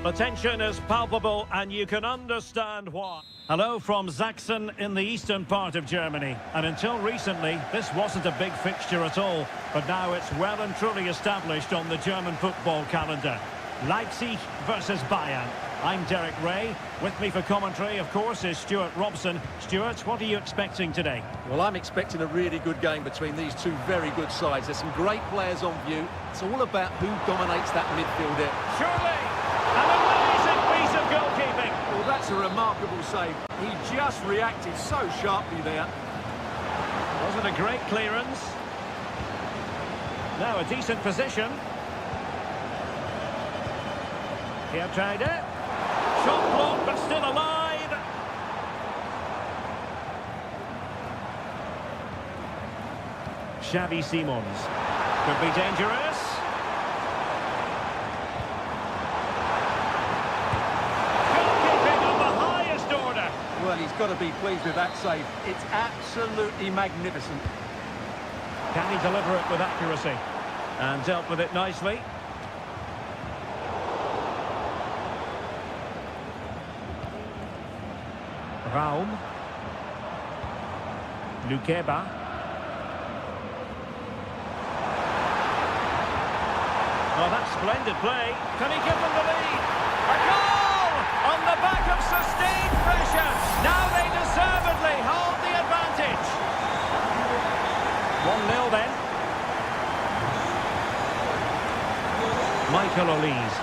The tension is palpable and you can understand why. Hello from Sachsen in the eastern part of Germany. And until recently, this wasn't a big fixture at all. But now it's well and truly established on the German football calendar. Leipzig versus Bayern. I'm Derek Ray. With me for commentary, of course, is Stuart Robson. Stuart, what are you expecting today? Well, I'm expecting a really good game between these two very good sides. There's some great players on view. It's all about who dominates that midfield here. Surely, an amazing piece of goalkeeping. Well, that's a remarkable save. He just reacted so sharply there. Wasn't a great clearance. Now a decent position. Here tried it. Shot blocked, but still alive. Xavi Simons. Could be dangerous. Goalkeeping of the highest order. Well, he's got to be pleased with that save. It's absolutely magnificent. Can he deliver it with accuracy? And dealt with it nicely. Raum. Lukeba. Oh, that's splendid play. Can he give them the lead? A goal! On the back of sustained pressure. Now they deservedly hold the advantage. 1-0 then. Michael Olise.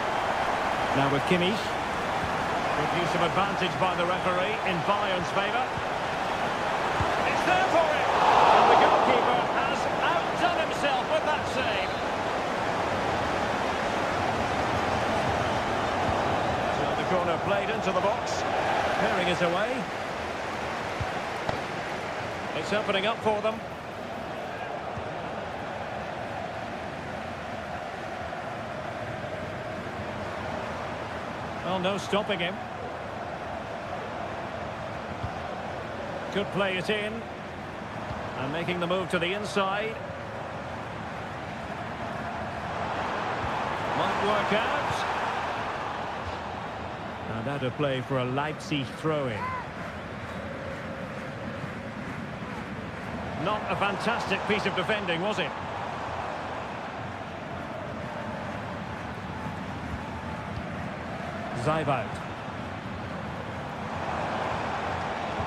Now with Kimmich. Good use of advantage by the referee in Bayern's favour. It's there for him! And the goalkeeper has outdone himself with that save. So the corner played into the box. Clearing it away. It's opening up for them. Well, no stopping him. Could play it in. And making the move to the inside. Might work out. And out of play for a Leipzig throw-in. Not a fantastic piece of defending, was it? Zajvout.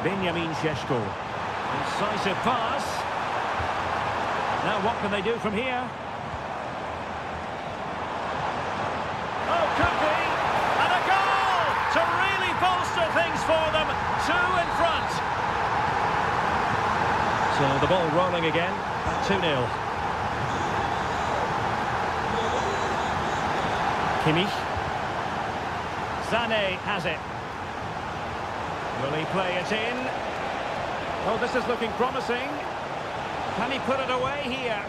Benjamin Šeško. Incisive pass. Now what can they do from here? Oh, could be! And a goal! To really bolster things for them. 2 in front. So the ball rolling again. 2-0. Kimmich. Sané has it. Will he play it in? Oh, this is looking promising. Can he put it away here?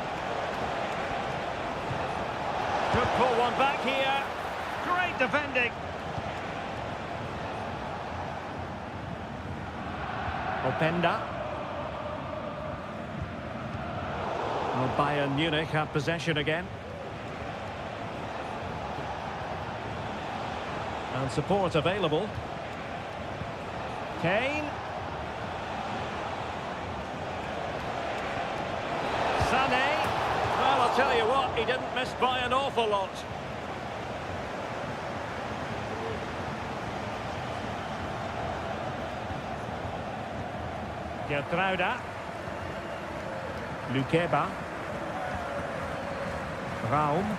Could pull one back here. Great defending. Openda. Well, Bayern Munich have possession again. And support available. Kane. Sané. Well, I'll tell you what, he didn't miss by an awful lot. Gertruida. Lukeba. Raum.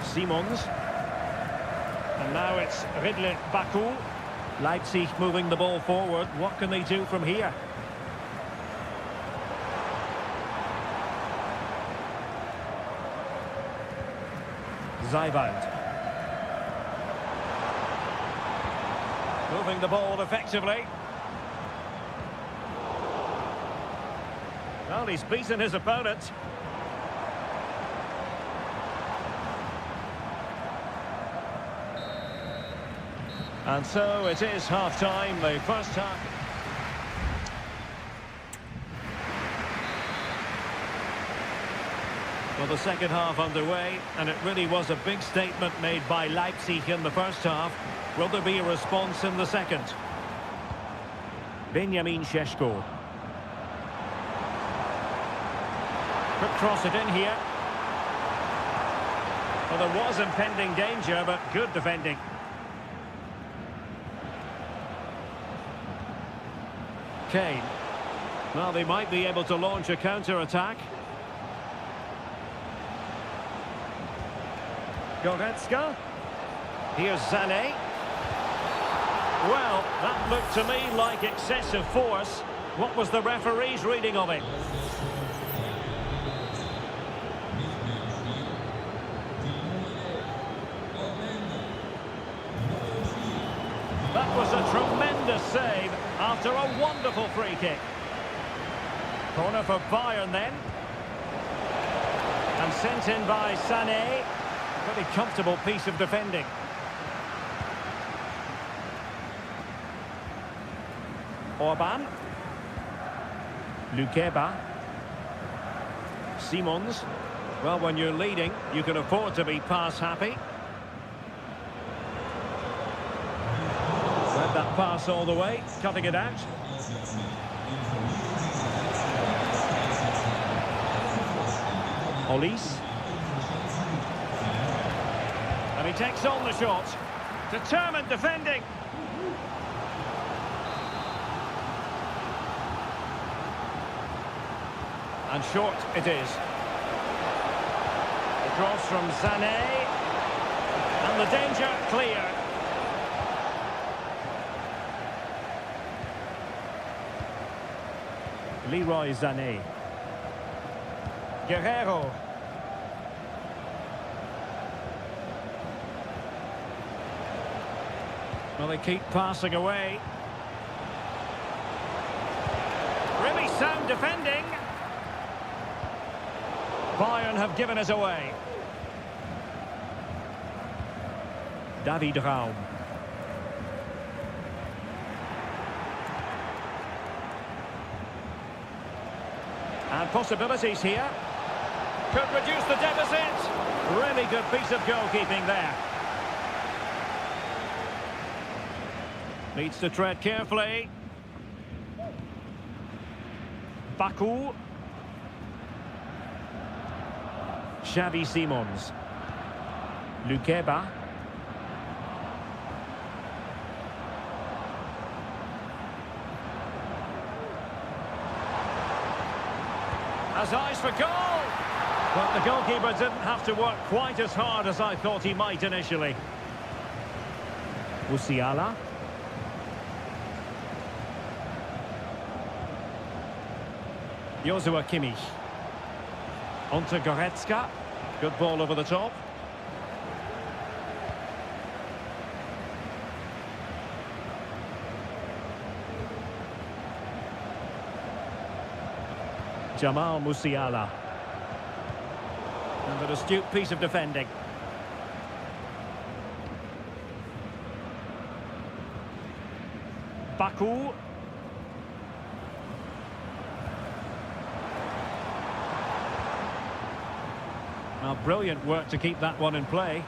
Simons. And now it's Ridley Baku. Leipzig moving the ball forward. What can they do from here? Zajvout. Moving the ball effectively. Well, he's beaten his opponent. And so it is half-time, the first half. Well, the second half underway, and it really was a big statement made by Leipzig in the first half. Will there be a response in the second? Benjamin Šeško. Could cross it in here. Well, there was impending danger, but good defending. Kane. Well, they might be able to launch a counter-attack. Goretzka. Here's Sané. Well, that looked to me like excessive force. What was the referee's reading of it? That was a tremendous save after a wonderful free kick. Corner for Bayern then. And sent in by Sané. Pretty comfortable piece of defending. Orban. Lukeba. Simons. Well, when you're leading, you can afford to be pass happy. Read that pass all the way, cutting it out. Olise. And he takes on the shot. Determined defending. And short it is. The cross from Sané. And the danger clear. Leroy Sané. Guerrero. Well, they keep passing away. Really sound defending. Bayern have given us away. David Raum. And possibilities here. Could reduce the deficit. Really good piece of goalkeeping there. Needs to tread carefully. Baku. Xavi Simons. Lukeba. Has eyes for goal. But the goalkeeper didn't have to work quite as hard as I thought he might initially. Musiala. Joshua Kimmich. On to Goretzka. Good ball over the top. Jamal Musiala. And an astute piece of defending. Baku. Now, brilliant work to keep that one in play.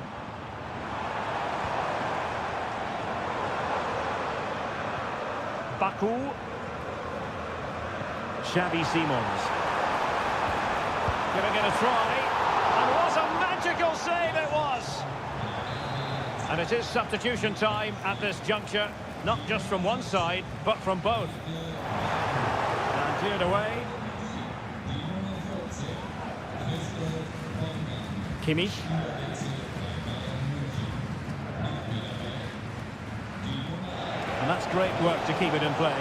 Baku. Xavi Simons. Giving it a try. And what a magical save it was! And it is substitution time at this juncture. Not just from one side, but from both. And cleared away. Kimmich. And that's great work to keep it in play.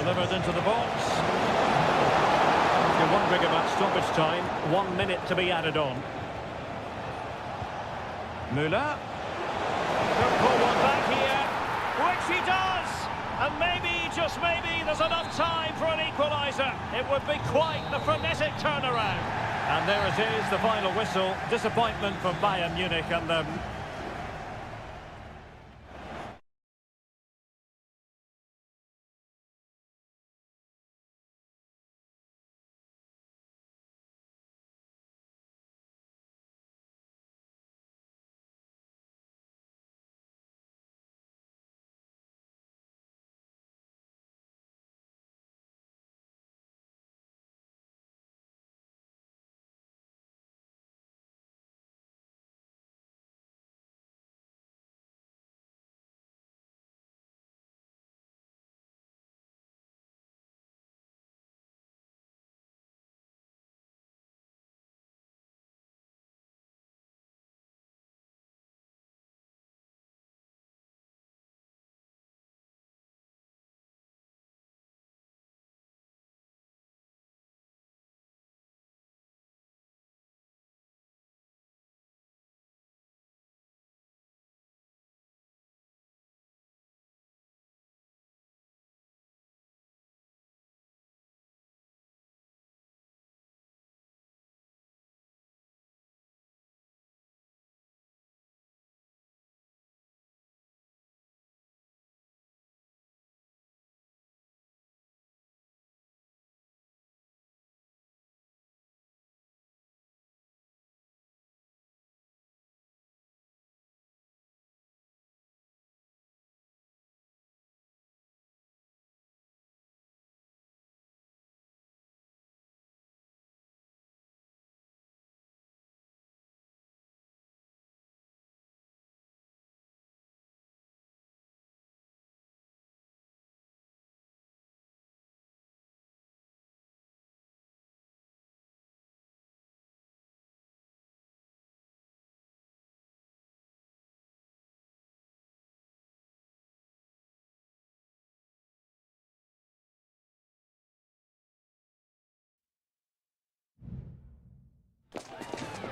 Delivered into the box. If you're wondering about stoppage time, 1 minute to be added on. Müller. Could pull one back here, which he does! And maybe, just maybe, there's enough time for an equaliser. It would be quite the frenetic turnaround. And there it is, the final whistle. Disappointment for Bayern Munich and the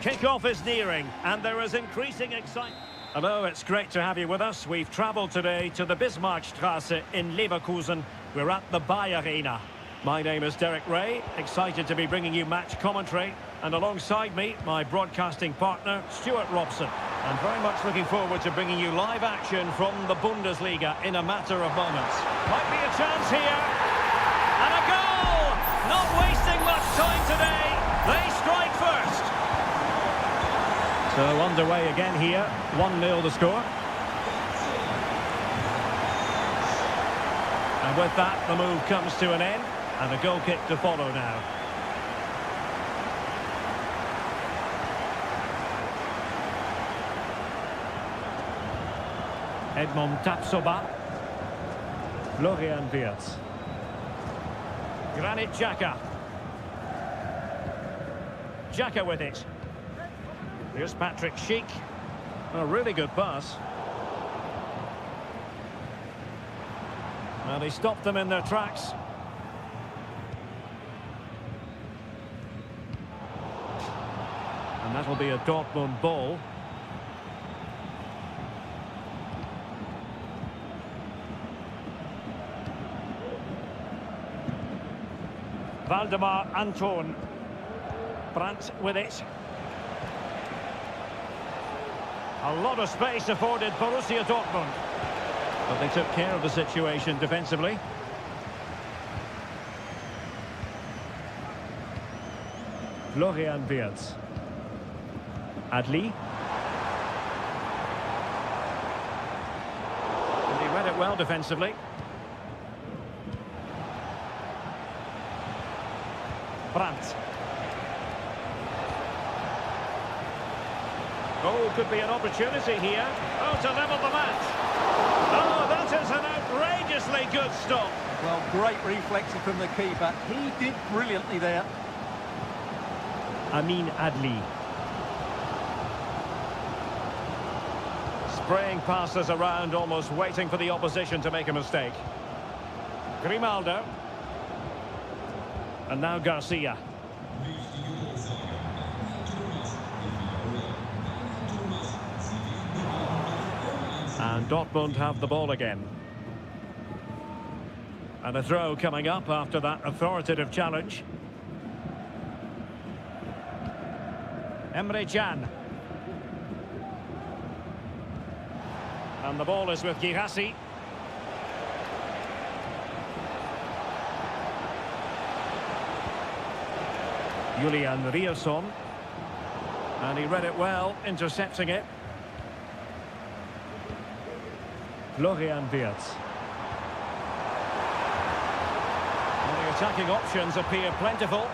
Kick-off is nearing, and there is increasing excitement. Hello, it's great to have you with us. We've travelled today to the Bismarckstraße in Leverkusen. We're at the Bayer Arena. My name is Derek Ray, excited to be bringing you match commentary. And alongside me, my broadcasting partner, Stuart Robson. I'm very much looking forward to bringing you live action from the Bundesliga in a matter of moments. Might be a chance here. And a goal! Not wasting much time today. They strike first. So underway again here. 1-0 the score. And with that, the move comes to an end. And a goal kick to follow now. Edmond Tapsoba. Florian Wirtz. Granit Xhaka. Xhaka with it. Here's Patrick Schick. A really good pass. Well, he stopped them in their tracks. And that'll be a Dortmund ball. Valdemar Anton. Brandt with it. A lot of space afforded Borussia Dortmund. But they took care of the situation defensively. Florian Wirtz. Adli. And he read it well defensively. Brandt. Oh, could be an opportunity here. Oh, to level the match. Oh, that is an outrageously good stop. Well, great reflexes from the keeper. He did brilliantly there. Amin Adli. Spraying passes around, almost waiting for the opposition to make a mistake. Grimaldo. And now Garcia. And Dortmund have the ball again. And a throw coming up after that authoritative challenge. Emre Can. And the ball is with Girassi. Julian Rierson. And he read it well, intercepting it. Florian Wirtz. And the attacking options appear plentiful.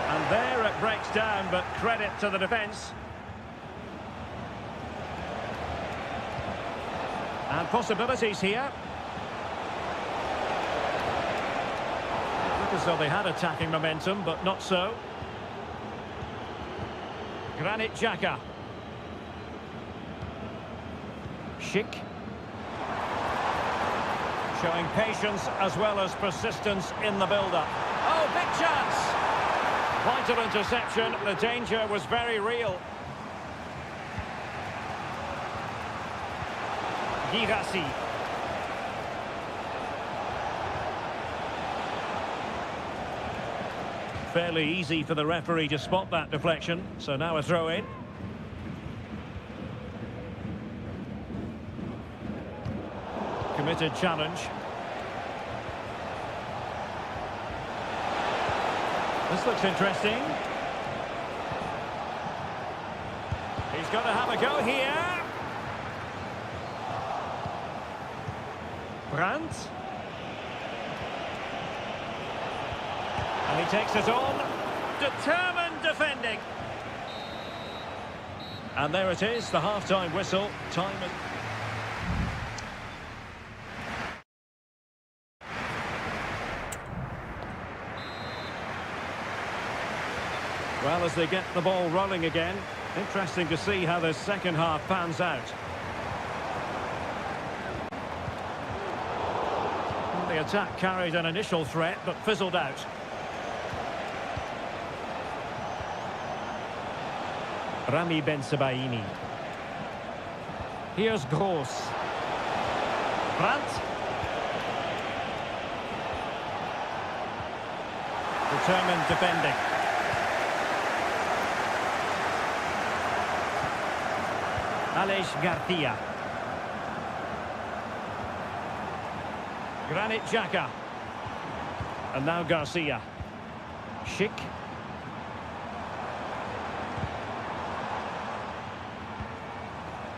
And there it breaks down, but credit to the defence. And possibilities here. Look as though they had attacking momentum, but not so. Granit Xhaka. Schick. Showing patience as well as persistence in the build-up. Oh, big chance! Vital interception. The danger was very real. Girassi. Fairly easy for the referee to spot that deflection. So now a throw-in. Committed challenge. This looks interesting. He's got to have a go here. Brandt. And he takes it on. Determined defending. And there it is, the half-time whistle. Time is... Well, as they get the ball rolling again, interesting to see how this second half pans out. The attack carried an initial threat, but fizzled out. Rami Ben-Sebaini. Here's Gross. Brandt. Determined defending. Aleix Garcia. Granit Xhaka. And now Garcia. Schick.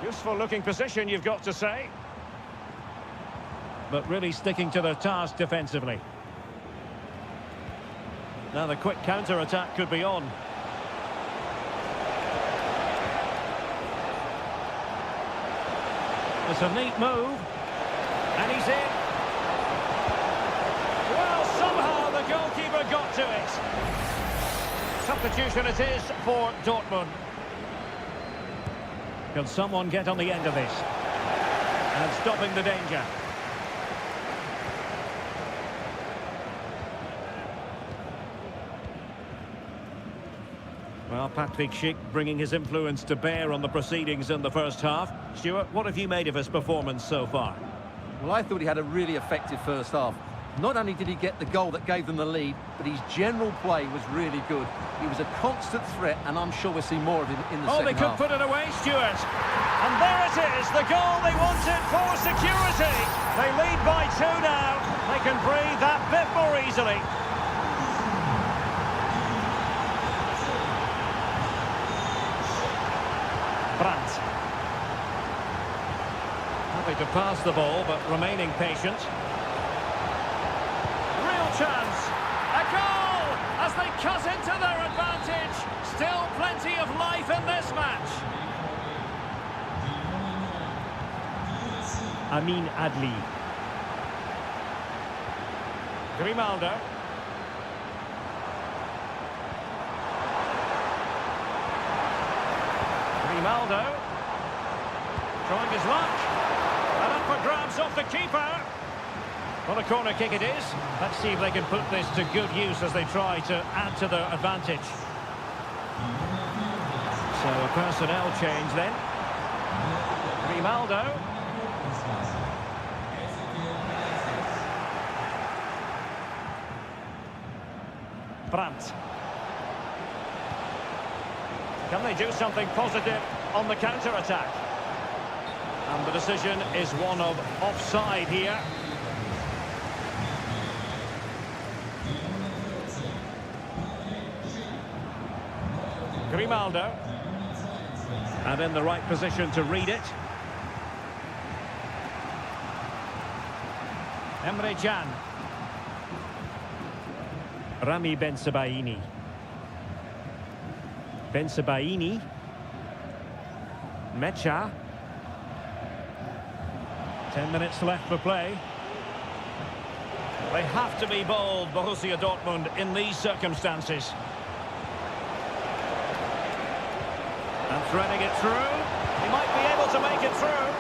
Useful looking position, you've got to say. But really sticking to their task defensively. Now the quick counter-attack could be on. It's a neat move. And he's in. Well, somehow the goalkeeper got to it. Substitution it is for Dortmund. Can someone get on the end of this? And stopping the danger. Well, Patrick Schick bringing his influence to bear on the proceedings in the first half. Stuart, what have you made of his performance so far? Well, I thought he had a really effective first half. Not only did he get the goal that gave them the lead, but his general play was really good. He was a constant threat, and I'm sure we'll see more of him in the second half. Oh, they could put it away, Stuart. And there it is, the goal they wanted for security. They lead by 2 now. They can breathe that bit more easily. Brandt. Happy to pass the ball, but remaining patient. Real chance. A goal as they cut into their advantage. Still plenty of life in this match. Amin Adli. Grimaldo. Grimaldo. Trying his luck. And up for grabs off the keeper. Well, a corner kick it is. Let's see if they can put this to good use as they try to add to their advantage. So a personnel change then. Grimaldo. Brandt. Can they do something positive on the counter-attack? And the decision is one of offside here. Grimaldo. And in the right position to read it. Emre Can. Rami Ben-Sebaini. Ben-Sebaini. Mecha. 10 minutes left for play. They have to be bold, Borussia Dortmund, in these circumstances. And threading it through. He might be able to make it through.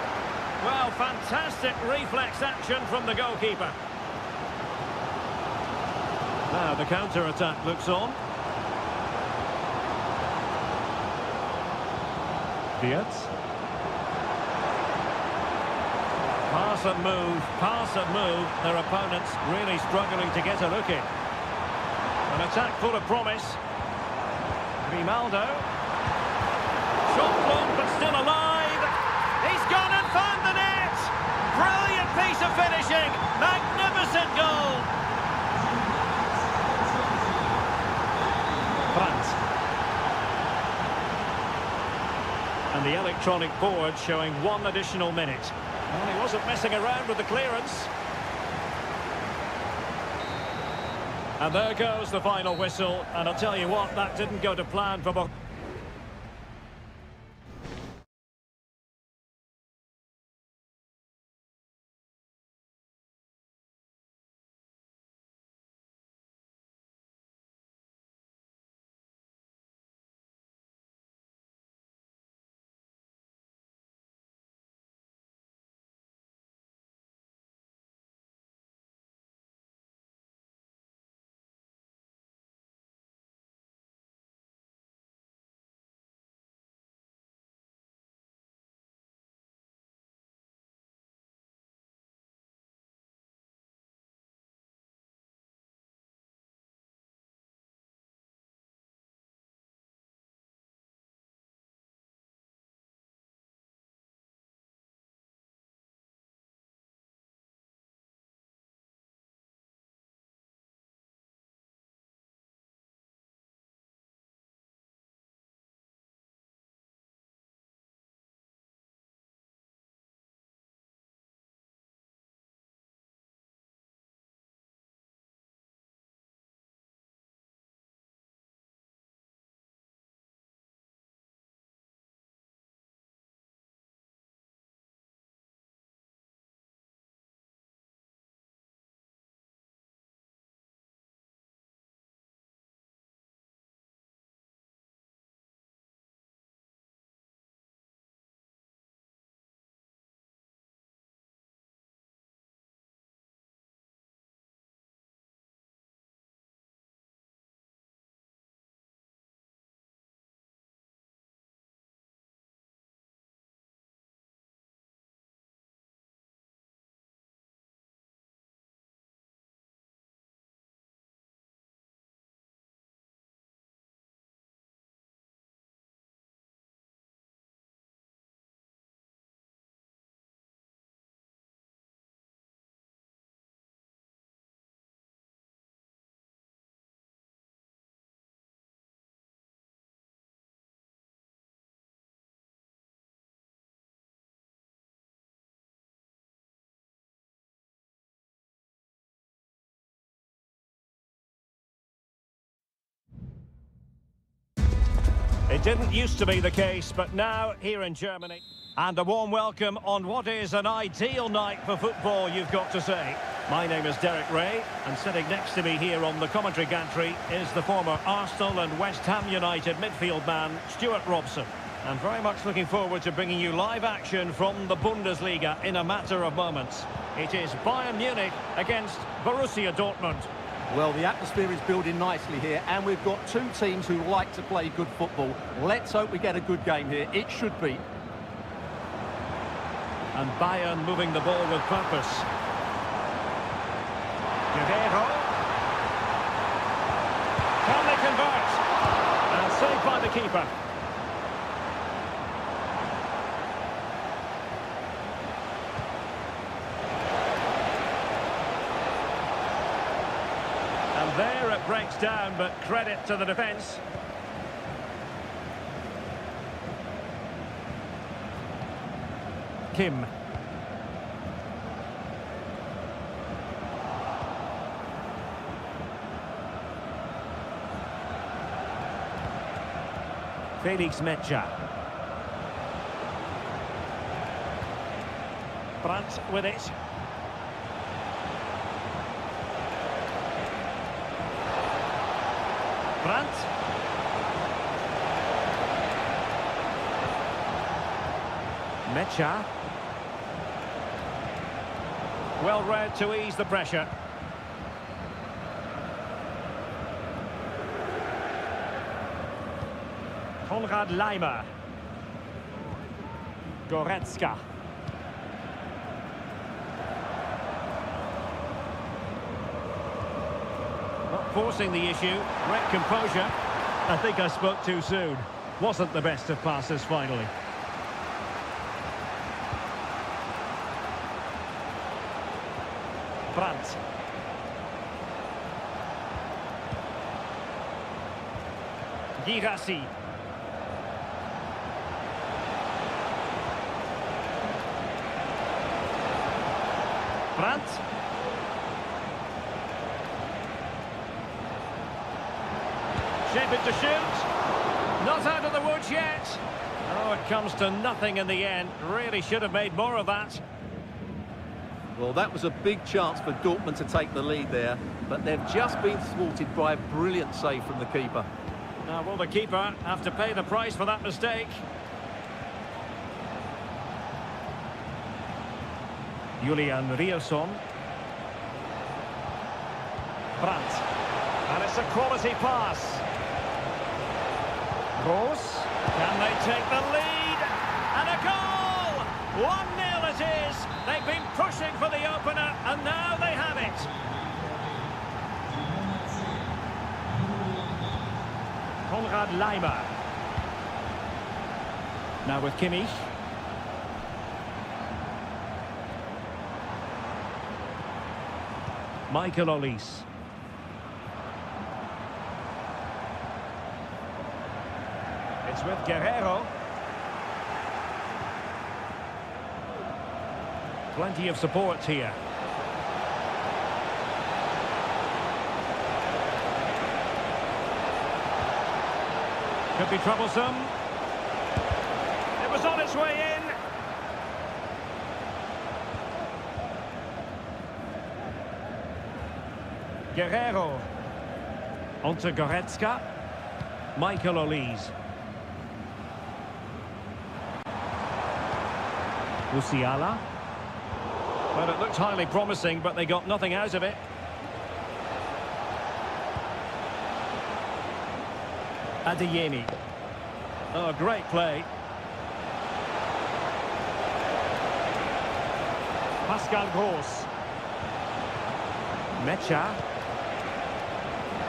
Well, fantastic reflex action from the goalkeeper. Now the counter-attack looks on. Diaz. Pass and move, pass and move. Their opponents really struggling to get a look in. An attack full of promise. Grimaldo. Shot blocked but still alive. He's gone and found the net. Brilliant piece of finishing. Magnificent goal. Brandt. And the electronic board showing 1 additional minute. Well, he wasn't messing around with the clearance. And there goes the final whistle. And I'll tell you what, that didn't go to plan for Didn't used to be the case, but now here in Germany. And a warm welcome on what is an ideal night for football, you've got to say. My name is Derek Ray, and sitting next to me here on the commentary gantry is the former Arsenal and West Ham United midfield man, Stuart Robson. And very much looking forward to bringing you live action from the Bundesliga in a matter of moments. It is Bayern Munich against Borussia Dortmund. Well, the atmosphere is building nicely here, and we've got two teams who like to play good football. Let's hope we get a good game here. It should be. And Bayern moving the ball with purpose. Guerrero. Can they convert? And saved by the keeper. And there it breaks down, but credit to the defence. Kim. Felix Mecha. Brandt with it. Brandt. Mecha. Well read to ease the pressure. Konrad Leimer. Goretzka. Not forcing the issue. Great composure. I think I spoke too soon. Wasn't the best of passes finally. Brandt. Girassi. Brandt. Shape it to shoot. Not out of the woods yet. Oh, it comes to nothing in the end. Really should have made more of that. Well, that was a big chance for Dortmund to take the lead there, but they've just been thwarted by a brilliant save from the keeper. Now, will the keeper have to pay the price for that mistake? Julian Rielson. Brandt. And it's a quality pass. Gross. Can they take the lead? And a goal! 1-0 it is. They've been pushing for the opener, and now they have it. Konrad Leimer. Now with Kimmich. Michael Olise. It's with Guerrero. Plenty of support here. Could be troublesome. It was on its way in. Guerrero. Onto Goretzka. Michael Olise. Musiala. Well, it looked highly promising, but they got nothing out of it. Adeyemi. Oh, great play. Pascal Gross. Mecha.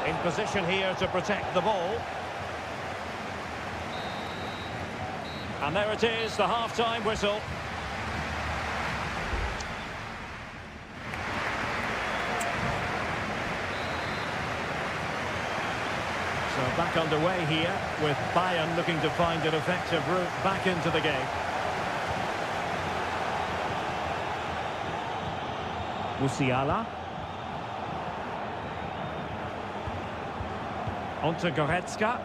In position here to protect the ball. And there it is, the half-time whistle. So back underway here with Bayern looking to find an effective route back into the game. Musiala. Onto Goretzka.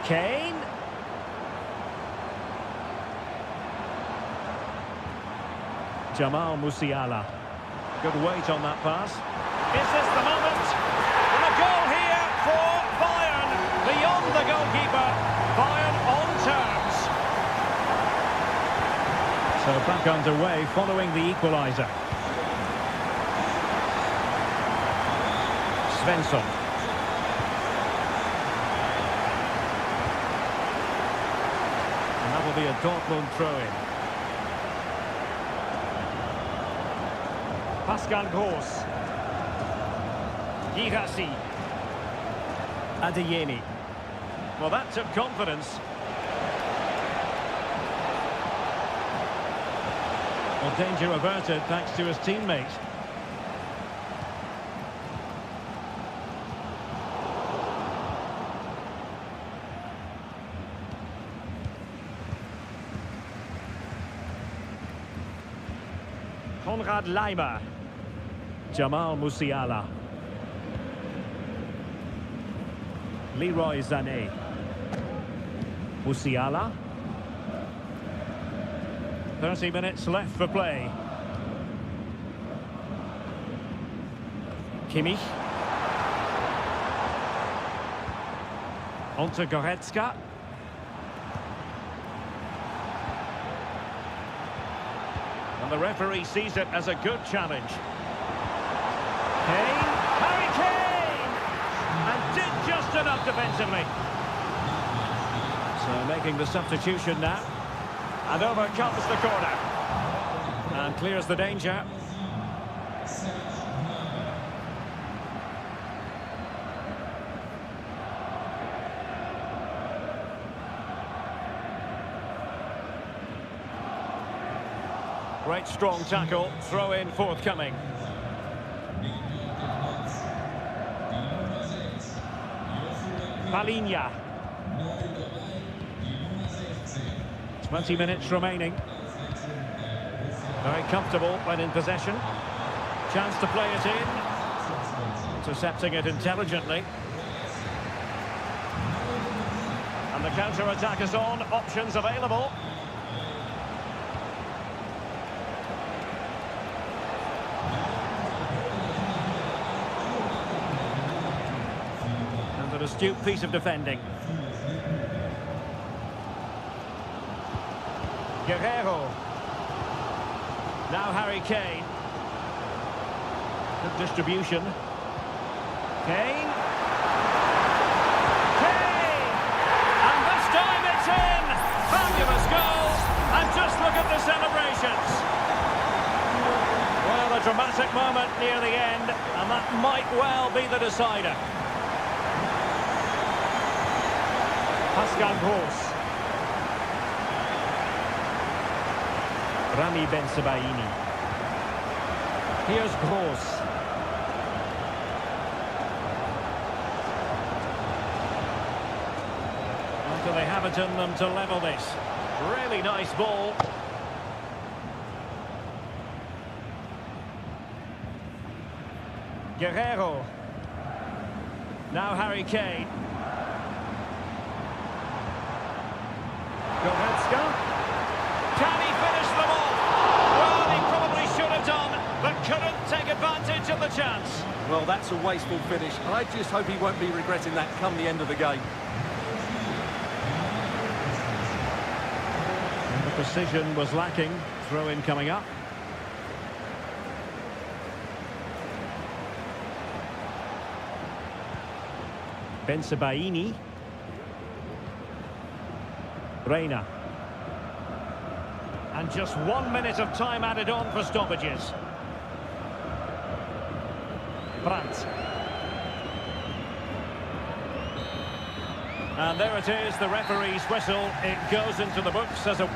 Kane. Jamal Musiala. Good weight on that pass. Is this the moment? And a goal here for Bayern. Beyond the goalkeeper. Bayern on terms. So back underway following the equaliser. Svensson. And that will be a Dortmund throw-in. Pascal Gross. Girassi. Adeyemi. Well, that took confidence. Well, danger averted thanks to his teammate. Konrad Laimer. Jamal Musiala. Leroy Sané. Musiala. 30 minutes left for play. Kimmich. On to Goretzka. And the referee sees it as a good challenge. Kane. Harry Kane! And did just enough defensively. So making the substitution now. And over comes the corner. And clears the danger. Great strong tackle, throw in forthcoming. Palinha. 20 minutes remaining. Very comfortable when in possession. Chance to play it in. Intercepting it intelligently. And the counter-attack is on. Options available. And an astute piece of defending. Guerrero. Now Harry Kane. Good distribution. Kane. Kane! And this time it's in! Fabulous goal! And just look at the celebrations. Well, a dramatic moment near the end, and that might well be the decider. Pascal Gross. Rami Ben-Sebaini. Here's Gross. Do they have it in them to level this? Really nice ball. Guerrero. Now Harry Kane. Goretzka. Can he finish them off? Well, he probably should have done, but couldn't take advantage of the chance. Well, that's a wasteful finish. I just hope he won't be regretting that come the end of the game. And the precision was lacking. Throw-in coming up. Ben-Sebaini. Reina. And just 1 minute of time added on for stoppages. Brandt. And there it is, the referee's whistle. It goes into the books as a...